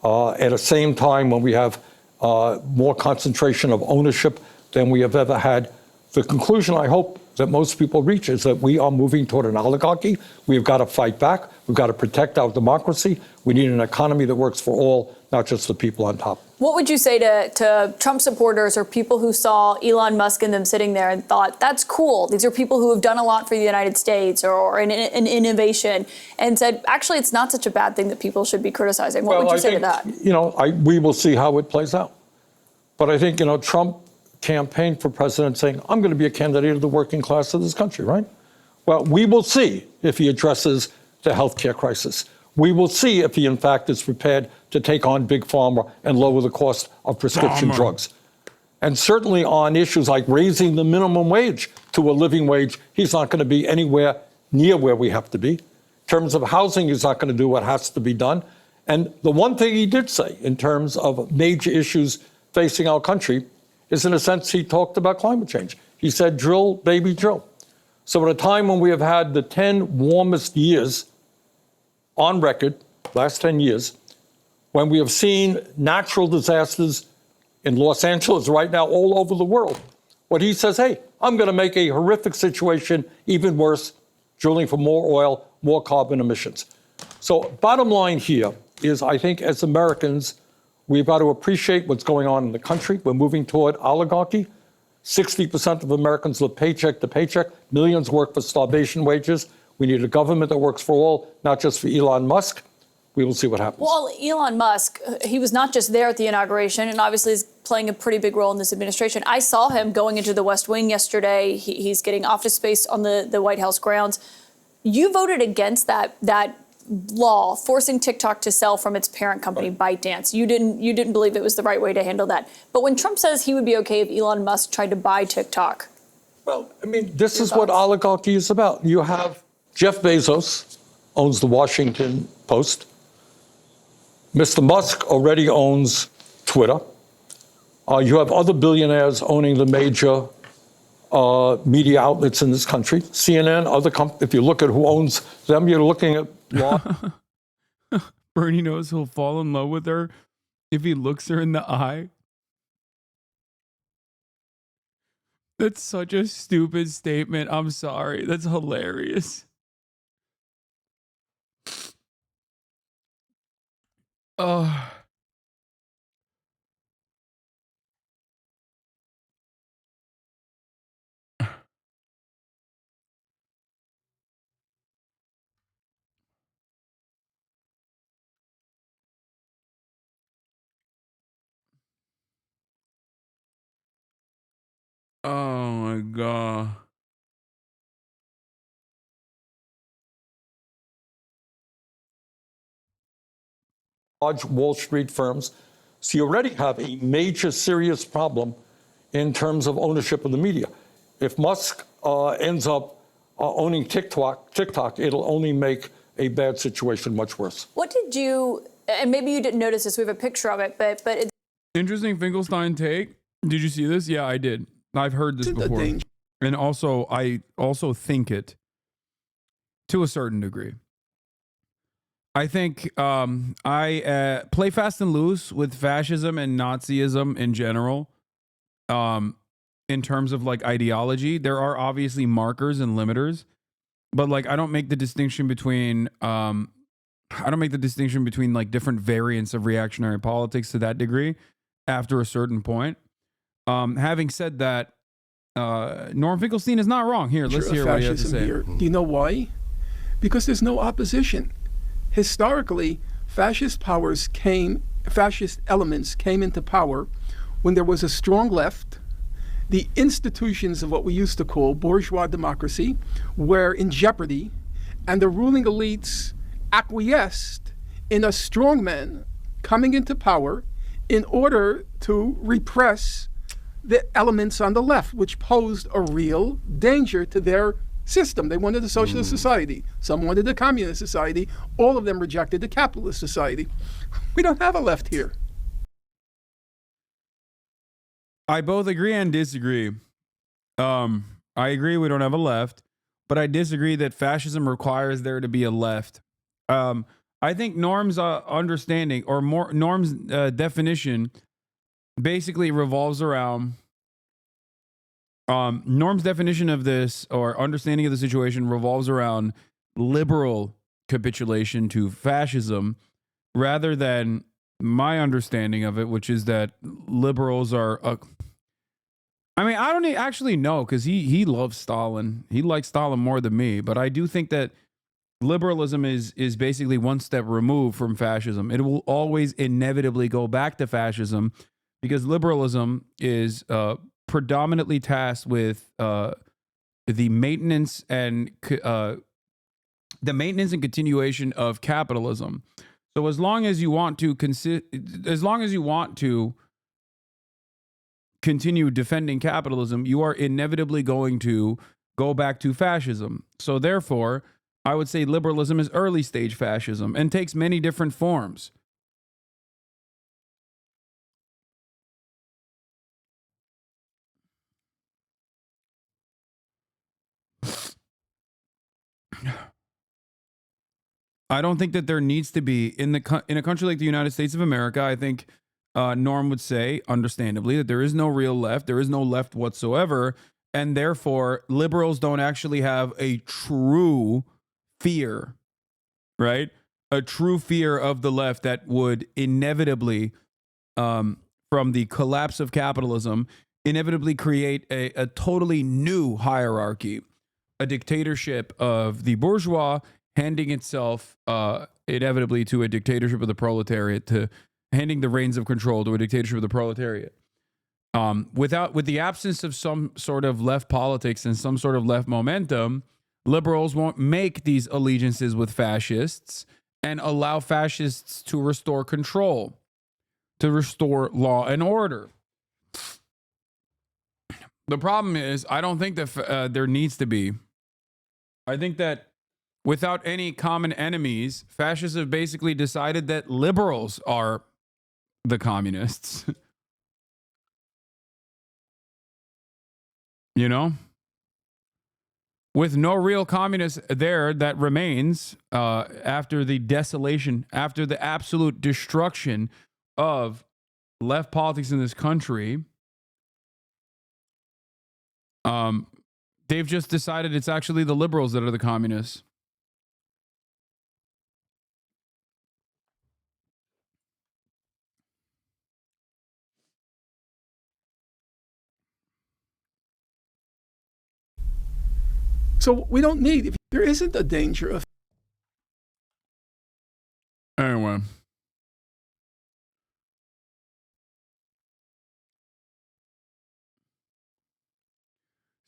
at the same time when we have more concentration of ownership than we have ever had. The conclusion, I hope, that most people reach is that we are moving toward an oligarchy. We've got to fight back. We've got to protect our democracy. We need an economy that works for all, not just the people on top. What would you say to Trump supporters or people who saw Elon Musk and them sitting there and thought, that's cool, these are people who have done a lot for the United States or an innovation, and said, actually, it's not such a bad thing that people should be criticizing? What would you say to that? We will see how it plays out. But I think, Trump campaigned for president saying, I'm going to be a candidate of the working class of this country, right? Well, we will see if he addresses the healthcare crisis. We will see if he, in fact, is prepared to take on Big Pharma and lower the cost of prescription drugs. And certainly on issues like raising the minimum wage to a living wage, he's not going to be anywhere near where we have to be. In terms of housing, he's not going to do what has to be done. And the one thing he did say in terms of major issues facing our country is, in a sense, he talked about climate change. He said, drill, baby, drill. So at a time when we have had the 10 warmest years on record, last 10 years, when we have seen natural disasters in Los Angeles right now all over the world, what he says, hey, I'm going to make a horrific situation even worse, drilling for more oil, more carbon emissions. So bottom line here is, I think as Americans, we've got to appreciate what's going on in the country. We're moving toward oligarchy. 60% of Americans live paycheck to paycheck. Millions work for starvation wages. We need a government that works for all, not just for Elon Musk. We will see what happens. Well, Elon Musk, he was not just there at the inauguration and obviously is playing a pretty big role in this administration. I saw him going into the West Wing yesterday. He's getting office space on the White House grounds. You voted against that law forcing TikTok to sell from its parent company, ByteDance. You didn't believe it was the right way to handle that. But when Trump says he would be okay if Elon Musk tried to buy TikTok. Well, I mean, this is what oligarchy is about. You have Jeff Bezos owns the Washington Post. Mr. Musk already owns Twitter. You have other billionaires owning the major media outlets in this country. CNN, other if you look at who owns them, you're looking at law. Bernie knows he'll fall in love with her if he looks her in the eye. That's such a stupid statement. I'm sorry. That's hilarious. Oh. Oh my God. Large Wall Street firms. So you already have a major serious problem in terms of ownership of the media. If Musk ends up owning TikTok, it'll only make a bad situation much worse. What did you, and maybe you didn't notice this, we have a picture of it, but it's Interesting Finkelstein take. Did you see this? Yeah, I did. I've heard this before. And also, I also think it to a certain degree. I think I play fast and loose with fascism and Nazism in general. In terms of like ideology, there are obviously markers and limiters, but like I don't make the distinction between like different variants of reactionary politics to that degree after a certain point. Having said that, Norm Finkelstein is not wrong. Here, let's hear what he has to say. Here. Do you know why? Because there's no opposition. Historically, fascist elements came into power when there was a strong left. The institutions of what we used to call bourgeois democracy were in jeopardy, and the ruling elites acquiesced in a strongman coming into power in order to repress the elements on the left, which posed a real danger to their system. They wanted a socialist society. Some wanted a communist society. All of them rejected the capitalist society. We don't have a left here. I both agree and disagree. I agree we don't have a left, but I disagree that fascism requires there to be a left. I think Norm's understanding, or more Norm's definition, basically revolves around Norm's definition of this, or understanding of the situation, revolves around liberal capitulation to fascism rather than my understanding of it, which is that liberals are I mean, I don't actually know, because he loves Stalin. He likes Stalin more than me, but I do think that liberalism is basically one step removed from fascism. It will always inevitably go back to fascism, because liberalism is predominantly tasked with the maintenance and continuation of capitalism. So as long as you want to continue defending capitalism, you are inevitably going to go back to fascism. So therefore, I would say liberalism is early stage fascism and takes many different forms. I don't think that there needs to be in a country like the United States of America. I think Norm would say, understandably, that there is no real left. There is no left whatsoever. And therefore, liberals don't actually have a true fear, right? A true fear of the left that would inevitably, from the collapse of capitalism, inevitably create a totally new hierarchy, a dictatorship of the bourgeois handing itself inevitably to a dictatorship of the proletariat, to handing the reins of control to a dictatorship of the proletariat. With the absence of some sort of left politics and some sort of left momentum, liberals won't make these allegiances with fascists, and allow fascists to restore control, to restore law and order. The problem is, I don't think that there needs to be. I think that without any common enemies, fascists have basically decided that liberals are the communists. You know? With no real communist there that remains after the desolation, after the absolute destruction of left politics in this country, they've just decided it's actually the liberals that are the communists. So we don't need, if there isn't a danger of. Anyway.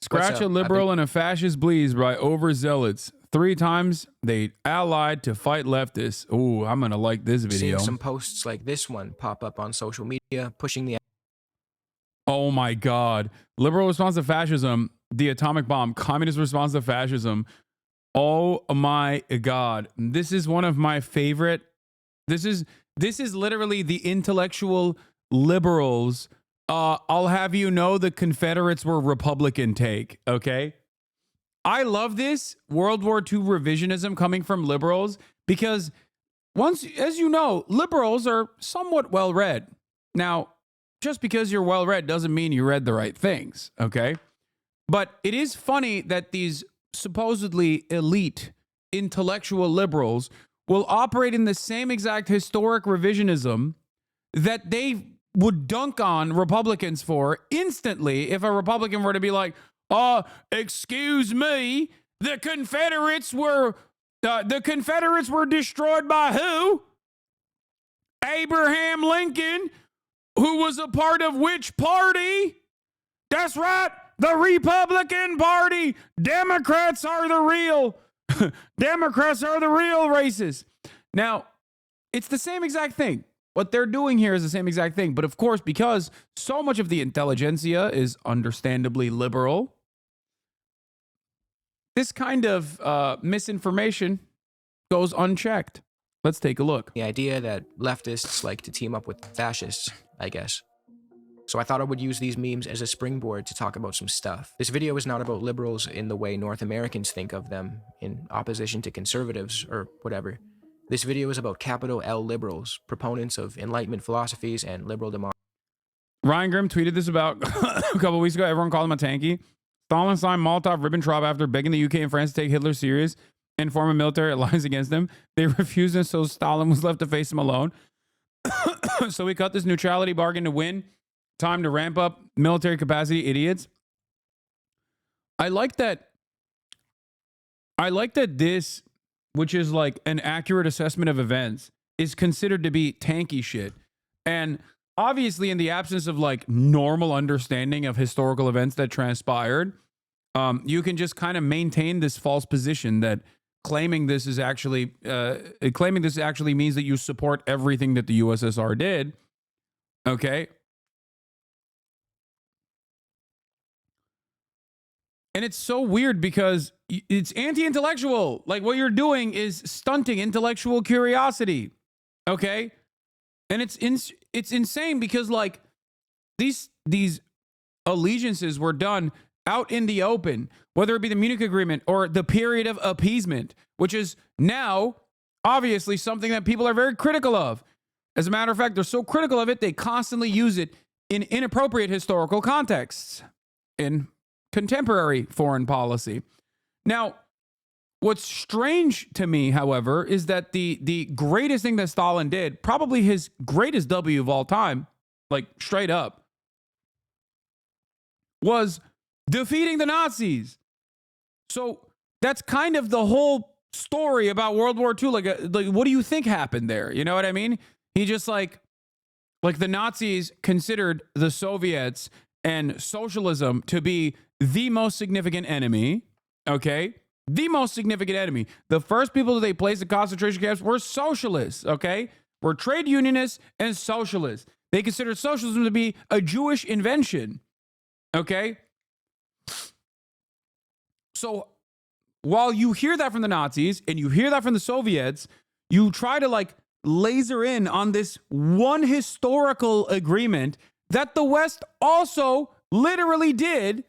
Scratch a liberal and a fascist bleeds by overzealots. 3 times they allied to fight leftists. Ooh, I'm going to like this video. Seeing some posts like this one pop up on social media, pushing the... Oh my God. Liberal response to fascism, the atomic bomb. Communist response to fascism. Oh my God. This is one of my favorite. This is literally the intellectual liberals. I'll have you know the Confederates were Republican take, okay? I love this World War II revisionism coming from liberals because as you know, liberals are somewhat well-read. Now, just because you're well-read doesn't mean you read the right things, okay? But it is funny that these supposedly elite intellectual liberals will operate in the same exact historic revisionism that they would dunk on Republicans for instantly if a Republican were to be like, excuse me, the Confederates were destroyed by who? Abraham Lincoln, who was a part of which party? That's right, the Republican Party. Democrats are the real racists. Now, it's the same exact thing. What they're doing here is the same exact thing. But of course, because so much of the intelligentsia is understandably liberal, this kind of misinformation goes unchecked. Let's take a look. The idea that leftists like to team up with fascists, I guess. So I thought I would use these memes as a springboard to talk about some stuff. This video is not about liberals in the way North Americans think of them, in opposition to conservatives or whatever. This video is about capital L liberals, proponents of Enlightenment philosophies and liberal democracy. Ryan Grimm tweeted this about a couple weeks ago. Everyone called him a tanky. Stalin signed Molotov-Ribbentrop after begging the UK and France to take Hitler serious and form a military alliance against him. They refused, and so Stalin was left to face him alone. So we cut this neutrality bargain to win. Time to ramp up military capacity, idiots. I like that this, which is like an accurate assessment of events, is considered to be tanky shit. And obviously, in the absence of like normal understanding of historical events that transpired, you can just kind of maintain this false position that claiming this actually means that you support everything that the USSR did. Okay. And it's so weird because it's anti-intellectual. Like, what you're doing is stunting intellectual curiosity. Okay? And it's insane because, like, these allegiances were done out in the open, whether it be the Munich Agreement or the period of appeasement, which is now obviously something that people are very critical of. As a matter of fact, they're so critical of it, they constantly use it in inappropriate historical contexts in contemporary foreign policy. Now, what's strange to me, however, is that the greatest thing that Stalin did, probably his greatest W of all time, like straight up, was defeating the Nazis. So that's kind of the whole story about World War II. Like what do you think happened there? You know what I mean? He just like the Nazis considered the Soviets and socialism to be the most significant enemy, okay? The most significant enemy. The first people that they placed in concentration camps were socialists, okay? Were trade unionists and socialists. They considered socialism to be a Jewish invention, okay? So while you hear that from the Nazis and you hear that from the Soviets, you try to like laser in on this one historical agreement that the West also literally did.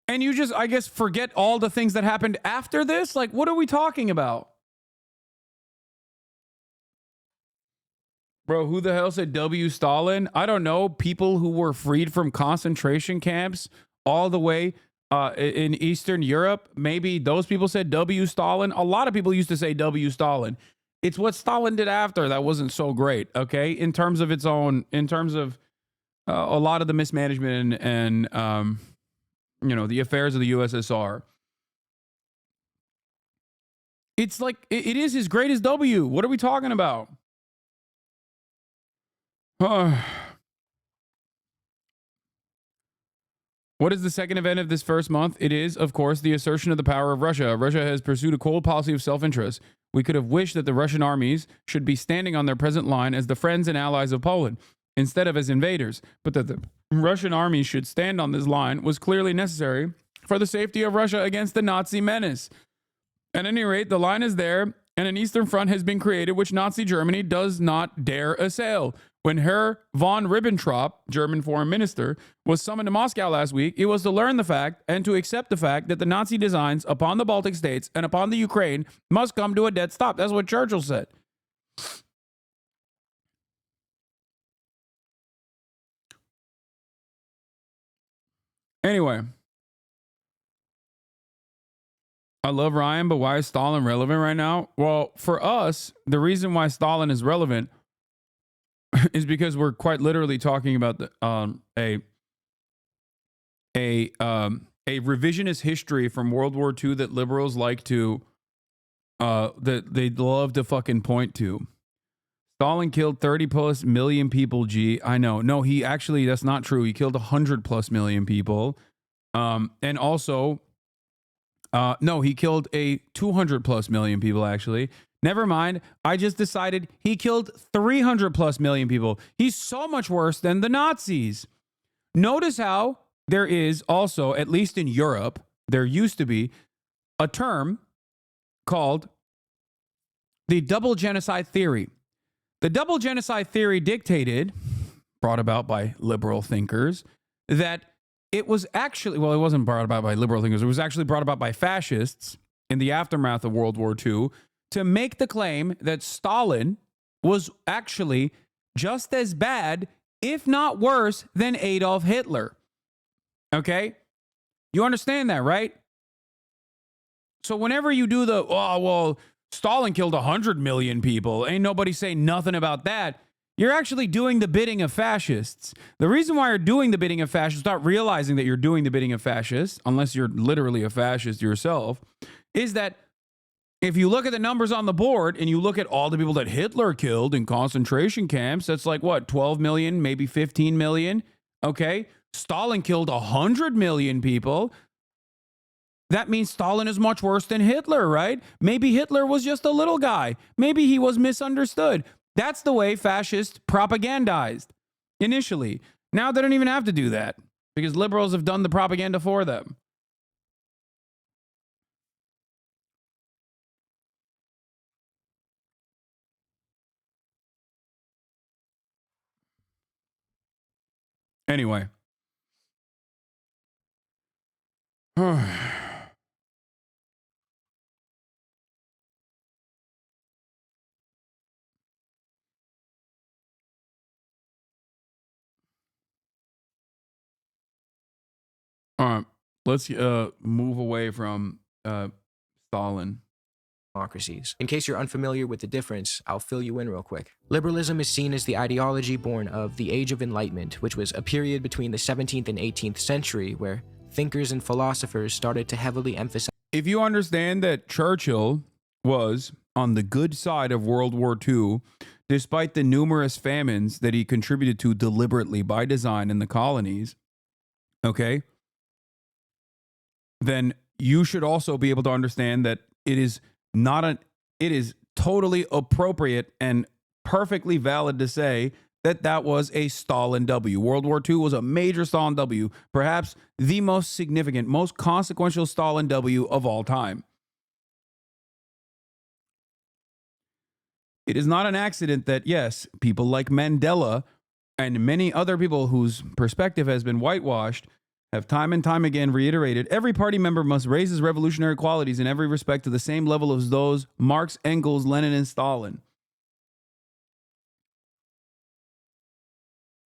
And you just, I guess, forget all the things that happened after this? Like, what are we talking about? Bro, who the hell said W. Stalin? I don't know. People who were freed from concentration camps all the way in Eastern Europe. Maybe those people said W. Stalin. A lot of people used to say W. Stalin. It's what Stalin did after that wasn't so great, okay? In terms of its own, in terms of a lot of the mismanagement and you know, the affairs of the USSR. It's like, it is his greatest W. What are we talking about? What is the second event of this first month? It is, of course, the assertion of the power of Russia. Russia has pursued a cold policy of self-interest. We could have wished that the Russian armies should be standing on their present line as the friends and allies of Poland, instead of as invaders. But that the Russian armies should stand on this line was clearly necessary for the safety of Russia against the Nazi menace. At any rate, the line is there, and an Eastern Front has been created which Nazi Germany does not dare assail. When Herr von Ribbentrop, German foreign minister, was summoned to Moscow last week, it was to learn the fact and to accept the fact that the Nazi designs upon the Baltic states and upon the Ukraine must come to a dead stop. That's what Churchill said. Anyway, I love Ryan, but why is Stalin relevant right now? Well, for us, the reason why Stalin is relevant is because we're quite literally talking about the, a revisionist history from World War II that liberals like to that they love to fucking point to. Stalin killed 30 plus million people. G, I know. No, he actually, that's not true. He killed 100 plus million people. And also, no, he killed a 200 plus million people, actually. Never mind. I just decided he killed 300 plus million people. He's so much worse than the Nazis. Notice how there is also, at least in Europe, there used to be a term called the double genocide theory. The double genocide theory dictated, brought about by liberal thinkers, that it was actually, well, it wasn't brought about by liberal thinkers. It was actually brought about by fascists in the aftermath of World War II to make the claim that Stalin was actually just as bad, if not worse, than Adolf Hitler. Okay? You understand that, right? So whenever you do the, oh, well, Stalin killed 100 million people, ain't nobody saying nothing about that. You're actually doing the bidding of fascists. The reason why you're doing the bidding of fascists, not realizing that you're doing the bidding of fascists, unless you're literally a fascist yourself, is that if you look at the numbers on the board and you look at all the people that Hitler killed in concentration camps, that's like what, 12 million, maybe 15 million? Okay. Stalin killed 100 million people. That means Stalin is much worse than Hitler, right? Maybe Hitler was just a little guy. Maybe he was misunderstood. That's the way fascists propagandized initially. Now they don't even have to do that because liberals have done the propaganda for them. Anyway. All right, let's move away from Stalin. Democracies. In case you're unfamiliar with the difference, I'll fill you in real quick. Liberalism is seen as the ideology born of the Age of Enlightenment, which was a period between the 17th and 18th century where thinkers and philosophers started to heavily emphasize. If you understand that Churchill was on the good side of World War II, despite the numerous famines that he contributed to deliberately by design in the colonies, okay? then you should also be able to understand that it is totally appropriate and perfectly valid to say that that was a Stalin W. World War II was a major Stalin W, perhaps the most significant, most consequential Stalin W of all time. It is not an accident that, yes, people like Mandela and many other people whose perspective has been whitewashed have time and time again reiterated every party member must raise his revolutionary qualities in every respect to the same level as those Marx, Engels, Lenin, and Stalin.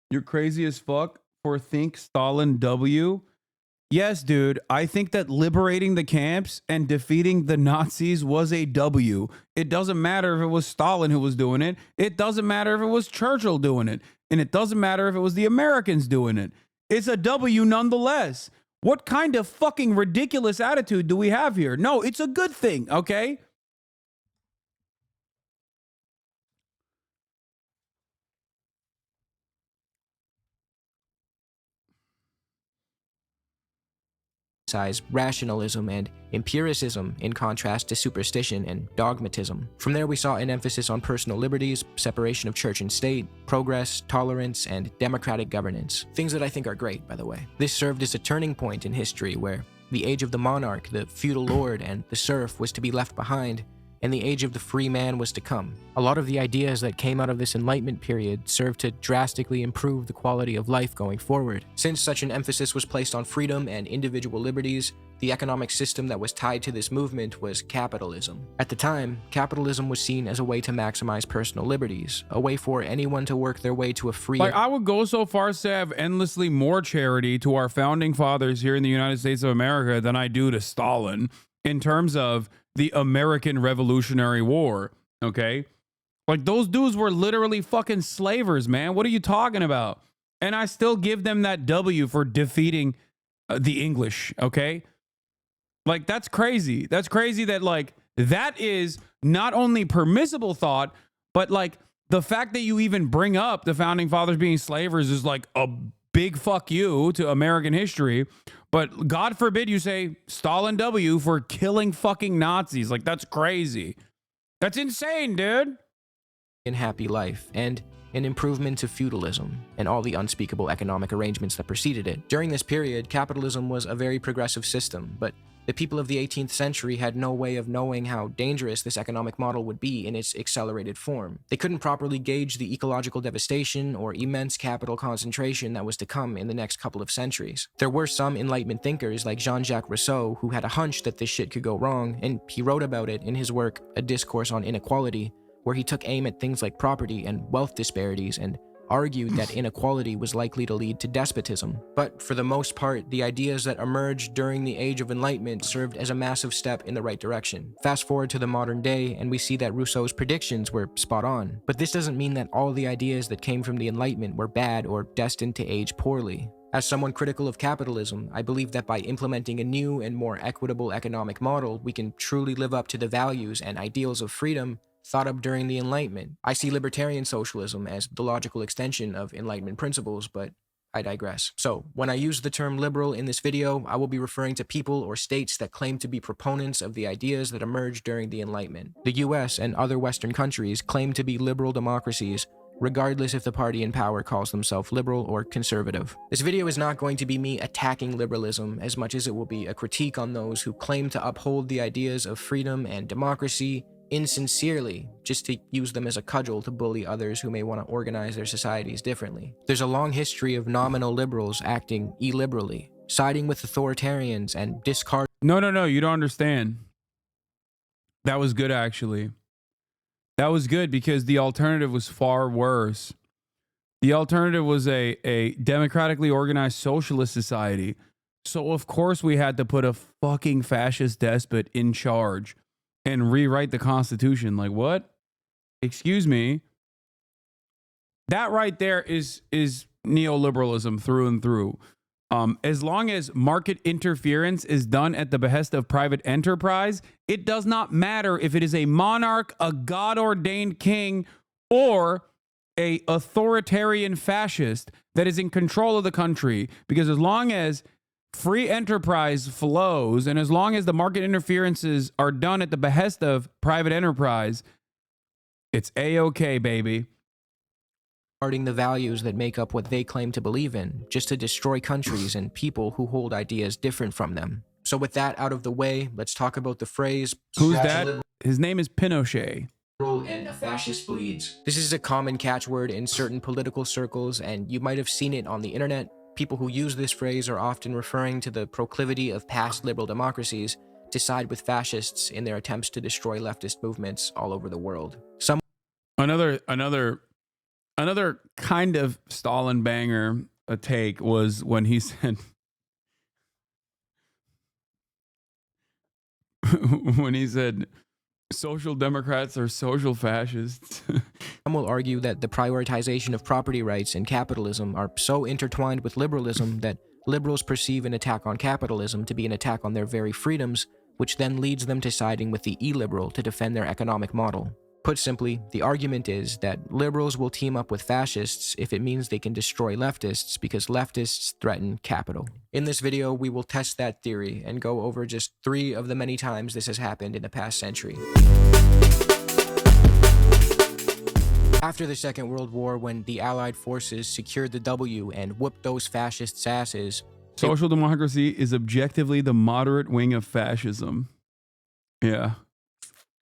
You're crazy as fuck for think Stalin W? Yes, dude, I think that liberating the camps and defeating the Nazis was a W. It doesn't matter if it was Stalin who was doing it. It doesn't matter if it was Churchill doing it. And it doesn't matter if it was the Americans doing it. It's a W nonetheless. What kind of fucking ridiculous attitude do we have here? No, it's a good thing, okay? Rationalism and empiricism in contrast to superstition and dogmatism. From there, we saw an emphasis on personal liberties, separation of church and state, progress, tolerance, and democratic governance. Things that I think are great, by the way. This served as a turning point in history where the age of the monarch, the feudal lord, and the serf was to be left behind, and the age of the free man was to come. A lot of the ideas that came out of this Enlightenment period served to drastically improve the quality of life going forward. Since such an emphasis was placed on freedom and individual liberties, the economic system that was tied to this movement was capitalism. At the time, capitalism was seen as a way to maximize personal liberties, a way for anyone to work their way to a free... Like, I would go so far as to have endlessly more charity to our founding fathers here in the United States of America than I do to Stalin in terms of the American Revolutionary War, okay? Like, those dudes were literally fucking slavers, man. What are you talking about? And I still give them that W for defeating the English, okay? Like, that's crazy. That's crazy that, like, that is not only permissible thought, but, like, the fact that you even bring up the founding fathers being slavers is, like, a big fuck you to American history. But God forbid you say Stalin W for killing fucking Nazis. Like, that's crazy. That's insane, dude. And happy life, and an improvement to feudalism, and all the unspeakable economic arrangements that preceded it. During this period, capitalism was a very progressive system, but the people of the 18th century had no way of knowing how dangerous this economic model would be in its accelerated form. They couldn't properly gauge the ecological devastation or immense capital concentration that was to come in the next couple of centuries. There were some Enlightenment thinkers like Jean-Jacques Rousseau who had a hunch that this shit could go wrong, and he wrote about it in his work, A Discourse on Inequality, where he took aim at things like property and wealth disparities and argued that inequality was likely to lead to despotism. But for the most part, the ideas that emerged during the Age of Enlightenment served as a massive step in the right direction. Fast forward to the modern day, and we see that Rousseau's predictions were spot on. But this doesn't mean that all the ideas that came from the Enlightenment were bad or destined to age poorly. As someone critical of capitalism, I believe that by implementing a new and more equitable economic model, we can truly live up to the values and ideals of freedom thought up during the Enlightenment. I see libertarian socialism as the logical extension of Enlightenment principles, but I digress. So, when I use the term liberal in this video, I will be referring to people or states that claim to be proponents of the ideas that emerged during the Enlightenment. The US and other Western countries claim to be liberal democracies, regardless if the party in power calls themselves liberal or conservative. This video is not going to be me attacking liberalism as much as it will be a critique on those who claim to uphold the ideas of freedom and democracy insincerely, just to use them as a cudgel to bully others who may want to organize their societies differently. There's a long history of nominal liberals acting illiberally, siding with authoritarians and discarding... No, you don't understand. That was good, actually. That was good because the alternative was far worse. The alternative was a democratically organized socialist society. So, of course, we had to put a fucking fascist despot in charge and rewrite the Constitution. Like, what? Excuse me. That right there is neoliberalism through and through. As long as market interference is done at the behest of private enterprise, it does not matter if it is a monarch, a God-ordained king, or a authoritarian fascist that is in control of the country. Because as long as free enterprise flows, and as long as the market interferences are done at the behest of private enterprise, it's A-OK, baby. Regarding the values that make up what they claim to believe in, just to destroy countries and people who hold ideas different from them. So with that out of the way, let's talk about the phrase... Who's that? His name is Pinochet. And a fascist bleeds. This is a common catchword in certain political circles, and you might have seen it on the internet. People who use this phrase are often referring to the proclivity of past liberal democracies to side with fascists in their attempts to destroy leftist movements all over the world. Another kind of Stalin banger take was when he said social democrats are social fascists. Some will argue that the prioritization of property rights and capitalism are so intertwined with liberalism that liberals perceive an attack on capitalism to be an attack on their very freedoms, which then leads them to siding with the illiberal to defend their economic model. Put simply, the argument is that liberals will team up with fascists if it means they can destroy leftists because leftists threaten capital. In this video, we will test that theory and go over just 3 of the many times this has happened in the past century. After the Second World War, when the Allied forces secured the W and whooped those fascists' asses... Social democracy is objectively the moderate wing of fascism. Yeah.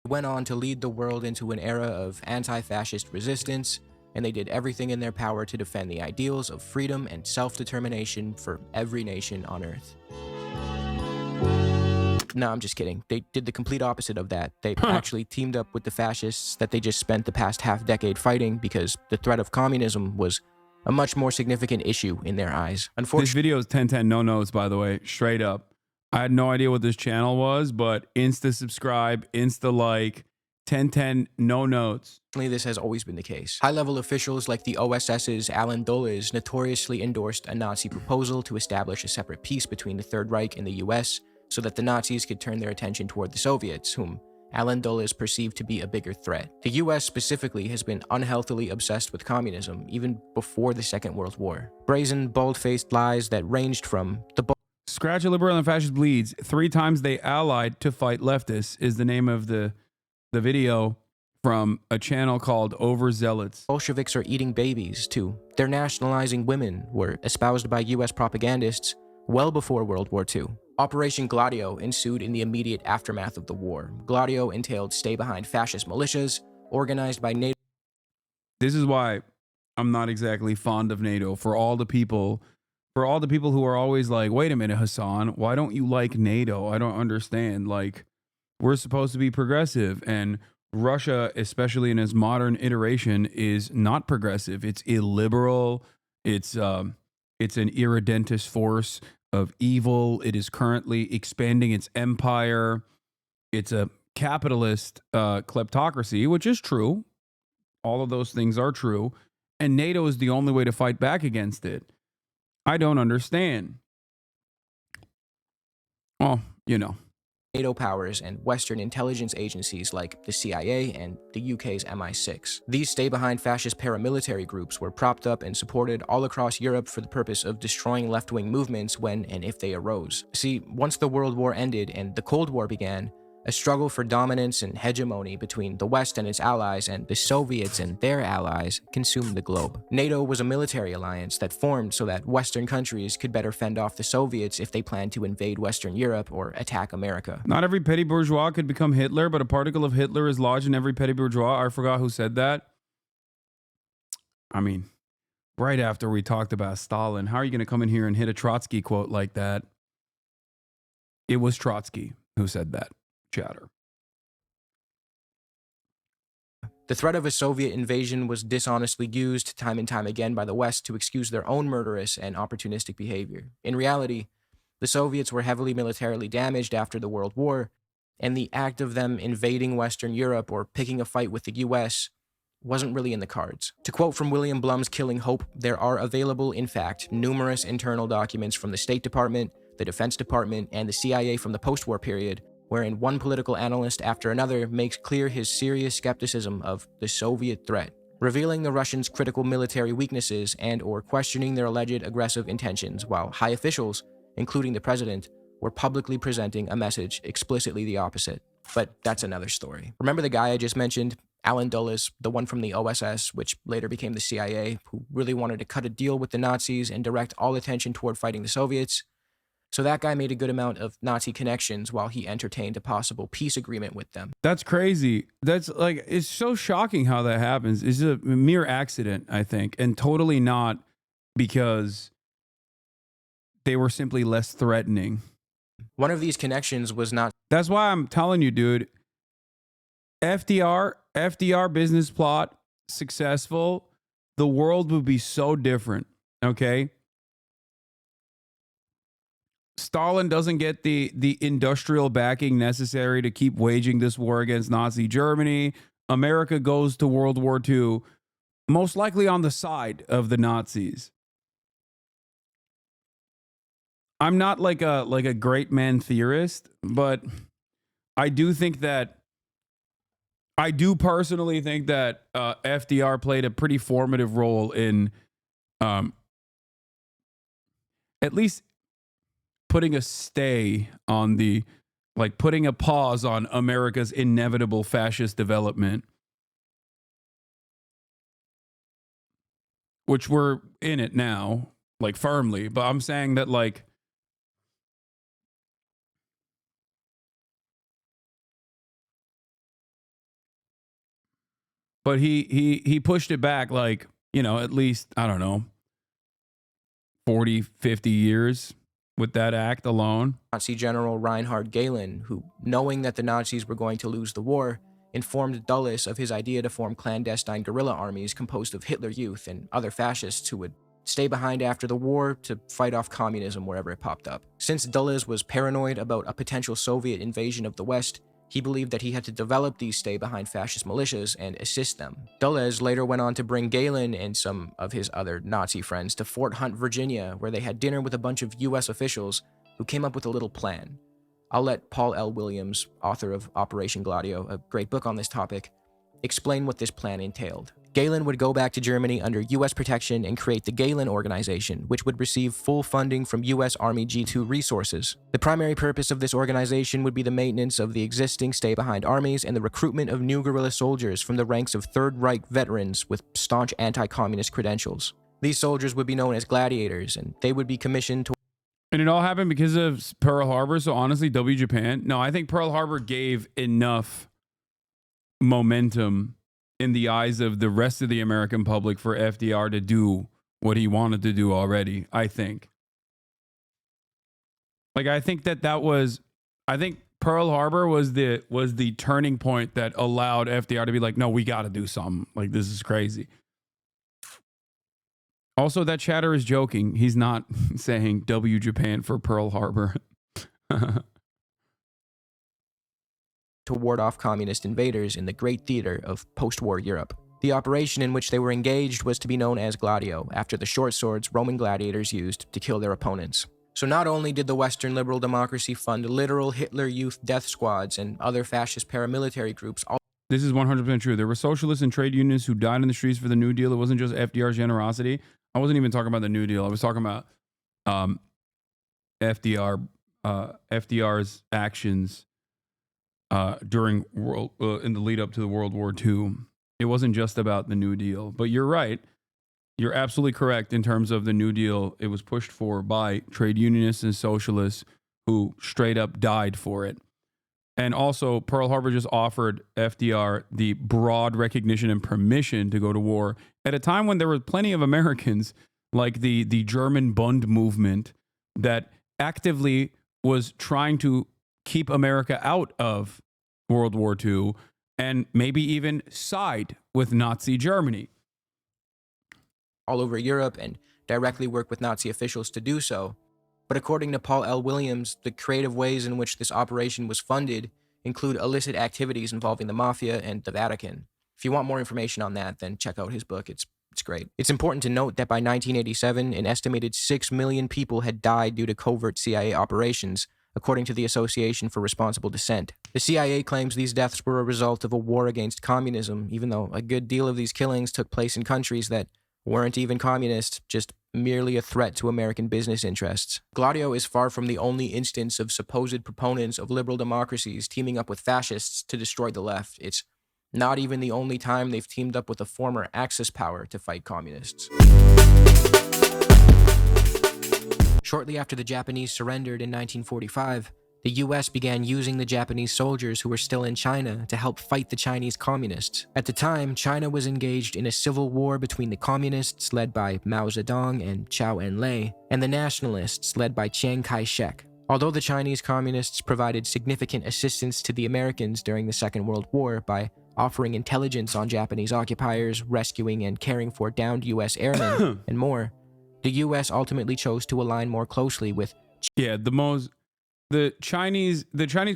Went on to lead the world into an era of anti-fascist resistance, and they did everything in their power to defend the ideals of freedom and self-determination for every nation on Earth. No, I'm just kidding. They did the complete opposite of that. They actually teamed up with the fascists that they just spent the past half-decade fighting because the threat of communism was a much more significant issue in their eyes. Unfortunately, this video is 1010 no notes, by the way, straight up. I had no idea what this channel was, but insta subscribe, insta like, 1010 no notes. This has always been the case. High-level officials like the OSS's Alan Dulles notoriously endorsed a Nazi proposal to establish a separate peace between the Third Reich and the US so that the Nazis could turn their attention toward the Soviets, whom Alan Dulles perceived to be a bigger threat. The US specifically has been unhealthily obsessed with communism even before the Second World War. Brazen, bald-faced lies that ranged from the Scratch a liberal and fascist bleeds. 3 times they allied to fight leftists is the name of the video from a channel called Overzealots. Bolsheviks are eating babies, too. They're nationalizing women were espoused by US propagandists well before World War II. Operation Gladio ensued in the immediate aftermath of the war. Gladio entailed stay-behind fascist militias organized by NATO. This is why I'm not exactly fond of NATO. For all the people who are always like, wait a minute, Hasan, why don't you like NATO? I don't understand. Like, we're supposed to be progressive, and Russia, especially in its modern iteration, is not progressive. It's illiberal. It's an irredentist force of evil. It is currently expanding its empire. It's a capitalist kleptocracy, which is true. All of those things are true. And NATO is the only way to fight back against it. I don't understand. Well, you know. NATO powers and Western intelligence agencies like the CIA and the UK's MI6. These stay-behind fascist paramilitary groups were propped up and supported all across Europe for the purpose of destroying left-wing movements when and if they arose. See, once the World War ended and the Cold War began, a struggle for dominance and hegemony between the West and its allies and the Soviets and their allies consumed the globe. NATO was a military alliance that formed so that Western countries could better fend off the Soviets if they planned to invade Western Europe or attack America. Not every petty bourgeois could become Hitler, but a particle of Hitler is lodged in every petty bourgeois. I forgot who said that. I mean, right after we talked about Stalin, how are you going to come in here and hit a Trotsky quote like that? It was Trotsky who said that. Chatter. The threat of a Soviet invasion was dishonestly used time and time again by the West to excuse their own murderous and opportunistic behavior. In reality, the Soviets were heavily militarily damaged after the World War, and the act of them invading Western Europe or picking a fight with the US wasn't really in the cards. To quote from William Blum's Killing Hope, there are available, in fact, numerous internal documents from the State Department, the Defense Department, and the CIA from the post-war period wherein one political analyst after another makes clear his serious skepticism of the Soviet threat, revealing the Russians' critical military weaknesses and or questioning their alleged aggressive intentions, while high officials including the president, were publicly presenting a message explicitly the opposite. But that's another story. Remember the guy I just mentioned, Allen Dulles, the one from the OSS, which later became the CIA, who really wanted to cut a deal with the Nazis and direct all attention toward fighting the Soviets? So that guy made a good amount of Nazi connections while he entertained a possible peace agreement with them. That's crazy. That's like, it's so shocking how that happens. It's a mere accident, I think, and totally not because they were simply less threatening. One of these connections was not. That's why I'm telling you, dude, FDR business plot, successful, the world would be so different, okay? Stalin doesn't get the industrial backing necessary to keep waging this war against Nazi Germany. America goes to World War II, most likely on the side of the Nazis. I'm not like a great man theorist, but I do personally think that FDR played a pretty formative role in at least putting a stay on putting a pause on America's inevitable fascist development, which we're in it now, like firmly. But I'm saying that but he pushed it back at least, I don't know, 40, 50 years with that act alone. Nazi General Reinhard Gehlen, who, knowing that the Nazis were going to lose the war, informed Dulles of his idea to form clandestine guerrilla armies composed of Hitler Youth and other fascists who would stay behind after the war to fight off communism wherever it popped up. Since Dulles was paranoid about a potential Soviet invasion of the West, he believed that he had to develop these stay-behind fascist militias and assist them. Dulles later went on to bring Gehlen and some of his other Nazi friends to Fort Hunt, Virginia, where they had dinner with a bunch of US officials who came up with a little plan. I'll let Paul L. Williams, author of Operation Gladio, a great book on this topic, explain what this plan entailed. Gehlen would go back to Germany under US protection and create the Gehlen Organization, which would receive full funding from US Army G2 resources. The primary purpose of this organization would be the maintenance of the existing stay-behind armies and the recruitment of new guerrilla soldiers from the ranks of Third Reich veterans with staunch anti-communist credentials. These soldiers would be known as gladiators, and they would be commissioned to... And it all happened because of Pearl Harbor, so honestly, W Japan. No, I think Pearl Harbor gave enough momentum in the eyes of the rest of the American public for FDR to do what he wanted to do already, I think. I think I think Pearl Harbor was the turning point that allowed FDR to be like, no, we got to do something. This is crazy. Also, that chatter is joking. He's not saying W Japan for Pearl Harbor. to ward off communist invaders in the Great Theater of post-war Europe. The operation in which they were engaged was to be known as Gladio, after the short swords Roman gladiators used to kill their opponents. So not only did the Western liberal democracy fund literal Hitler Youth death squads and other fascist paramilitary groups... This is 100% true. There were socialists and trade unionists who died in the streets for the New Deal. It wasn't just FDR's generosity. I wasn't even talking about the New Deal. I was talking about FDR's actions during in the lead up to the World War II. It wasn't just about the New Deal. But you're right. You're absolutely correct in terms of the New Deal. It was pushed for by trade unionists and socialists who straight up died for it. And also, Pearl Harbor just offered FDR the broad recognition and permission to go to war at a time when there were plenty of Americans, like the German Bund movement, that actively was trying to keep America out of World War II and maybe even side with Nazi Germany. All over Europe and directly work with Nazi officials to do so. But according to Paul L. Williams, the creative ways in which this operation was funded include illicit activities involving the Mafia and the Vatican. If you want more information on that, then check out his book. It's great. It's important to note that by 1987, an estimated 6 million people had died due to covert CIA operations, according to the Association for Responsible Dissent. The CIA claims these deaths were a result of a war against communism, even though a good deal of these killings took place in countries that weren't even communist, just merely a threat to American business interests. Gladio is far from the only instance of supposed proponents of liberal democracies teaming up with fascists to destroy the left. It's not even the only time they've teamed up with a former Axis power to fight communists. Shortly after the Japanese surrendered in 1945, the US began using the Japanese soldiers who were still in China to help fight the Chinese communists. At the time, China was engaged in a civil war between the communists led by Mao Zedong and Zhou Enlai, and the nationalists led by Chiang Kai-shek. Although the Chinese communists provided significant assistance to the Americans during the Second World War by offering intelligence on Japanese occupiers, rescuing and caring for downed US airmen, and more, the US ultimately chose to align more closely with the Chinese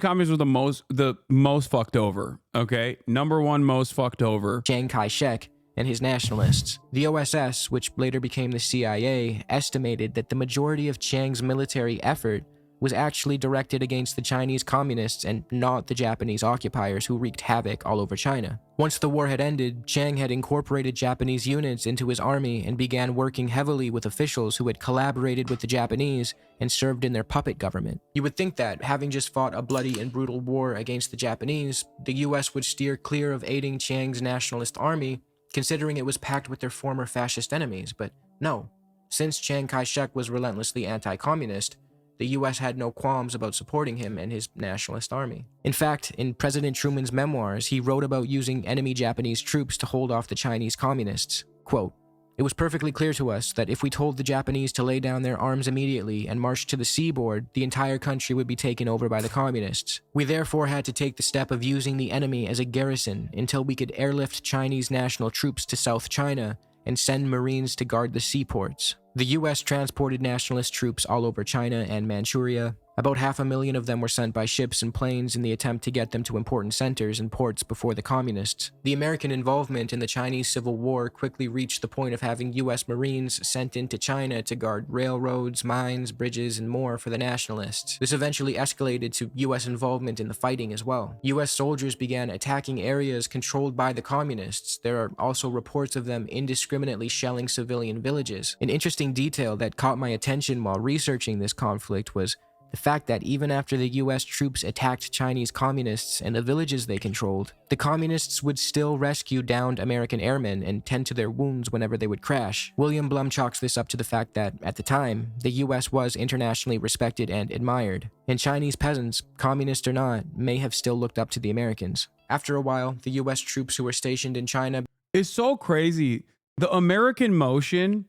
communists were the most fucked over. Okay, number one most fucked over. Chiang Kai-shek and his nationalists. The OSS, which later became the CIA, estimated that the majority of Chiang's military effort was actually directed against the Chinese communists and not the Japanese occupiers who wreaked havoc all over China. Once the war had ended, Chiang had incorporated Japanese units into his army and began working heavily with officials who had collaborated with the Japanese and served in their puppet government. You would think that, having just fought a bloody and brutal war against the Japanese, the US would steer clear of aiding Chiang's nationalist army, considering it was packed with their former fascist enemies, but no. Since Chiang Kai-shek was relentlessly anti-communist, the US had no qualms about supporting him and his nationalist army. In fact, in President Truman's memoirs, he wrote about using enemy Japanese troops to hold off the Chinese communists. Quote, "It was perfectly clear to us that if we told the Japanese to lay down their arms immediately and march to the seaboard, the entire country would be taken over by the communists. We therefore had to take the step of using the enemy as a garrison until we could airlift Chinese national troops to South China and send Marines to guard the seaports." The US transported nationalist troops all over China and Manchuria. About 500,000 of them were sent by ships and planes in the attempt to get them to important centers and ports before the communists. The American involvement in the Chinese Civil War quickly reached the point of having US Marines sent into China to guard railroads, mines, bridges, and more for the nationalists. This eventually escalated to US involvement in the fighting as well. US soldiers began attacking areas controlled by the communists. There are also reports of them indiscriminately shelling civilian villages. An interesting detail that caught my attention while researching this conflict was the fact that even after the US troops attacked Chinese communists and the villages they controlled, the communists would still rescue downed American airmen and tend to their wounds whenever they would crash. William Blum chalks this up to the fact that, at the time, the US was internationally respected and admired, and Chinese peasants, communist or not, may have still looked up to the Americans. After a while, the US troops who were stationed in China... It's so crazy. The American motion,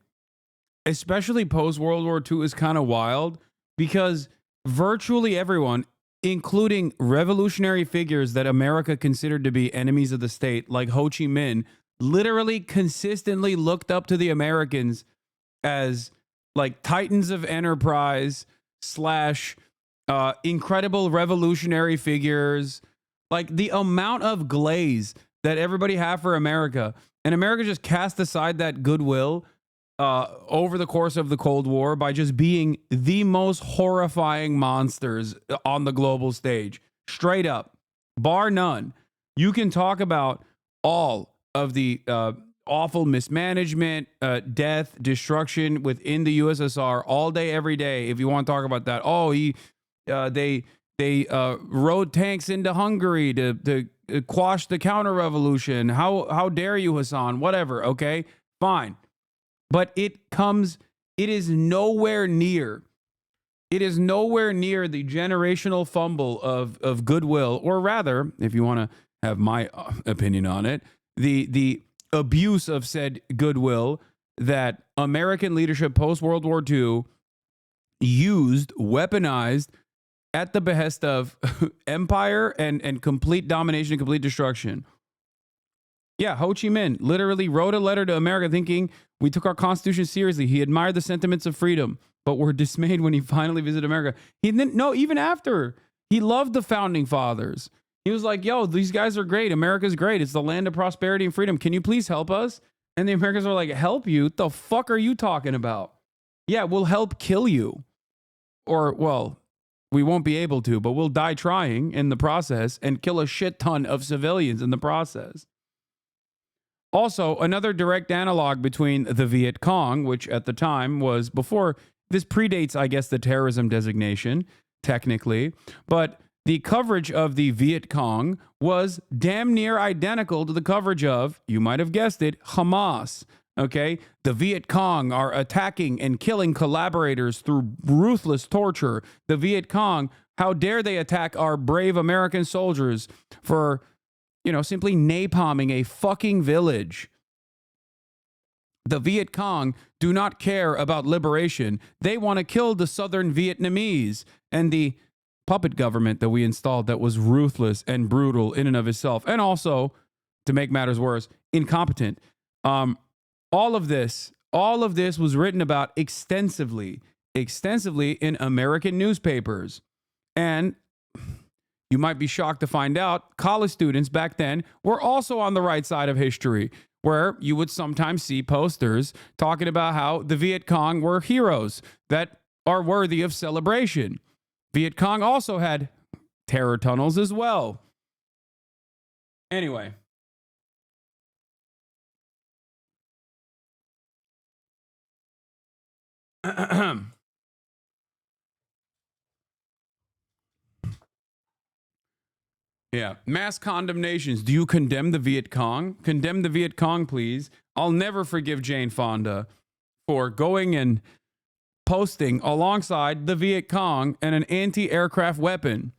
especially post-World War II, is kind of wild because virtually everyone, including revolutionary figures that America considered to be enemies of the state, like Ho Chi Minh, literally consistently looked up to the Americans as like titans of enterprise / incredible revolutionary figures. Like the amount of glaze that everybody had for America, and America just cast aside that goodwill over the course of the Cold War by just being the most horrifying monsters on the global stage. Straight up, bar none. You can talk about all of the awful mismanagement, death, destruction within the USSR all day, every day. If you want to talk about that, they rode tanks into Hungary to quash the counter-revolution. How dare you, Hasan? Whatever. Okay, fine. But it is nowhere near the generational fumble of goodwill, or rather, if you want to have my opinion on it, the abuse of said goodwill that American leadership post-World War II used, weaponized at the behest of empire and complete domination and complete destruction. Yeah, Ho Chi Minh literally wrote a letter to America thinking we took our Constitution seriously. He admired the sentiments of freedom, but were dismayed when he finally visited America. Even after, he loved the founding fathers. He was like, yo, these guys are great. America's great. It's the land of prosperity and freedom. Can you please help us? And the Americans were like, help you? What the fuck are you talking about? Yeah, we'll help kill you. Or, well, we won't be able to, but we'll die trying in the process and kill a shit ton of civilians in the process. Also, another direct analog between the Viet Cong, which at the time was before, this predates, I guess, the terrorism designation, technically, but the coverage of the Viet Cong was damn near identical to the coverage of, you might have guessed it, Hamas. Okay? The Viet Cong are attacking and killing collaborators through ruthless torture. The Viet Cong, how dare they attack our brave American soldiers for, simply napalming a fucking village. The Viet Cong do not care about liberation. They want to kill the southern Vietnamese. And the puppet government that we installed that was ruthless and brutal in and of itself, and also, to make matters worse, incompetent. All of this was written about extensively in American newspapers. And you might be shocked to find out college students back then were also on the right side of history, where you would sometimes see posters talking about how the Viet Cong were heroes that are worthy of celebration. Viet Cong also had terror tunnels as well. Anyway. Yeah. Mass condemnations. Do you condemn the Viet Cong? Condemn the Viet Cong, please. I'll never forgive Jane Fonda for going and posting alongside the Viet Cong and an anti-aircraft weapon.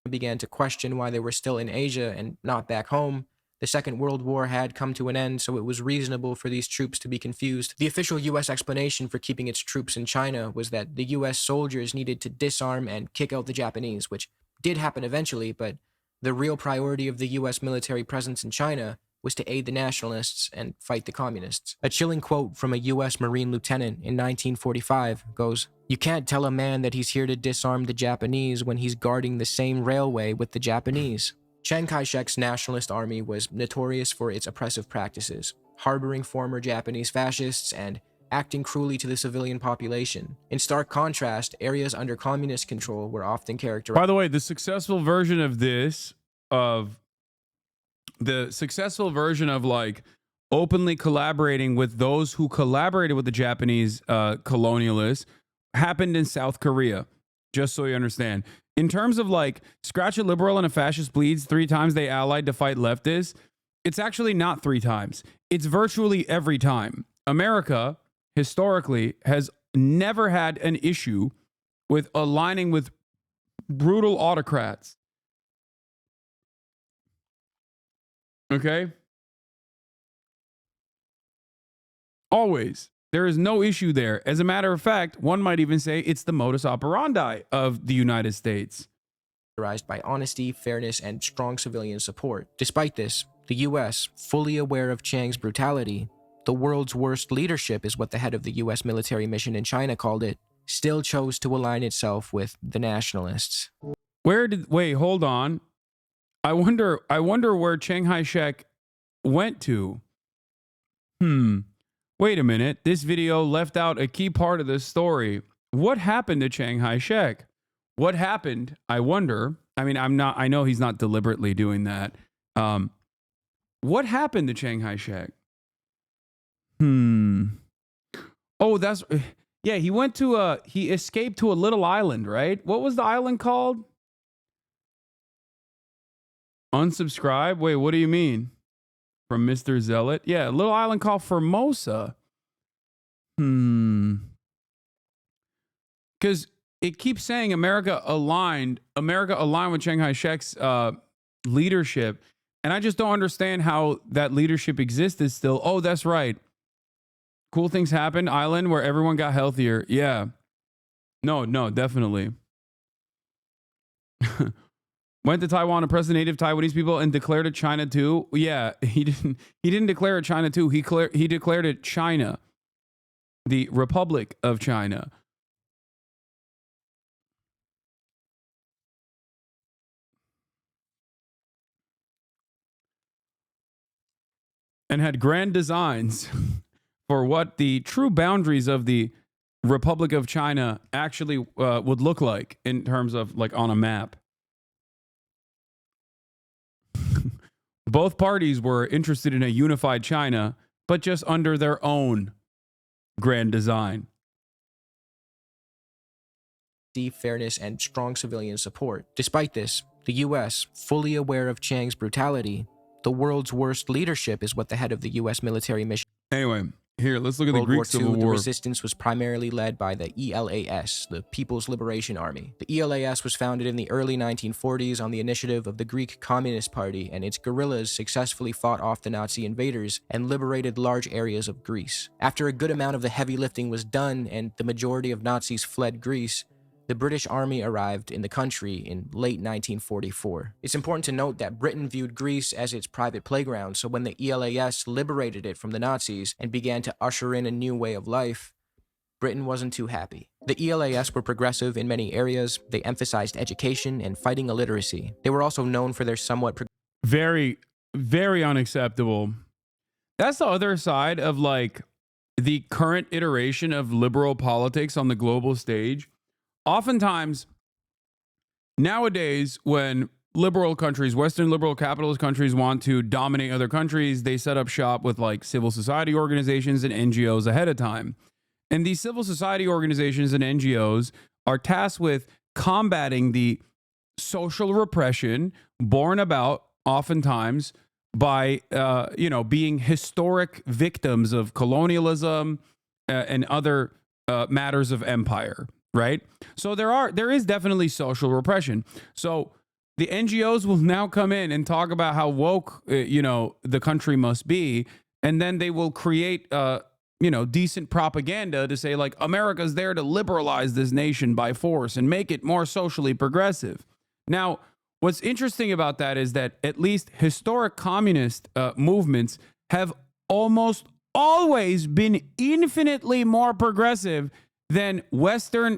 Began to question why they were still in Asia and not back home. The Second World War had come to an end, so it was reasonable for these troops to be confused. The official U.S. explanation for keeping its troops in China was that the U.S. soldiers needed to disarm and kick out the Japanese, which did happen eventually, but the real priority of the U.S. military presence in China was to aid the nationalists and fight the communists. A chilling quote from a U.S. Marine lieutenant in 1945 goes, "You can't tell a man that he's here to disarm the Japanese when he's guarding the same railway with the Japanese." Chiang Kai-shek's nationalist army was notorious for its oppressive practices, harboring former Japanese fascists and acting cruelly to the civilian population. In stark contrast, areas under communist control were often characterized... By the way, the successful version of like openly collaborating with those who collaborated with the Japanese colonialists happened in South Korea, just so you understand. In terms of like scratch a liberal and a fascist bleeds 3 times they allied to fight leftists, it's actually not 3 times. It's virtually every time. America, historically, has never had an issue with aligning with brutal autocrats. Okay? Always. There is no issue there. As a matter of fact, one might even say it's the modus operandi of the United States. By honesty, fairness, and strong civilian support. Despite this, the U.S., fully aware of Chiang's brutality, the world's worst leadership is what the head of the U.S. military mission in China called it, still chose to align itself with the nationalists. Wait, hold on. I wonder where Chiang Kai-shek went to. Wait a minute. This video left out a key part of this story. What happened to Chiang Kai-shek? What happened? I wonder. I mean, I know he's not deliberately doing that. What happened to Chiang Kai-shek? Oh, yeah, he escaped to a little island, right? What was the island called? Unsubscribe? Wait, what do you mean? From Mr. Zealot? Yeah, a little island called Formosa. Because it keeps saying America aligned with Chiang Kai-shek's leadership. And I just don't understand how that leadership existed still. Oh, that's right. Cool things happened. Island where everyone got healthier. Yeah. No, definitely. Went to Taiwan, oppressed the native Taiwanese people, and declared it China too. Yeah, he didn't declare it China too. He declared it China, the Republic of China. And had grand designs for what the true boundaries of the Republic of China actually would look like in terms of like on a map. Both parties were interested in a unified China, but just under their own grand design. Fairness and strong civilian support. Despite this, the U.S., fully aware of Chiang's brutality, the world's worst leadership is what the head of the U.S. military mission. Anyway, here, let's look at the World Greek War Civil II, the War. resistance was primarily led by the ELAS, the People's Liberation Army. The ELAS was founded in the early 1940s on the initiative of the Greek Communist Party, and its guerrillas successfully fought off the Nazi invaders and liberated large areas of Greece. After a good amount of the heavy lifting was done and the majority of Nazis fled Greece, the British Army arrived in the country in late 1944. It's important to note that Britain viewed Greece as its private playground, so when the ELAS liberated it from the Nazis and began to usher in a new way of life, Britain wasn't too happy. The ELAS were progressive in many areas. They emphasized education and fighting illiteracy. They were also known for their somewhat very, very unacceptable. That's the other side of like the current iteration of liberal politics on the global stage. Oftentimes, nowadays, when liberal countries, Western liberal capitalist countries want to dominate other countries, they set up shop with like civil society organizations and NGOs ahead of time. And these civil society organizations and NGOs are tasked with combating the social repression born about oftentimes by, being historic victims of colonialism and other matters of empire. Right. So there is definitely social repression. So the NGOs will now come in and talk about how woke, the country must be. And then they will create, decent propaganda to say like America's there to liberalize this nation by force and make it more socially progressive. Now, what's interesting about that is that at least historic communist movements have almost always been infinitely more progressive than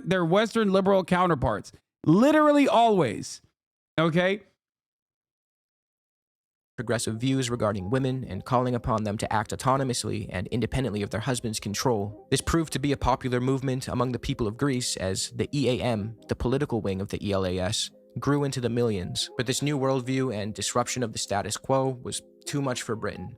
their Western liberal counterparts. Literally always. Okay? Progressive views regarding women and calling upon them to act autonomously and independently of their husband's control. This proved to be a popular movement among the people of Greece as the EAM, the political wing of the ELAS, grew into the millions. But this new worldview and disruption of the status quo was too much for Britain.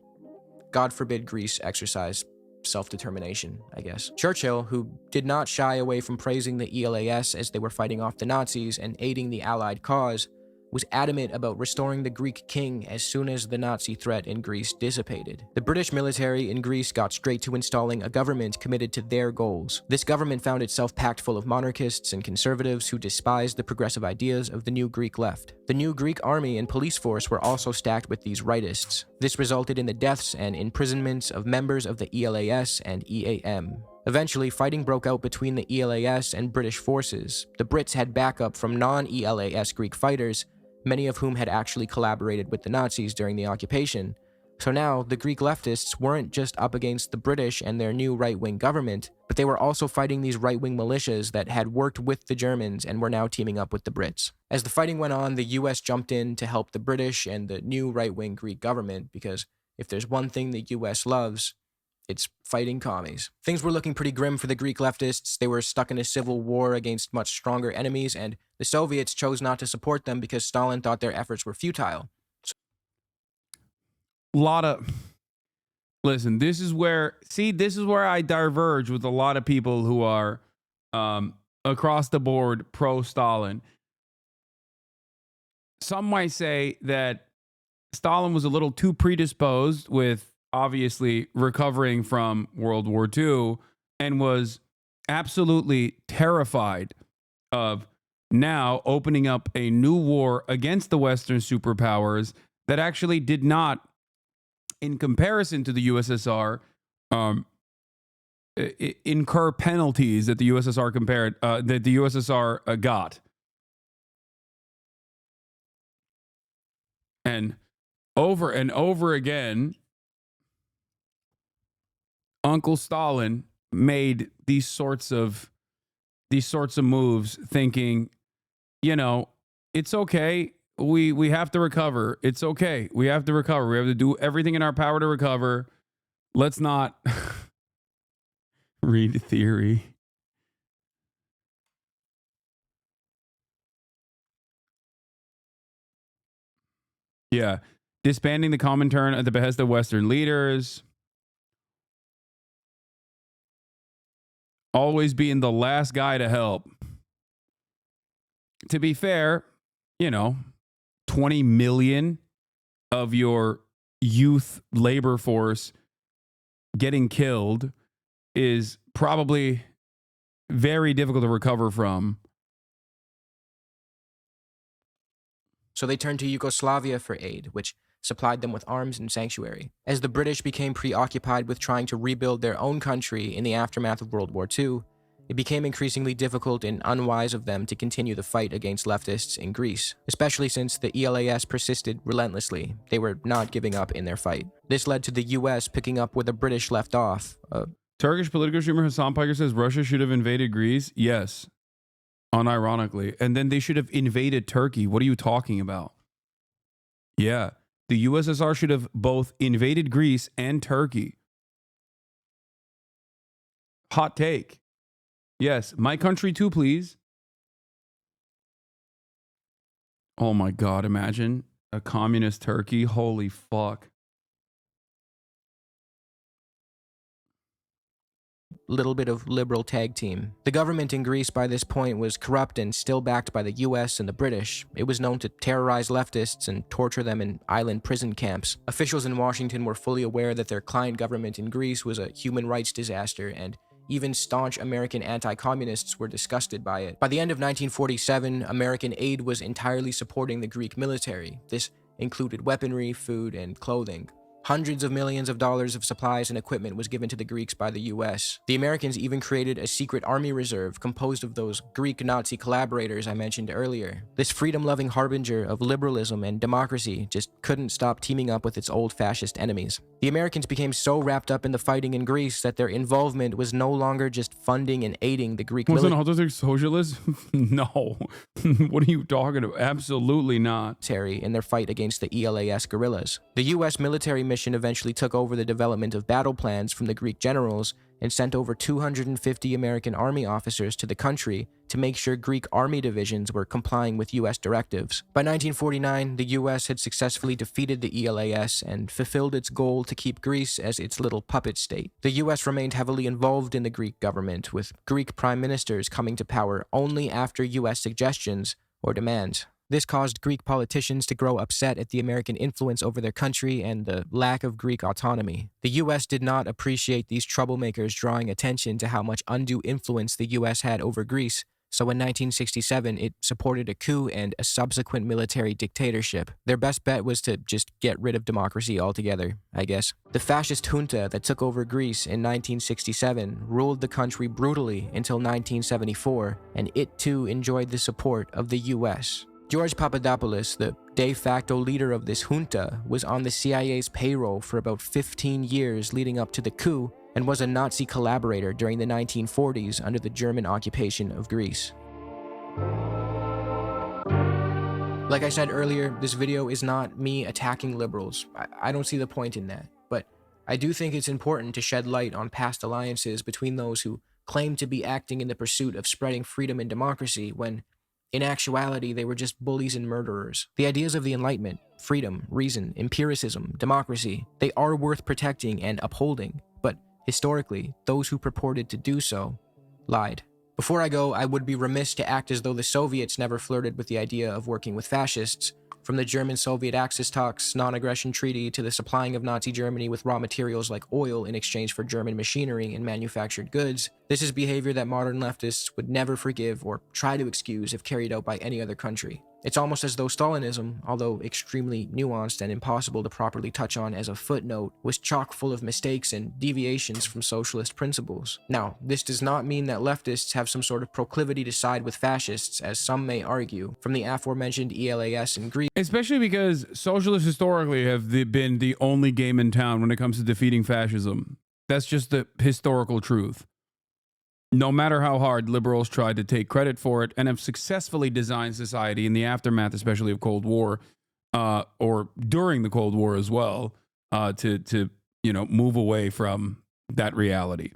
God forbid Greece exercise self-determination, I guess. Churchill, who did not shy away from praising the ELAS as they were fighting off the Nazis and aiding the Allied cause, was adamant about restoring the Greek king as soon as the Nazi threat in Greece dissipated. The British military in Greece got straight to installing a government committed to their goals. This government found itself packed full of monarchists and conservatives who despised the progressive ideas of the new Greek left. The new Greek army and police force were also stacked with these rightists. This resulted in the deaths and imprisonments of members of the ELAS and EAM. Eventually, fighting broke out between the ELAS and British forces. The Brits had backup from non-ELAS Greek fighters, many of whom had actually collaborated with the Nazis during the occupation. So now, the Greek leftists weren't just up against the British and their new right-wing government, but they were also fighting these right-wing militias that had worked with the Germans and were now teaming up with the Brits. As the fighting went on, the US jumped in to help the British and the new right-wing Greek government, because if there's one thing the US loves, it's fighting commies. Things were looking pretty grim for the Greek leftists. They were stuck in a civil war against much stronger enemies, and the Soviets chose not to support them because Stalin thought their efforts were futile. Listen, this is where I diverge with a lot of people who are across the board pro-Stalin. Some might say that Stalin was a little too predisposed with obviously recovering from World War II and was absolutely terrified of now opening up a new war against the Western superpowers that actually did not, in comparison to the USSR, incur penalties that the USSR got. And over again, Uncle Stalin made these sorts of moves, thinking, it's okay. We have to recover. It's okay. We have to recover. We have to do everything in our power to recover. Let's not read theory. Yeah. Disbanding the Comintern at the behest of Western leaders. Always being the last guy to help. To be fair, 20 million of your youth labor force getting killed is probably very difficult to recover from. So they turned to Yugoslavia for aid, which supplied them with arms and sanctuary. As the British became preoccupied with trying to rebuild their own country in the aftermath of World War II, it became increasingly difficult and unwise of them to continue the fight against leftists in Greece, especially since the ELAS persisted relentlessly. They were not giving up in their fight. This led to the US picking up where the British left off. Turkish political streamer Hasan Piker says Russia should have invaded Greece. Yes, unironically. And then they should have invaded Turkey. What are you talking about? Yeah, the USSR should have both invaded Greece and Turkey. Hot take. Yes, my country too, please. Oh my God, imagine a communist Turkey. Holy fuck. Little bit of liberal tag team. The government in Greece by this point was corrupt and still backed by the US and the British. It was known to terrorize leftists and torture them in island prison camps. Officials in Washington were fully aware that their client government in Greece was a human rights disaster, and even staunch American anti-communists were disgusted by it. By the end of 1947, American aid was entirely supporting the Greek military. This included weaponry, food, and clothing. Hundreds of millions of dollars of supplies and equipment was given to the Greeks by the US. The Americans even created a secret army reserve composed of those Greek Nazi collaborators I mentioned earlier. This freedom-loving harbinger of liberalism and democracy just couldn't stop teaming up with its old fascist enemies. The Americans became so wrapped up in the fighting in Greece that their involvement was no longer just funding and aiding the Greek military. Was it socialist? No. What are you talking about? Absolutely not. In their fight against the ELAS guerrillas. The US military mission eventually took over the development of battle plans from the Greek generals and sent over 250 American army officers to the country to make sure Greek army divisions were complying with US directives. By 1949, the US had successfully defeated the ELAS and fulfilled its goal to keep Greece as its little puppet state. The US remained heavily involved in the Greek government, with Greek prime ministers coming to power only after US suggestions or demands. This caused Greek politicians to grow upset at the American influence over their country and the lack of Greek autonomy. The US did not appreciate these troublemakers drawing attention to how much undue influence the US had over Greece, so in 1967 it supported a coup and a subsequent military dictatorship. Their best bet was to just get rid of democracy altogether, I guess. The fascist junta that took over Greece in 1967 ruled the country brutally until 1974, and it too enjoyed the support of the US. George Papadopoulos, the de facto leader of this junta, was on the CIA's payroll for about 15 years leading up to the coup and was a Nazi collaborator during the 1940s under the German occupation of Greece. Like I said earlier, this video is not me attacking liberals. I don't see the point in that, but I do think it's important to shed light on past alliances between those who claim to be acting in the pursuit of spreading freedom and democracy when, in actuality, they were just bullies and murderers. The ideas of the Enlightenment, freedom, reason, empiricism, democracy, they are worth protecting and upholding, but historically, those who purported to do so lied. Before I go, I would be remiss to act as though the Soviets never flirted with the idea of working with fascists. From the German-Soviet Axis talks, non-aggression treaty, to the supplying of Nazi Germany with raw materials like oil in exchange for German machinery and manufactured goods, this is behavior that modern leftists would never forgive or try to excuse if carried out by any other country. It's almost as though Stalinism, although extremely nuanced and impossible to properly touch on as a footnote, was chock full of mistakes and deviations from socialist principles. Now, this does not mean that leftists have some sort of proclivity to side with fascists, as some may argue, from the aforementioned ELAS and Greece. Especially because socialists historically have been the only game in town when it comes to defeating fascism. That's just the historical truth. No matter how hard liberals tried to take credit for it and have successfully designed society in the aftermath, especially of Cold War, or during the Cold War as well, to move away from that reality.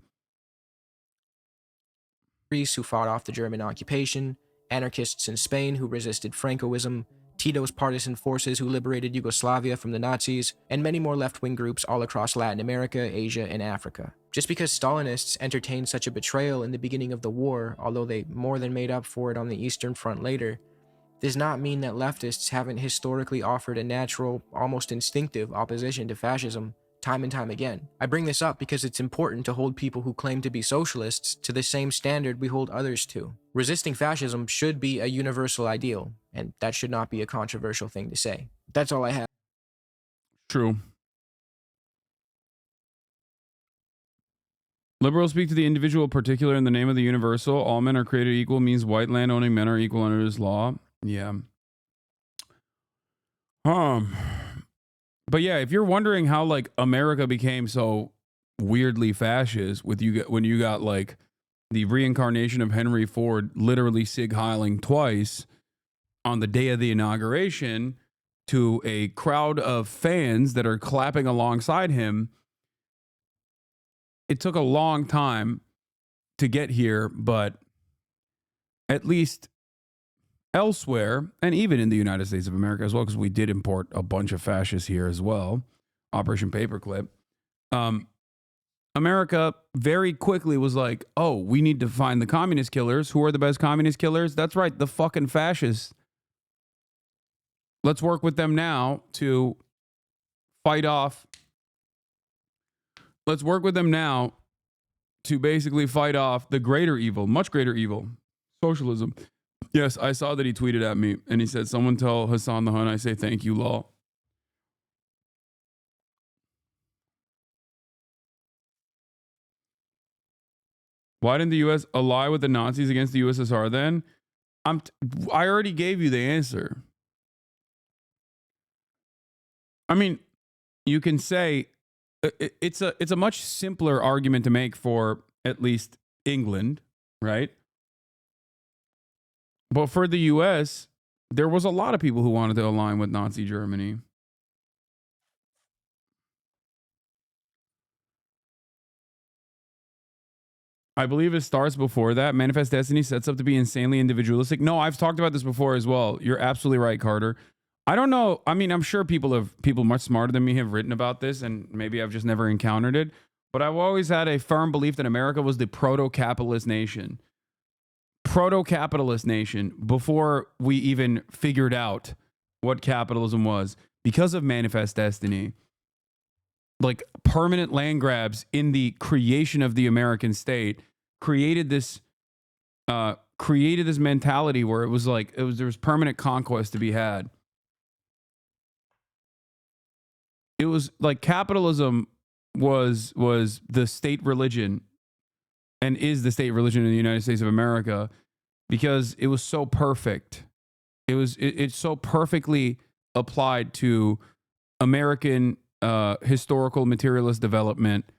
Greece, who fought off the German occupation, anarchists in Spain who resisted Francoism, Tito's partisan forces who liberated Yugoslavia from the Nazis, and many more left-wing groups all across Latin America, Asia, and Africa. Just because Stalinists entertained such a betrayal in the beginning of the war, although they more than made up for it on the Eastern Front later, does not mean that leftists haven't historically offered a natural, almost instinctive opposition to fascism time and time again. I bring this up because it's important to hold people who claim to be socialists to the same standard we hold others to. Resisting fascism should be a universal ideal, and that should not be a controversial thing to say. That's all I have. True. Liberals speak to the individual particular in the name of the universal. All men are created equal means white land-owning men are equal under this law. Yeah. But yeah, if you're wondering how like America became so weirdly fascist with when you got like the reincarnation of Henry Ford literally Sig Heiling twice on the day of the inauguration to a crowd of fans that are clapping alongside him, it took a long time to get here, but at least elsewhere, and even in the United States of America as well, because we did import a bunch of fascists here as well, Operation Paperclip, America very quickly was like, oh, we need to find the communist killers. Who are the best communist killers? That's right, the fucking fascists. Let's work with them now to fight off. Let's work with them now to basically fight off the greater evil, much greater evil, socialism. Yes, I saw that he tweeted at me and he said, someone tell Hasan the Hun I say thank you, lol. Why didn't the U.S. ally with the Nazis against the USSR then? I already gave you the answer. I mean, you can say it's a much simpler argument to make for at least England, right? But for the U.S., there was a lot of people who wanted to align with Nazi Germany. I believe it starts before that. Manifest Destiny sets up to be insanely individualistic. No, I've talked about this before as well. You're absolutely right, Carter. I don't know. I mean, I'm sure people much smarter than me have written about this, and maybe I've just never encountered it. But I've always had a firm belief that America was the proto-capitalist nation. Proto-capitalist nation before we even figured out what capitalism was, because of Manifest Destiny. Like permanent land grabs in the creation of the American state created this mentality where there was permanent conquest to be had. It was like capitalism was the state religion and is the state religion in the United States of America because it was so perfect. It's so perfectly applied to American historical materialist development.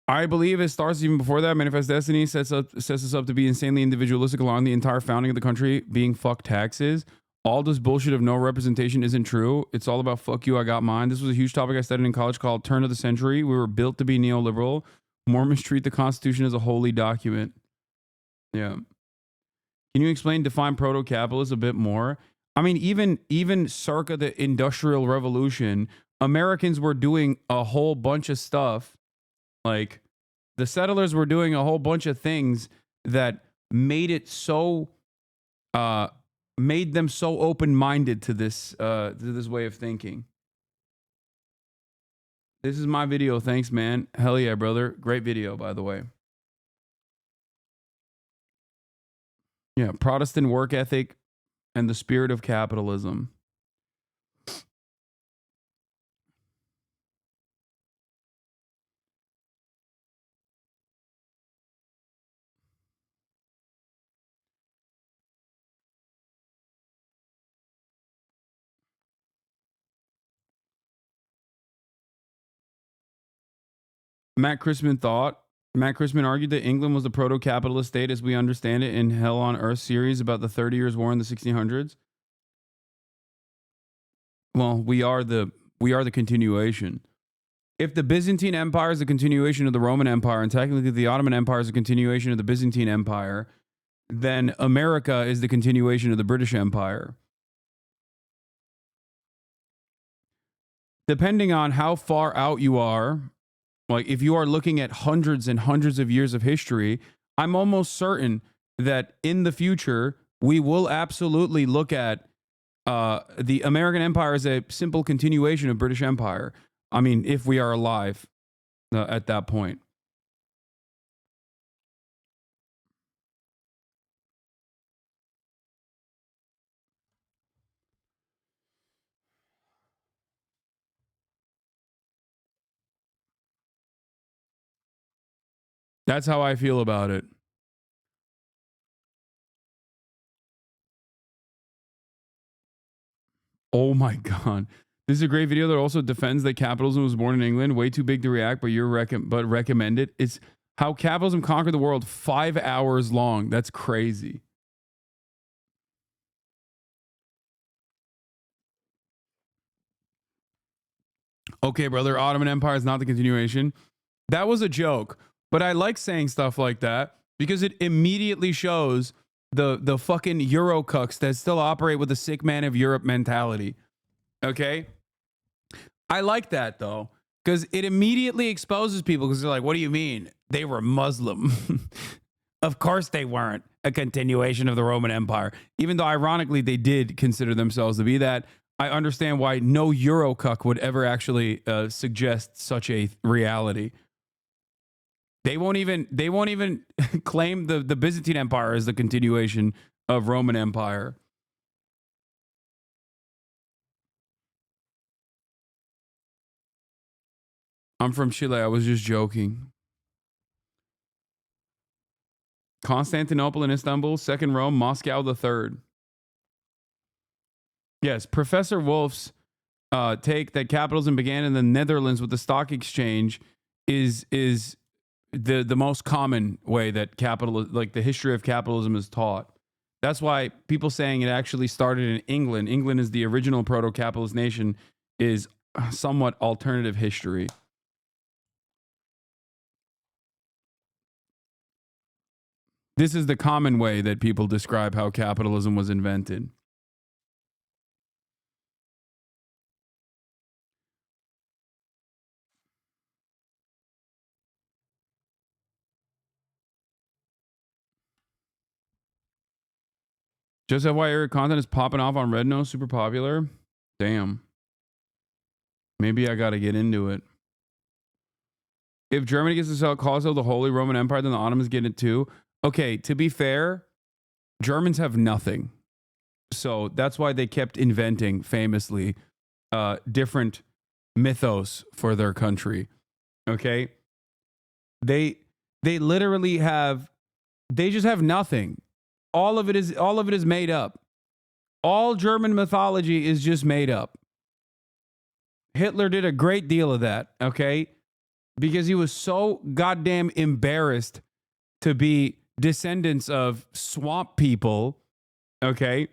I believe it starts even before that. Manifest Destiny sets us up to be insanely individualistic along the entire founding of the country being fuck taxes. All this bullshit of no representation isn't true. It's all about fuck you, I got mine. This was a huge topic I studied in college called Turn of the Century. We were built to be neoliberal. Mormons treat the Constitution as a holy document. Yeah. Can you define proto-capitalist a bit more? I mean, even circa the Industrial Revolution, Americans were doing a whole bunch of stuff. Like, the settlers were doing a whole bunch of things that made it so, made them so open-minded to this way of thinking. This is my video. Thanks, man. Hell yeah, brother. Great video, by the way. Yeah, Protestant work ethic and the spirit of capitalism. Matt Christman argued that England was the proto-capitalist state as we understand it in Hell on Earth series about the 30 Years' War in the 1600s. Well, we are the continuation. If the Byzantine Empire is a continuation of the Roman Empire, and technically the Ottoman Empire is a continuation of the Byzantine Empire, then America is the continuation of the British Empire. Depending on how far out you are, like if you are looking at hundreds and hundreds of years of history, I'm almost certain that in the future, we will absolutely look at the American Empire as a simple continuation of British Empire. I mean, if we are alive at that point. That's how I feel about it. Oh my God. This is a great video that also defends that capitalism was born in England. Way too big to react, but recommend it. It's how capitalism conquered the world. 5 hours long. That's crazy. Okay, brother. Ottoman Empire is not the continuation. That was a joke. But I like saying stuff like that because it immediately shows the fucking Eurocucks that still operate with the sick man of Europe mentality. Okay? I like that though, because it immediately exposes people because they're like, what do you mean? They were Muslim. Of course they weren't a continuation of the Roman Empire. Even though ironically they did consider themselves to be that. I understand why no Eurocuck would ever actually suggest such a reality. They won't even claim the Byzantine Empire as the continuation of Roman Empire. I'm from Chile. I was just joking. Constantinople and Istanbul, second Rome, Moscow the third. Yes, Professor Wolf's take that capitalism began in the Netherlands with the stock exchange is the most common way that the history of capitalism is taught. That's why people saying it actually started in England. England is the original proto-capitalist nation is somewhat alternative history. This is the common way that people describe how capitalism was invented. Just FYI, content is popping off on Red Nose, super popular. Damn. Maybe I got to get into it. If Germany gets to sell cause of the Holy Roman Empire, then the Ottomans get it too. Okay, to be fair, Germans have nothing. So that's why they kept inventing, famously, different mythos for their country. Okay? They literally they just have nothing. All of it is made up. All German mythology is just made up. Hitler did a great deal of that, okay? Because he was so goddamn embarrassed to be descendants of swamp people, okay?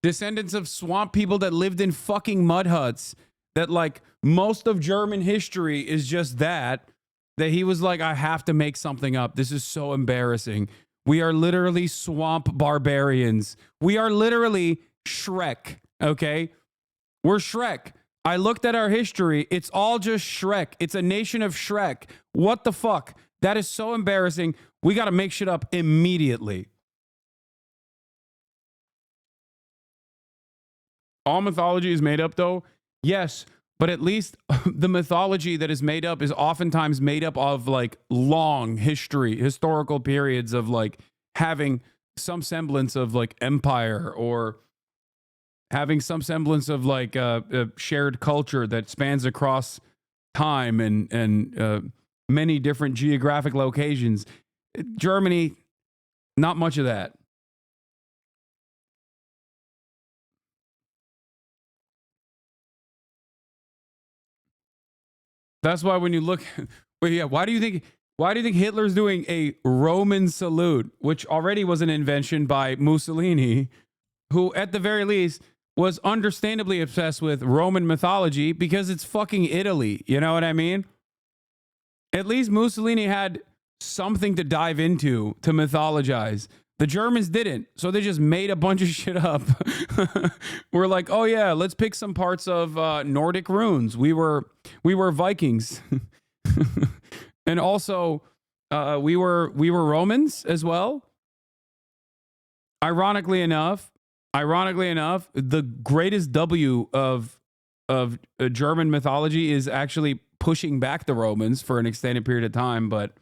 Descendants of swamp people that lived in fucking mud huts, that like most of German history is just that he was like, I have to make something up. This is so embarrassing. We are literally swamp barbarians. We are literally Shrek, okay? We're Shrek. I looked at our history. It's all just Shrek. It's a nation of Shrek. What the fuck? That is so embarrassing. We got to make shit up immediately. All mythology is made up, though? Yes, but at least the mythology that is made up is oftentimes made up of like long historical periods of like having some semblance of like empire or having some semblance of like a shared culture that spans across time and many different geographic locations. Germany, not much of that. That's why when you look, well, yeah, why do you think Hitler's doing a Roman salute, which already was an invention by Mussolini, who at the very least was understandably obsessed with Roman mythology because it's fucking Italy. You know what I mean? At least Mussolini had something to dive into, to mythologize. The Germans didn't, so they just made a bunch of shit up. We're like, oh yeah, let's pick some parts of Nordic runes. We were Vikings, and also we were Romans as well. Ironically enough, the greatest W of German mythology is actually pushing back the Romans for an extended period of time, but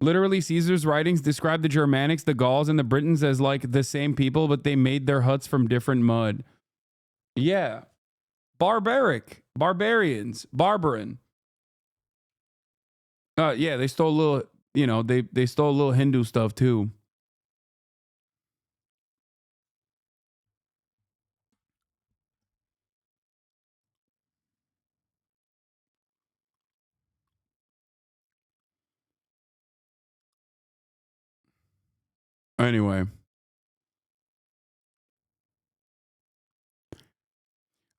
literally Caesar's writings describe the Germanics, the Gauls, and the Britons as like the same people, but they made their huts from different mud. Yeah. Barbarians, barbarin. Yeah, they stole a little, they stole a little Hindu stuff too. Anyway,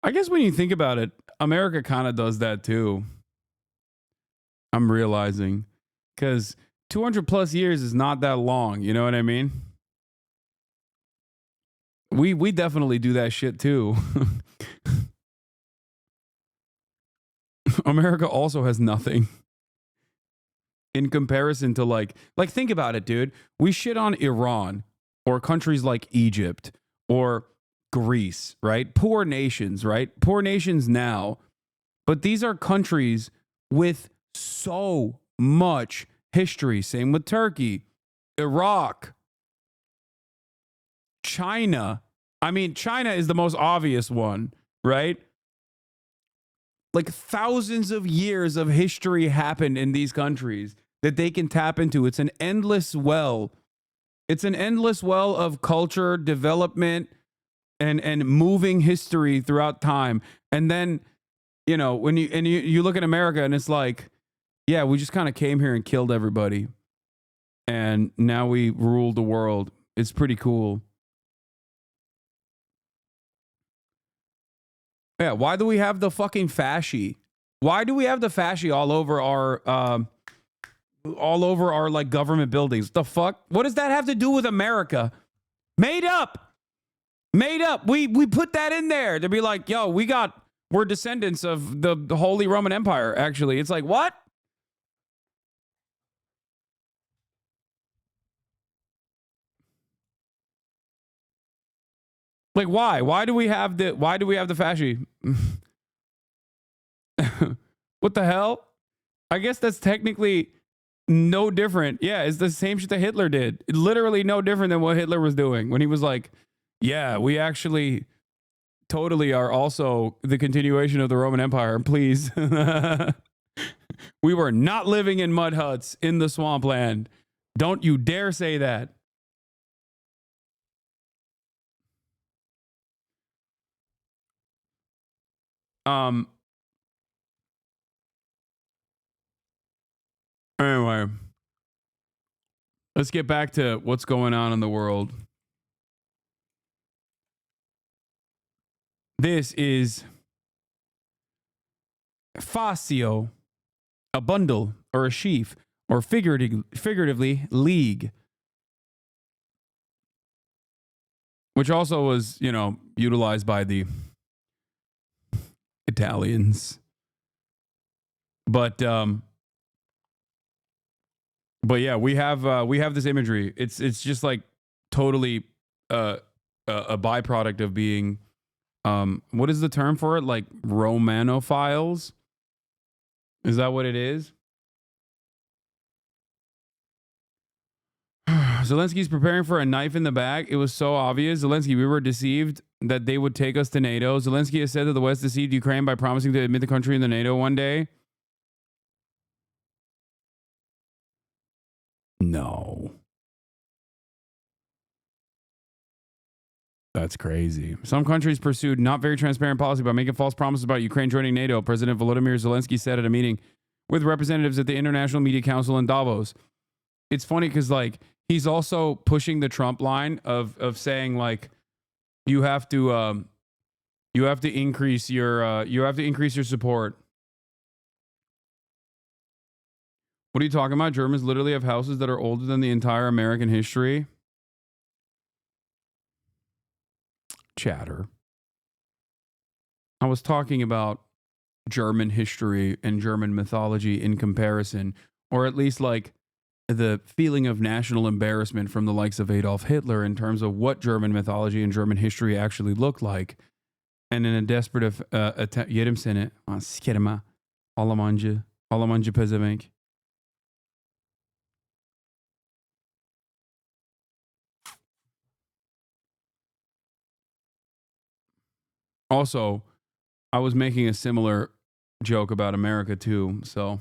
I guess when you think about it, America kind of does that too. I'm realizing, because 200 plus years is not that long. You know what I mean? We definitely do that shit too. America also has nothing in comparison to like think about it, dude. We shit on Iran or countries like Egypt or Greece, right? Poor nations, right? Poor nations now. But these are countries with so much history. Same with Turkey, Iraq, China. I mean, China is the most obvious one, right? Like thousands of years of history happened in these countries that they can tap into. It's an endless well. It's an endless well of culture, development, and moving history throughout time. And then, when you look at America and it's like, yeah, we just kind of came here and killed everybody. And now we rule the world. It's pretty cool. Yeah, why do we have the fucking fasci? Why do we have the fasci all over our like government buildings? The fuck? What does that have to do with America? Made up. We put that in there to be like, yo, we're descendants of the Holy Roman Empire. Actually, it's like, what? Like, why? Why do we have the fasci? What the hell? I guess that's technically no different. Yeah, it's the same shit that Hitler did. Literally no different than what Hitler was doing when he was like, yeah, we actually totally are also the continuation of the Roman Empire. Please. We were not living in mud huts in the swampland. Don't you dare say that. Anyway, let's get back to what's going on in the world. This is fascio, a bundle or a sheaf, or figuratively league, which also was, utilized by the Italians. But yeah, we have this imagery. It's just like totally a byproduct of being what is the term for it? Like Romanophiles? Is that what it is? Zelensky's preparing for a knife in the back. It was so obvious. Zelensky, we were deceived that they would take us to NATO. Zelensky has said that the West deceived Ukraine by promising to admit the country in the NATO one day. No. That's crazy. Some countries pursued not very transparent policy by making false promises about Ukraine joining NATO. President Volodymyr Zelensky said at a meeting with representatives at the International Media Council in Davos. It's funny because like he's also pushing the Trump line of saying like you have to increase your support. What are you talking about? Germans literally have houses that are older than the entire American history. Chatter. I was talking about German history and German mythology in comparison, or at least like the feeling of national embarrassment from the likes of Adolf Hitler in terms of what German mythology and German history actually looked like. And in a desperate attempt, yerim seni, sikerim ha, Almancı pezevenk. Also, I was making a similar joke about America too, so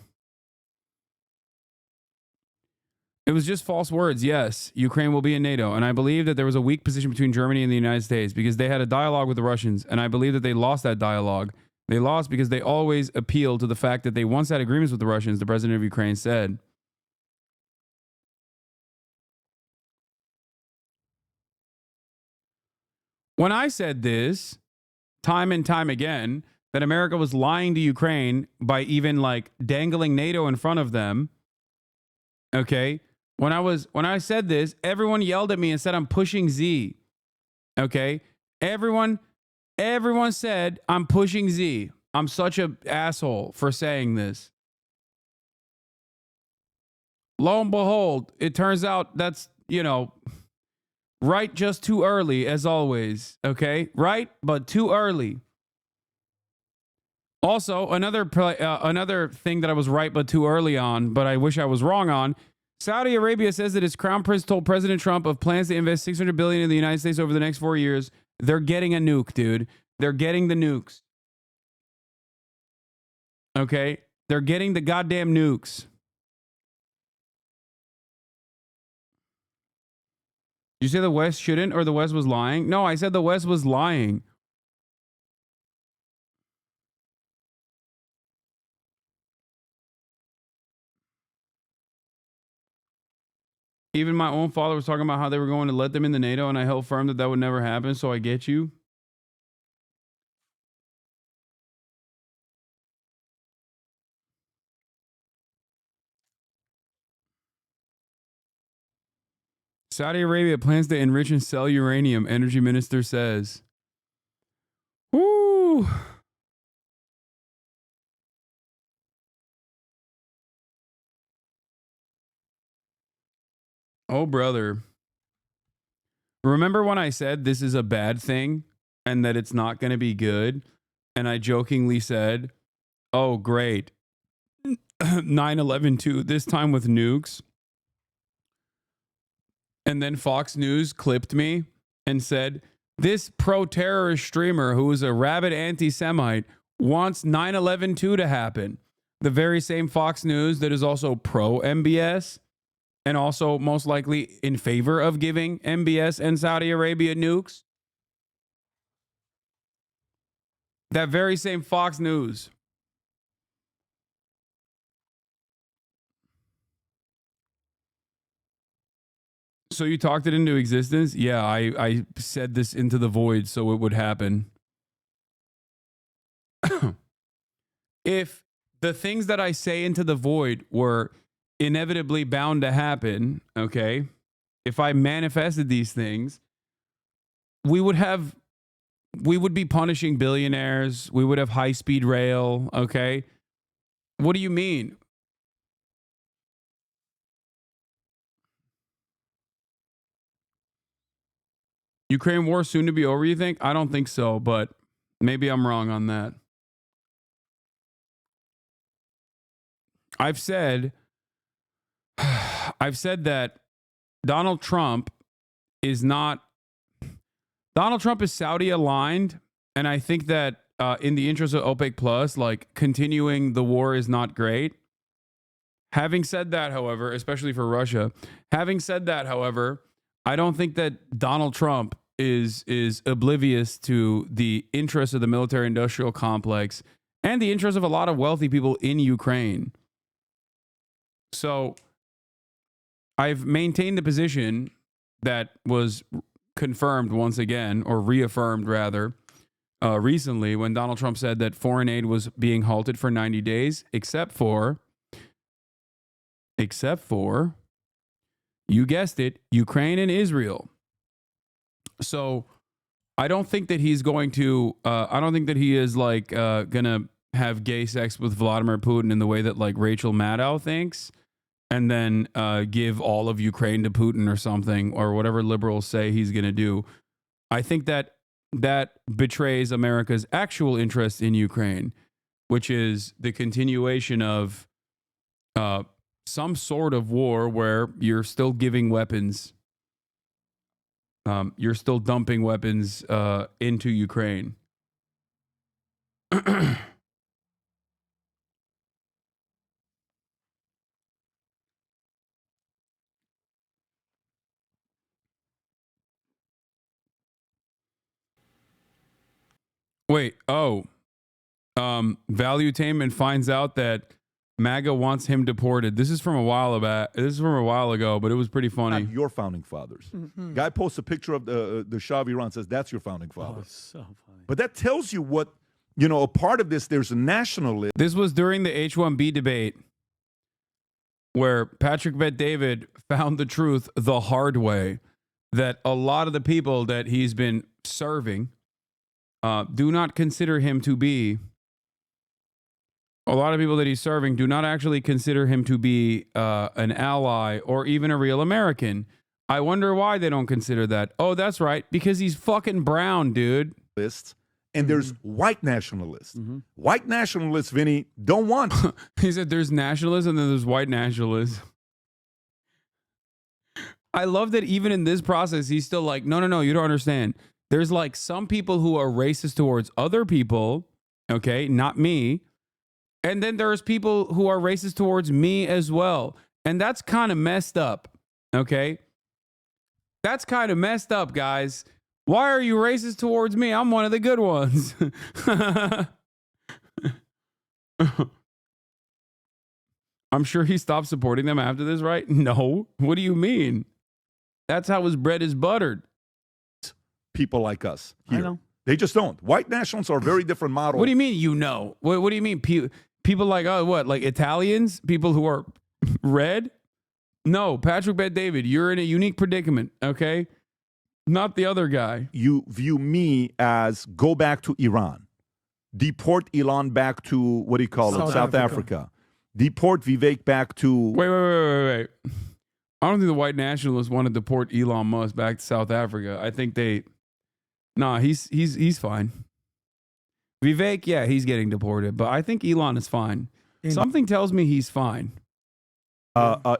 it was just false words. Yes, Ukraine will be in NATO, and I believe that there was a weak position between Germany and the United States because they had a dialogue with the Russians, and I believe that they lost that dialogue. They lost because they always appealed to the fact that they once had agreements with the Russians, the president of Ukraine said. When I said this time and time again, that America was lying to Ukraine by even like dangling NATO in front of them. Okay. When I said this, everyone yelled at me and said I'm pushing Z. Okay. Everyone said I'm pushing Z. I'm such an asshole for saying this. Lo and behold, it turns out that's, right just too early as always. Okay. Right, but too early. Also, another thing that I was right but too early on, but I wish I was wrong on. Saudi Arabia says that its crown prince told President Trump of plans to invest $600 billion in the United States over the next 4 years. They're getting a nuke, dude. They're getting the nukes. Okay? They're getting the goddamn nukes. You say the West shouldn't or the West was lying? No, I said the West was lying. Even my own father was talking about how they were going to let them in the NATO, and I held firm that that would never happen, so I get you. Saudi Arabia plans to enrich and sell uranium, energy minister says. Woo! Oh, brother. Remember when I said this is a bad thing and that it's not going to be good? And I jokingly said, oh, great. 9/11 this time with nukes. And then Fox News clipped me and said, this pro-terrorist streamer who is a rabid anti-Semite wants 9/11 to happen. The very same Fox News that is also pro-MBS and also most likely in favor of giving MBS and Saudi Arabia nukes. That very same Fox News. So you talked it into existence? Yeah, I said this into the void so it would happen. If the things that I say into the void were inevitably bound to happen, okay, if I manifested these things, we would be punishing billionaires. We would have high-speed rail, okay? What do you mean? Ukraine war soon to be over, you think? I don't think so, but maybe I'm wrong on that. I've said that Donald Trump is Saudi aligned, and I think that in the interest of OPEC Plus, like continuing the war is not great. Having said that, however, especially for Russia, I don't think that Donald Trump is oblivious to the interests of the military-industrial complex and the interests of a lot of wealthy people in Ukraine. So I've maintained the position that was confirmed once again, or reaffirmed rather, recently when Donald Trump said that foreign aid was being halted for 90 days, except for except for, you guessed it, Ukraine and Israel. So I don't think that he's going to, I don't think that he is like going to have gay sex with Vladimir Putin in the way that like Rachel Maddow thinks, and then give all of Ukraine to Putin or something, or whatever liberals say he's going to do. I think that that betrays America's actual interest in Ukraine, which is the continuation of some sort of war where you're still giving weapons. You're still dumping weapons into Ukraine. Wait, Valuetainment finds out that MAGA wants him deported. This is from a while back. This is from a while ago, but it was pretty funny. Not your founding fathers. Guy posts a picture of the Shah of Iran, says that's your founding father. So funny. But that tells you what, you know, a part of this, there's a nationalist. This was during the H-1B debate where Patrick Bet-David found the truth the hard way, that a lot of the people that he's been serving do not consider him to be, a lot of people that he's serving do not actually consider him to be an ally or even a real American. I wonder why they don't consider that. Oh, that's right. Because he's fucking brown, dude. And there's white nationalists. White nationalists, Vinny, don't want. He said there's nationalists and then there's white nationalists. I love that even in this process, he's still like, no, you don't understand. There's like some people who are racist towards other people, okay, not me. And then there's people who are racist towards me as well. And that's kind of messed up, okay? That's kind of messed up, guys. Why are you racist towards me? I'm one of the good ones. I'm sure he stopped supporting them after this, right? No. What do you mean? That's how his bread is buttered. People like us here. I know. They just don't. White nationalists are a very different model. What do you mean, you know? What do you mean? People like, what? Like Italians? People who are red? No, Patrick Bet-David, you're in a unique predicament, okay? Not the other guy. You view me as go back to Iran. Deport Elon back to, what do you call it? South Africa. Deport Vivek back to... Wait. I don't think the white nationalists want to deport Elon Musk back to South Africa. I think they... Nah, he's fine. Vivek, yeah, he's getting deported, but I think Elon is fine. Something tells me he's fine.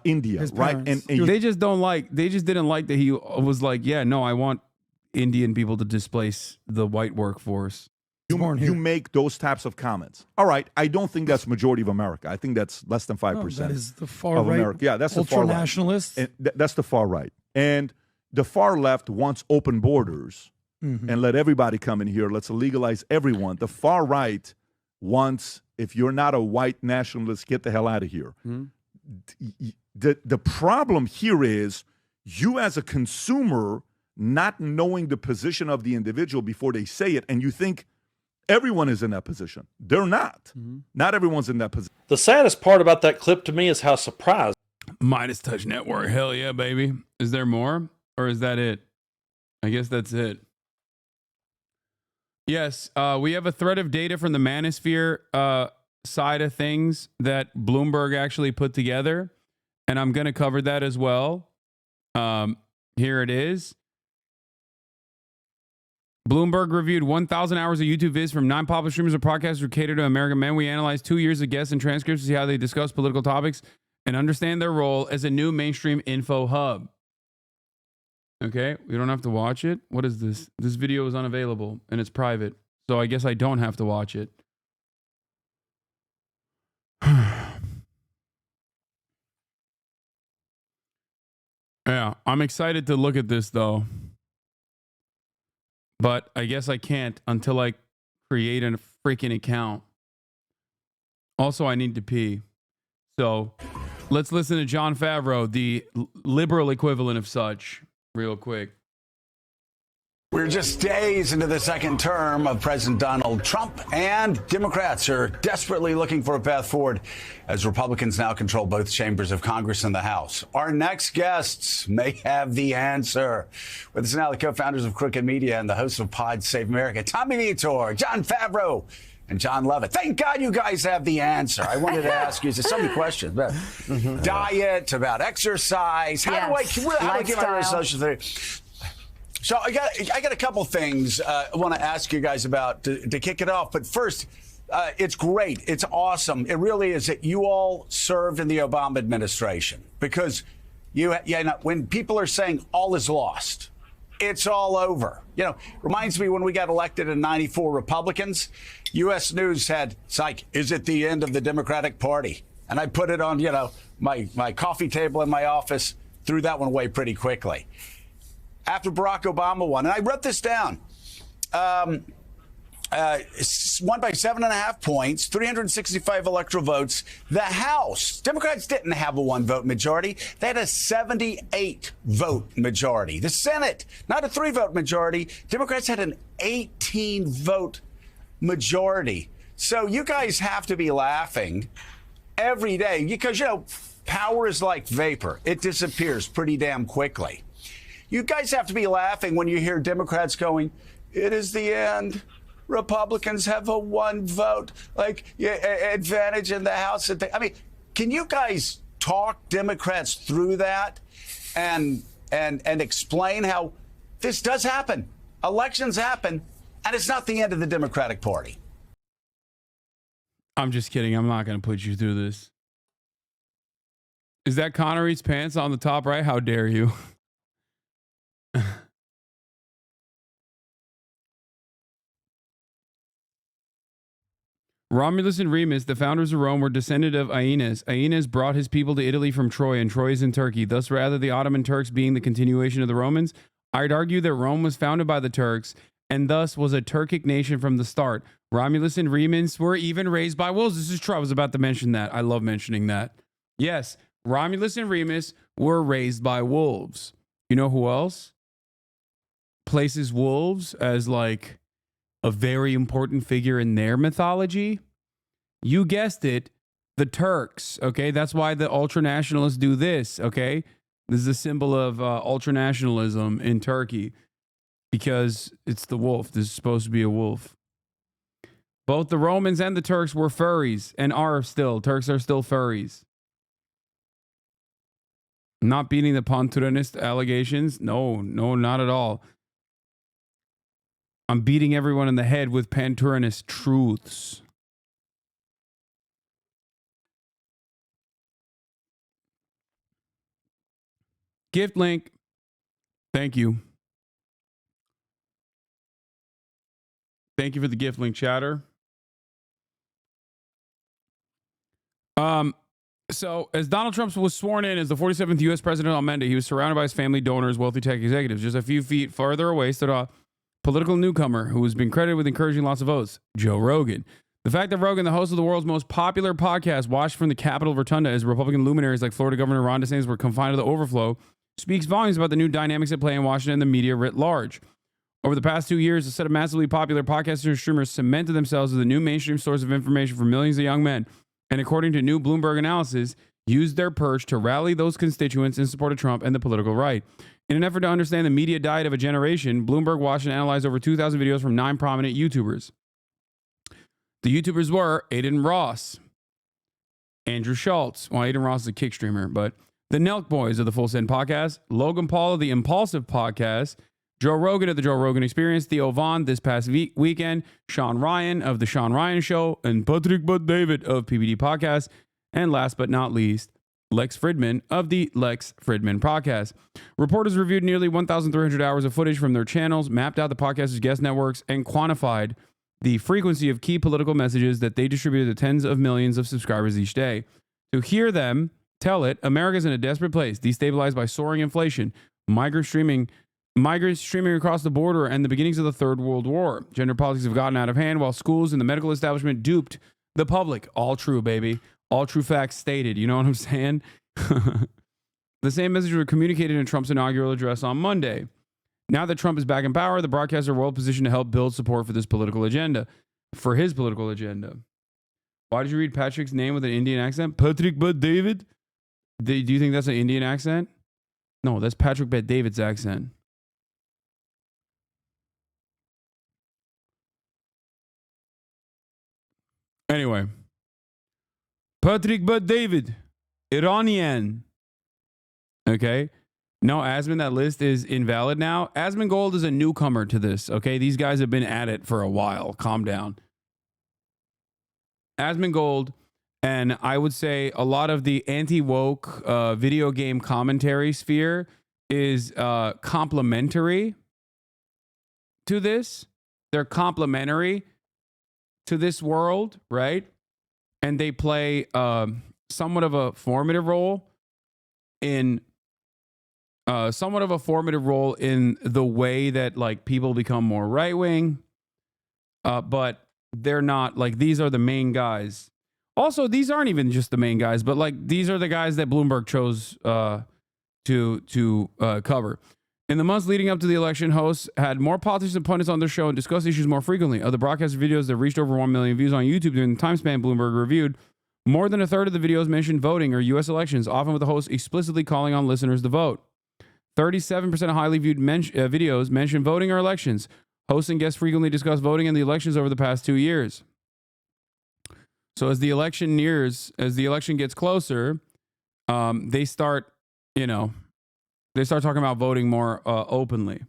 India, right? And they just didn't like that he was like, yeah, no, I want Indian people to displace the white workforce. You make those types of comments. All right, I don't think that's majority of America. I think that's less than 5%. That is the far of right. America. Yeah, that's the far right. Ultra-nationalists. That's the far right. And the far left wants open borders and let everybody come in here. Let's legalize everyone. The far right wants, if you're not a white nationalist, get the hell out of here. The problem here is you as a consumer not knowing the position of the individual before they say it, and you think everyone is in that position. They're not. Not everyone's in that position. The saddest part about that clip to me is how surprised. Midas Touch Network. Hell yeah, baby. Is there more? Or is that it? I guess that's it. Yes, we have a thread of data from the Manosphere side of things that Bloomberg actually put together, and I'm going to cover that as well. Here it is. Bloomberg reviewed 1,000 hours of YouTube vids from 9 popular streamers and podcasters who cater to American men. We analyzed 2 years of guests and transcripts to see how they discuss political topics and understand their role as a new mainstream info hub. Okay, we don't have to watch it. What is this? This video is unavailable and it's private, so I guess I don't have to watch it. Yeah, I'm excited to look at this though. But I guess I can't until I create a freaking account. Also, I need to pee. So let's listen to Jon Favreau, the liberal equivalent of such, real quick. We're just days into the second term of President Donald Trump, and Democrats are desperately looking for a path forward as Republicans now control both chambers of Congress and the House. Our next guests may have the answer. With us now, the co-founders of Crooked Media and the hosts of Pod Save America, Tommy Vitor, John Favreau, and John Levitt. Thank God you guys have the answer. I wanted to ask you so many questions about diet, about exercise. How do I keep my social theory? So I got a couple things I want to ask you guys about to kick it off. But first, it's great. It's awesome. It really is that you all served in the Obama administration, because when people are saying all is lost, it's all over. Reminds me when we got elected in '94, Republicans, U.S. News had, it's like, is it the end of the Democratic Party? And I put it on, my coffee table in my office, threw that one away pretty quickly. After Barack Obama won, and I wrote this down, won by 7.5 points, 365 electoral votes. The House, Democrats didn't have a 1-vote majority. They had a 78-vote majority. The Senate, not a 3-vote majority. Democrats had an 18-vote majority. So you guys have to be laughing every day because, power is like vapor. It disappears pretty damn quickly. You guys have to be laughing when you hear Democrats going, it is the end. Republicans have a 1-vote advantage in the House. I mean, can you guys talk Democrats through that and explain how this does happen? Elections happen, and it's not the end of the Democratic Party. I'm just kidding. I'm not going to put you through this. Is that Connery's pants on the top right? How dare you? Romulus and Remus, the founders of Rome, were descended of Aeneas. Aeneas brought his people to Italy from Troy, and Troy is in Turkey. Thus, rather the Ottoman Turks being the continuation of the Romans, I'd argue that Rome was founded by the Turks, and thus was a Turkic nation from the start. Romulus and Remus were even raised by wolves. This is true. I was about to mention that. I love mentioning that. Yes, Romulus and Remus were raised by wolves. You know who else places wolves as like a very important figure in their mythology? You guessed it, the Turks, okay? That's why the ultranationalists do this, okay? This is a symbol of ultranationalism in Turkey because it's the wolf. This is supposed to be a wolf. Both the Romans and the Turks were furries and are still. Turks are still furries. Not beating the Panturanist allegations? No, not at all. I'm beating everyone in the head with Panturanist truths. Gift link. Thank you. Thank you for the gift link, chatter. So, as Donald Trump was sworn in as the 47th U.S. president on Monday, he was surrounded by his family, donors, wealthy tech executives. Just a few feet farther away stood a political newcomer who has been credited with encouraging lots of votes, Joe Rogan. The fact that Rogan, the host of the world's most popular podcast, watched from the Capitol Rotunda as Republican luminaries like Florida Governor Ron DeSantis were confined to the overflow, speaks volumes about the new dynamics at play in Washington and the media writ large. Over the past 2 years, a set of massively popular podcasters and streamers cemented themselves as the new mainstream source of information for millions of young men, and according to new Bloomberg analysis, used their perch to rally those constituents in support of Trump and the political right. In an effort to understand the media diet of a generation, Bloomberg watched and analyzed over 2,000 videos from 9 prominent YouTubers. The YouTubers were Aiden Ross, Andrew Schultz. Well, Aiden Ross is a kick streamer, but the Nelk Boys of the Full Send Podcast, Logan Paul of the Impulsive Podcast, Joe Rogan of the Joe Rogan Experience, Theo Vaughn this past weekend, Sean Ryan of the Sean Ryan Show, and Patrick David of PBD Podcast, and last but not least, Lex Fridman of the Lex Fridman Podcast. Reporters reviewed nearly 1,300 hours of footage from their channels, mapped out the podcast's guest networks, and quantified the frequency of key political messages that they distributed to tens of millions of subscribers each day. To hear them tell it, America's in a desperate place, destabilized by soaring inflation, migrants streaming across the border, and the beginnings of the Third World War. Gender politics have gotten out of hand, while schools and the medical establishment duped the public. All true, baby. All true facts stated. You know what I'm saying? The same message was communicated in Trump's inaugural address on Monday. Now that Trump is back in power, the broadcasters are well positioned to help build support for this political agenda, for his political agenda. Why did you read Patrick's name with an Indian accent? Patrick Bet David? Do you think that's an Indian accent? No, that's Patrick Bet David's accent. Anyway. Patrick Bet David. Iranian. Okay. No, Asmund, that list is invalid now. Asmongold is a newcomer to this. Okay. These guys have been at it for a while. Calm down. Asmongold, and I would say a lot of the anti-woke video game commentary sphere is complementary to this. They're complementary to this world, right? And they play somewhat of a formative role in the way that like people become more right-wing. But they're not like, these are the main guys. Also, these aren't even just the main guys, but like these are the guys that Bloomberg chose to cover. In the months leading up to the election, hosts had more politicians and pundits on their show and discussed issues more frequently. Of the broadcast videos that reached over 1 million views on YouTube during the time span Bloomberg reviewed, more than a third of the videos mentioned voting or U.S. elections, often with the host explicitly calling on listeners to vote. 37% of highly viewed videos mention voting or elections. Hosts and guests frequently discuss voting and the elections over the past 2 years. So as the election nears, as the election gets closer, they start talking about voting more openly.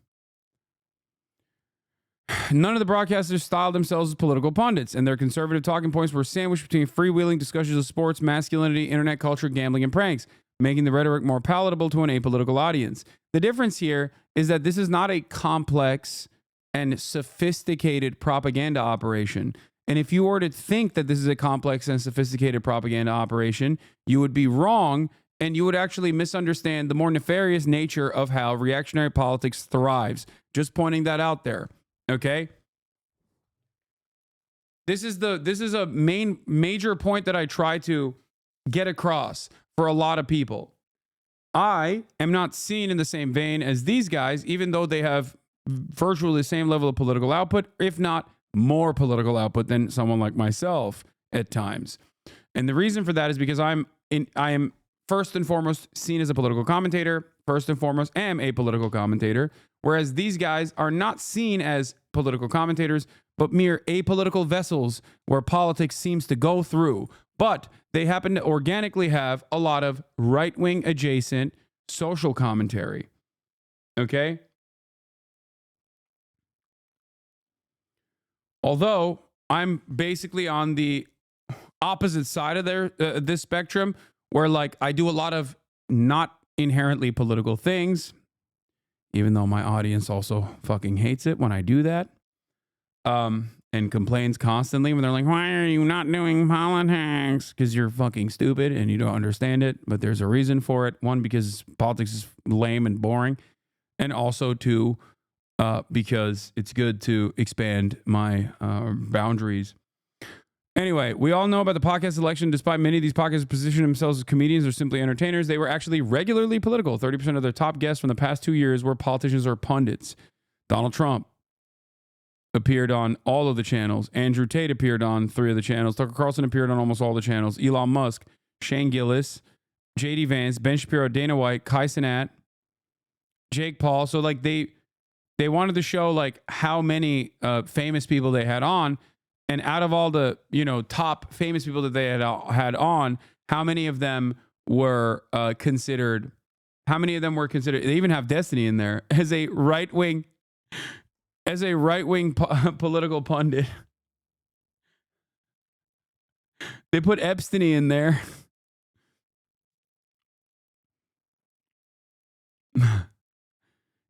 None of the broadcasters styled themselves as political pundits, and their conservative talking points were sandwiched between freewheeling discussions of sports, masculinity, internet culture, gambling, and pranks, making the rhetoric more palatable to an apolitical audience. The difference here is that this is not a complex and sophisticated propaganda operation. And if you were to think that this is a complex and sophisticated propaganda operation, you would be wrong, and you would actually misunderstand the more nefarious nature of how reactionary politics thrives. Just pointing that out there. Okay? This is a major point that I try to get across for a lot of people. I am not seen in the same vein as these guys, even though they have virtually the same level of political output, if not more political output than someone like myself at times. And the reason for that is because I am first and foremost seen as a political commentator, first and foremost am a political commentator, whereas these guys are not seen as political commentators, but mere apolitical vessels where politics seems to go through. But they happen to organically have a lot of right-wing adjacent social commentary. Okay? Although I'm basically on the opposite side of this spectrum, where like I do a lot of not inherently political things, even though my audience also fucking hates it when I do that, and complains constantly when they're like, why are you not doing politics? Because you're fucking stupid and you don't understand it. But there's a reason for it. One, because politics is lame and boring. And also two, because it's good to expand my boundaries. Anyway, we all know about the podcast election. Despite many of these podcasts position themselves as comedians or simply entertainers, they were actually regularly political. 30% of their top guests from the past 2 years were politicians or pundits. Donald Trump appeared on all of the channels. Andrew Tate appeared on 3 of the channels. Tucker Carlson appeared on almost all the channels. Elon Musk, Shane Gillis, J.D. Vance, Ben Shapiro, Dana White, Kai Cenat, Jake Paul. So like they wanted to show like how many famous people they had on, and out of all the top famous people that they had on, how many of them were considered? How many of them were considered? They even have Destiny in there as a right wing political pundit. They put Epstein in there.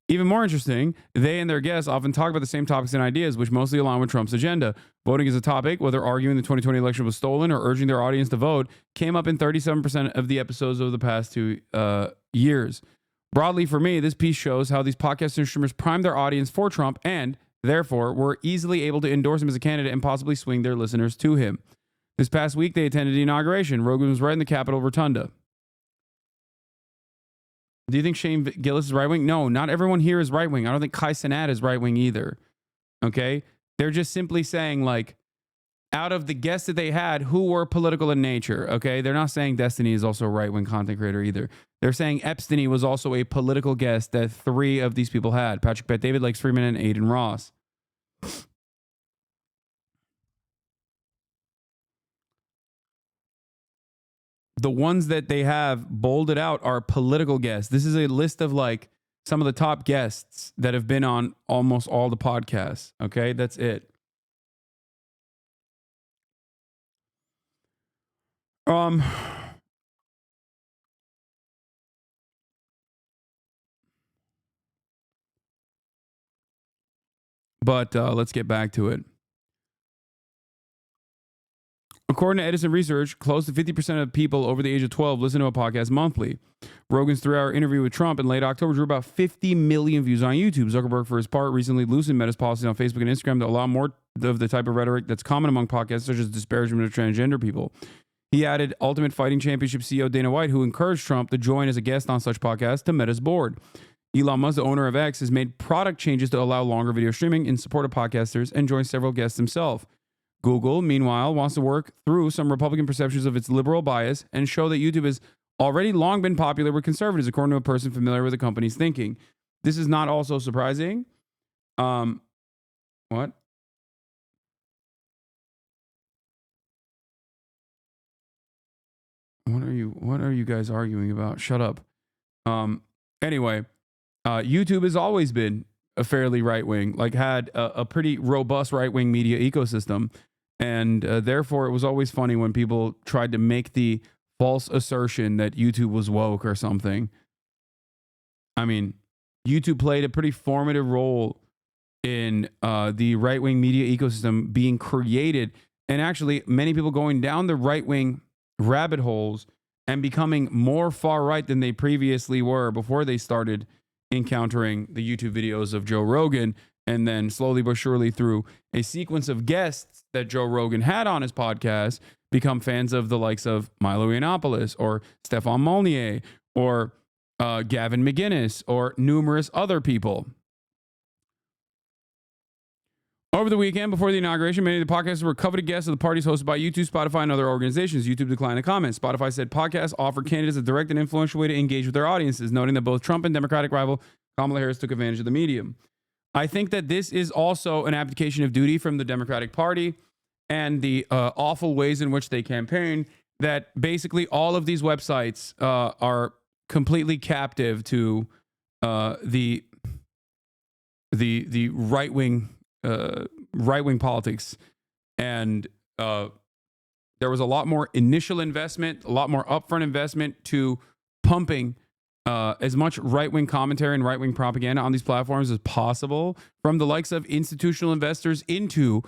Even more interesting, they and their guests often talk about the same topics and ideas, which mostly align with Trump's agenda. Voting is a topic, whether arguing the 2020 election was stolen or urging their audience to vote, came up in 37% of the episodes over the past 2 years. Broadly, for me, this piece shows how these podcast and streamers prime their audience for Trump and, therefore, were easily able to endorse him as a candidate and possibly swing their listeners to him. This past week, they attended the inauguration. Rogan was right in the Capitol Rotunda. Do you think Shane Gillis is right-wing? No, not everyone here is right-wing. I don't think Hasanabi is right-wing either. Okay? They're just simply saying, like, out of the guests that they had, who were political in nature, okay? They're not saying Destiny is also a right-wing content creator either. They're saying Epstein was also a political guest that 3 of these people had. Patrick Bet David, Lex Freeman, and Aiden Ross. The ones that they have bolded out are political guests. This is a list of like some of the top guests that have been on almost all the podcasts. Okay, that's it. But let's get back to it. According to Edison Research, close to 50% of people over the age of 12 listen to a podcast monthly. Rogan's 3-hour interview with Trump in late October drew about 50 million views on YouTube. Zuckerberg, for his part, recently loosened Meta's policies on Facebook and Instagram to allow more of the type of rhetoric that's common among podcasts, such as disparagement of transgender people. He added Ultimate Fighting Championship CEO Dana White, who encouraged Trump to join as a guest on such podcasts, to Meta's board. Elon Musk, the owner of X, has made product changes to allow longer video streaming in support of podcasters and joined several guests himself. Google, meanwhile, wants to work through some Republican perceptions of its liberal bias and show that YouTube has already long been popular with conservatives, according to a person familiar with the company's thinking. This is not also surprising. What? What are you guys arguing about? Shut up. Anyway, YouTube has always been a fairly right-wing, like had a pretty robust right-wing media ecosystem. And therefore, it was always funny when people tried to make the false assertion that YouTube was woke or something. I mean, YouTube played a pretty formative role in the right-wing media ecosystem being created, and actually many people going down the right-wing rabbit holes and becoming more far-right than they previously were before they started encountering the YouTube videos of Joe Rogan, and then slowly but surely through a sequence of guests that Joe Rogan had on his podcast, become fans of the likes of Milo Yiannopoulos or Stefan Molyneux or Gavin McInnes or numerous other people. Over the weekend, before the inauguration, many of the podcasts were coveted guests of the parties hosted by YouTube, Spotify, and other organizations. YouTube declined to comment. Spotify said podcasts offer candidates a direct and influential way to engage with their audiences, noting that both Trump and Democratic rival Kamala Harris took advantage of the medium. I think that this is also an abdication of duty from the Democratic Party and the awful ways in which they campaign, that basically all of these websites are completely captive to the right-wing politics. And there was a lot more initial investment, a lot more upfront investment to pumping as much right-wing commentary and right-wing propaganda on these platforms as possible from the likes of institutional investors into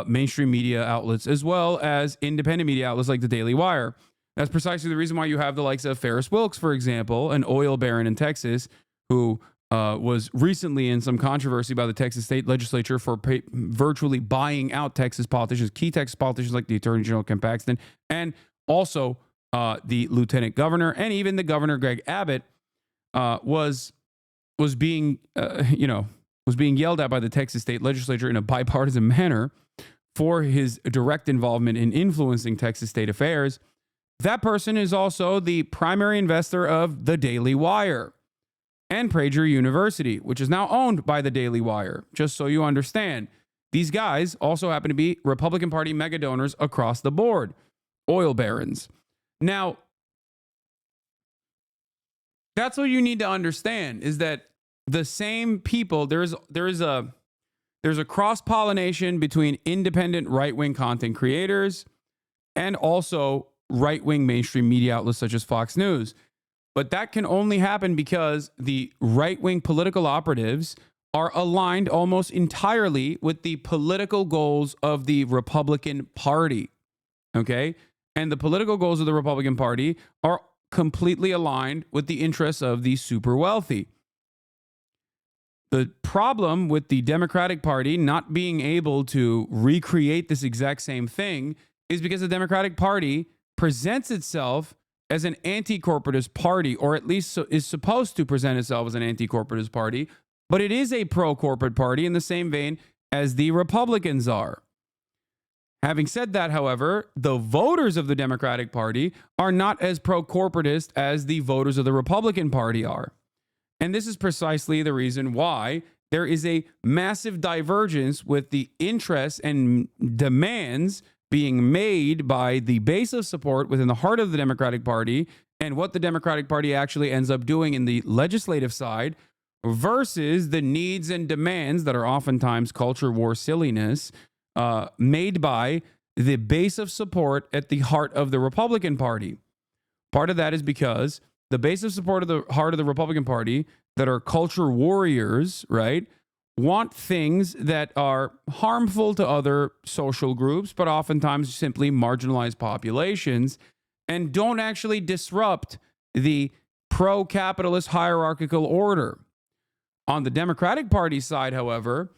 mainstream media outlets, as well as independent media outlets like the Daily Wire. That's precisely the reason why you have the likes of Ferris Wilks, for example, an oil baron in Texas who was recently in some controversy by the Texas state legislature for virtually buying out Texas politicians, key Texas politicians like the Attorney General Ken Paxton, and also the lieutenant governor, and even the governor Greg Abbott was being yelled at by the Texas state legislature in a bipartisan manner for his direct involvement in influencing Texas state affairs. That person is also the primary investor of the Daily Wire and Prager University, which is now owned by the Daily Wire, just so you understand. These guys also happen to be Republican Party mega donors across the board, oil barons. Now, that's what you need to understand, is that the same people, there's a cross-pollination between independent right-wing content creators and also right-wing mainstream media outlets such as Fox News. But that can only happen because the right-wing political operatives are aligned almost entirely with the political goals of the Republican Party. Okay? And the political goals of the Republican Party are completely aligned with the interests of the super wealthy. The problem with the Democratic Party not being able to recreate this exact same thing is because the Democratic Party presents itself as an anti-corporatist party, or at least is supposed to present itself as an anti-corporatist party, but it is a pro-corporate party in the same vein as the Republicans are. Having said that, however, the voters of the Democratic Party are not as pro-corporatist as the voters of the Republican Party are. And this is precisely the reason why there is a massive divergence with the interests and demands being made by the base of support within the heart of the Democratic Party and what the Democratic Party actually ends up doing in the legislative side versus the needs and demands that are oftentimes culture war silliness made by the base of support at the heart of the Republican Party. Part of that is because the base of support of the heart of the Republican Party that are culture warriors, right, want things that are harmful to other social groups, but oftentimes simply marginalized populations, and don't actually disrupt the pro-capitalist hierarchical order. On the Democratic Party side, however,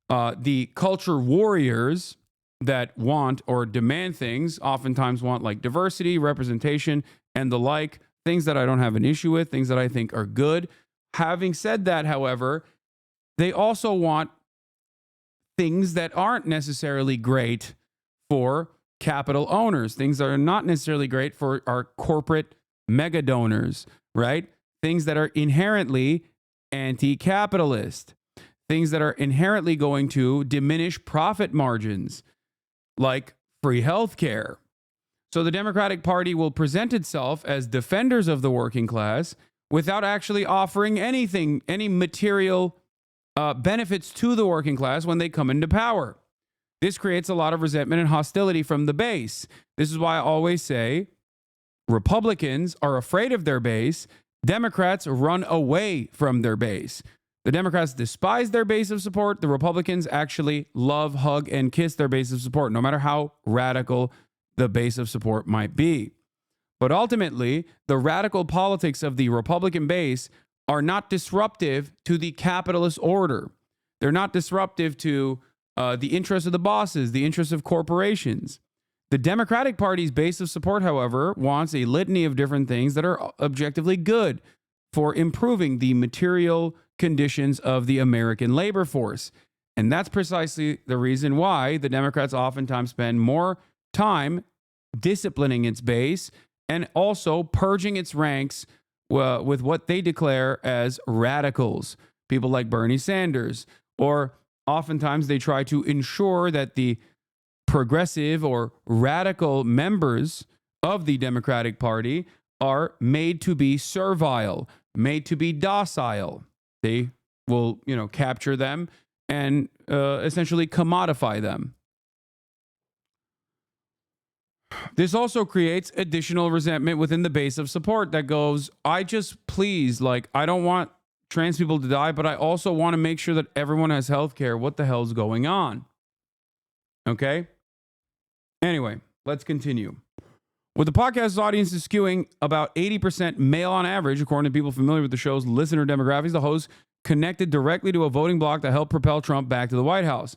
the culture warriors that want or demand things oftentimes want like diversity, representation, and the like, things that I don't have an issue with, things that I think are good. Having said that, however, they also want things that aren't necessarily great for capital owners, things that are not necessarily great for our corporate mega donors, right? Things that are inherently anti-capitalist, things that are inherently going to diminish profit margins, like free healthcare. So the Democratic Party will present itself as defenders of the working class without actually offering anything, any material benefits to the working class when they come into power. This creates a lot of resentment and hostility from the base. This is why I always say Republicans are afraid of their base. Democrats run away from their base. The Democrats despise their base of support. The Republicans actually love, hug, and kiss their base of support, no matter how radical the base of support might be. But ultimately, the radical politics of the Republican base are not disruptive to the capitalist order. They're not disruptive to the interests of the bosses, the interests of corporations. The Democratic Party's base of support, however, wants a litany of different things that are objectively good for improving the material conditions of the American labor force. And that's precisely the reason why the Democrats oftentimes spend more time disciplining its base and also purging its ranks with what they declare as radicals, people like Bernie Sanders, or oftentimes they try to ensure that the progressive or radical members of the Democratic Party are made to be servile, made to be docile. They will, capture them and essentially commodify them. This also creates additional resentment within the base of support that goes, I don't want trans people to die, but I also want to make sure that everyone has health care. What the hell's going on? Okay? Anyway, let's continue. With the podcast's audience is skewing about 80% male on average, according to people familiar with the show's listener demographics, the host connected directly to a voting bloc that helped propel Trump back to the White House.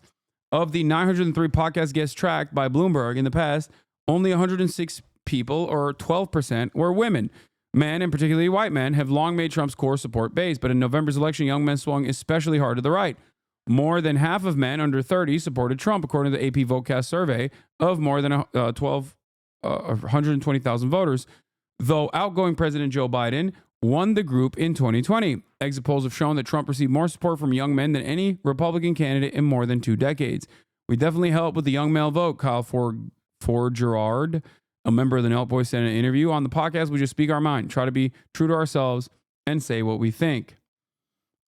Of the 903 podcast guests tracked by Bloomberg in the past, only 106 people, or 12%, were women. Men, and particularly white men, have long made Trump's core support base, but in November's election, young men swung especially hard to the right. More than half of men under 30 supported Trump, according to the AP VoteCast survey of more than 120,000 voters, though outgoing President Joe Biden won the group in 2020. Exit polls have shown that Trump received more support from young men than any Republican candidate in more than 2 decades. We definitely help with the young male vote, Kyle Gerard, a member of the Nelk Boys, said in an interview. On the podcast, we just speak our mind, try to be true to ourselves, and say what we think.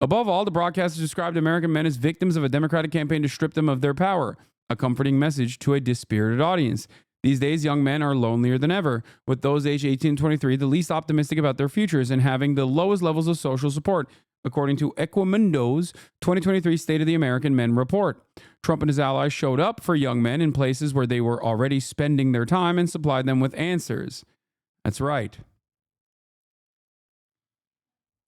Above all, the broadcasters described American men as victims of a Democratic campaign to strip them of their power, a comforting message to a dispirited audience. These days, young men are lonelier than ever, with those aged 18 to 23 the least optimistic about their futures and having the lowest levels of social support, according to Equimundo's 2023 State of the American Men report. Trump and his allies showed up for young men in places where they were already spending their time and supplied them with answers. That's right.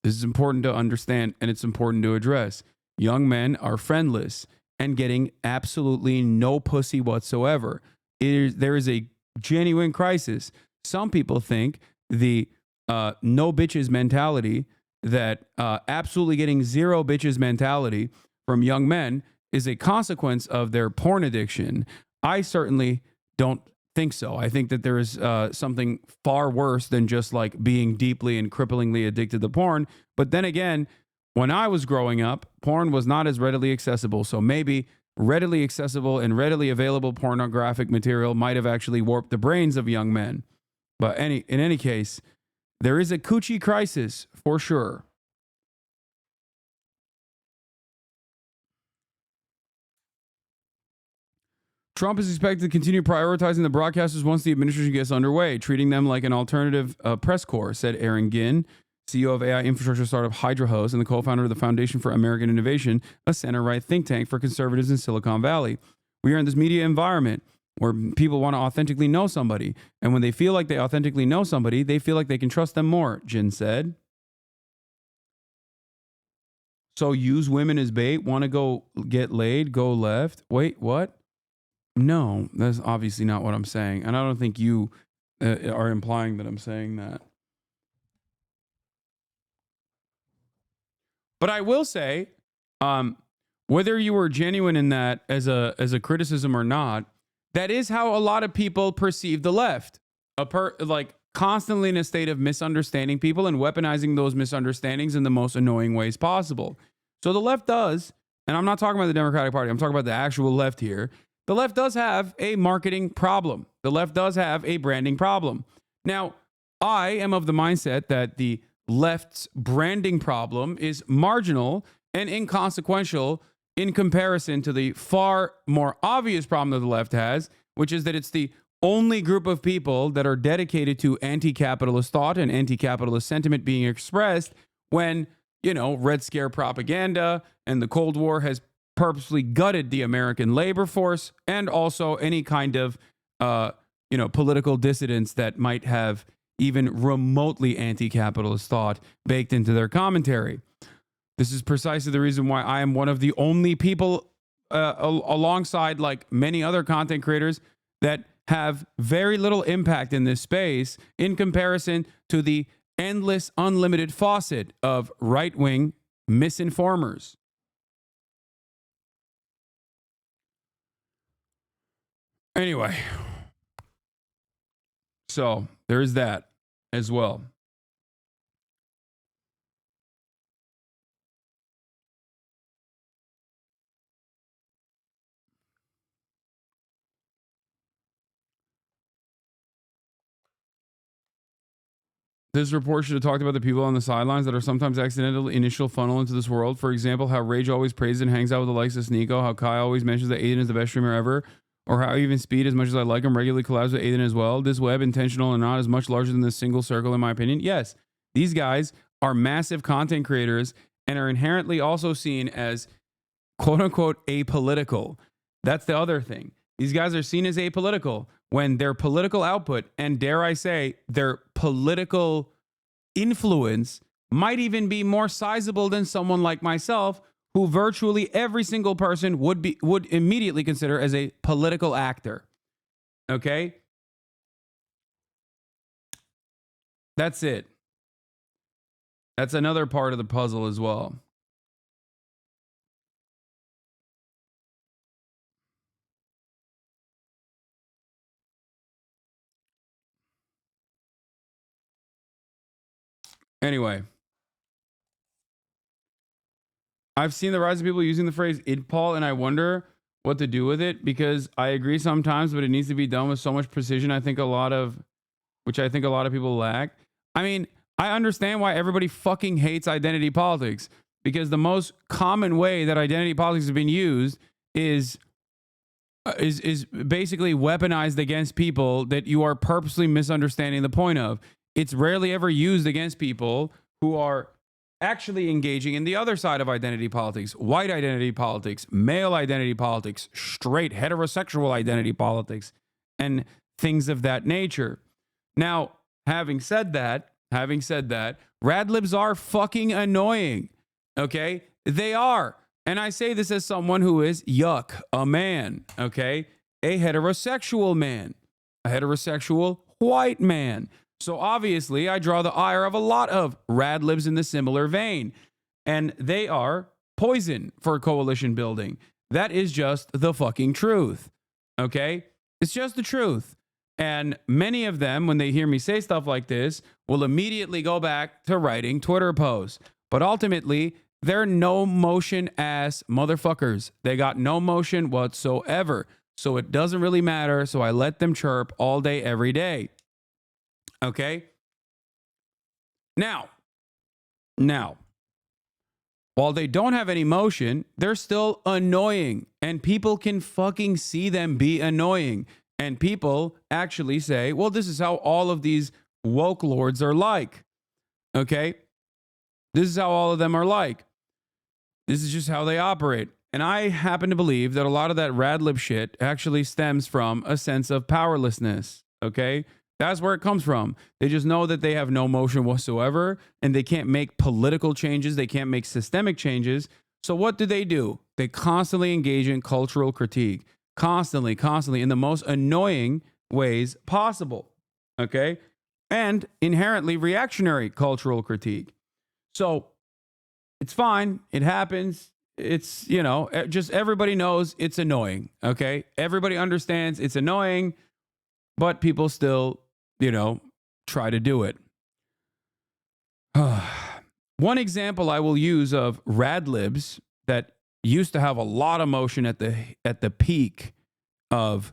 This is important to understand, and it's important to address. Young men are friendless and getting absolutely no pussy whatsoever. There is a genuine crisis. Some people think the no bitches mentality, that absolutely getting zero bitches mentality from young men is a consequence of their porn addiction. I certainly don't think so. I think that there is something far worse than just like being deeply and cripplingly addicted to porn. But then again, when I was growing up, porn was not as readily accessible. So maybe readily accessible and readily available pornographic material might have actually warped the brains of young men. But in any case, there is a coochie crisis for sure. Trump is expected to continue prioritizing the broadcasters once the administration gets underway, treating them like an alternative press corps, said Aaron Ginn, CEO of AI infrastructure startup HydraHost and the co-founder of the Foundation for American Innovation, a center-right think tank for conservatives in Silicon Valley. We are in this media environment where people want to authentically know somebody. And when they feel like they authentically know somebody, they feel like they can trust them more, Ginn said. So use women as bait, want to go get laid, go left. Wait, what? No, that's obviously not what I'm saying. And I don't think you are implying that I'm saying that. But I will say, whether you were genuine in that as a criticism or not, that is how a lot of people perceive the left. Like constantly in a state of misunderstanding people and weaponizing those misunderstandings in the most annoying ways possible. So the left does, and I'm not talking about the Democratic Party, I'm talking about the actual left here. The left does have a marketing problem. The left does have a branding problem. Now, I am of the mindset that the left's branding problem is marginal and inconsequential in comparison to the far more obvious problem that the left has, which is that it's the only group of people that are dedicated to anti-capitalist thought and anti-capitalist sentiment being expressed when, you know, Red Scare propaganda and the Cold War has purposely gutted the American labor force and also any kind of, political dissidents that might have even remotely anti-capitalist thought baked into their commentary. This is precisely the reason why I am one of the only people alongside like many other content creators that have very little impact in this space in comparison to the endless, unlimited faucet of right-wing misinformers. Anyway, so there is that as well. This report should have talked about the people on the sidelines that are sometimes accidental initial funnel into this world. For example, how Rage always praises and hangs out with the likes of Sneeko, how Kai always mentions that Aiden is the best streamer ever, or how even Speed, as much as I like him, regularly collabs with Aiden as well. This web, intentional or not, is much larger than this single circle, in my opinion. Yes, these guys are massive content creators and are inherently also seen as quote-unquote apolitical. That's the other thing. These guys are seen as apolitical when their political output, and dare I say, their political influence might even be more sizable than someone like myself, who virtually every single person would immediately consider as a political actor. Okay? That's it. That's another part of the puzzle as well. Anyway, I've seen the rise of people using the phrase idpol, and I wonder what to do with it, because I agree sometimes, but it needs to be done with so much precision. I think a lot of people lack. I mean, I understand why everybody fucking hates identity politics, because the most common way that identity politics has been used is basically weaponized against people that you are purposely misunderstanding the point of. It's rarely ever used against people who are actually engaging in the other side of identity politics: white identity politics, male identity politics, straight heterosexual identity politics, and things of that nature. Now, having said that, radlibs are fucking annoying. Okay? They are. And I say this as someone who is a man, okay? A heterosexual man, a heterosexual white man. So obviously, I draw the ire of a lot of rad libs in the similar vein, and they are poison for coalition building. That is just the fucking truth. Okay? It's just the truth. And many of them, when they hear me say stuff like this, will immediately go back to writing Twitter posts. But ultimately, they're no motion ass motherfuckers. They got no motion whatsoever. So it doesn't really matter. So I let them chirp all day, every day. Okay? Now, while they don't have any motion, they're still annoying. And people can fucking see them be annoying. And people actually say, well, this is how all of these woke lords are like. Okay? This is how all of them are like. This is just how they operate. And I happen to believe that a lot of that rad lib shit actually stems from a sense of powerlessness. Okay? That's where it comes from. They just know that they have no motion whatsoever and they can't make political changes. They can't make systemic changes. So what do? They constantly engage in cultural critique. Constantly in the most annoying ways possible. Okay? And inherently reactionary cultural critique. So it's fine. It happens. It's, just everybody knows it's annoying. Okay? Everybody understands it's annoying, but people still, try to do it. One example I will use of rad libs that used to have a lot of motion at the peak of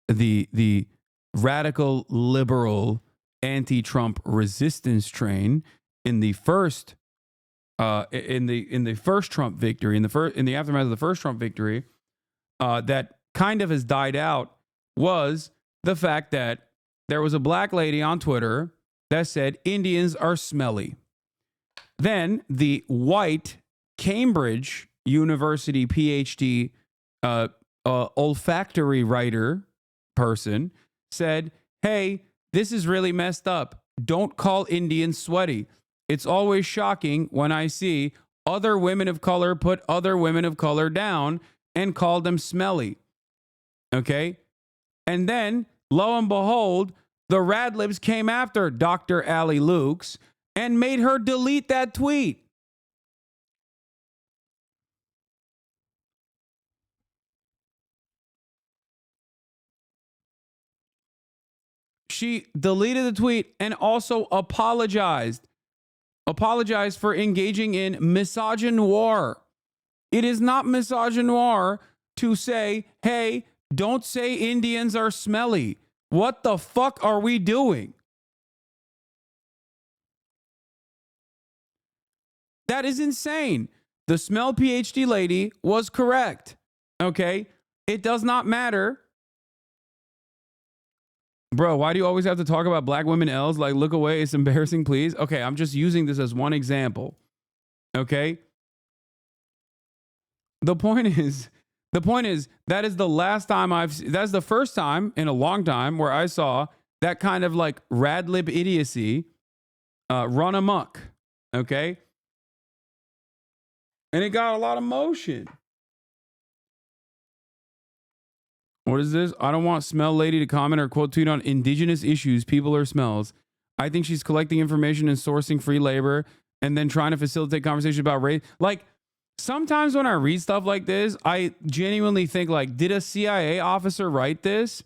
the radical liberal anti-Trump resistance train in the first first Trump victory, in the aftermath of the first Trump victory, that kind of has died out, was the fact that there was a black lady on Twitter that said Indians are smelly. Then the white Cambridge University PhD olfactory writer person said, hey, this is really messed up. Don't call Indians sweaty. It's always shocking when I see other women of color put other women of color down and call them smelly. Okay? And then, lo and behold, the rad libs came after Dr. Allie Lukes and made her delete that tweet. She deleted the tweet and also apologized. Apologized for engaging in misogynoir. It is not misogynoir to say, hey, don't say Indians are smelly. What the fuck are we doing? That is insane. The smell PhD lady was correct. Okay? It does not matter. Bro, why do you always have to talk about black women L's? Like, look away. It's embarrassing, please. Okay, I'm just using this as one example. Okay? The point is, that is the last time that's the first time in a long time where I saw that kind of like rad lib idiocy run amok. Okay? And it got a lot of motion. What is this? I don't want smell lady to comment or quote tweet on indigenous issues, people or smells. I think she's collecting information and sourcing free labor and then trying to facilitate conversation about race. Like, sometimes when I read stuff like this, I genuinely think, like, did a CIA officer write this?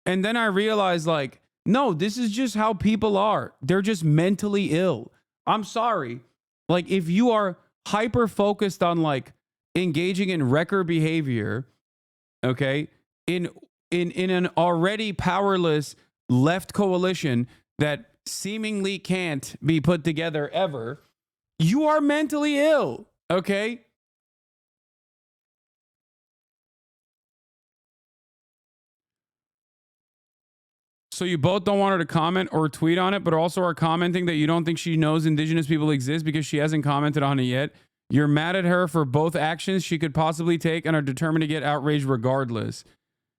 And then I realize, like, no, this is just how people are. They're just mentally ill. I'm sorry. Like, if you are hyper focused on, like, engaging in wrecker behavior, okay, in an already powerless left coalition that seemingly can't be put together ever, you are mentally ill, okay? So you both don't want her to comment or tweet on it, but also are commenting that you don't think she knows indigenous people exist because she hasn't commented on it yet. You're mad at her for both actions she could possibly take and are determined to get outraged regardless.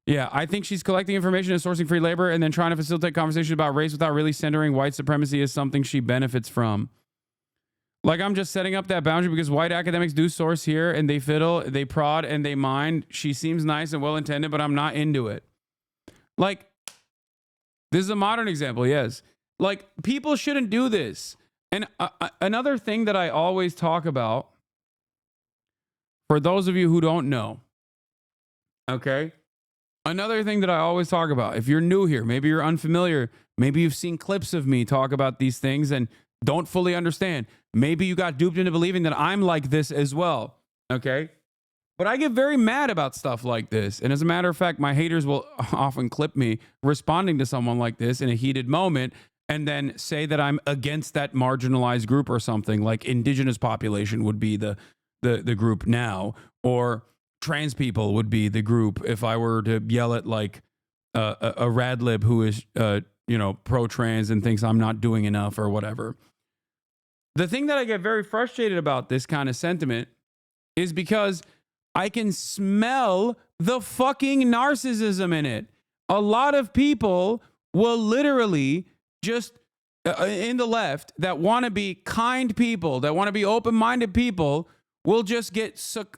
Yeah, I think she's collecting information and sourcing free labor and then trying to facilitate conversation about race without really centering white supremacy as something she benefits from. Like, I'm just setting up that boundary because white academics do source here and they fiddle, they prod, and they mind. She seems nice and well-intended, but I'm not into it. Like, this is a modern example, yes. Like, people shouldn't do this. And another thing that I always talk about, for those of you who don't know, okay? Another thing that I always talk about, if you're new here, maybe you're unfamiliar, maybe you've seen clips of me talk about these things and don't fully understand. Maybe you got duped into believing that I'm like this as well, okay? But I get very mad about stuff like this. And as a matter of fact, my haters will often clip me responding to someone like this in a heated moment and then say that I'm against that marginalized group or something, like indigenous population would be the group now, or trans people would be the group if I were to yell at like a radlib who is, pro-trans and thinks I'm not doing enough or whatever. The thing that I get very frustrated about this kind of sentiment is because I can smell the fucking narcissism in it. A lot of people will literally just, in the left, that want to be kind people, that want to be open-minded people, will just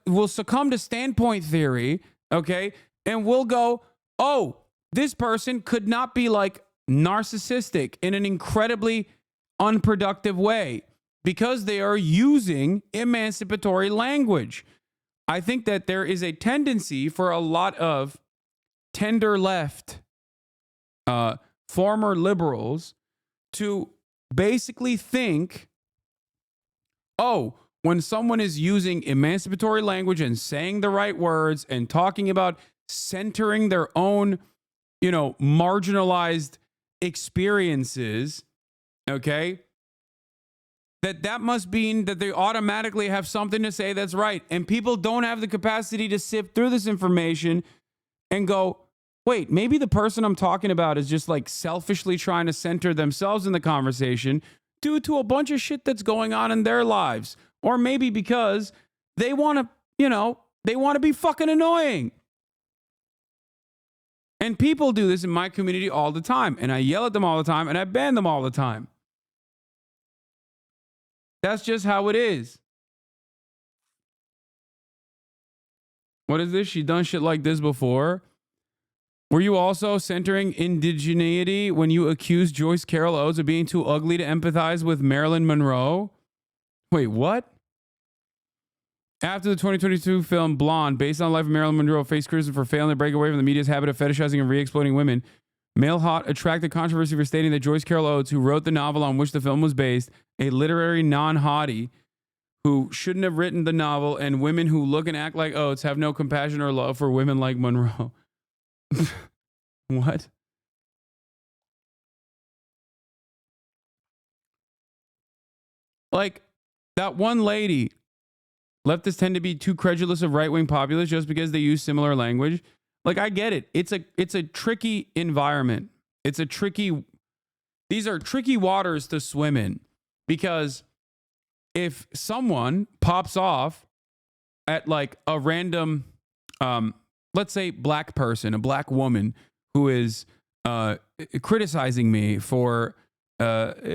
will succumb to standpoint theory, okay? And we'll go, oh, this person could not be like narcissistic in an incredibly unproductive way because they are using emancipatory language. I think that there is a tendency for a lot of tender left, former liberals to basically think, oh, when someone is using emancipatory language and saying the right words and talking about centering their own, marginalized experiences, okay, that must mean that they automatically have something to say that's right. And people don't have the capacity to sift through this information and go, wait, maybe the person I'm talking about is just like selfishly trying to center themselves in the conversation due to a bunch of shit that's going on in their lives. Or maybe because they want to be fucking annoying. And people do this in my community all the time. And I yell at them all the time and I ban them all the time. That's just how it is. What is this? She done shit like this before. Were you also centering indigeneity when you accused Joyce Carol Oates of being too ugly to empathize with Marilyn Monroe? Wait, what? After the 2022 film Blonde, based on the life of Marilyn Monroe, faced criticism for failing to break away from the media's habit of fetishizing and re-exploiting women, Male Hot attracted controversy for stating that Joyce Carol Oates, who wrote the novel on which the film was based, a literary non-hottie who shouldn't have written the novel, and women who look and act like Oates have no compassion or love for women like Monroe. What? Like, that one lady, leftists tend to be too credulous of right-wing populists just because they use similar language. Like, I get it. It's a tricky environment. These are tricky waters to swim in, because if someone pops off at like a random, let's say black person, a black woman who is criticizing me for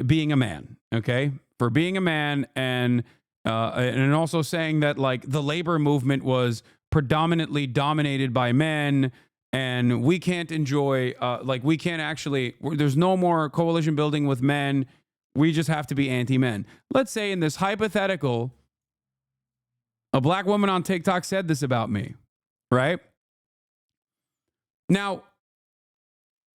being a man, okay? For being a man and also saying that like the labor movement was predominantly dominated by men and we can't enjoy, we can't actually, there's no more coalition building with men. We just have to be anti-men. Let's say in this hypothetical, a black woman on TikTok said this about me, right? Now,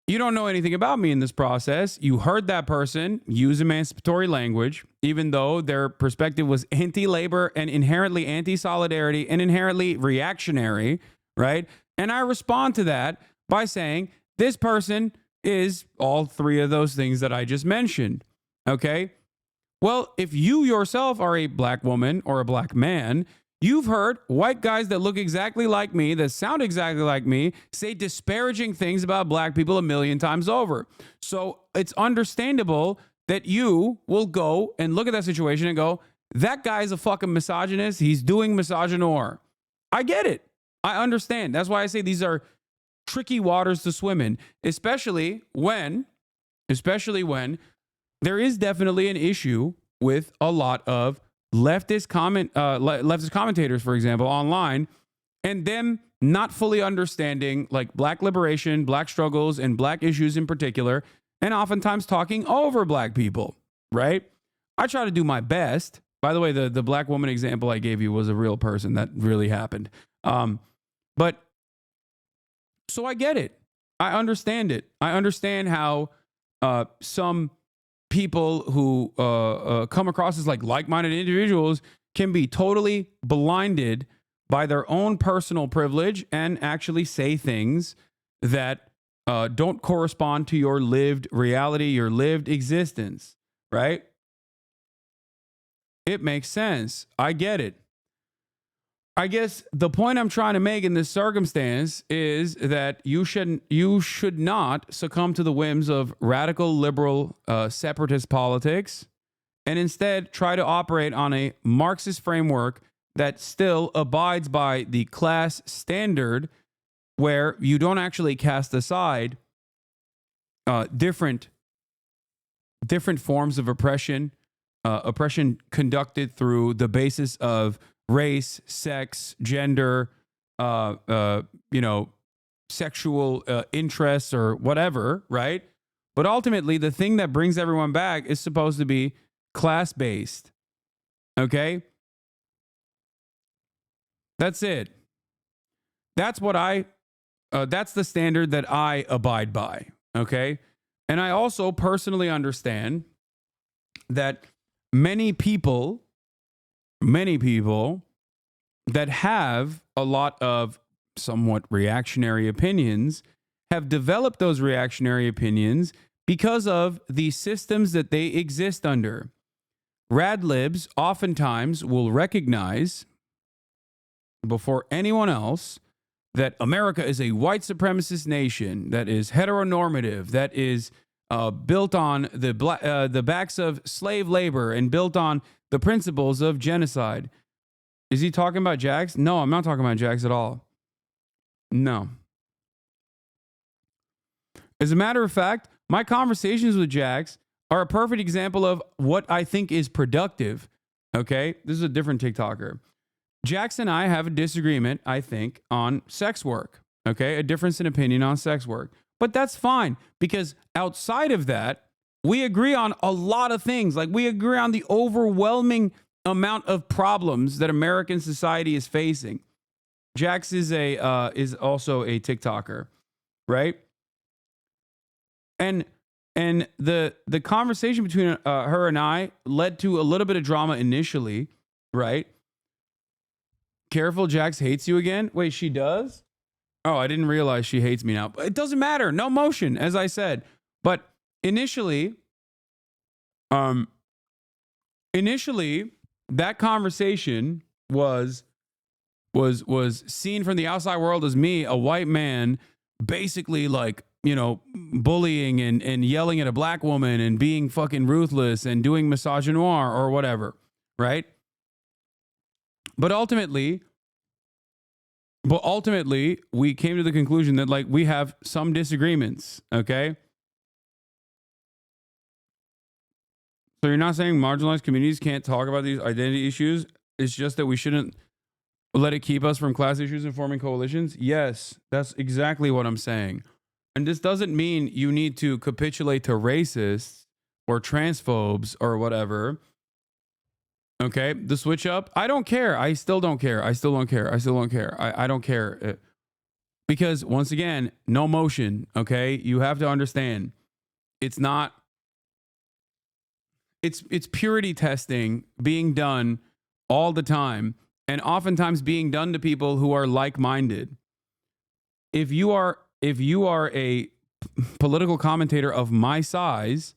you don't know anything about me in this process. You heard that person use emancipatory language, even though their perspective was anti-labor and inherently anti-solidarity and inherently reactionary, right? And I respond to that by saying, this person is all three of those things that I just mentioned, okay? Well, if you yourself are a black woman or a black man, you've heard white guys that look exactly like me, that sound exactly like me, say disparaging things about black people 1,000,000 times over. So it's understandable that you will go and look at that situation and go, that guy's a fucking misogynist. He's doing misogynoir. I get it. I understand. That's why I say these are tricky waters to swim in, especially when there is definitely an issue with a lot of leftist commentators, for example, online, and them not fully understanding like black liberation, black struggles, and black issues in particular, and oftentimes talking over black people, right? I try to do my best. By the way, the black woman example I gave you was a real person that really happened. But so I get it. I understand it. I understand how some people who come across as like-minded individuals can be totally blinded by their own personal privilege and actually say things that don't correspond to your lived reality, your lived existence, right? It makes sense. I get it. I guess the point I'm trying to make in this circumstance is that you should not succumb to the whims of radical liberal separatist politics, and instead try to operate on a Marxist framework that still abides by the class standard, where you don't actually cast aside different forms of oppression, oppression conducted through the basis of race, sex, gender, sexual interests or whatever, right? But ultimately, the thing that brings everyone back is supposed to be class-based, okay? That's it. That's what that's the standard that I abide by, okay? And I also personally understand that many people that have a lot of somewhat reactionary opinions have developed those reactionary opinions because of the systems that they exist under. Radlibs oftentimes will recognize before anyone else that America is a white supremacist nation that is heteronormative, that is built on the backs of slave labor and built on the principles of genocide. Is he talking about Jax? No, I'm not talking about Jax at all. No. As a matter of fact, my conversations with Jax are a perfect example of what I think is productive. Okay? This is a different TikToker. Jax and I have a disagreement, I think, on sex work. Okay? A difference in opinion on sex work. But that's fine, because outside of that, we agree on a lot of things. Like, we agree on the overwhelming amount of problems that American society is facing. Jax is also a TikToker, right? And the conversation between her and I led to a little bit of drama initially, right? Careful, Jax hates you again. Wait, she does? Oh, I didn't realize she hates me now. It doesn't matter. No motion, as I said. But initially, that conversation was seen from the outside world as me, a white man, basically like, bullying and yelling at a black woman and being fucking ruthless and doing misogynoir or whatever, right? But ultimately, we came to the conclusion that, like, we have some disagreements, okay? So you're not saying marginalized communities can't talk about these identity issues? It's just that we shouldn't let it keep us from class issues and forming coalitions? Yes, that's exactly what I'm saying. And this doesn't mean you need to capitulate to racists or transphobes or whatever. Okay, the switch up. I don't care. I still don't care. I don't care. Because once again, no motion. Okay, you have to understand. It's not. It's purity testing being done all the time, and oftentimes being done to people who are like-minded. If you are a political commentator of my size,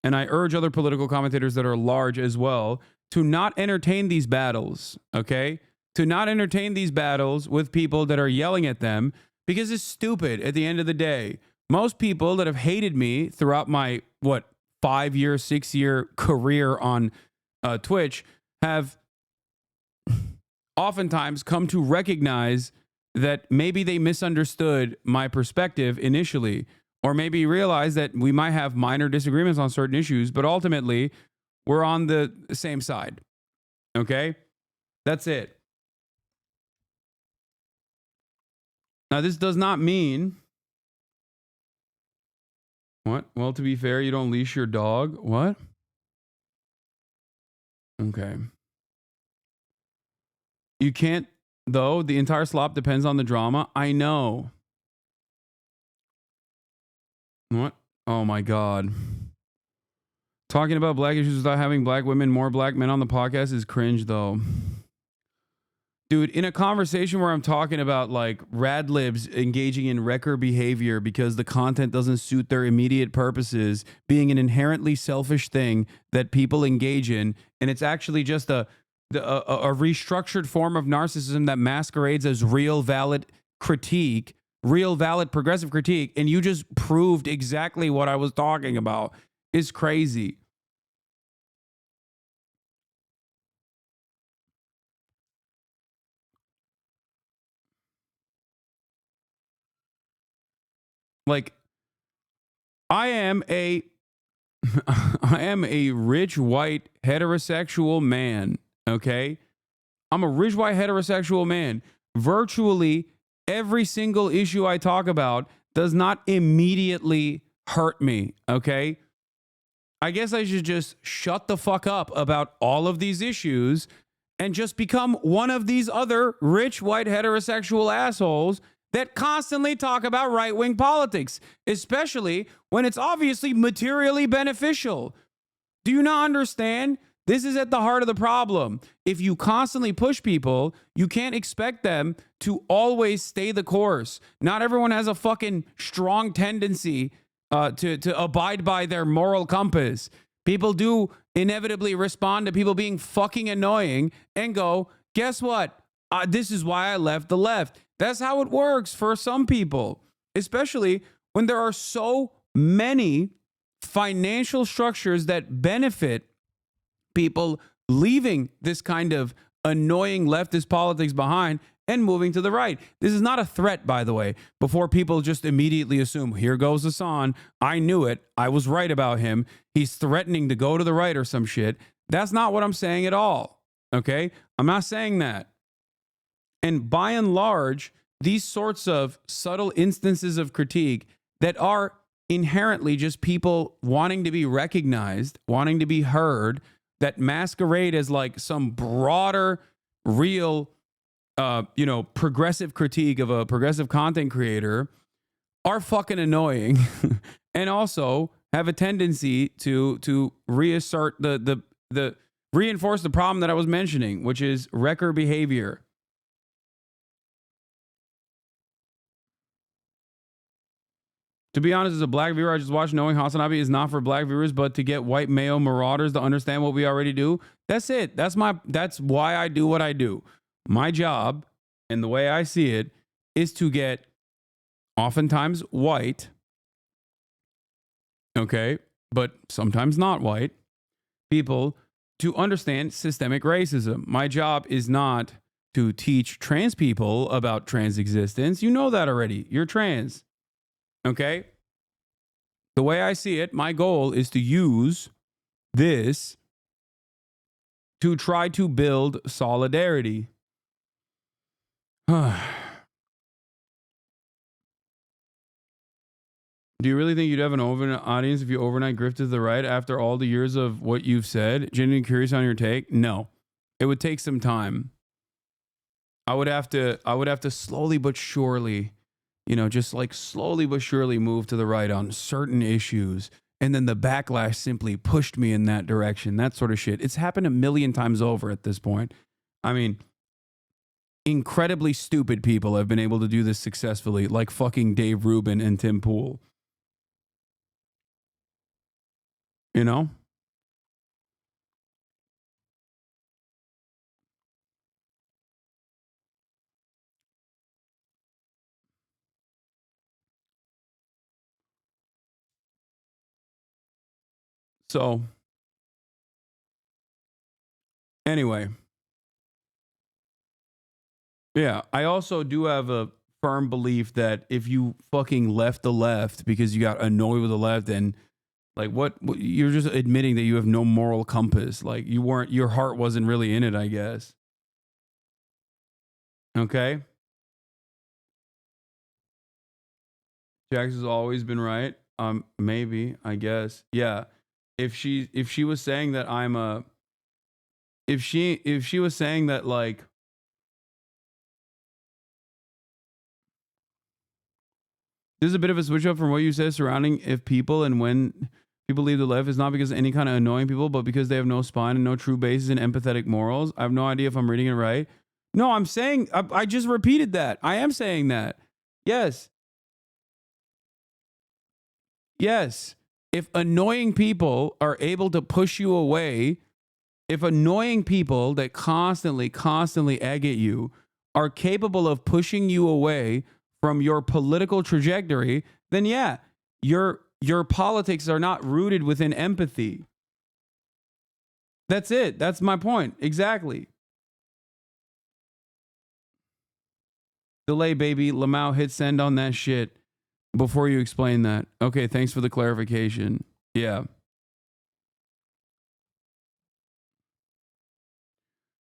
and I urge other political commentators that are large as well to not entertain these battles, okay? To not entertain these battles with people that are yelling at them, because it's stupid at the end of the day. Most people that have hated me throughout my, 5-year, 6-year career on Twitch have oftentimes come to recognize that maybe they misunderstood my perspective initially, or maybe realize that we might have minor disagreements on certain issues, but ultimately we're on the same side. Okay? That's it. Now, this does not mean What? Well, to be fair, you don't leash your dog. What? Okay. You can't, though. The entire slop depends on the drama. I know. What? Oh my God. Talking about black issues without having black women, more black men on the podcast is cringe, though. Dude, in a conversation where I'm talking about like rad libs engaging in wrecker behavior because the content doesn't suit their immediate purposes, being an inherently selfish thing that people engage in, and it's actually just a restructured form of narcissism that masquerades as real valid critique, real valid progressive critique, and you just proved exactly what I was talking about. Is crazy. Like, I am a rich white heterosexual man, okay? I'm a rich white heterosexual man. Virtually every single issue I talk about does not immediately hurt me, okay? I guess I should just shut the fuck up about all of these issues and just become one of these other rich white heterosexual assholes that constantly talk about right-wing politics, especially when it's obviously materially beneficial. Do you not understand? This is at the heart of the problem. If you constantly push people, you can't expect them to always stay the course. Not everyone has a fucking strong tendency to abide by their moral compass. People do inevitably respond to people being fucking annoying and go, guess what? This is why I left the left. That's how it works for some people, especially when there are so many financial structures that benefit people leaving this kind of annoying leftist politics behind and moving to the right. This is not a threat, by the way, before people just immediately assume, here goes Hasan. I knew it. I was right about him. He's threatening to go to the right or some shit. That's not what I'm saying at all. Okay? I'm not saying that. And by and large, these sorts of subtle instances of critique that are inherently just people wanting to be recognized, wanting to be heard, that masquerade as like some broader, real, progressive critique of a progressive content creator are fucking annoying and also have a tendency to reassert the reinforce the problem that I was mentioning, which is wrecker behavior. To be honest, as a black viewer, I just watched knowing Hasanabi is not for black viewers, but to get white male marauders to understand what we already do. That's it. That's why I do what I do. My job, and the way I see it, is to get oftentimes white, okay, but sometimes not white, people to understand systemic racism. My job is not to teach trans people about trans existence. You know that already. You're trans. Okay? The way I see it, my goal is to use this to try to build solidarity. Do you really think you'd have an overnight audience if you overnight grifted to the right after all the years of what you've said? Genuinely curious on your take? No. It would take some time. I would have to slowly but surely, just like slowly but surely move to the right on certain issues. And then the backlash simply pushed me in that direction. That sort of shit. It's happened a million times over at this point. I mean, incredibly stupid people have been able to do this successfully, like fucking Dave Rubin and Tim Pool. You know? So, anyway. Yeah, I also do have a firm belief that if you fucking left the left because you got annoyed with the left, and like what you're just admitting that you have no moral compass. Like your heart wasn't really in it, I guess. Okay? Jax has always been right. Maybe, I guess. Yeah. If she was saying that I'm a, if she was saying that, like, there's a bit of a switch up from what you said surrounding if people and when people leave the left is not because of any kind of annoying people, but because they have no spine and no true basis in empathetic morals. I have no idea if I'm reading it right. No, I'm saying, I just repeated that. I am saying that. Yes. Yes. If annoying people are able to push you away, if annoying people that constantly egg at you are capable of pushing you away from your political trajectory, then yeah, your politics are not rooted within empathy. That's it. That's my point. Exactly. Delay, baby. Lamau, hit send on that shit before you explain that. Okay, thanks for the clarification. Yeah.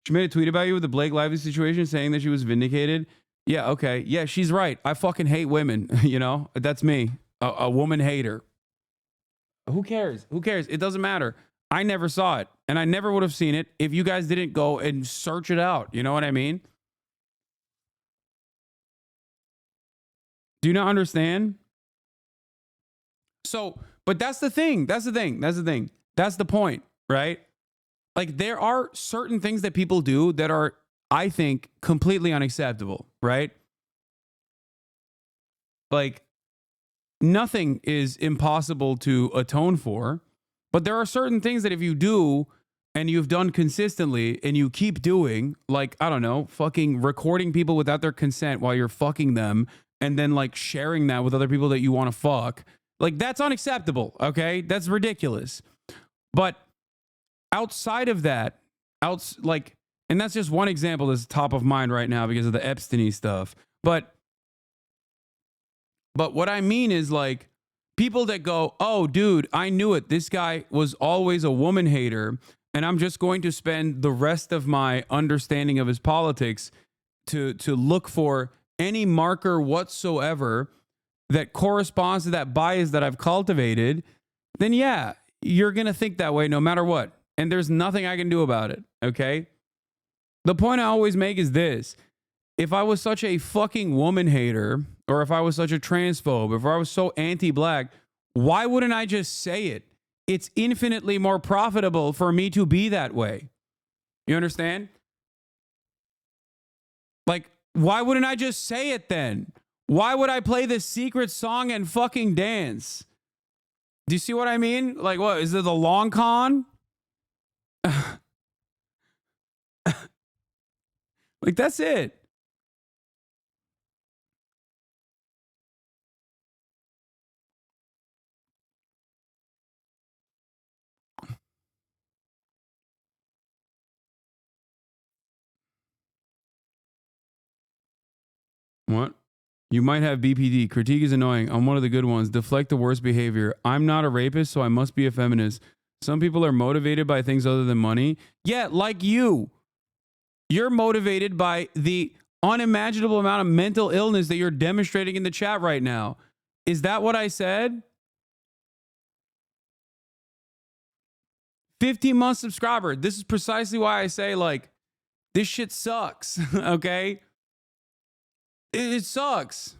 She made a tweet about you with the Blake Lively situation saying that she was vindicated. Yeah, okay. Yeah, she's right. I fucking hate women. You know, that's me. A woman hater. Who cares? Who cares? It doesn't matter. I never saw it, and I never would have seen it if you guys didn't go and search it out. You know what I mean? Do you not understand? So, but that's the thing. That's the thing. That's the thing. That's the point, right? Like, there are certain things that people do that are, I think, completely unacceptable, right? Like, nothing is impossible to atone for, but there are certain things that if you do and you've done consistently and you keep doing, like, I don't know, fucking recording people without their consent while you're fucking them and then, like, sharing that with other people that you want to fuck, like, that's unacceptable, okay? That's ridiculous. But outside of that, and that's just one example that's top of mind right now because of the Epstein stuff. But what I mean is, like, people that go, oh, dude, I knew it. This guy was always a woman hater, and I'm just going to spend the rest of my understanding of his politics to look for any marker whatsoever that corresponds to that bias that I've cultivated, then yeah, you're going to think that way no matter what. And there's nothing I can do about it, okay? The point I always make is this. If I was such a fucking woman hater, or if I was such a transphobe, if I was so anti-black, why wouldn't I just say it? It's infinitely more profitable for me to be that way. You understand? Like, why wouldn't I just say it then? Why would I play this secret song and fucking dance? Do you see what I mean? Like, what? Is it the long con? Like, that's it. What? You might have BPD. Critique is annoying. I'm one of the good ones. Deflect the worst behavior. I'm not a rapist, so I must be a feminist. Some people are motivated by things other than money. Yeah, like you. You're motivated by the unimaginable amount of mental illness that you're demonstrating in the chat right now. Is that what I said? 15-month subscriber. This is precisely why I say, like, this shit sucks, okay? It sucks.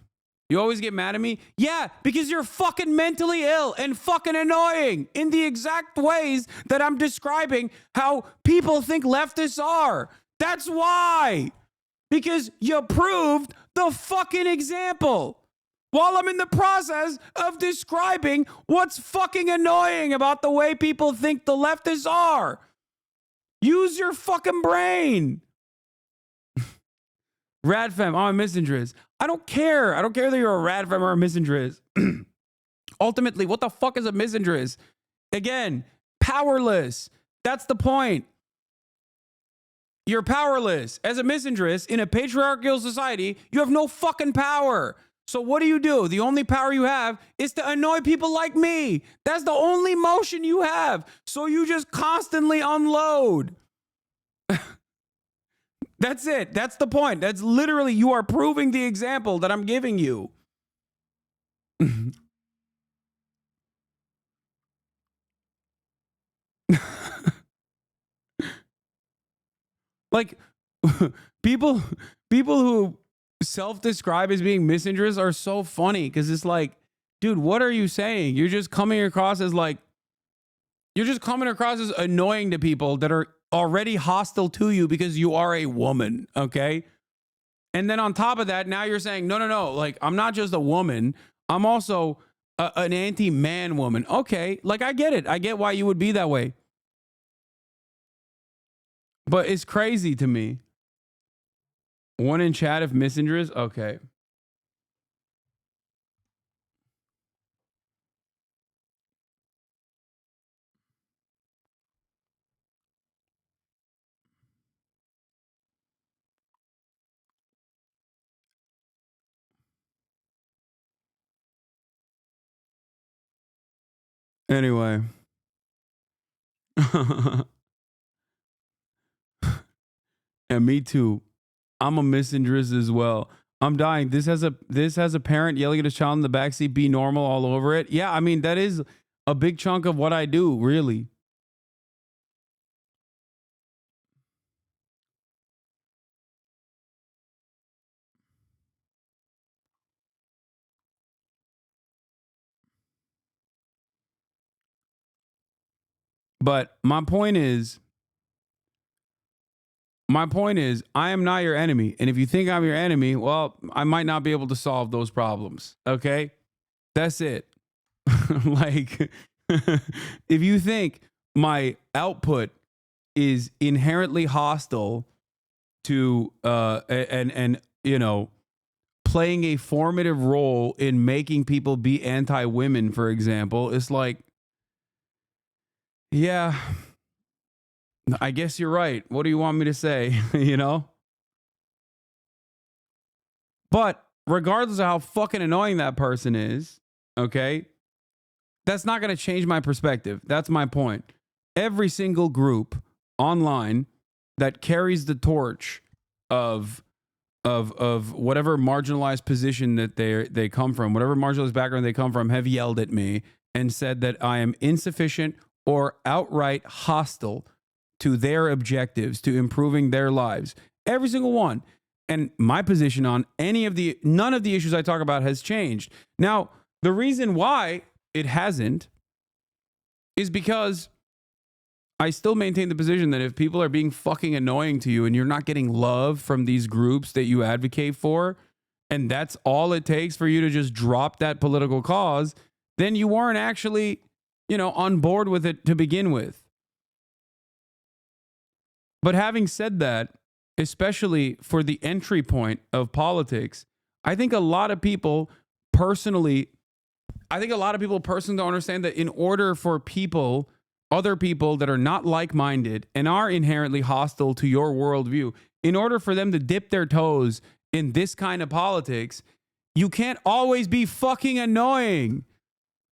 You always get mad at me? Yeah, because you're fucking mentally ill and fucking annoying in the exact ways that I'm describing how people think leftists are. That's why. Because you proved the fucking example while I'm in the process of describing what's fucking annoying about the way people think the leftists are. Use your fucking brain. Radfem, I'm a misandrist. I don't care. I don't care that you're a radfem or a misandrist. Ultimately, what the fuck is a misandrist? Again, powerless. That's the point. You're powerless. As a misandrist in a patriarchal society, you have no fucking power. So what do? The only power you have is to annoy people like me. That's the only motion you have. So you just constantly unload. That's it. That's the point. That's literally, you are proving the example that I'm giving you. Like people who self-describe as being misinterest are so funny because it's like, dude, what are you saying? You're just coming across as annoying to people that are already hostile to you because you are a woman, okay? And then on top of that, now you're saying, no, like, I'm not just a woman, I'm also an anti-man woman. Okay, like, I get it. I get why you would be that way. But it's crazy to me. One in chat if misinterest? Okay. Anyway. And me too. I'm a misinterest as well. I'm dying. This has a parent yelling at his child in the backseat, be normal all over it. Yeah, I mean, that is a big chunk of what I do, really. But my point is, I am not your enemy. And if you think I'm your enemy, well, I might not be able to solve those problems. Okay? That's it. Like, if you think my output is inherently hostile to and you know, playing a formative role in making people be anti-women, for example, it's like, yeah, I guess you're right. What do you want me to say? You know? But regardless of how fucking annoying that person is, okay, that's not going to change my perspective. That's my point. Every single group online that carries the torch of whatever marginalized position that they come from, whatever marginalized background they come from, have yelled at me and said that I am insufficient or outright hostile to their objectives, to improving their lives. Every single one. And my position on none of the issues I talk about has changed. Now, the reason why it hasn't is because I still maintain the position that if people are being fucking annoying to you and you're not getting love from these groups that you advocate for, and that's all it takes for you to just drop that political cause, then you weren't actually, on board with it to begin with. But having said that, especially for the entry point of politics, I think a lot of people personally don't understand that in order for other people that are not like-minded and are inherently hostile to your worldview, in order for them to dip their toes in this kind of politics, you can't always be fucking annoying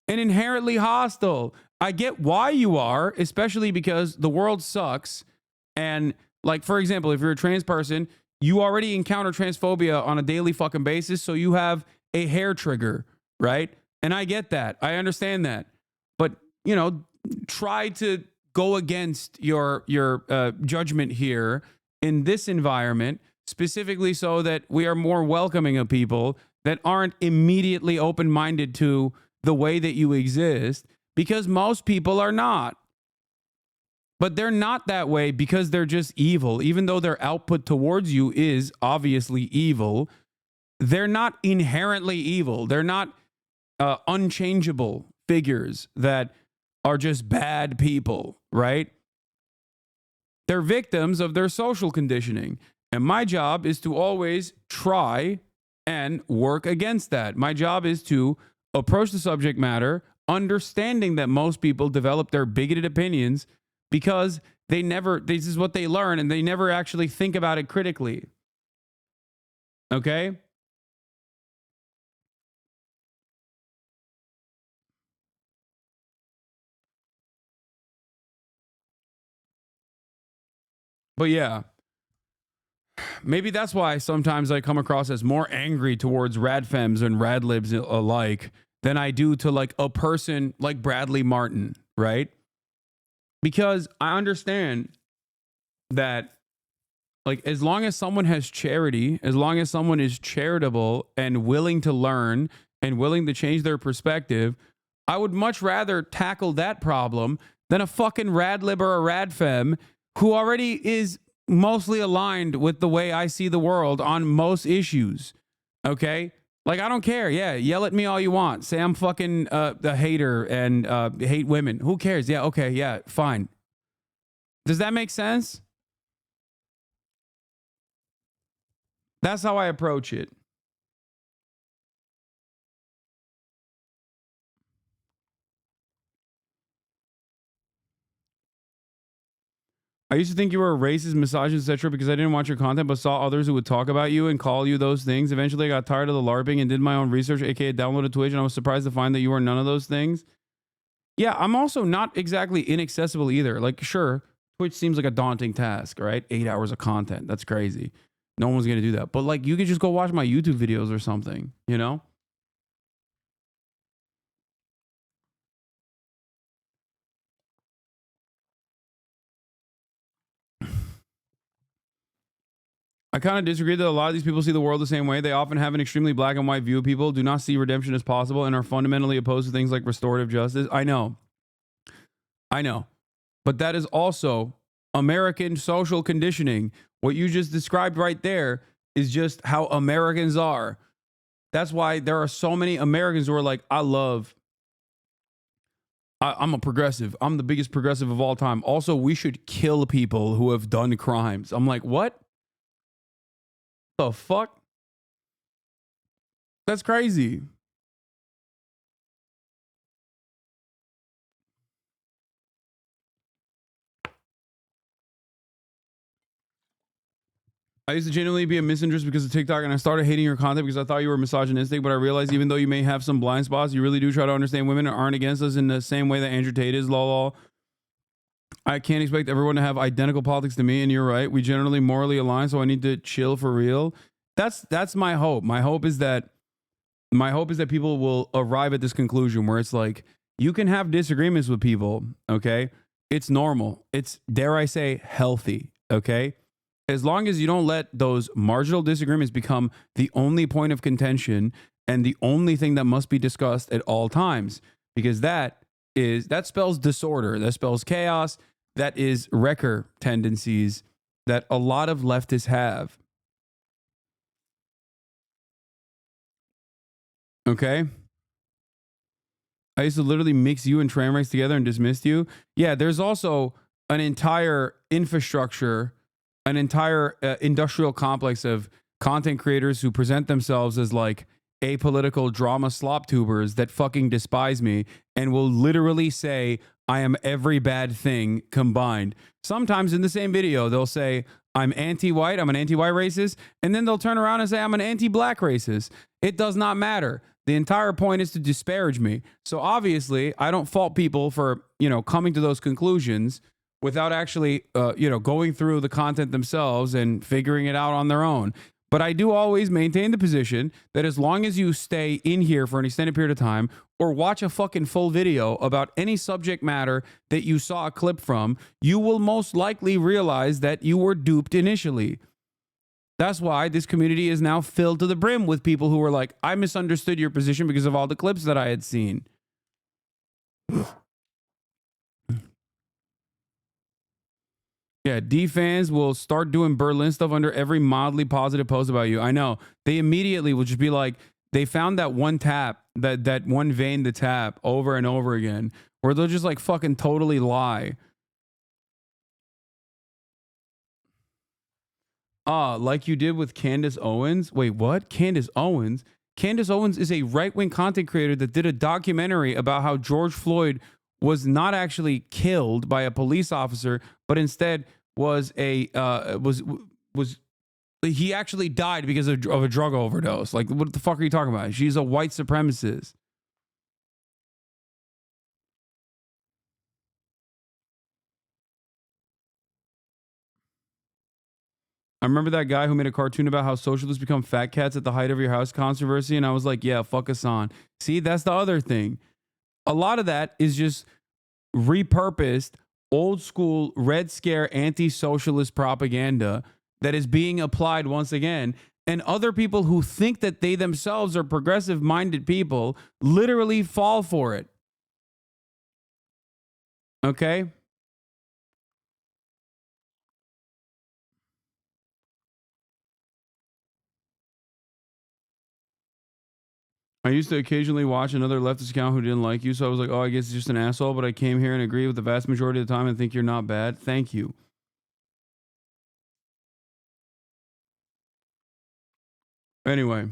and inherently hostile. I get why you are, especially because the world sucks. And like, for example, if you're a trans person, you already encounter transphobia on a daily fucking basis. So you have a hair trigger, right? And I get that. I understand that. But, try to go against your judgment here in this environment, specifically so that we are more welcoming of people that aren't immediately open-minded to the way that you exist, because most people are not. But they're not that way because they're just evil. Even though their output towards you is obviously evil, they're not inherently evil. They're not unchangeable figures that are just bad people, right? They're victims of their social conditioning. And my job is to always try and work against that. My job is to approach the subject matter, understanding that most people develop their bigoted opinions because this is what they learn and they never actually think about it critically. Okay? But yeah, maybe that's why sometimes I come across as more angry towards radfems and radlibs alike than I do to like a person like Bradley Martin, right? Because I understand that Like, as long as someone has charity, as long as someone is charitable and willing to learn and willing to change their perspective, I would much rather tackle that problem than a fucking radlib or a radfem who already is mostly aligned with the way I see the world on most issues. Okay? Like, I don't care. Yeah, yell at me all you want. Say I'm fucking a hater and hate women. Who cares? Yeah, okay, yeah, fine. Does that make sense? That's how I approach it. I used to think you were a racist, misogynist, etc. because I didn't watch your content, but saw others who would talk about you and call you those things. Eventually, I got tired of the LARPing and did my own research, aka downloaded Twitch, and I was surprised to find that you are none of those things. Yeah, I'm also not exactly inaccessible either. Like, sure, Twitch seems like a daunting task, right? 8 hours of content. That's crazy. No one's going to do that. But, like, you could just go watch my YouTube videos or something, you know? I kind of disagree that a lot of these people see the world the same way. They often have an extremely black and white view of people, do not see redemption as possible, and are fundamentally opposed to things like restorative justice. I know. But that is also American social conditioning. What you just described right there is just how Americans are. That's why there are so many Americans who are like, I'm a progressive. I'm the biggest progressive of all time. Also, we should kill people who have done crimes. I'm like, what? The fuck? That's crazy. I used to genuinely be a misinterest because of TikTok, and I started hating your content because I thought you were misogynistic, but I realized even though you may have some blind spots, you really do try to understand women and aren't against us in the same way that Andrew Tate is, lol. I can't expect everyone to have identical politics to me, and you're right. We generally morally align, so I need to chill for real. That's my hope. My hope is that people will arrive at this conclusion where it's like, you can have disagreements with people, okay? It's normal. It's, dare I say, healthy, okay? As long as you don't let those marginal disagreements become the only point of contention and the only thing that must be discussed at all times, because that spells disorder, that spells chaos, that is wrecker tendencies that a lot of leftists have. Okay? I used to literally mix you and tram race together and dismissed you. Yeah, there's also an entire infrastructure, an entire industrial complex of content creators who present themselves as like apolitical drama slop tubers that fucking despise me and will literally say, I am every bad thing combined. Sometimes in the same video, they'll say, I'm anti-white, I'm an anti-white racist, and then they'll turn around and say, I'm an anti-black racist. It does not matter. The entire point is to disparage me. So obviously, I don't fault people for, coming to those conclusions without actually, going through the content themselves and figuring it out on their own. But I do always maintain the position that as long as you stay in here for an extended period of time or watch a fucking full video about any subject matter that you saw a clip from, you will most likely realize that you were duped initially. That's why this community is now filled to the brim with people who were like, I misunderstood your position because of all the clips that I had seen. Yeah, D fans will start doing Berlin stuff under every mildly positive post about you. I know. They immediately will just be like, they found that one tap, that one vein to tap over and over again, where they'll just like fucking totally lie. Like you did with Candace Owens. Wait, what? Candace Owens? Candace Owens is a right-wing content creator that did a documentary about how George Floyd was not actually killed by a police officer, but instead was he actually died because of a drug overdose. Like, what the fuck are you talking about? She's a white supremacist. I remember that guy who made a cartoon about how socialists become fat cats at the height of your house controversy, and I was like, yeah, fuck Hasan. See, that's the other thing. A lot of that is just repurposed old school Red Scare anti-socialist propaganda that is being applied once again. And other people who think that they themselves are progressive-minded people literally fall for it. Okay? I used to occasionally watch another leftist account who didn't like you, so I was like, oh, I guess he's just an asshole, but I came here and agree with the vast majority of the time and think you're not bad. Thank you. Anyway.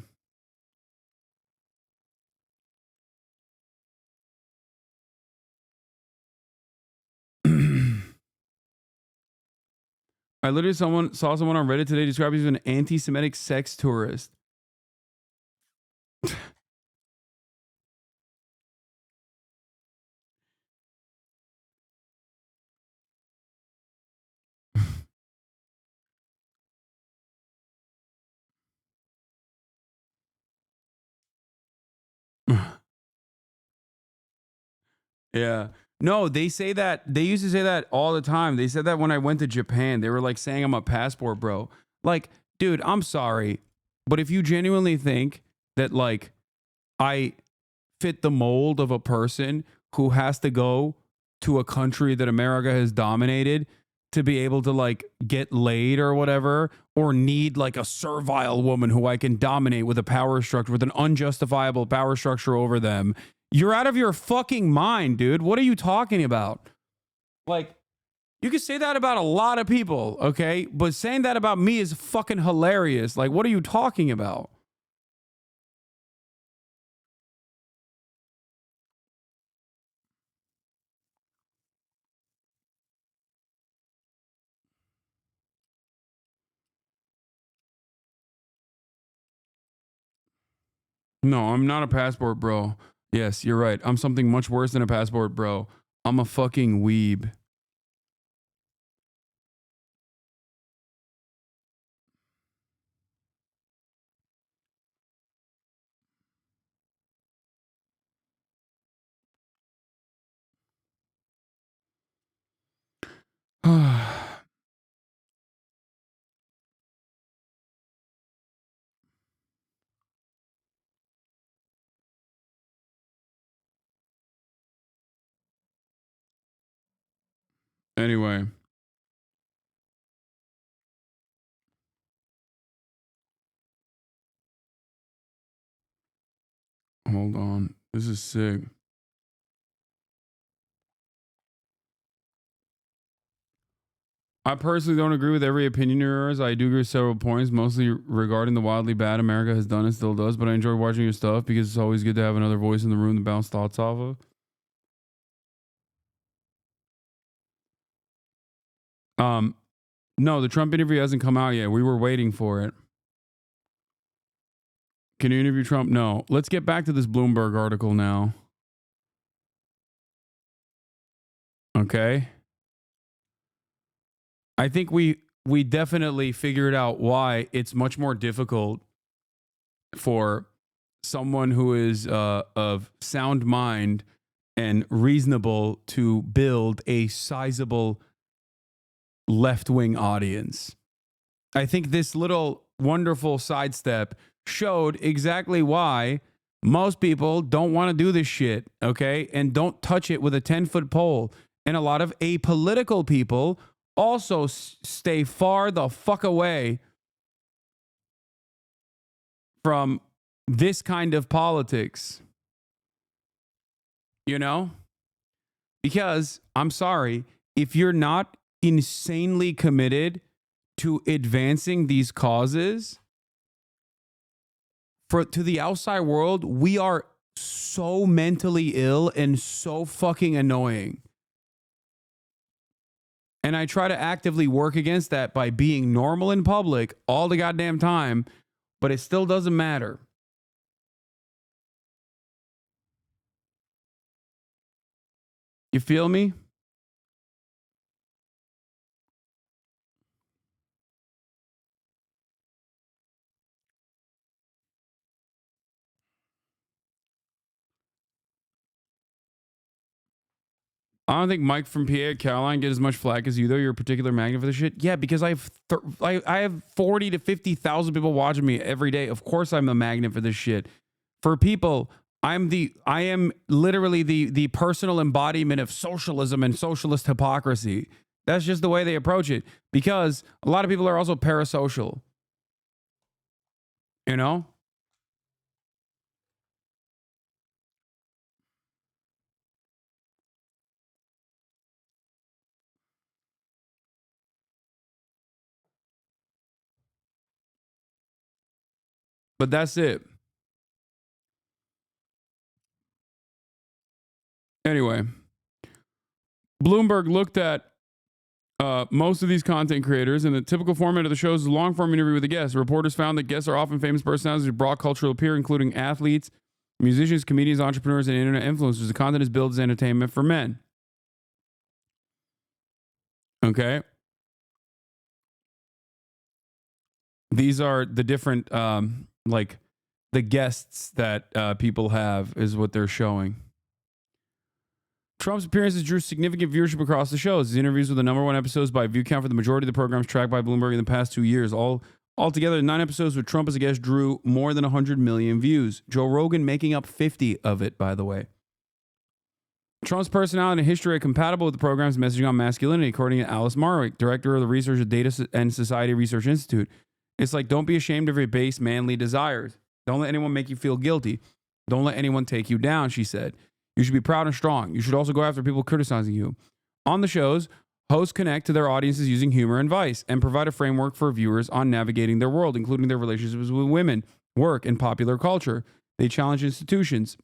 I literally saw someone on Reddit today describe you as an anti-Semitic sex tourist. Yeah. No, they say that. They used to say that all the time. They said that when I went to Japan. They were like saying I'm a passport bro. Like, dude, I'm sorry. But if you genuinely think that like I fit the mold of a person who has to go to a country that America has dominated to be able to like get laid or whatever, or need like a servile woman who I can dominate with a power structure, with an unjustifiable power structure over them, you're out of your fucking mind, dude. What are you talking about? Like, you could say that about a lot of people, okay? But saying that about me is fucking hilarious. Like, what are you talking about? No, I'm not a passport bro. Yes, you're right. I'm something much worse than a passport bro. I'm a fucking weeb. Anyway. Hold on. This is sick. I personally don't agree with every opinion of yours. I do agree with several points, mostly regarding the wildly bad America has done and still does, but I enjoy watching your stuff because it's always good to have another voice in the room to bounce thoughts off of. No, the Trump interview hasn't come out yet. We were waiting for it. Can you interview Trump? No. Let's get back to this Bloomberg article now. Okay. I think we definitely figured out why it's much more difficult for someone who is of sound mind and reasonable to build a sizable left-wing audience. I think this little wonderful sidestep showed exactly why most people don't want to do this shit, okay? And don't touch it with a 10-foot pole. And a lot of apolitical people also stay far the fuck away from this kind of politics. You know? Because, I'm sorry, if you're not insanely committed to advancing these causes, to the outside world, we are so mentally ill and so fucking annoying. And I try to actively work against that by being normal in public all the goddamn time, but it still doesn't matter. You feel me? I don't think Mike from PA Caroline get as much flack as you, though. You're a particular magnet for this shit. Yeah, because I have 40 to 50,000 people watching me every day. Of course I'm a magnet for this shit. For people, I am literally the personal embodiment of socialism and socialist hypocrisy. That's just the way they approach it. Because a lot of people are also parasocial. You know? But that's it. Anyway, Bloomberg looked at most of these content creators, and the typical format of the show is a long-form interview with a guest. Reporters found that guests are often famous personalities with broad cultural appeal, including athletes, musicians, comedians, entrepreneurs, and internet influencers. The content is billed as entertainment for men. Okay? These are the different, like, the guests that people have is what they're showing. Trump's appearances drew significant viewership across the shows. His interviews were the #1 episodes by view count for the majority of the programs tracked by Bloomberg in the past 2 years. Altogether, 9 episodes with Trump as a guest drew more than 100 million views. Joe Rogan making up 50 of it, by the way. Trump's personality and history are compatible with the program's messaging on masculinity, according to Alice Marwick, director of the research at Data and Society Research Institute. It's like, don't be ashamed of your base manly desires. Don't let anyone make you feel guilty. Don't let anyone take you down, she said. You should be proud and strong. You should also go after people criticizing you. On the shows, hosts connect to their audiences using humor and advice and provide a framework for viewers on navigating their world, including their relationships with women, work, and popular culture. They challenge institutions,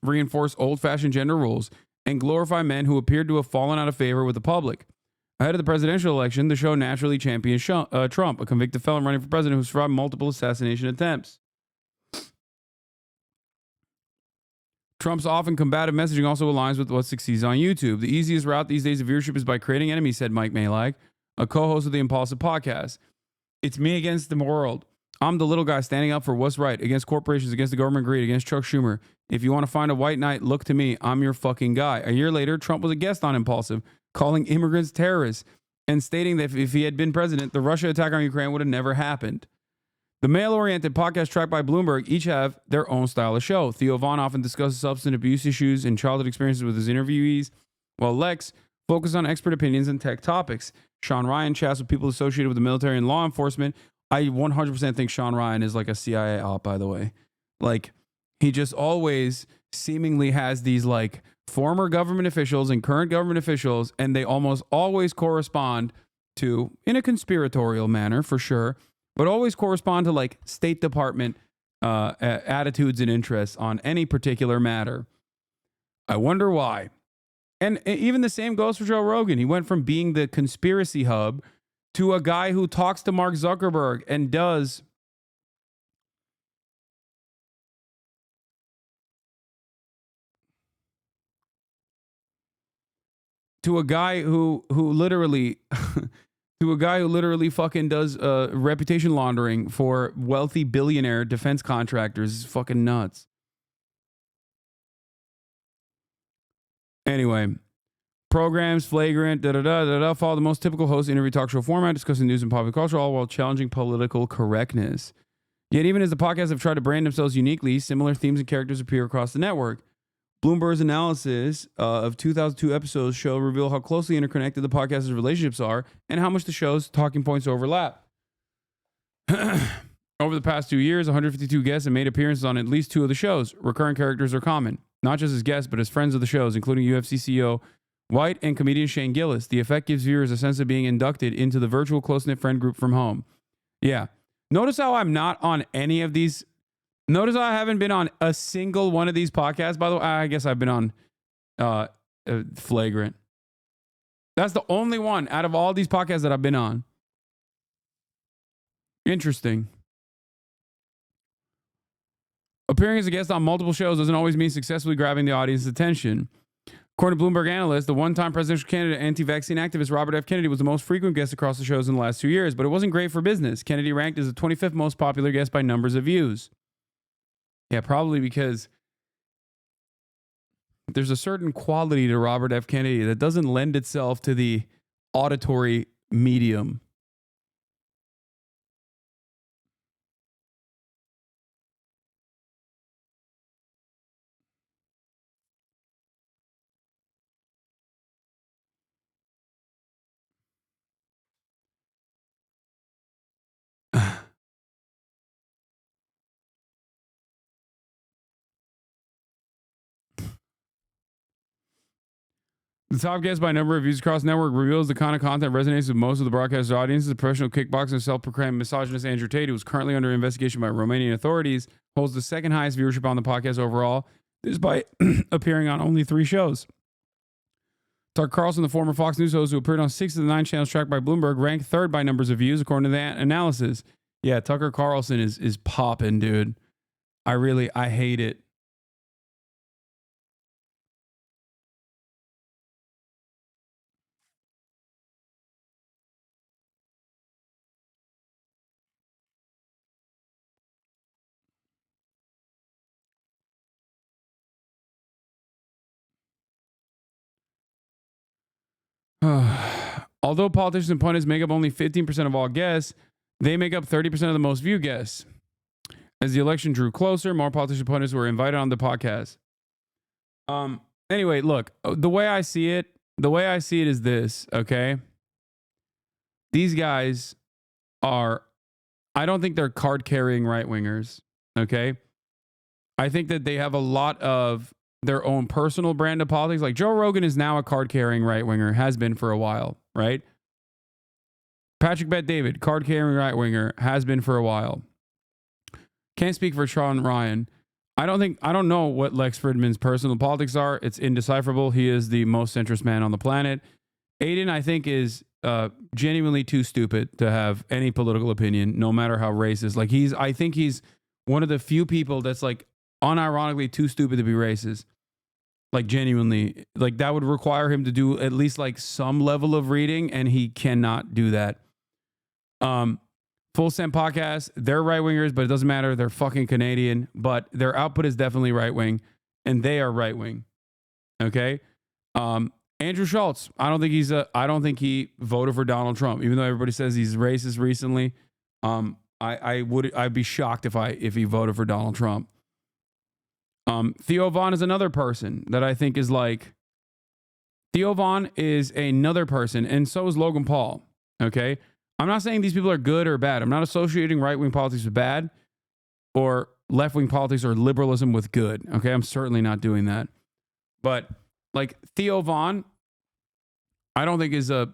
reinforce old-fashioned gender rules, and glorify men who appeared to have fallen out of favor with the public. Ahead of the presidential election, the show naturally champions Trump, a convicted felon running for president who survived multiple assassination attempts. Trump's often combative messaging also aligns with what succeeds on YouTube. The easiest route these days of viewership is by creating enemies, said Mike Malak, a co-host of the Impulsive podcast. It's me against the world. I'm the little guy standing up for what's right, against corporations, against the government greed, against Chuck Schumer. If you want to find a white knight, look to me. I'm your fucking guy. A year later, Trump was a guest on Impulsive, calling immigrants terrorists and stating that if he had been president, the Russia attack on Ukraine would have never happened. The male-oriented podcast tracked by Bloomberg each have their own style of show. Theo Vaughn often discusses substance abuse issues and childhood experiences with his interviewees, while Lex focuses on expert opinions and tech topics. Sean Ryan chats with people associated with the military and law enforcement. I 100% think Sean Ryan is like a CIA op, by the way. Like, he just always seemingly has these, like, former government officials and current government officials, and they almost always correspond to, in a conspiratorial manner, for sure, but always correspond to like State Department attitudes and interests on any particular matter. I wonder why. And even the same goes for Joe Rogan. He went from being the conspiracy hub to a guy who talks to Mark Zuckerberg and does to a guy who literally to a guy who literally fucking does reputation laundering for wealthy billionaire defense contractors. Is fucking nuts. Anyway, programs, flagrant, follow the most typical host interview talk show format, discussing news and popular culture, all while challenging political correctness. Yet even as the podcasts have tried to brand themselves uniquely, similar themes and characters appear across the network. Bloomberg's analysis of 2002 episodes show reveal how closely interconnected the podcast's relationships are and how much the show's talking points overlap. Over the past 2 years, 152 guests have made appearances on at least 2 of the shows. Recurring characters are common, not just as guests, but as friends of the shows, including UFC CEO White and comedian Shane Gillis. The effect gives viewers a sense of being inducted into the virtual close-knit friend group from home. Yeah. Notice how I'm not on any of these. Notice I haven't been on a single one of these podcasts. By the way, I guess I've been on Flagrant. That's the only one out of all these podcasts that I've been on. Interesting. Appearing as a guest on multiple shows doesn't always mean successfully grabbing the audience's attention. According to Bloomberg analyst, the one-time presidential candidate anti-vaccine activist Robert F. Kennedy was the most frequent guest across the shows in the last 2 years, but it wasn't great for business. Kennedy ranked as the 25th most popular guest by numbers of views. Yeah, probably because there's a certain quality to Robert F. Kennedy that doesn't lend itself to the auditory medium. The top guest by number of views across the network reveals the kind of content resonates with most of the broadcast audiences. The professional kickboxer, self-proclaimed misogynist Andrew Tate, who is currently under investigation by Romanian authorities, holds the second highest viewership on the podcast overall, despite appearing on only 3 shows. Tucker Carlson, the former Fox News host who appeared on 6 of the 9 channels tracked by Bloomberg, ranked 3rd by numbers of views, according to the analysis. Yeah, Tucker Carlson is popping, dude. I hate it. Although politicians and pundits make up only 15% of all guests, they make up 30% of the most viewed guests. As the election drew closer, more politicians and pundits were invited on the podcast. Anyway, look, the way I see it is this, okay? These guys are, I don't think they're card-carrying right-wingers, okay? I think that they have a lot of their own personal brand of politics. Like Joe Rogan is now a card-carrying right-winger, has been for a while, right? Patrick Bet-David, card-carrying right-winger, has been for a while. Can't speak for Sean Ryan. I don't know what Lex Fridman's personal politics are. It's indecipherable. He is the most centrist man on the planet. Aiden, I think, is genuinely too stupid to have any political opinion, no matter how racist. Like I think he's one of the few people that's like unironically too stupid to be racist. Like genuinely, like that would require him to do at least like some level of reading, and he cannot do that. Full Send Podcast, they're right wingers, but it doesn't matter. They're fucking Canadian, but their output is definitely right wing, and they are right wing. Okay. Andrew Schultz, I don't think he voted for Donald Trump, even though everybody says he's racist recently. I'd be shocked if he voted for Donald Trump. Theo Von is another person that I think is like, Theo Von is another person, and so is Logan Paul. Okay. I'm not saying these people are good or bad. I'm not associating right-wing politics with bad or left-wing politics or liberalism with good. Okay. I'm certainly not doing that. But like Theo Von, I don't think is a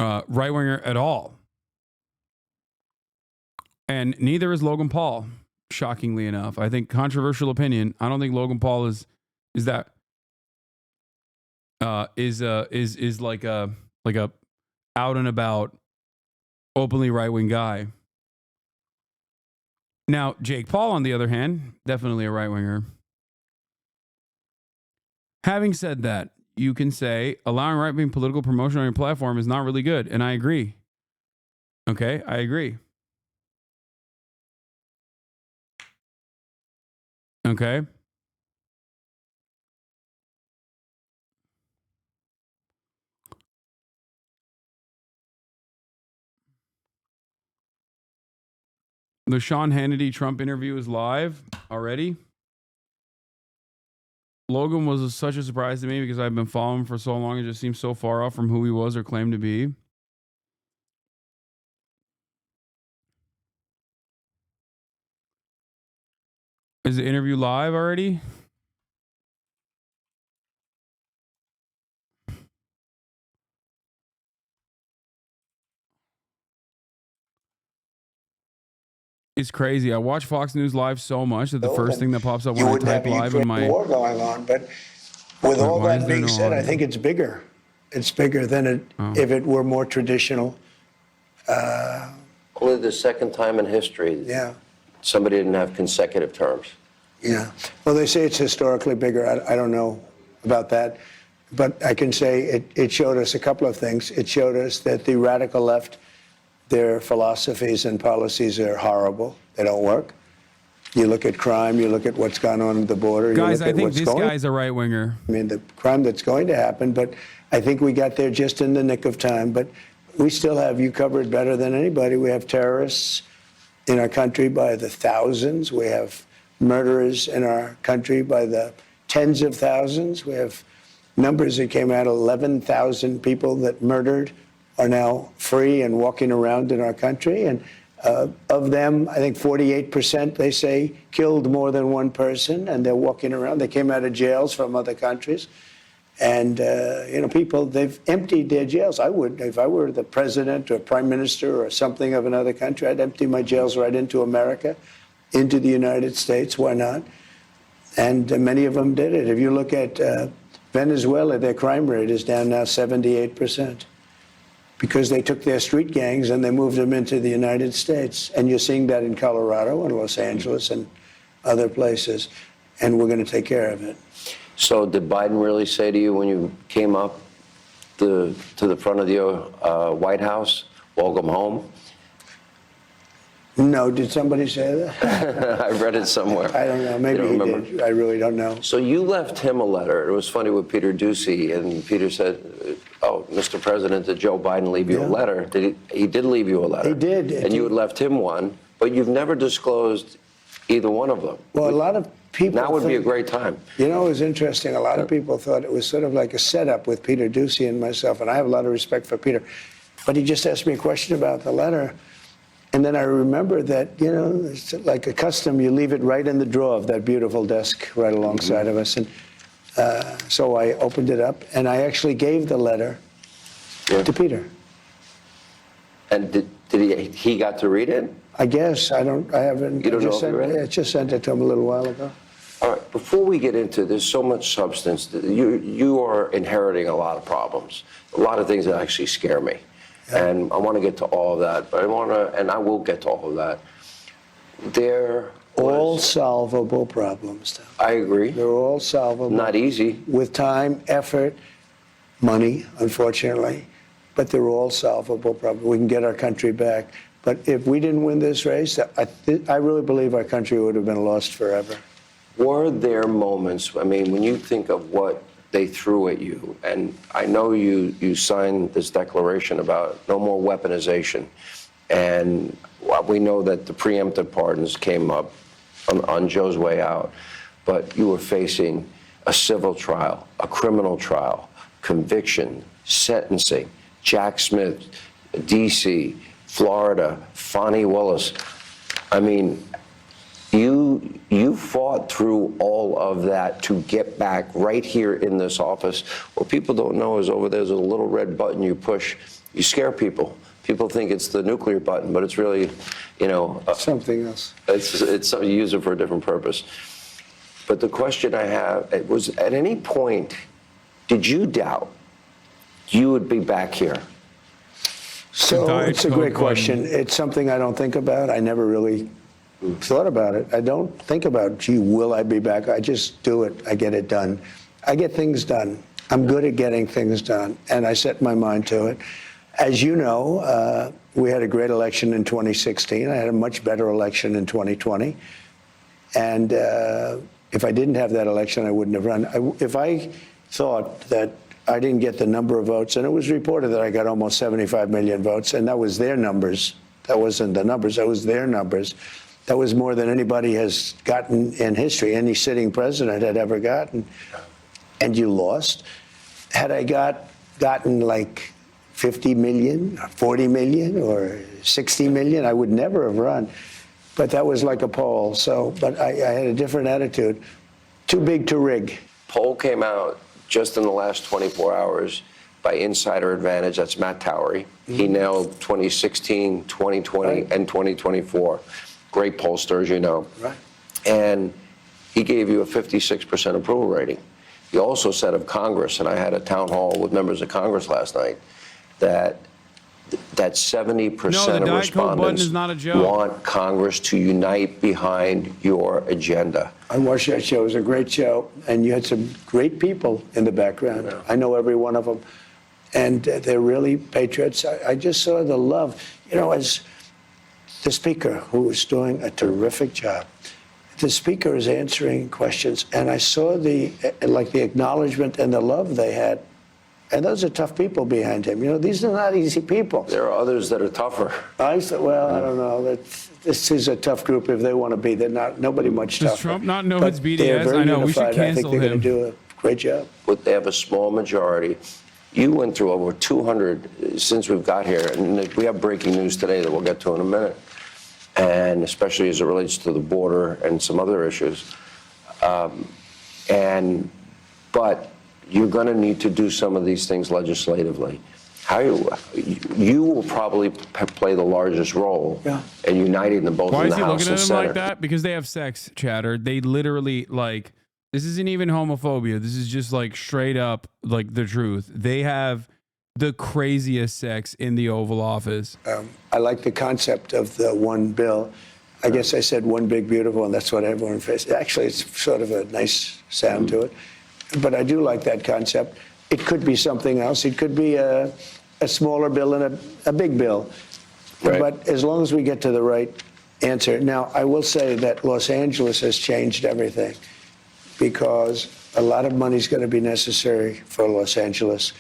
right-winger at all. And neither is Logan Paul, shockingly enough. I think controversial opinion. I don't think Logan Paul is like a out and about openly right-wing guy. Now, Jake Paul, on the other hand, definitely a right-winger. Having said that, you can say allowing right-wing political promotion on your platform is not really good, and I agree. Okay, I agree. Okay. The Sean Hannity Trump interview is live already. Logan was such a surprise to me because I've been following him for so long. It just seems so far off from who he was or claimed to be. Is the interview live already? It's crazy. I watch Fox News Live so much that the first thing that pops up when I type live in my war going on. But with all that being said, I think it's bigger. It's bigger than if it were more traditional. Only the second time in history. Yeah. Somebody didn't have consecutive terms. Yeah. Well, they say it's historically bigger. I don't know about that. But I can say it showed us a couple of things. It showed us that the radical left, their philosophies and policies are horrible. They don't work. You look at crime, you look at what's gone on at the border. Guys, you look I at think what's this guy's a right winger. I mean, the crime that's going to happen, but I think we got there just in the nick of time. But we still have you covered better than anybody. We have terrorists in our country by the thousands. We have murderers in our country by the tens of thousands. We have numbers that came out, 11,000 people that murdered are now free and walking around in our country. And of them, I think 48%, they say, killed more than one person, and they're walking around. They came out of jails from other countries. And, people, they've emptied their jails. I would, if I were the president or prime minister or something of another country, I'd empty my jails right into America, into the United States. Why not? And many of them did it. If you look at Venezuela, their crime rate is down now 78%. Because they took their street gangs and they moved them into the United States. And you're seeing that in Colorado and Los Angeles and other places. And we're going to take care of it. So did Biden really say to you when you came up to the front of the White House, welcome home? No, did somebody say that? I read it somewhere. I don't know. Maybe he did. I really don't know. So you left him a letter. It was funny with Peter Doocy, and Peter said, "Oh, Mr. President, did Joe Biden leave you a letter?" He did leave you a letter. He did. And you had left him one, but you've never disclosed either one of them. Well, a lot of people now would be a great time. You know, it was interesting. A lot of people thought it was sort of like a setup with Peter Doocy and myself, and I have a lot of respect for Peter. But he just asked me a question about the letter. And then I remember that, it's like a custom, you leave it right in the drawer of that beautiful desk right alongside of us. And so I opened it up, and I actually gave the letter to Peter. And did he got to read it? I guess. I haven't. You don't know if you read it? I just sent it to him a little while ago. All right, before we get into, there's so much substance. You are inheriting a lot of problems, a lot of things that actually scare me. And I want to get to all of that, but I will get to all of that. All solvable problems, Tom. I agree. They're all solvable. Not easy. With time, effort, money, unfortunately, but they're all solvable problems. We can get our country back. But if we didn't win this race, I really believe our country would have been lost forever. Were there moments, I mean, when you think of what they threw at you, and I know you signed this declaration about no more weaponization, and we know that the preemptive pardons came up on Joe's way out, but you were facing a civil trial, a criminal trial, conviction, sentencing, Jack Smith, D.C., Florida, Fonnie Willis. I mean, you fought through all of that to get back right here in this office. What people don't know is over there's a little red button you push. You scare people. People think it's the nuclear button, but it's really, something else. It's something you use it for a different purpose. But the question I have was, at any point, did you doubt you would be back here? So it's a great question. It's something I don't think about. I never really thought about it. I don't think about, gee, will I be back? I just do it. I get it done. I get things done. I'm good at getting things done, and I set my mind to it. As you know, we had a great election in 2016. I had a much better election in 2020. And if I didn't have that election, I wouldn't have run. If I thought that I didn't get the number of votes, and it was reported that I got almost 75 million votes, and that was their numbers. That wasn't the numbers. That was their numbers. That was more than anybody has gotten in history, any sitting president had ever gotten. And you lost. Had I gotten like 50 million, 40 million, or 60 million, I would never have run. But that was like a poll. But I had a different attitude. Too big to rig. Poll came out just in the last 24 hours by Insider Advantage. That's Matt Towery. He nailed 2016, 2020, and 2024. Great pollster, as you know. Right. And he gave you a 56% approval rating. He also said of Congress, and I had a town hall with members of Congress last night, that 70% of respondents want Congress to unite behind your agenda. I watched that show. It was a great show, and you had some great people in the background. Yeah. I know every one of them, and they're really patriots. I just saw the love, as the speaker, who was doing a terrific job, the speaker is answering questions, and I saw the acknowledgement and the love they had. And those are tough people behind him. You know, these are not easy people. There are others that are tougher. I said, well, I don't know. This is a tough group if they want to be. They're not, nobody much tougher. Does Trump not know But it's they're BDS? very I know, we unified. should cancel I think they're him. going to do a great job. But they have a small majority. You went through over 200 since we've got here, and we have breaking news today that we'll get to in a minute, and especially as it relates to the border and some other issues. But you're going to need to do some of these things legislatively. You will probably play the largest role in uniting them both Why in is the he House looking and at him Senate. like that? Because they have sex chatter. They literally, like, this isn't even homophobia. This is just like straight up like the truth. They have the craziest sex in the Oval Office. I like the concept of the one bill. I guess I said one big beautiful, and that's what everyone faced. Actually, it's sort of a nice sound to it. But I do like that concept. It could be something else. It could be a smaller bill and a big bill. Right. But as long as we get to the right answer. Now, I will say that Los Angeles has changed everything because a lot of money is going to be necessary for Los Angeles.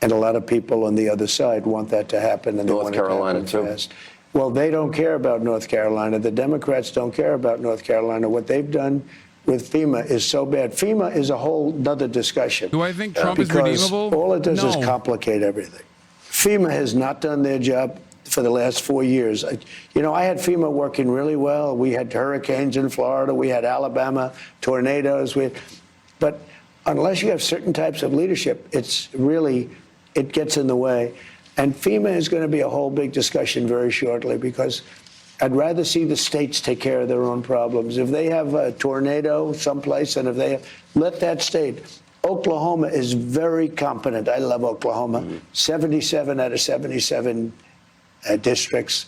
And a lot of people on the other side want that to happen. And North Carolina, too. Fast. Well, they don't care about North Carolina. The Democrats don't care about North Carolina. What they've done with FEMA is so bad. FEMA is a whole nother discussion. Do I think Trump is redeemable? All it does is No. complicate everything. FEMA has not done their job for the last 4 years. You know, I had FEMA working really well. We had hurricanes in Florida. We had Alabama, tornadoes. But unless you have certain types of leadership, it gets in the way. And FEMA is going to be a whole big discussion very shortly because I'd rather see the states take care of their own problems. If they have a tornado someplace and if they let that state, Oklahoma is very competent. I love Oklahoma. 77 out of 77 districts.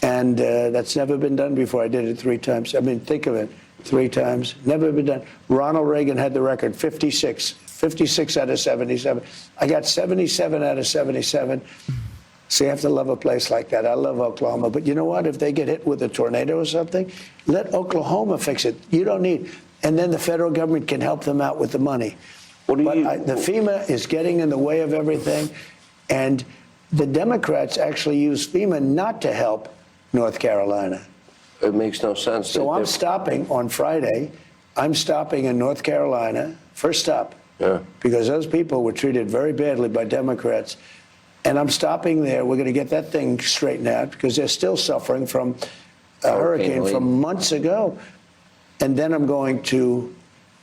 And that's never been done before. I did it 3 times. I mean, think of it, 3 times. Never been done. Ronald Reagan had the record, 56 out of 77. I got 77 out of 77. So you have to love a place like that. I love Oklahoma. But you know what? If they get hit with a tornado or something, let Oklahoma fix it. You don't need. And then the federal government can help them out with the money. The FEMA is getting in the way of everything. And the Democrats actually use FEMA not to help North Carolina. It makes no sense. So I'm stopping on Friday. I'm stopping in North Carolina, first stop, because those people were treated very badly by Democrats. And I'm stopping there. We're going to get that thing straightened out because they're still suffering from a hurricane from months ago. And then I'm going to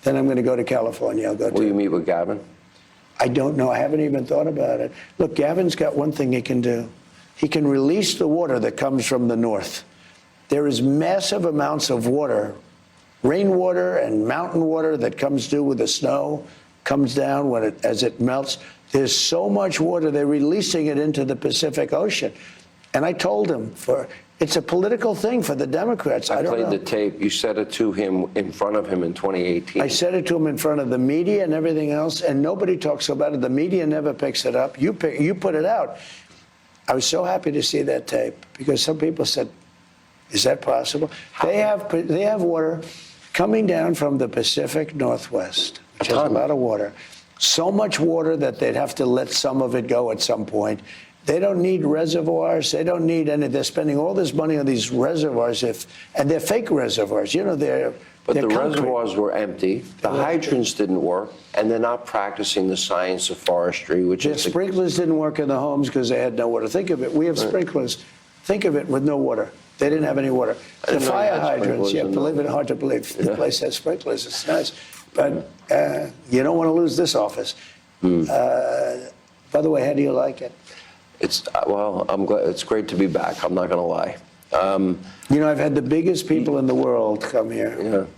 go to California. Will you meet with Gavin? I don't know. I haven't even thought about it. Look, Gavin's got one thing he can do. He can release the water that comes from the north. There is massive amounts of water, rainwater and mountain water that comes due with the snow, comes down as it melts. There's so much water, they're releasing it into the Pacific Ocean. And I told him, it's a political thing for the Democrats. I don't know. I played the tape. You said it to him in front of him in 2018. I said it to him in front of the media and everything else, and nobody talks about it. The media never picks it up. You put it out. I was so happy to see that tape because some people said, is that possible? They have water coming down from the Pacific Northwest, which has a lot of water. So much water that they'd have to let some of it go at some point. They don't need reservoirs. They don't need any. They're spending all this money on these reservoirs, and they're fake reservoirs. You know, But the reservoirs were empty. The hydrants didn't work, and they're not practicing the science of forestry, which is sprinklers didn't work in the homes because they had no water. Think of it. We have sprinklers. Think of it with no water. They didn't have any water. The fire hydrants, believe it, hard to believe. The place has sprinklers. It's nice. But you don't want to lose this office. By the way, how do you like it? Well, I'm glad. It's great to be back. I'm not going to lie. You know, I've had the biggest people in the world come here,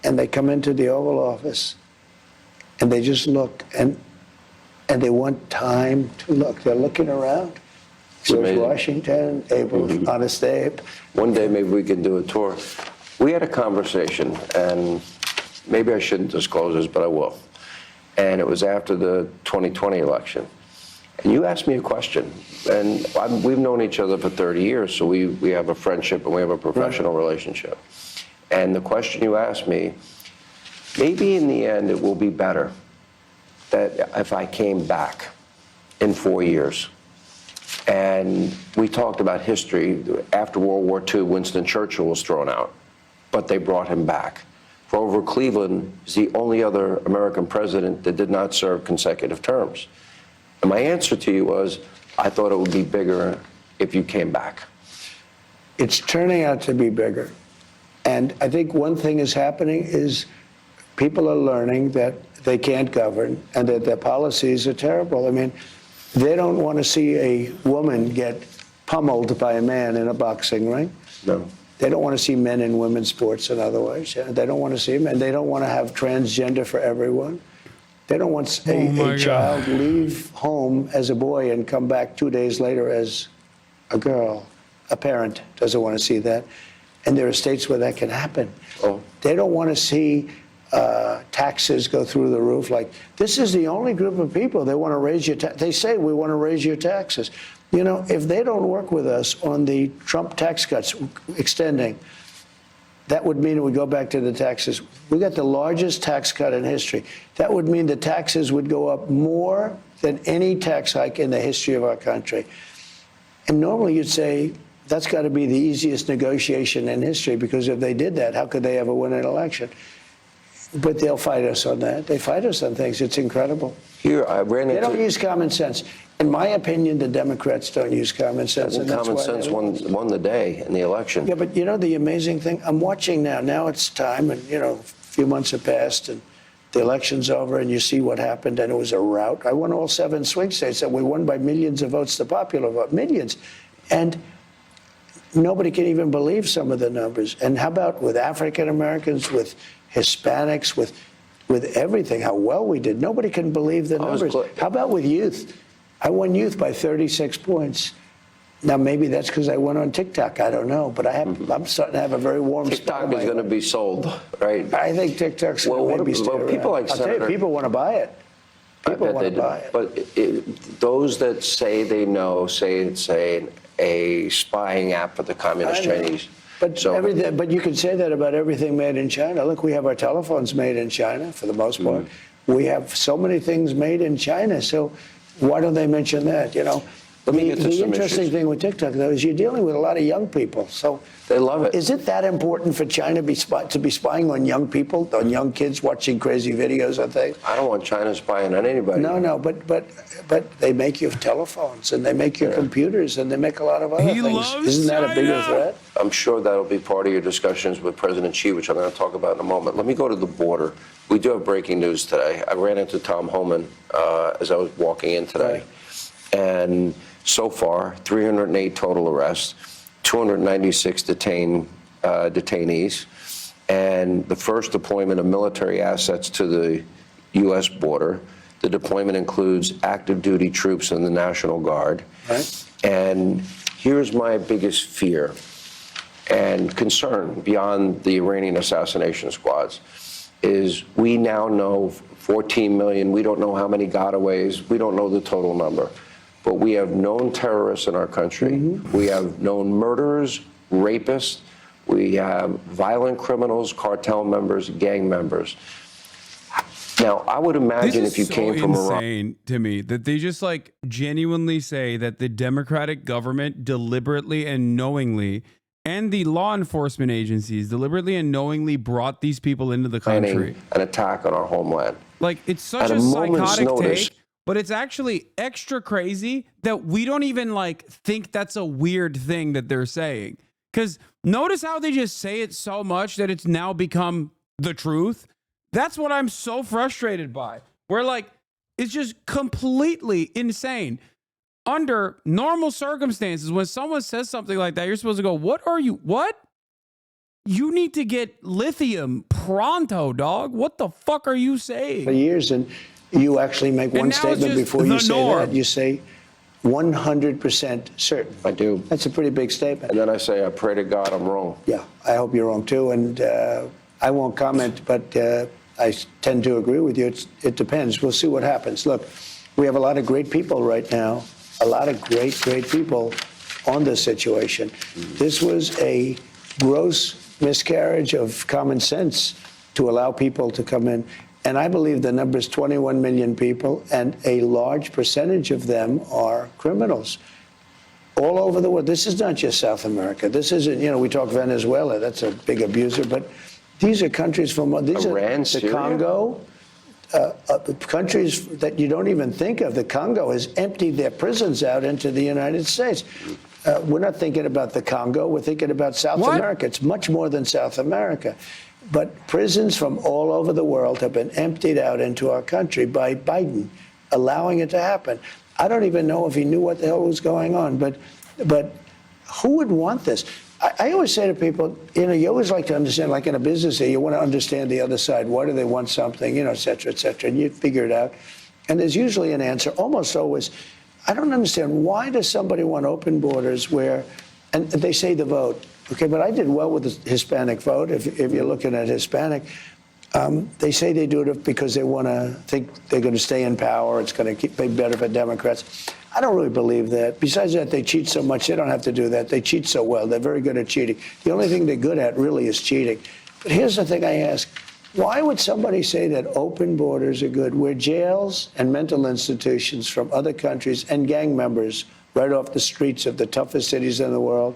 and they come into the Oval Office, and they just look, and they want time to look. They're looking around. George Washington, Honest Abe. One day, maybe we can do a tour. We had a conversation, and maybe I shouldn't disclose this, but I will. And it was after the 2020 election. And you asked me a question, and we've known each other for 30 years, so we have a friendship and we have a professional relationship. And the question you asked me, maybe in the end it will be better that if I came back in 4 years. And we talked about history. After World War II, Winston Churchill was thrown out, but they brought him back. Grover Cleveland is the only other American president that did not serve consecutive terms. And my answer to you was, I thought it would be bigger if you came back. It's turning out to be bigger. And I think one thing is happening is people are learning that they can't govern and that their policies are terrible. I mean, they don't want to see a woman get pummeled by a man in a boxing ring. No. They don't want to see men in women's sports in other ways. They don't want to see them, and they don't want to have transgender for everyone. They don't want a child leave home as a boy and come back 2 days later as a girl. A parent doesn't want to see that. And there are states where that can happen. Oh. They don't want to see taxes go through the roof. Like, this is the only group of people they want to raise your taxes. They say, we want to raise your taxes. You know, if they don't work with us on the Trump tax cuts extending, that would mean it would go back to the taxes. We got the largest tax cut in history. That would mean the taxes would go up more than any tax hike in the history of our country. And normally you'd say, that's got to be the easiest negotiation in history, because if they did that, how could they ever win an election? But they'll fight us on that. They fight us on things. It's incredible. Here, I ran into... They don't use common sense. In my opinion, the Democrats don't use common sense. Well, common sense won the day in the election. Yeah, but you know the amazing thing? I'm watching now. Now it's time, and, you know, a few months have passed, and the election's over, and you see what happened, and it was a rout. I won all 7 swing states, and we won by millions of votes, the popular vote, millions. And nobody can even believe some of the numbers. And how about with African Americans, with Hispanics, with everything, how well we did? Nobody can believe the numbers. How about with youth? I won youth by 36 points. Now, maybe that's because I went on TikTok. I don't know. But I'm starting to have a very warm spot. TikTok is going to be sold, right? I think TikTok's going to maybe stay around. People like I'll tell you, people want to buy it. People want to buy it. But those that say they know say it's a spying app for the communist Chinese. But you can say that about everything made in China. Look, we have our telephones made in China for the most part. We have so many things made in China. So why don't they mention that? You know, the interesting thing with TikTok, though, is you're dealing with a lot of young people. So they love it. Is it that important for China to be spying on young people, on young kids watching crazy videos and things? I don't want China spying on anybody. No, but they make your telephones, and they make your computers, and they make a lot of other things. Isn't that a bigger threat? I'm sure that'll be part of your discussions with President Xi, which I'm going to talk about in a moment. Let me go to the border. We do have breaking news today. I ran into Tom Homan as I was walking in today. And so far, 308 total arrests, 296 detainees, and the first deployment of military assets to the U.S. border. The deployment includes active duty troops in the National Guard. And here's my biggest fear and concern beyond the Iranian assassination squads is we now know 14 million. We don't know how many gotaways. We don't know the total number. But we have known terrorists in our country. We have known murderers, rapists. We have violent criminals, cartel members, gang members. Now, I would imagine if you came from Iran. This is so insane to me that they just like genuinely say that the Democratic government deliberately and knowingly, and the law enforcement agencies deliberately and knowingly brought these people into the country. An attack on our homeland. Like, it's such a psychotic take, but it's actually extra crazy that we don't even like think that's a weird thing that they're saying. Because notice how they just say it so much that it's now become the truth. That's what I'm so frustrated by. Where like, it's just completely insane. Under normal circumstances, when someone says something like that, you're supposed to go, what? You need to get lithium pronto, dog. What the fuck are you saying? For years, and you actually make one statement before you say that. You say 100% certain. I do. That's a pretty big statement. And then I say, I pray to God I'm wrong. Yeah, I hope you're wrong too. And I won't comment, but I tend to agree with you. It depends. We'll see what happens. Look, we have a lot of great people right now. A lot of great people on this situation. This was a gross miscarriage of common sense to allow people to come in. And I believe the number is 21 million people, and a large percentage of them are criminals all over the world. This is not just South America. This isn't, you know, we talk Venezuela, that's a big abuser, but these are countries from, these Iran, are the Syria? Congo, countries that you don't even think of. The Congo has emptied their prisons out into the United States. We're not thinking about the Congo, we're thinking about South America. It's much more than South America. But prisons from all over the world have been emptied out into our country by Biden, allowing it to happen. I don't even know if he knew what the hell was going on, but who would want this? I always say to people, you know, you always like to understand, like in a business, you want to understand the other side. Why do they want something, you know, et cetera, and you figure it out. And there's usually an answer, almost always. I don't understand, why does somebody want open borders where, and they say the vote, okay, but I did well with the Hispanic vote, if you're looking at Hispanic. They say they do it because they want to think they're going to stay in power. It's going to be better for Democrats. I don't really believe that. Besides that, they cheat so much. They don't have to do that. They cheat so well. They're very good at cheating. The only thing they're good at really is cheating. But here's the thing I ask. Why would somebody say that open borders are good, where jails and mental institutions from other countries and gang members right off the streets of the toughest cities in the world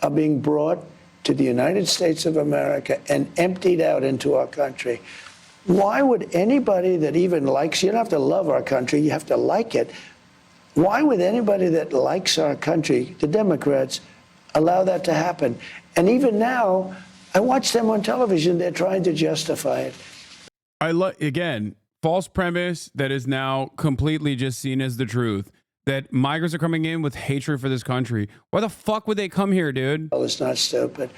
are being brought to the United States of America and emptied out into our country? Why would anybody that even likes, you don't have to love our country, you have to like it. Why would anybody that likes our country, the Democrats, allow that to happen? And even now, I watch them on television, they're trying to justify it. Again, false premise that is now completely just seen as the truth. That migrants are coming in with hatred for this country. Why the fuck would they come here, dude? Well, it's not stupid.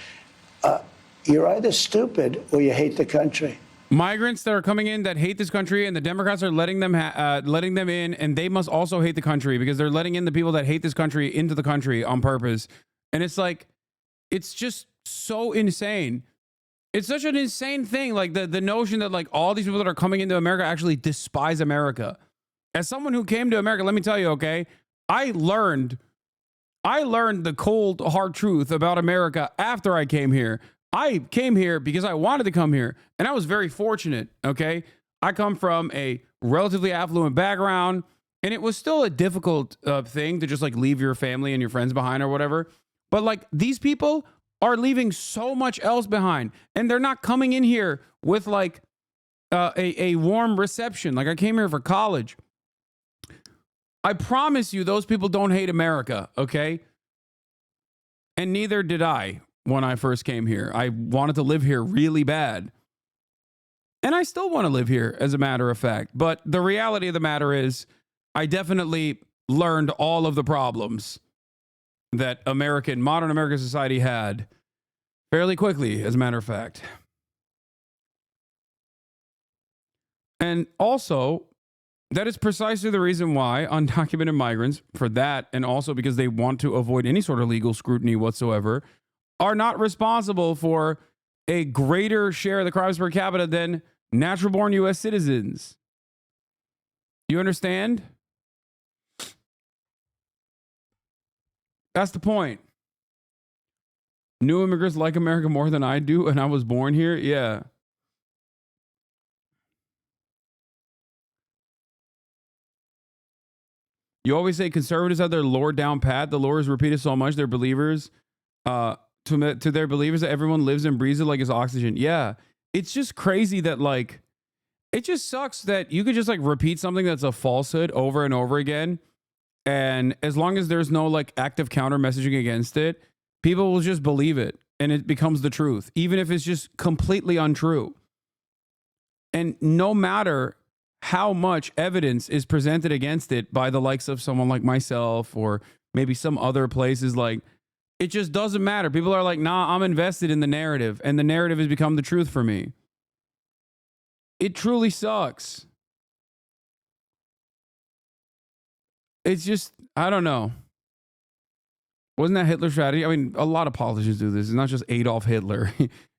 You're either stupid or you hate the country. Migrants that are coming in that hate this country, and the Democrats are letting them in, and they must also hate the country because they're letting in the people that hate this country into the country on purpose. And it's like, it's just so insane. It's such an insane thing. Like the notion that like all these people that are coming into America actually despise America. As someone who came to America, let me tell you, okay, I learned the cold, hard truth about America after I came here. I came here because I wanted to come here, and I was very fortunate, okay? I come from a relatively affluent background, and it was still a difficult thing to just like leave your family and your friends behind or whatever. But like these people are leaving so much else behind, and they're not coming in here with like a warm reception. Like I came here for college. I promise you those people don't hate America, okay? And neither did I when I first came here. I wanted to live here really bad. And I still want to live here, as a matter of fact. But the reality of the matter is, I definitely learned all of the problems that modern American society had fairly quickly, as a matter of fact. And also, that is precisely the reason why undocumented migrants, for that, and also because they want to avoid any sort of legal scrutiny whatsoever, are not responsible for a greater share of the crimes per capita than natural-born U.S. citizens. You understand? That's the point. New immigrants like America more than I do, and I was born here? Yeah. You always say conservatives have their lore down pat. The lore is repeated so much, their believers, to their believers, that everyone lives and breathes it like it's oxygen. Yeah. It's just crazy that, like, it just sucks that you could just, like, repeat something that's a falsehood over and over again. And as long as there's no, like, active counter messaging against it, people will just believe it. And it becomes the truth, even if it's just completely untrue. And no matter how much evidence is presented against it by the likes of someone like myself or maybe some other places, like, it just doesn't matter. People are like, nah, I'm invested in the narrative, and the narrative has become the truth for me. It truly sucks. It's just, I don't know. Wasn't that Hitler's strategy? I mean, a lot of politicians do this. It's not just Adolf Hitler.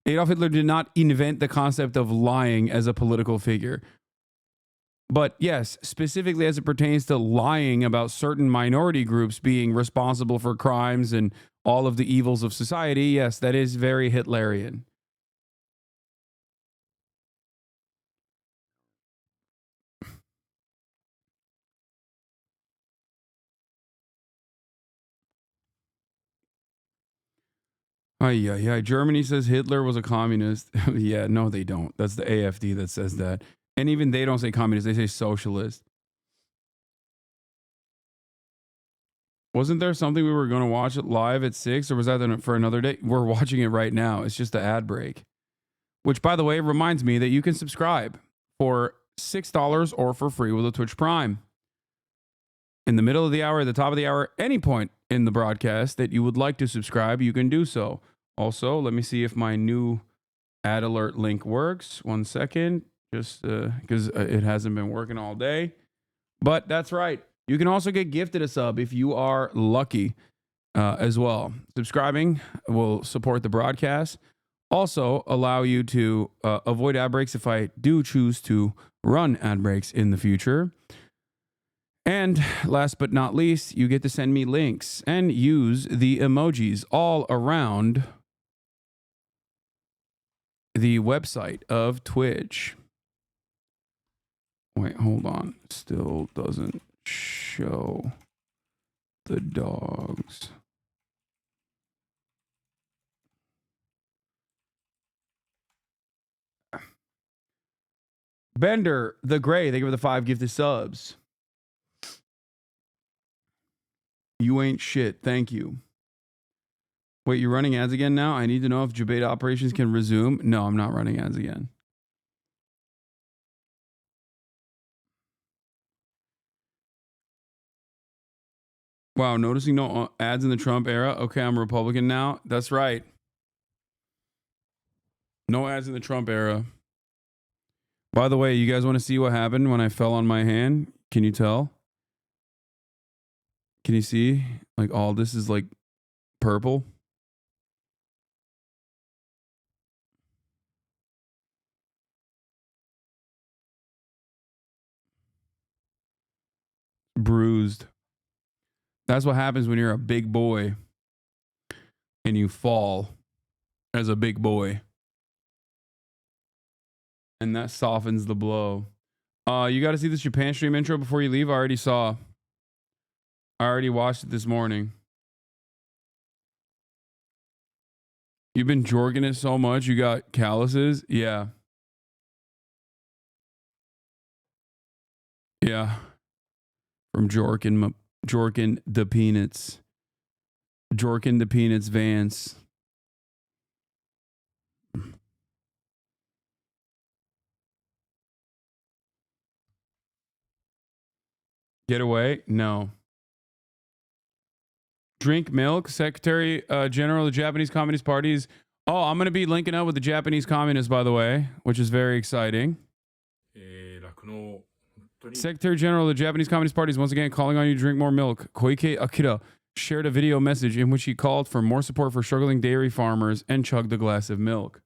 Adolf Hitler did not invent the concept of lying as a political figure. But yes, specifically as it pertains to lying about certain minority groups being responsible for crimes and all of the evils of society. Yes, that is very Hitlerian. Yeah. Germany says Hitler was a communist. Yeah, no, they don't. That's the AfD that says that. And even they don't say communist, they say socialist. Wasn't there something we were going to watch it live at 6, or was that for another day? We're watching it right now. It's just the ad break. Which, by the way, reminds me that you can subscribe for $6 or for free with a Twitch Prime. In the middle of the hour, at the top of the hour, any point in the broadcast that you would like to subscribe, you can do so. Also, let me see if my new ad alert link works. 1 second, just because it hasn't been working all day. But that's right. You can also get gifted a sub if you are lucky as well. Subscribing will support the broadcast. Also allow you to avoid ad breaks if I do choose to run ad breaks in the future. And last but not least, you get to send me links and use the emojis all around the website of Twitch. Wait, hold on. Still doesn't show the dogs. Bender the Gray, they give the 5 gifted subs. You ain't shit. Thank you. Wait, you're running ads again now? I need to know if debate operations can resume. No, I'm not running ads again. Wow, noticing no ads in the Trump era. Okay, I'm a Republican now. That's right. No ads in the Trump era. By the way, you guys want to see what happened when I fell on my hand? Can you tell? Can you see? Like all this is like purple. Bruised. That's what happens when you're a big boy and you fall as a big boy. And that softens the blow. You got to see this Japan stream intro before you leave. I already saw. I already watched it this morning. You've been jorking it so much, you got calluses? Yeah. Yeah. From Jorkin the Peanuts. Jorkin the Peanuts Vance. Get away? No. Drink milk, Secretary General of the Japanese Communist Parties. Oh, I'm going to be linking up with the Japanese communists, by the way, which is very exciting. Secretary General of the Japanese Communist Party is once again calling on you to drink more milk. Koike Akira shared a video message in which he called for more support for struggling dairy farmers and chugged a glass of milk.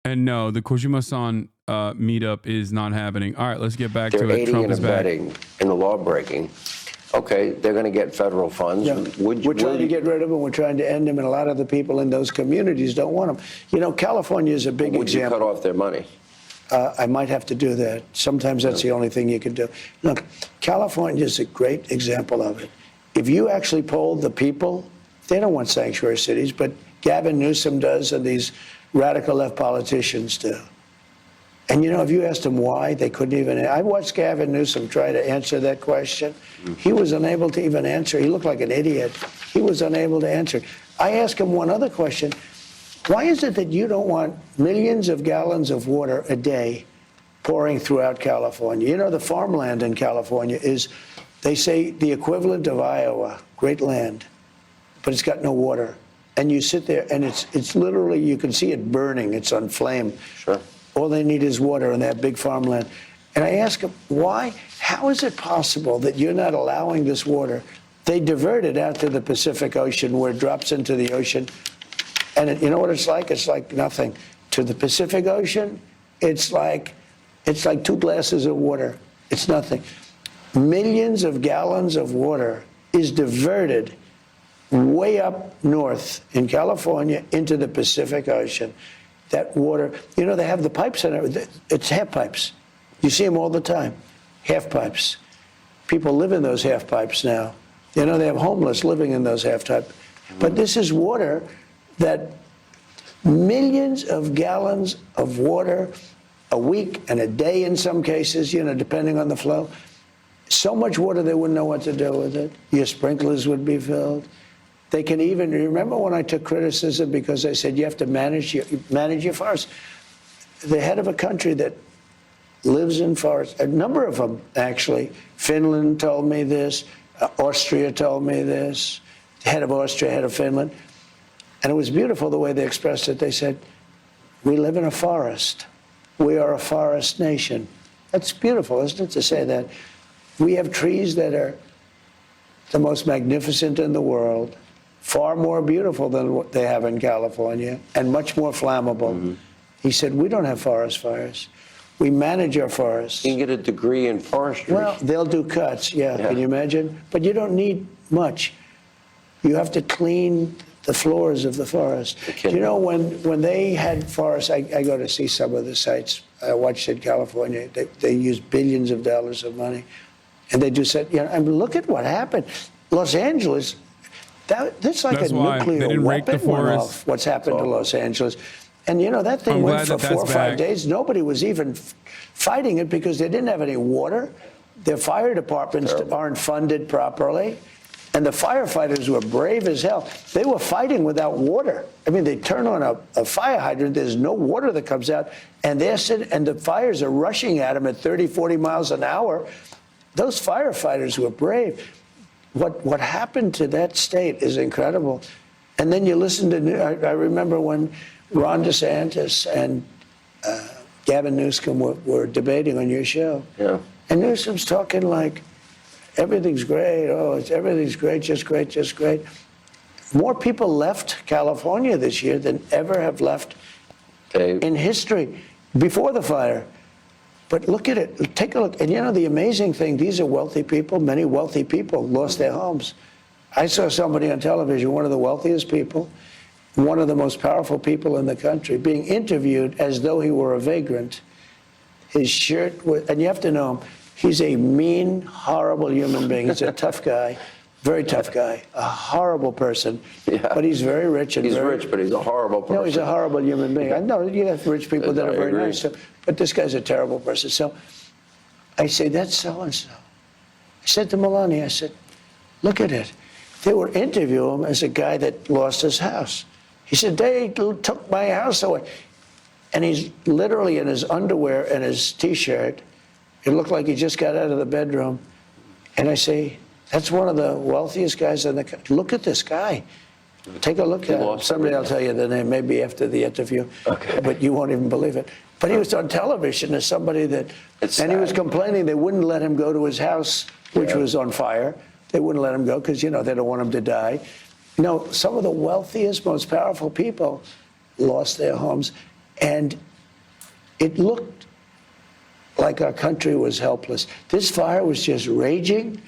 And no, the Kojima-san meetup is not happening. All right, let's get back to it. They're aiding Trump and is back. abetting in the law breaking. Okay, they're going to get federal funds. Yeah. We're trying to get rid of them. We're trying to end them, and a lot of the people in those communities don't want them. You know, California is a big Would example. you cut off their money? I might have to do that. Sometimes that's the only thing you can do. Look, California is a great example of it. If you actually poll the people, they don't want sanctuary cities, but Gavin Newsom does, and these radical left politicians do. And you know, if you asked them why, they couldn't even. I watched Gavin Newsom try to answer that question. He was unable to even answer. He looked like an idiot. He was unable to answer. I asked him one other question. Why is it that you don't want millions of gallons of water a day pouring throughout California? You know, the farmland in California is, they say, the equivalent of Iowa, great land, but it's got no water. And you sit there, and it's literally, you can see it burning. It's on flame. Sure. All they need is water in that big farmland. And I ask them, why? How is it possible that you're not allowing this water? They divert it out to the Pacific Ocean, where it drops into the ocean. And you know what it's like? It's like nothing. To the Pacific Ocean, It's like 2 glasses of water. It's nothing. Millions of gallons of water is diverted way up north in California into the Pacific Ocean. That water, you know, they have the pipes in it. It's half pipes. You see them all the time, half pipes. People live in those half pipes now. You know, they have homeless living in those half pipes. But this is water that millions of gallons of water a week and a day in some cases, you know, depending on the flow. So much water they wouldn't know what to do with it. Your sprinklers would be filled. They can even, remember when I took criticism because I said you have to manage your forests? The head of a country that lives in forests, a number of them actually, Finland told me this, Austria told me this, the head of Austria, head of Finland, and it was beautiful the way they expressed it. They said, we live in a forest. We are a forest nation. That's beautiful, isn't it, to say that? We have trees that are the most magnificent in the world, far more beautiful than what they have in California, and much more flammable. Mm-hmm. He said, we don't have forest fires. We manage our forests. You can get a degree in forestry. Well, they'll do cuts, yeah. Can you imagine? But you don't need much. You have to clean the floors of the forest. You know, when they had forests, I go to see some of the sites I watched in California. They use billions of dollars of money. And they just said, you know, I mean, look at what happened. Los Angeles, that's like a nuclear weapon went off, what's happened to Los Angeles. And, you know, that thing went for 4 or 5 days. Nobody was even fighting it because they didn't have any water. Their fire departments aren't funded properly. And the firefighters were brave as hell. They were fighting without water. I mean, they turn on a fire hydrant, there's no water that comes out, and they're sitting, and the fires are rushing at them at 30, 40 miles an hour. Those firefighters were brave. What happened to that state is incredible. And then you listen to, I remember when Ron DeSantis and Gavin Newsom were debating on your show. Yeah. And Newsom's talking like, everything's great, everything's great, just great, just great. More people left California this year than ever have left in history before the fire. But look at it, take a look. And you know, the amazing thing, these are wealthy people, many wealthy people lost their homes. I saw somebody on television, one of the wealthiest people, one of the most powerful people in the country, being interviewed as though he were a vagrant. His shirt was, and you have to know him, he's a mean, horrible human being. He's a tough guy, very tough guy, a horrible person. Yeah. But he's very rich. And he's rich, but he's a horrible person. No, he's a horrible human being. I know you have rich people that are very nice, but this guy's a terrible person. So I say, that's so-and-so. I said to Melania, I said, look at it. They were interviewing him as a guy that lost his house. He said, they took my house away. And he's literally in his underwear and his T-shirt. It looked like he just got out of the bedroom. And I say, that's one of the wealthiest guys in the country. Look at this guy. Take a look at him. Somebody will tell you the name maybe after the interview, but you won't even believe it. But he was on television as somebody that, and he was complaining they wouldn't let him go to his house, which was on fire. They wouldn't let him go because, you know, they don't want him to die. You know, some of the wealthiest, most powerful people lost their homes. And it looked like our country was helpless. This fire was just raging,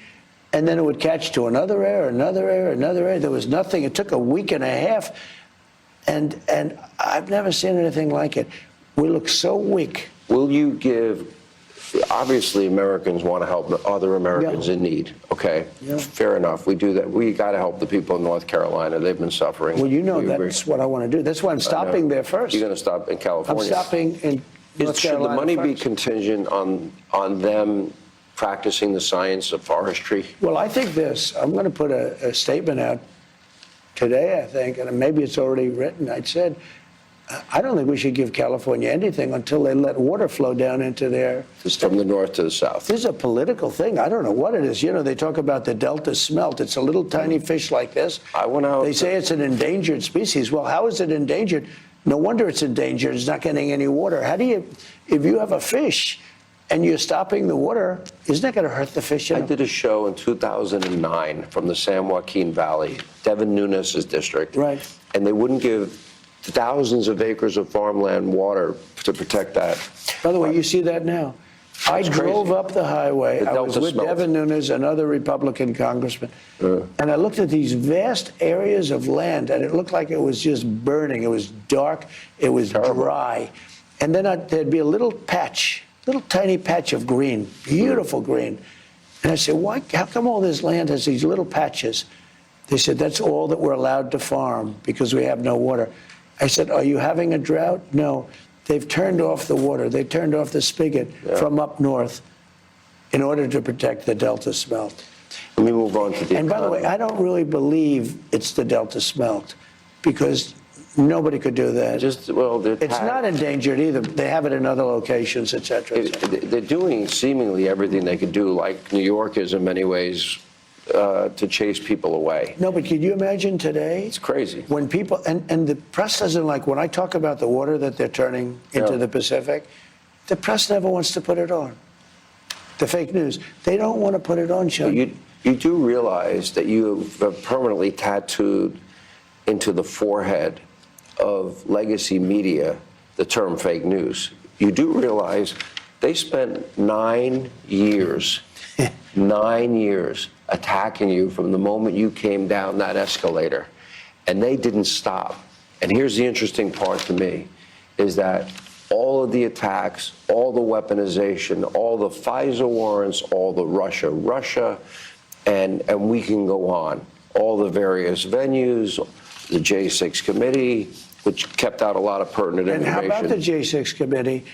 and then it would catch to another area, another area, another area. There was nothing. It took a week and a half, and I've never seen anything like it. We look so weak. Will you give, obviously Americans want to help other Americans in need, okay? Fair enough, we do that. We got to help the people in North Carolina. They've been suffering. Well, you know that's what I want to do. That's why I'm stopping there first. You're going to stop in California? I'm stopping in North Carolina. Should the money be contingent on them practicing the science of forestry? Well, I think this. I'm going to put a statement out today, I think, and maybe it's already written. I said, I don't think we should give California anything until they let water flow down into their... From the north to the south. This is a political thing. I don't know what it is. You know, they talk about the Delta smelt. It's a little tiny fish like this. They say it's an endangered species. Well, how is it endangered? No wonder it's endangered. It's not getting any water. How do you... If you have a fish and you're stopping the water, isn't that going to hurt the fish? I did a show in 2009 from the San Joaquin Valley, Devin Nunes' district. Right. And they wouldn't give thousands of acres of farmland water to protect that. By the way, you see that now. I drove up the highway. I was with Devin Nunes, another Republican congressman, and I looked at these vast areas of land, and it looked like it was just burning. It was dark. It was dry. And then there'd be a little patch, little tiny patch of green, beautiful green. And I said, why? How come all this land has these little patches? They said, that's all that we're allowed to farm because we have no water. I said, are you having a drought? No. They've turned off the water. They turned off the spigot from up north in order to protect the Delta smelt. Let me move on to the And by the way, I don't really believe it's the Delta smelt because nobody could do that. It's not endangered either. They have it in other locations, et cetera, et cetera. They're doing seemingly everything they could do, like New York is in many ways, to chase people away. No, but could you imagine today? It's crazy. When people, and the press doesn't like, when I talk about the water that they're turning into the Pacific, the press never wants to put it on. The fake news. They don't want to put it on, Sean. You do realize that you have permanently tattooed into the forehead of legacy media the term fake news. You do realize they spent 9 years, 9 years attacking you from the moment you came down that escalator, and they didn't stop. And here's the interesting part to me, is that all of the attacks, all the weaponization, all the FISA warrants, all the Russia, and we can go on, all the various venues, the J6 committee, which kept out a lot of pertinent and information. how about the J6 committee?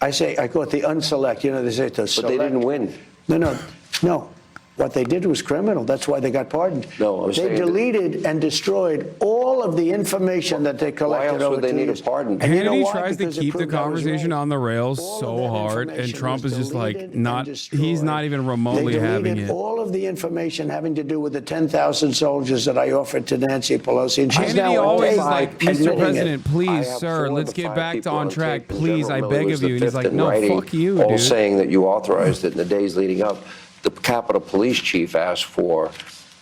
I call it the unselect. You know, they say the select. But they didn't win. No. What they did was criminal. That's why they got pardoned. No, they deleted and destroyed all of the information that they collected over 2 years. Why else would they need a pardon? And Hannity tries to keep the conversation on the rails so hard, and Trump is just like he's not even remotely having it. All of the information having to do with the 10,000 soldiers that I offered to Nancy Pelosi, and she's Hannity now always like, Mr. President, it. please, sir, let's get back to on track. Please, I beg of you. And he's like, no, fuck you, all dude. saying that you authorized it in the days leading up. The Capitol Police Chief asked for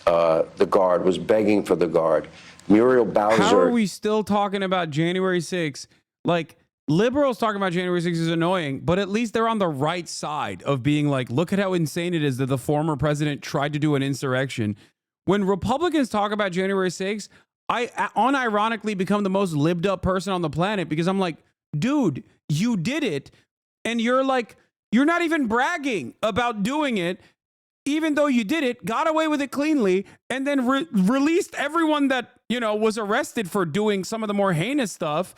the guard, was begging for the guard. Muriel Bowser. How are we still talking about January 6th? Like, liberals talking about January 6th is annoying, but at least they're on the right side of being like, look at how insane it is that the former president tried to do an insurrection. When Republicans talk about January 6th, I unironically become the most libbed up person on the planet because I'm like, dude, you did it. And you're like, you're not even bragging about doing it, even though you did it, got away with it cleanly, and then released everyone that, was arrested for doing some of the more heinous stuff.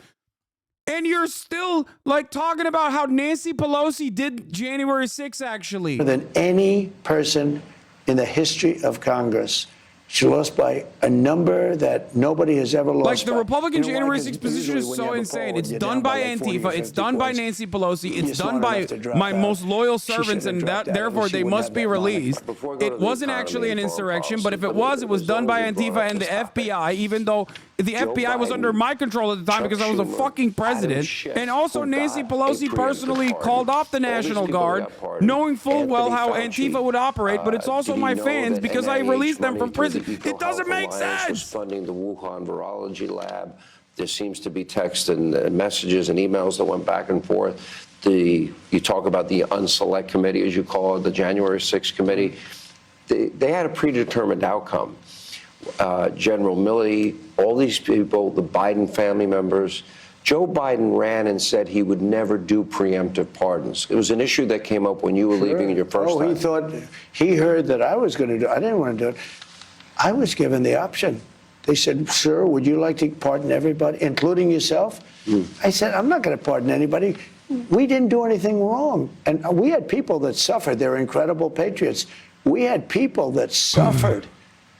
And you're still like talking about how Nancy Pelosi did January 6th, actually. More than any person in the history of Congress. She lost by a number that nobody has ever lost. Like the Republican January 6th position is so insane. It's done by Antifa. It's done by Nancy Pelosi. It's done by my most loyal servants, and therefore they must be released. It wasn't actually an insurrection, but if it was done by Antifa and the FBI, even though the FBI was under my control at the time because I was a fucking president. And also Nancy Pelosi personally called off the National Guard, knowing full well how Antifa would operate, but it's also my fans because I released them from prison. It doesn't make sense. Was funding the Wuhan virology lab. There seems to be text and messages and emails that went back and forth. You talk about the unselect committee, as you call it, the January 6th committee. They had a predetermined outcome. General Milley, all these people, the Biden family members. Joe Biden ran and said he would never do preemptive pardons. It was an issue that came up when you were leaving in your first time. He heard that I was going to do it. I didn't want to do it. I was given the option. They said, sir, would you like to pardon everybody, including yourself? I said, I'm not going to pardon anybody. We didn't do anything wrong. And we had people that suffered. They're incredible patriots. We had people that suffered.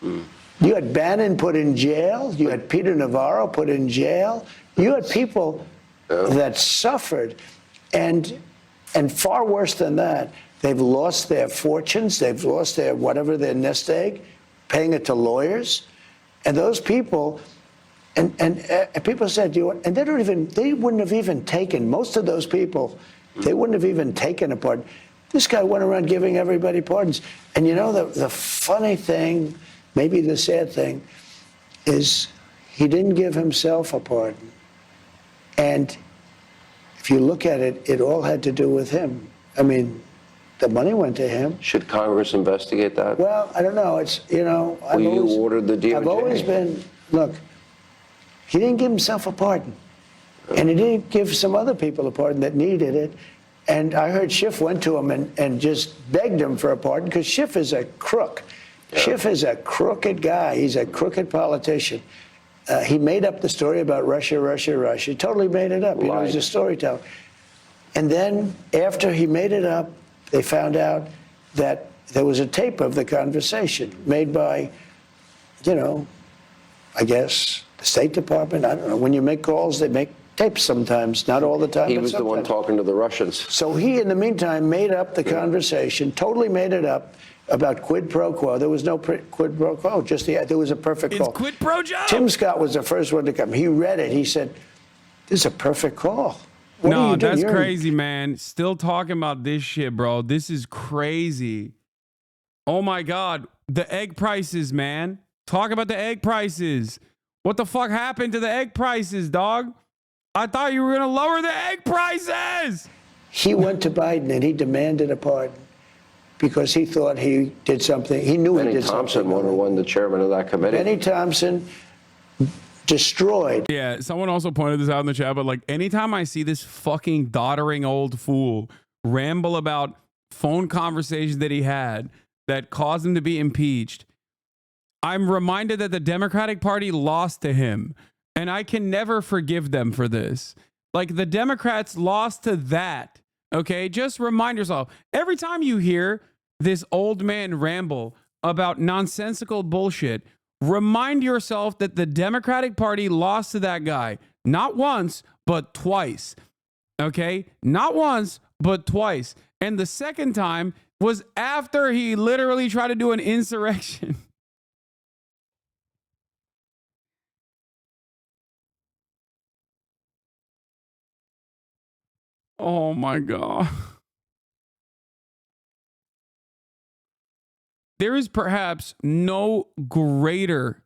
You had Bannon put in jail. You had Peter Navarro put in jail. You had people that suffered. And far worse than that, they've lost their fortunes. They've lost their nest egg, paying it to lawyers. And those people, and people said, and they wouldn't have even taken, most of those people, they wouldn't have even taken a pardon. This guy went around giving everybody pardons. And the funny thing, maybe the sad thing, is he didn't give himself a pardon. And if you look at it, it all had to do with him. I mean, the money went to him. Should Congress investigate that? Well, I don't know. It's, you know, You ordered the DOJ. I've always been, look, he didn't give himself a pardon. And he didn't give some other people a pardon that needed it. And I heard Schiff went to him and just begged him for a pardon, because Schiff is a crook. Yeah. Schiff is a crooked guy. He's a crooked politician. He made up the story about Russia. He totally made it up. You know, he's a storyteller. And then after he made it up, they found out that there was a tape of the conversation made by, you know, I guess the State Department. I don't know. When you make calls, they make tapes sometimes, not all the time. He was the one talking to the Russians. So he, in the meantime, made up the conversation, totally made it up about quid pro quo. There was no quid pro quo, just there was a perfect call. It's quid pro Joe. Tim Scott was the first one to come. He read it. He said, "This is a perfect call." No, that's crazy, man. Still talking about this shit, bro. This is crazy. Oh my God. The egg prices, man. Talk about the egg prices. What the fuck happened to the egg prices, dog? I thought you were going to lower the egg prices. He went to Biden and he demanded a pardon because he thought he did something. He knew he did something. Benny Thompson won the chairman of that committee. Benny Thompson destroyed. Yeah, someone also pointed this out in the chat, but like anytime I see this fucking doddering old fool ramble about phone conversations that he had that caused him to be impeached, I'm reminded that the Democratic Party lost to him, and I can never forgive them for this. Like, the Democrats lost to that, okay? Just remind yourself, every time you hear this old man ramble about nonsensical bullshit, remind yourself that the Democratic Party lost to that guy, not once, but twice, okay? Not once, but twice. And the second time was after he literally tried to do an insurrection. Oh my God. There is perhaps no greater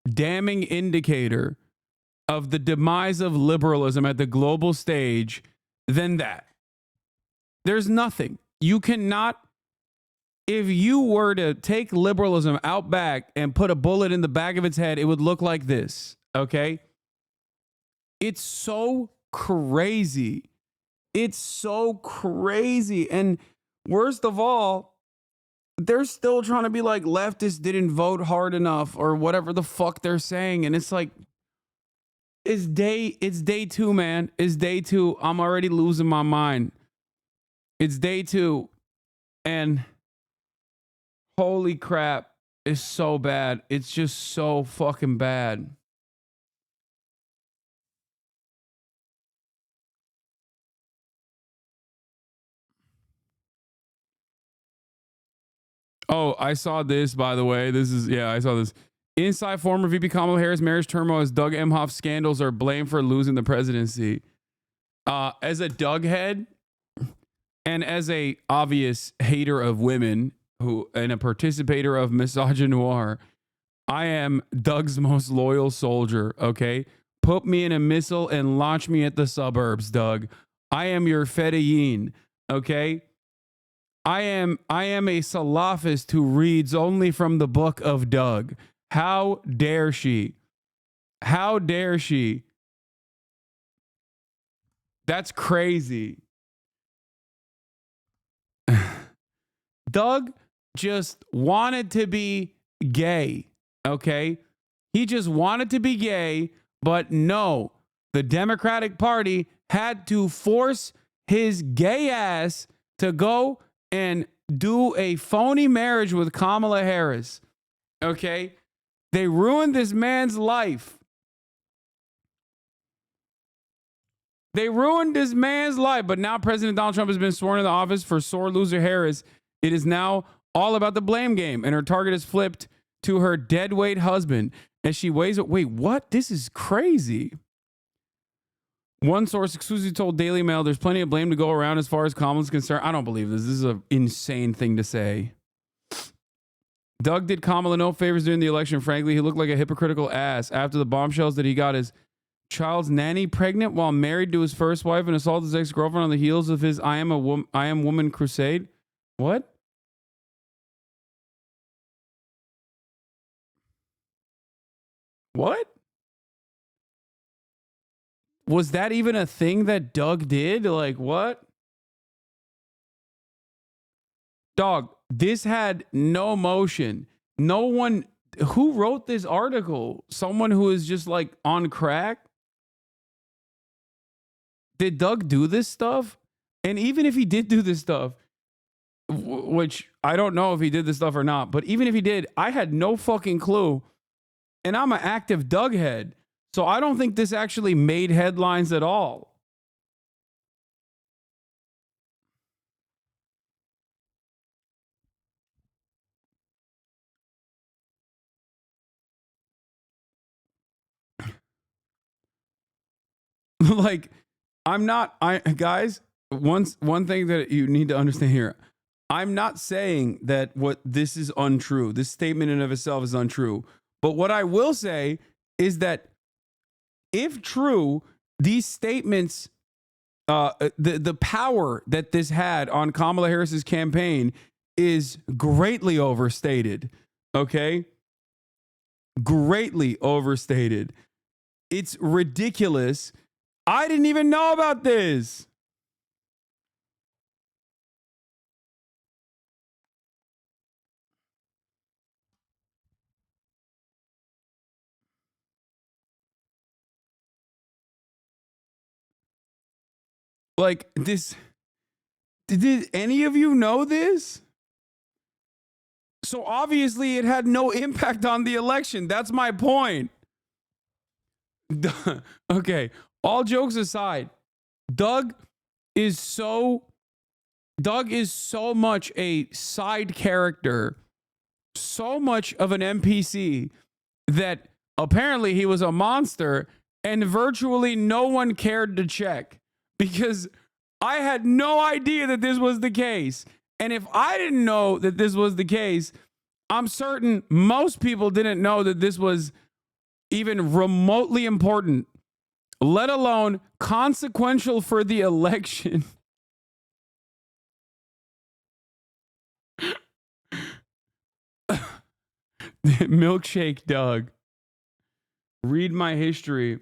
damning indicator of the demise of liberalism at the global stage than that. There's nothing. You cannot, if you were to take liberalism out back and put a bullet in the back of its head, it would look like this, okay? It's so crazy. It's so crazy. And worst of all, they're still trying to be like leftists didn't vote hard enough or whatever the fuck they're saying. And it's like, it's day 2, man. It's day 2. I'm already losing my mind. It's day 2. And holy crap, it's so bad. It's just so fucking bad. Oh, I saw this, by the way. I saw this. Inside former VP Kamala Harris marriage turmoil as Doug Emhoff scandals are blamed for losing the presidency. As a Doug head and as a obvious hater of women and a participator of misogynoir, I am Doug's most loyal soldier, okay? Put me in a missile and launch me at the suburbs, Doug. I am your Fedayeen, okay? I am a Salafist who reads only from the book of Doug. How dare she? How dare she? That's crazy. Doug just wanted to be gay, okay? He just wanted to be gay, but no, the Democratic Party had to force his gay ass to go and do a phony marriage with Kamala Harris. Okay? They ruined this man's life. They ruined this man's life. But now President Donald Trump has been sworn into office for sore loser Harris. It is now all about the blame game. And her target is flipped to her deadweight husband as she weighs. Wait, what? This is crazy. One source exclusively told Daily Mail there's plenty of blame to go around as far as Kamala's concerned. I don't believe this. This is an insane thing to say. Doug did Kamala no favors during the election. Frankly, he looked like a hypocritical ass. After the bombshells that he got his child's nanny pregnant while married to his first wife and assaulted his ex-girlfriend on the heels of his I am woman crusade. What? What? Was that even a thing that Doug did? Like, what? Dog, this had no motion. No one, who wrote this article? Someone who is just like on crack? Did Doug do this stuff? And even if he did do this stuff, which I don't know if he did this stuff or not, but even if he did, I had no fucking clue. And I'm an active Doug head. So I don't think this actually made headlines at all. Like, guys, one thing that you need to understand here. I'm not saying that what this is untrue. This statement in and of itself is untrue. But what I will say is that if true, these statements, the power that this had on Kamala Harris's campaign is greatly overstated. Okay? Greatly overstated. It's ridiculous. I didn't even know about this. Like this, did any of you know this? So obviously it had no impact on the election. That's my point. Okay, all jokes aside, Doug is so much a side character, so much of an NPC that apparently he was a monster and virtually no one cared to check. Because I had no idea that this was the case. And if I didn't know that this was the case, I'm certain most people didn't know that this was even remotely important, let alone consequential for the election. Milkshake Doug. Read my history.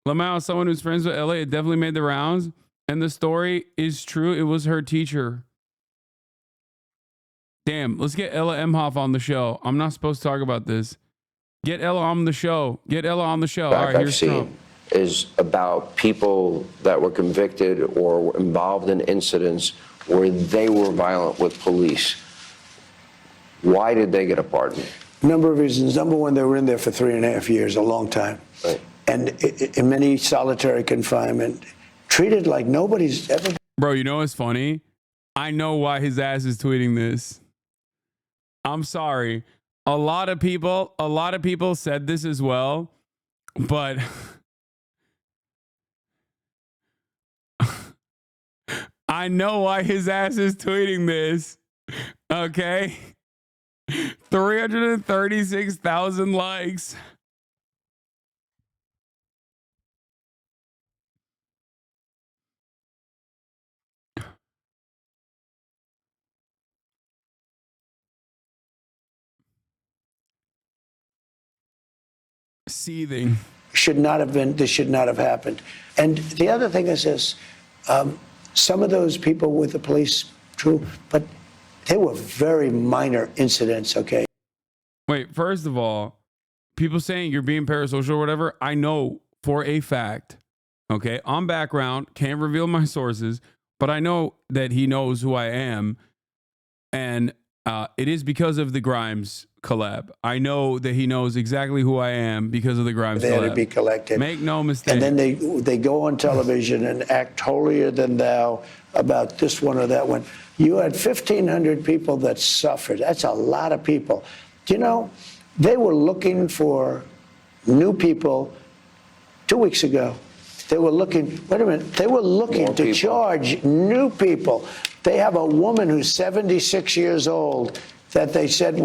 Lamau, someone who's friends with LA, it definitely made the rounds. And the story is true. It was her teacher. Damn, let's get Ella Emhoff on the show. I'm not supposed to talk about this. Get Ella on the show. Get Ella on the show. All right, here's Trump. Is about people that were convicted or were involved in incidents where they were violent with police. Why did they get a pardon? Number of reasons. Number one, they were in there for 3.5 years, a long time. Right. And in many solitary confinement, treated like nobody's ever. Bro, you know what's funny? I know why his ass is tweeting this. I'm sorry. A lot of people said this as well, but I know why his ass is tweeting this. Okay? 336,000 likes. Seething. Should not have been, this should not have happened. And the other thing is this, some of those people with the police, true, but they were very minor incidents, okay? Wait, first of all, people saying you're being parasocial or whatever, I know for a fact, okay, on background, can't reveal my sources, but I know that he knows who I am, and it is because of the Grimes collab. I know that he knows exactly who I am because of the Grimes collab. They had to be collected. Make no mistake. And then they go on television and act holier than thou about this one or that one. You had 1,500 people that suffered. That's a lot of people. You know, they were looking for new people 2 weeks ago. They were looking, wait a minute, they were looking to charge new people. They have a woman who's 76 years old that they said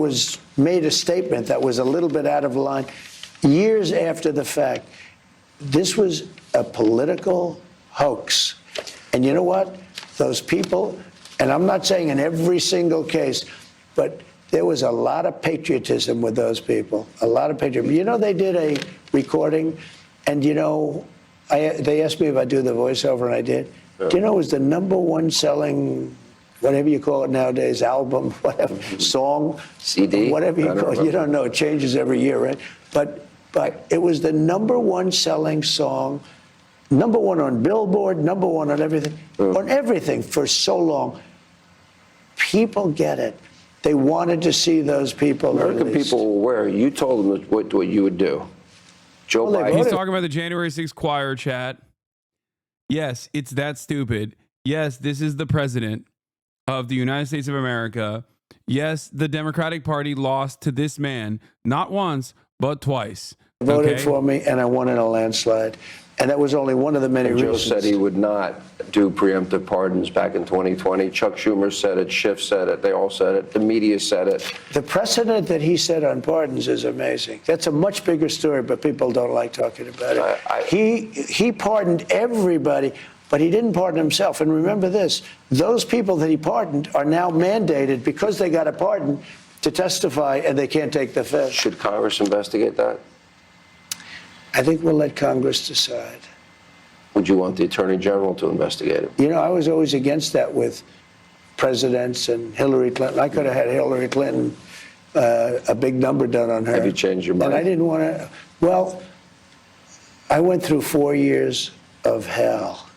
made a statement that was a little bit out of line years after the fact. This was a political hoax. And you know what? Those people, and I'm not saying in every single case, but there was a lot of patriotism with those people, a lot of patriotism. You know, they did a recording, and you know, they asked me if I'd do the voiceover, and I did. Do you know it was the #1 selling, whatever you call it nowadays, album, whatever, song, CD, whatever you call it. You don't know, it changes every year, right? But it was the #1 selling song, #1 on Billboard, #1 on everything for so long. People get it. They wanted to see those people American released. people were aware. You told them what you would do. Joe Biden. He's talking about the January 6th choir, chat. Yes, it's that stupid. Yes, this is the president of the United States of America. Yes, the Democratic Party lost to this man, not once, but twice. Voted for me, and I won in a landslide. And that was only one of the many Joe reasons. said he would not do preemptive pardons back in 2020. Chuck Schumer said it. Schiff said it. They all said it. The media said it. The precedent that he set on pardons is amazing. That's a much bigger story, but people don't like talking about it. He pardoned everybody, but he didn't pardon himself. And remember this, those people that he pardoned are now mandated, because they got a pardon, to testify, and they can't take the fifth. Should Congress investigate that? I think we'll let Congress decide. Would you want the Attorney General to investigate it? You know, I was always against that with presidents and Hillary Clinton. I could have had Hillary Clinton a big number done on her. Have you changed your mind? And I didn't want to. Well, I went through 4 years of hell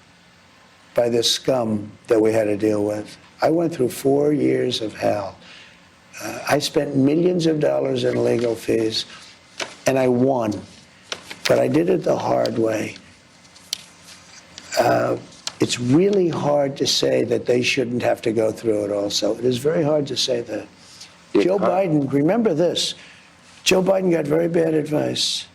by this scum that we had to deal with. I went through 4 years of hell. I spent millions of dollars in legal fees, and I won. But I did it the hard way. It's really hard to say that they shouldn't have to go through it also. It is very hard to say that. Joe Biden, remember this, Joe Biden got very bad advice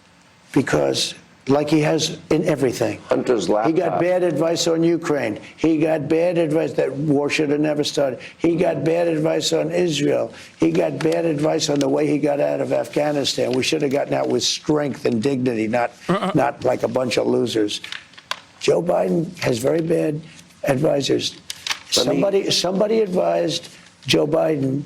because, like he has in everything. Hunter's laptop. He got bad advice on Ukraine. He got bad advice that war should have never started. He got bad advice on Israel. He got bad advice on the way he got out of Afghanistan. We should have gotten out with strength and dignity, not like a bunch of losers. Joe Biden has very bad advisors. Somebody advised Joe Biden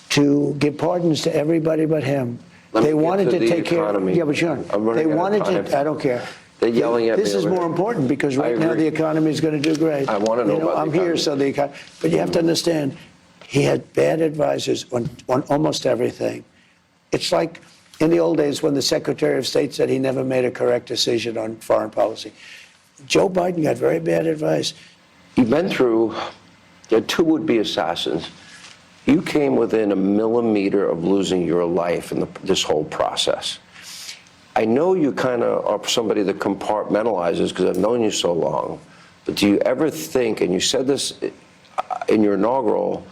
to give pardons to everybody but him. They wanted to take care of. Yeah, but Sean, they wanted to. I don't care. They're yelling at me. This is more important because right now the economy is going to do great. I want to know about I'm here, so the economy. But you have to understand, he had bad advisors on almost everything. It's like in the old days when the Secretary of State said he never made a correct decision on foreign policy. Joe Biden got very bad advice. You've been through two would-be assassins. You came within a millimeter of losing your life in this whole process. I know you kind of are somebody that compartmentalizes because I've known you so long, but do you ever think, and you said this in your inaugural,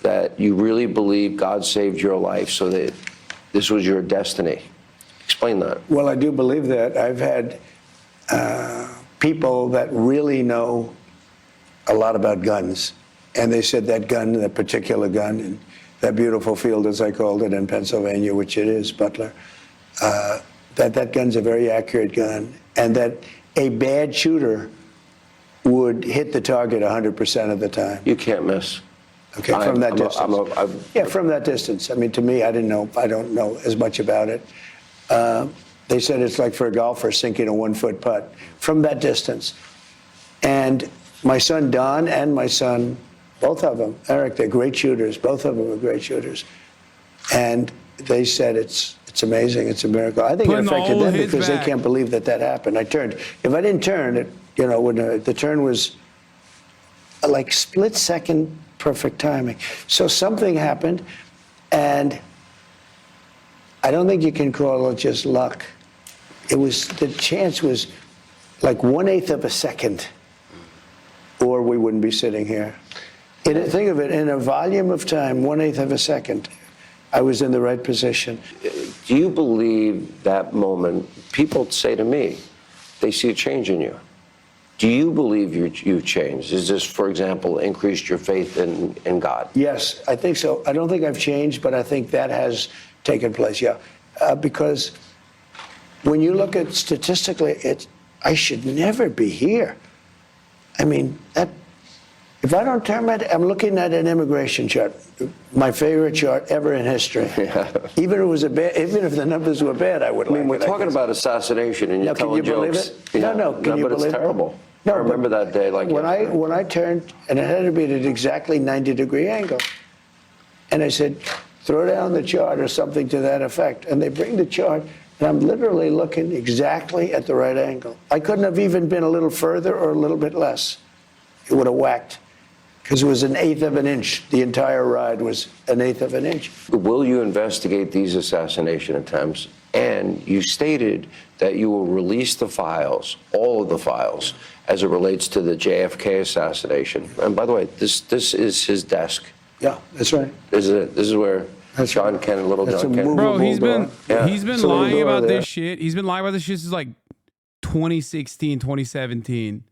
that you really believe God saved your life so that this was your destiny? Explain that. Well, I do believe that. I've had people that really know a lot about guns. And they said that gun, that particular gun, in that beautiful field, as I called it, in Pennsylvania, which it is, Butler, that gun's a very accurate gun, and that a bad shooter would hit the target 100% of the time. You can't miss. Okay, from that distance. Yeah, from that distance. I mean, to me, I don't know as much about it. They said it's like for a golfer sinking a 1-foot putt from that distance. And my son Don and my son, both of them, Eric, they're great shooters. Both of them are great shooters. And they said it's amazing, it's a miracle. I think it affected them because they can't believe that happened. I turned. If I didn't turn, the turn was like split-second perfect timing. So something happened, and I don't think you can call it just luck. The chance was like 1/8 of a second, or we wouldn't be sitting here. Think of it, in a volume of time, 1/8 of a second, I was in the right position. Do you believe that moment, people say to me, they see a change in you. Do you believe you've changed? Is this, for example, increased your faith in God? Yes, I think so. I don't think I've changed, but I think that has taken place, yeah. Because when you look at statistically, I should never be here. I mean, if I don't turn my, I'm looking at an immigration chart, my favorite chart ever in history. Yeah. Even if the numbers were bad, I would. I mean, we're talking about assassination, and you're telling jokes. No, can you but believe it's terrible. No, I remember that day like when I turned, and it had to be at an exactly 90-degree angle, and I said, throw down the chart or something to that effect, and they bring the chart, and I'm literally looking exactly at the right angle. I couldn't have even been a little further or a little bit less. It would have whacked, because it was 1/8 of an inch. The entire ride was 1/8 of an inch. Will you investigate these assassination attempts? And you stated that you will release the files, all of the files, as it relates to the JFK assassination. And by the way, this is his desk. Yeah, that's right. This is where John Kennedy, little John Kennedy. Bro, he's been lying about there. this shit. He's been lying about this shit since like 2016, 2017.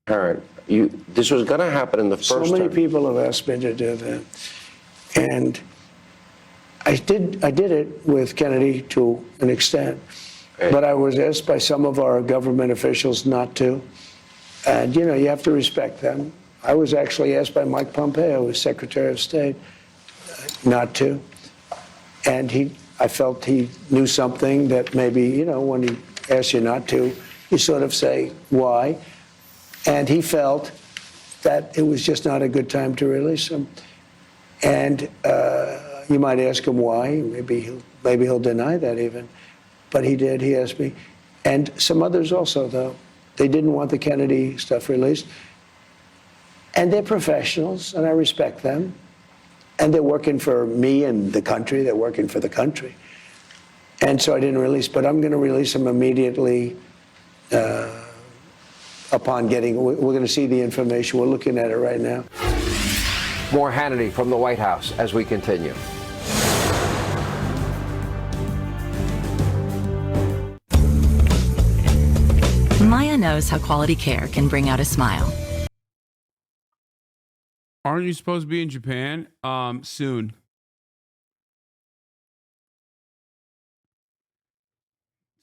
Aaron, this was going to happen in the first So many term. people have asked me to do that, and I did it with Kennedy to an extent, but I was asked by some of our government officials not to, and you have to respect them. I was actually asked by Mike Pompeo, who's Secretary of State, not to, and I felt he knew something that maybe when he asks you not to, you sort of say why. And he felt that it was just not a good time to release him. And you might ask him why. Maybe he'll deny that even. But he did. He asked me. And some others also, though. They didn't want the Kennedy stuff released. And they're professionals, and I respect them. And they're working for me and the country. They're working for the country. And so I didn't release. But I'm going to release them immediately. Upon we're going to see the information. We're looking at it right now. More Hannity from the White House as we continue. Maya knows how quality care can bring out a smile. Aren't you supposed to be in Japan? Soon.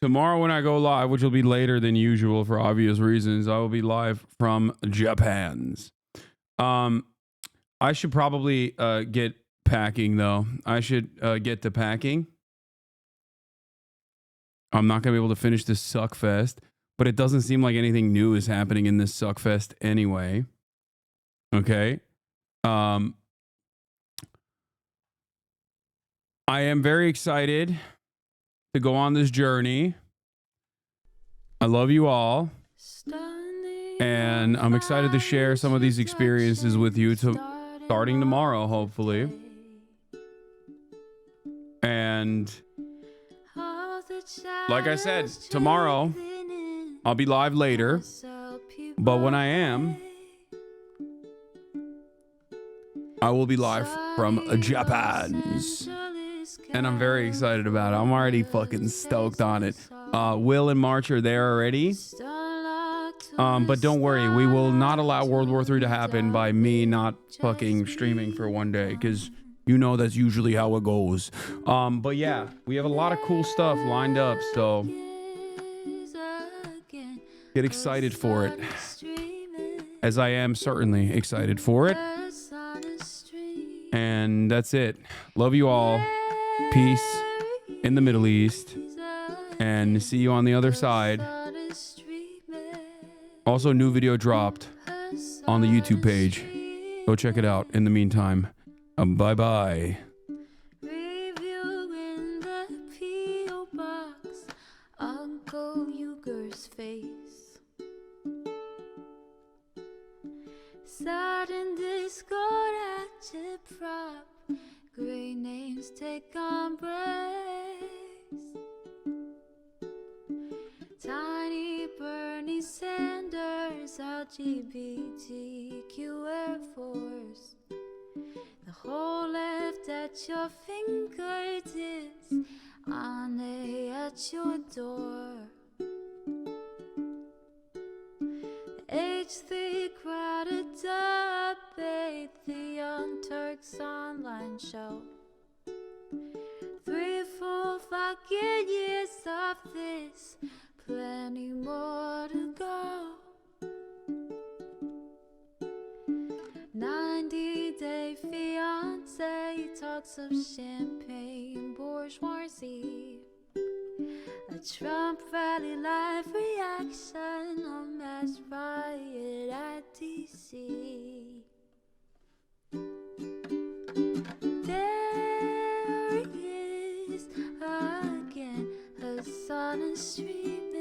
Tomorrow when I go live, which will be later than usual for obvious reasons, I will be live from Japan's. I should probably get packing, though. I should get to packing. I'm not going to be able to finish this Suckfest, but it doesn't seem like anything new is happening in this Suckfest anyway. Okay? I am very excited to go on this journey. I love you all, and I'm excited to share some of these experiences with you starting tomorrow, hopefully. And like I said, tomorrow I'll be live later, but when I am, I will be live from Japan's. And I'm very excited about it. I'm already fucking stoked on it. Will and March are there already. But don't worry, we will not allow World War III to happen by me not fucking streaming for one day, because that's usually how it goes. But yeah, we have a lot of cool stuff lined up, so get excited for it. As I am certainly excited for it. And that's it. Love you all. Peace in the Middle East, and see you on the other side. Also, new video dropped on the YouTube page. Go check it out. In the meantime, bye-bye. Reviewing the P.O. box, Uncle Uger's face. Sat in Discord at your prop. Great names take embrace. Tiny Bernie Sanders, LGBTQ Air Force. The whole left at your fingertips, Ane at your door. H3 crowded debate, the Young Turks online show. 100 years of this, plenty more to go. 90-day fiance talks of champagne bourgeoisie. A Trump rally live reaction, a mass riot at DC. There he is again, Hasanabi street.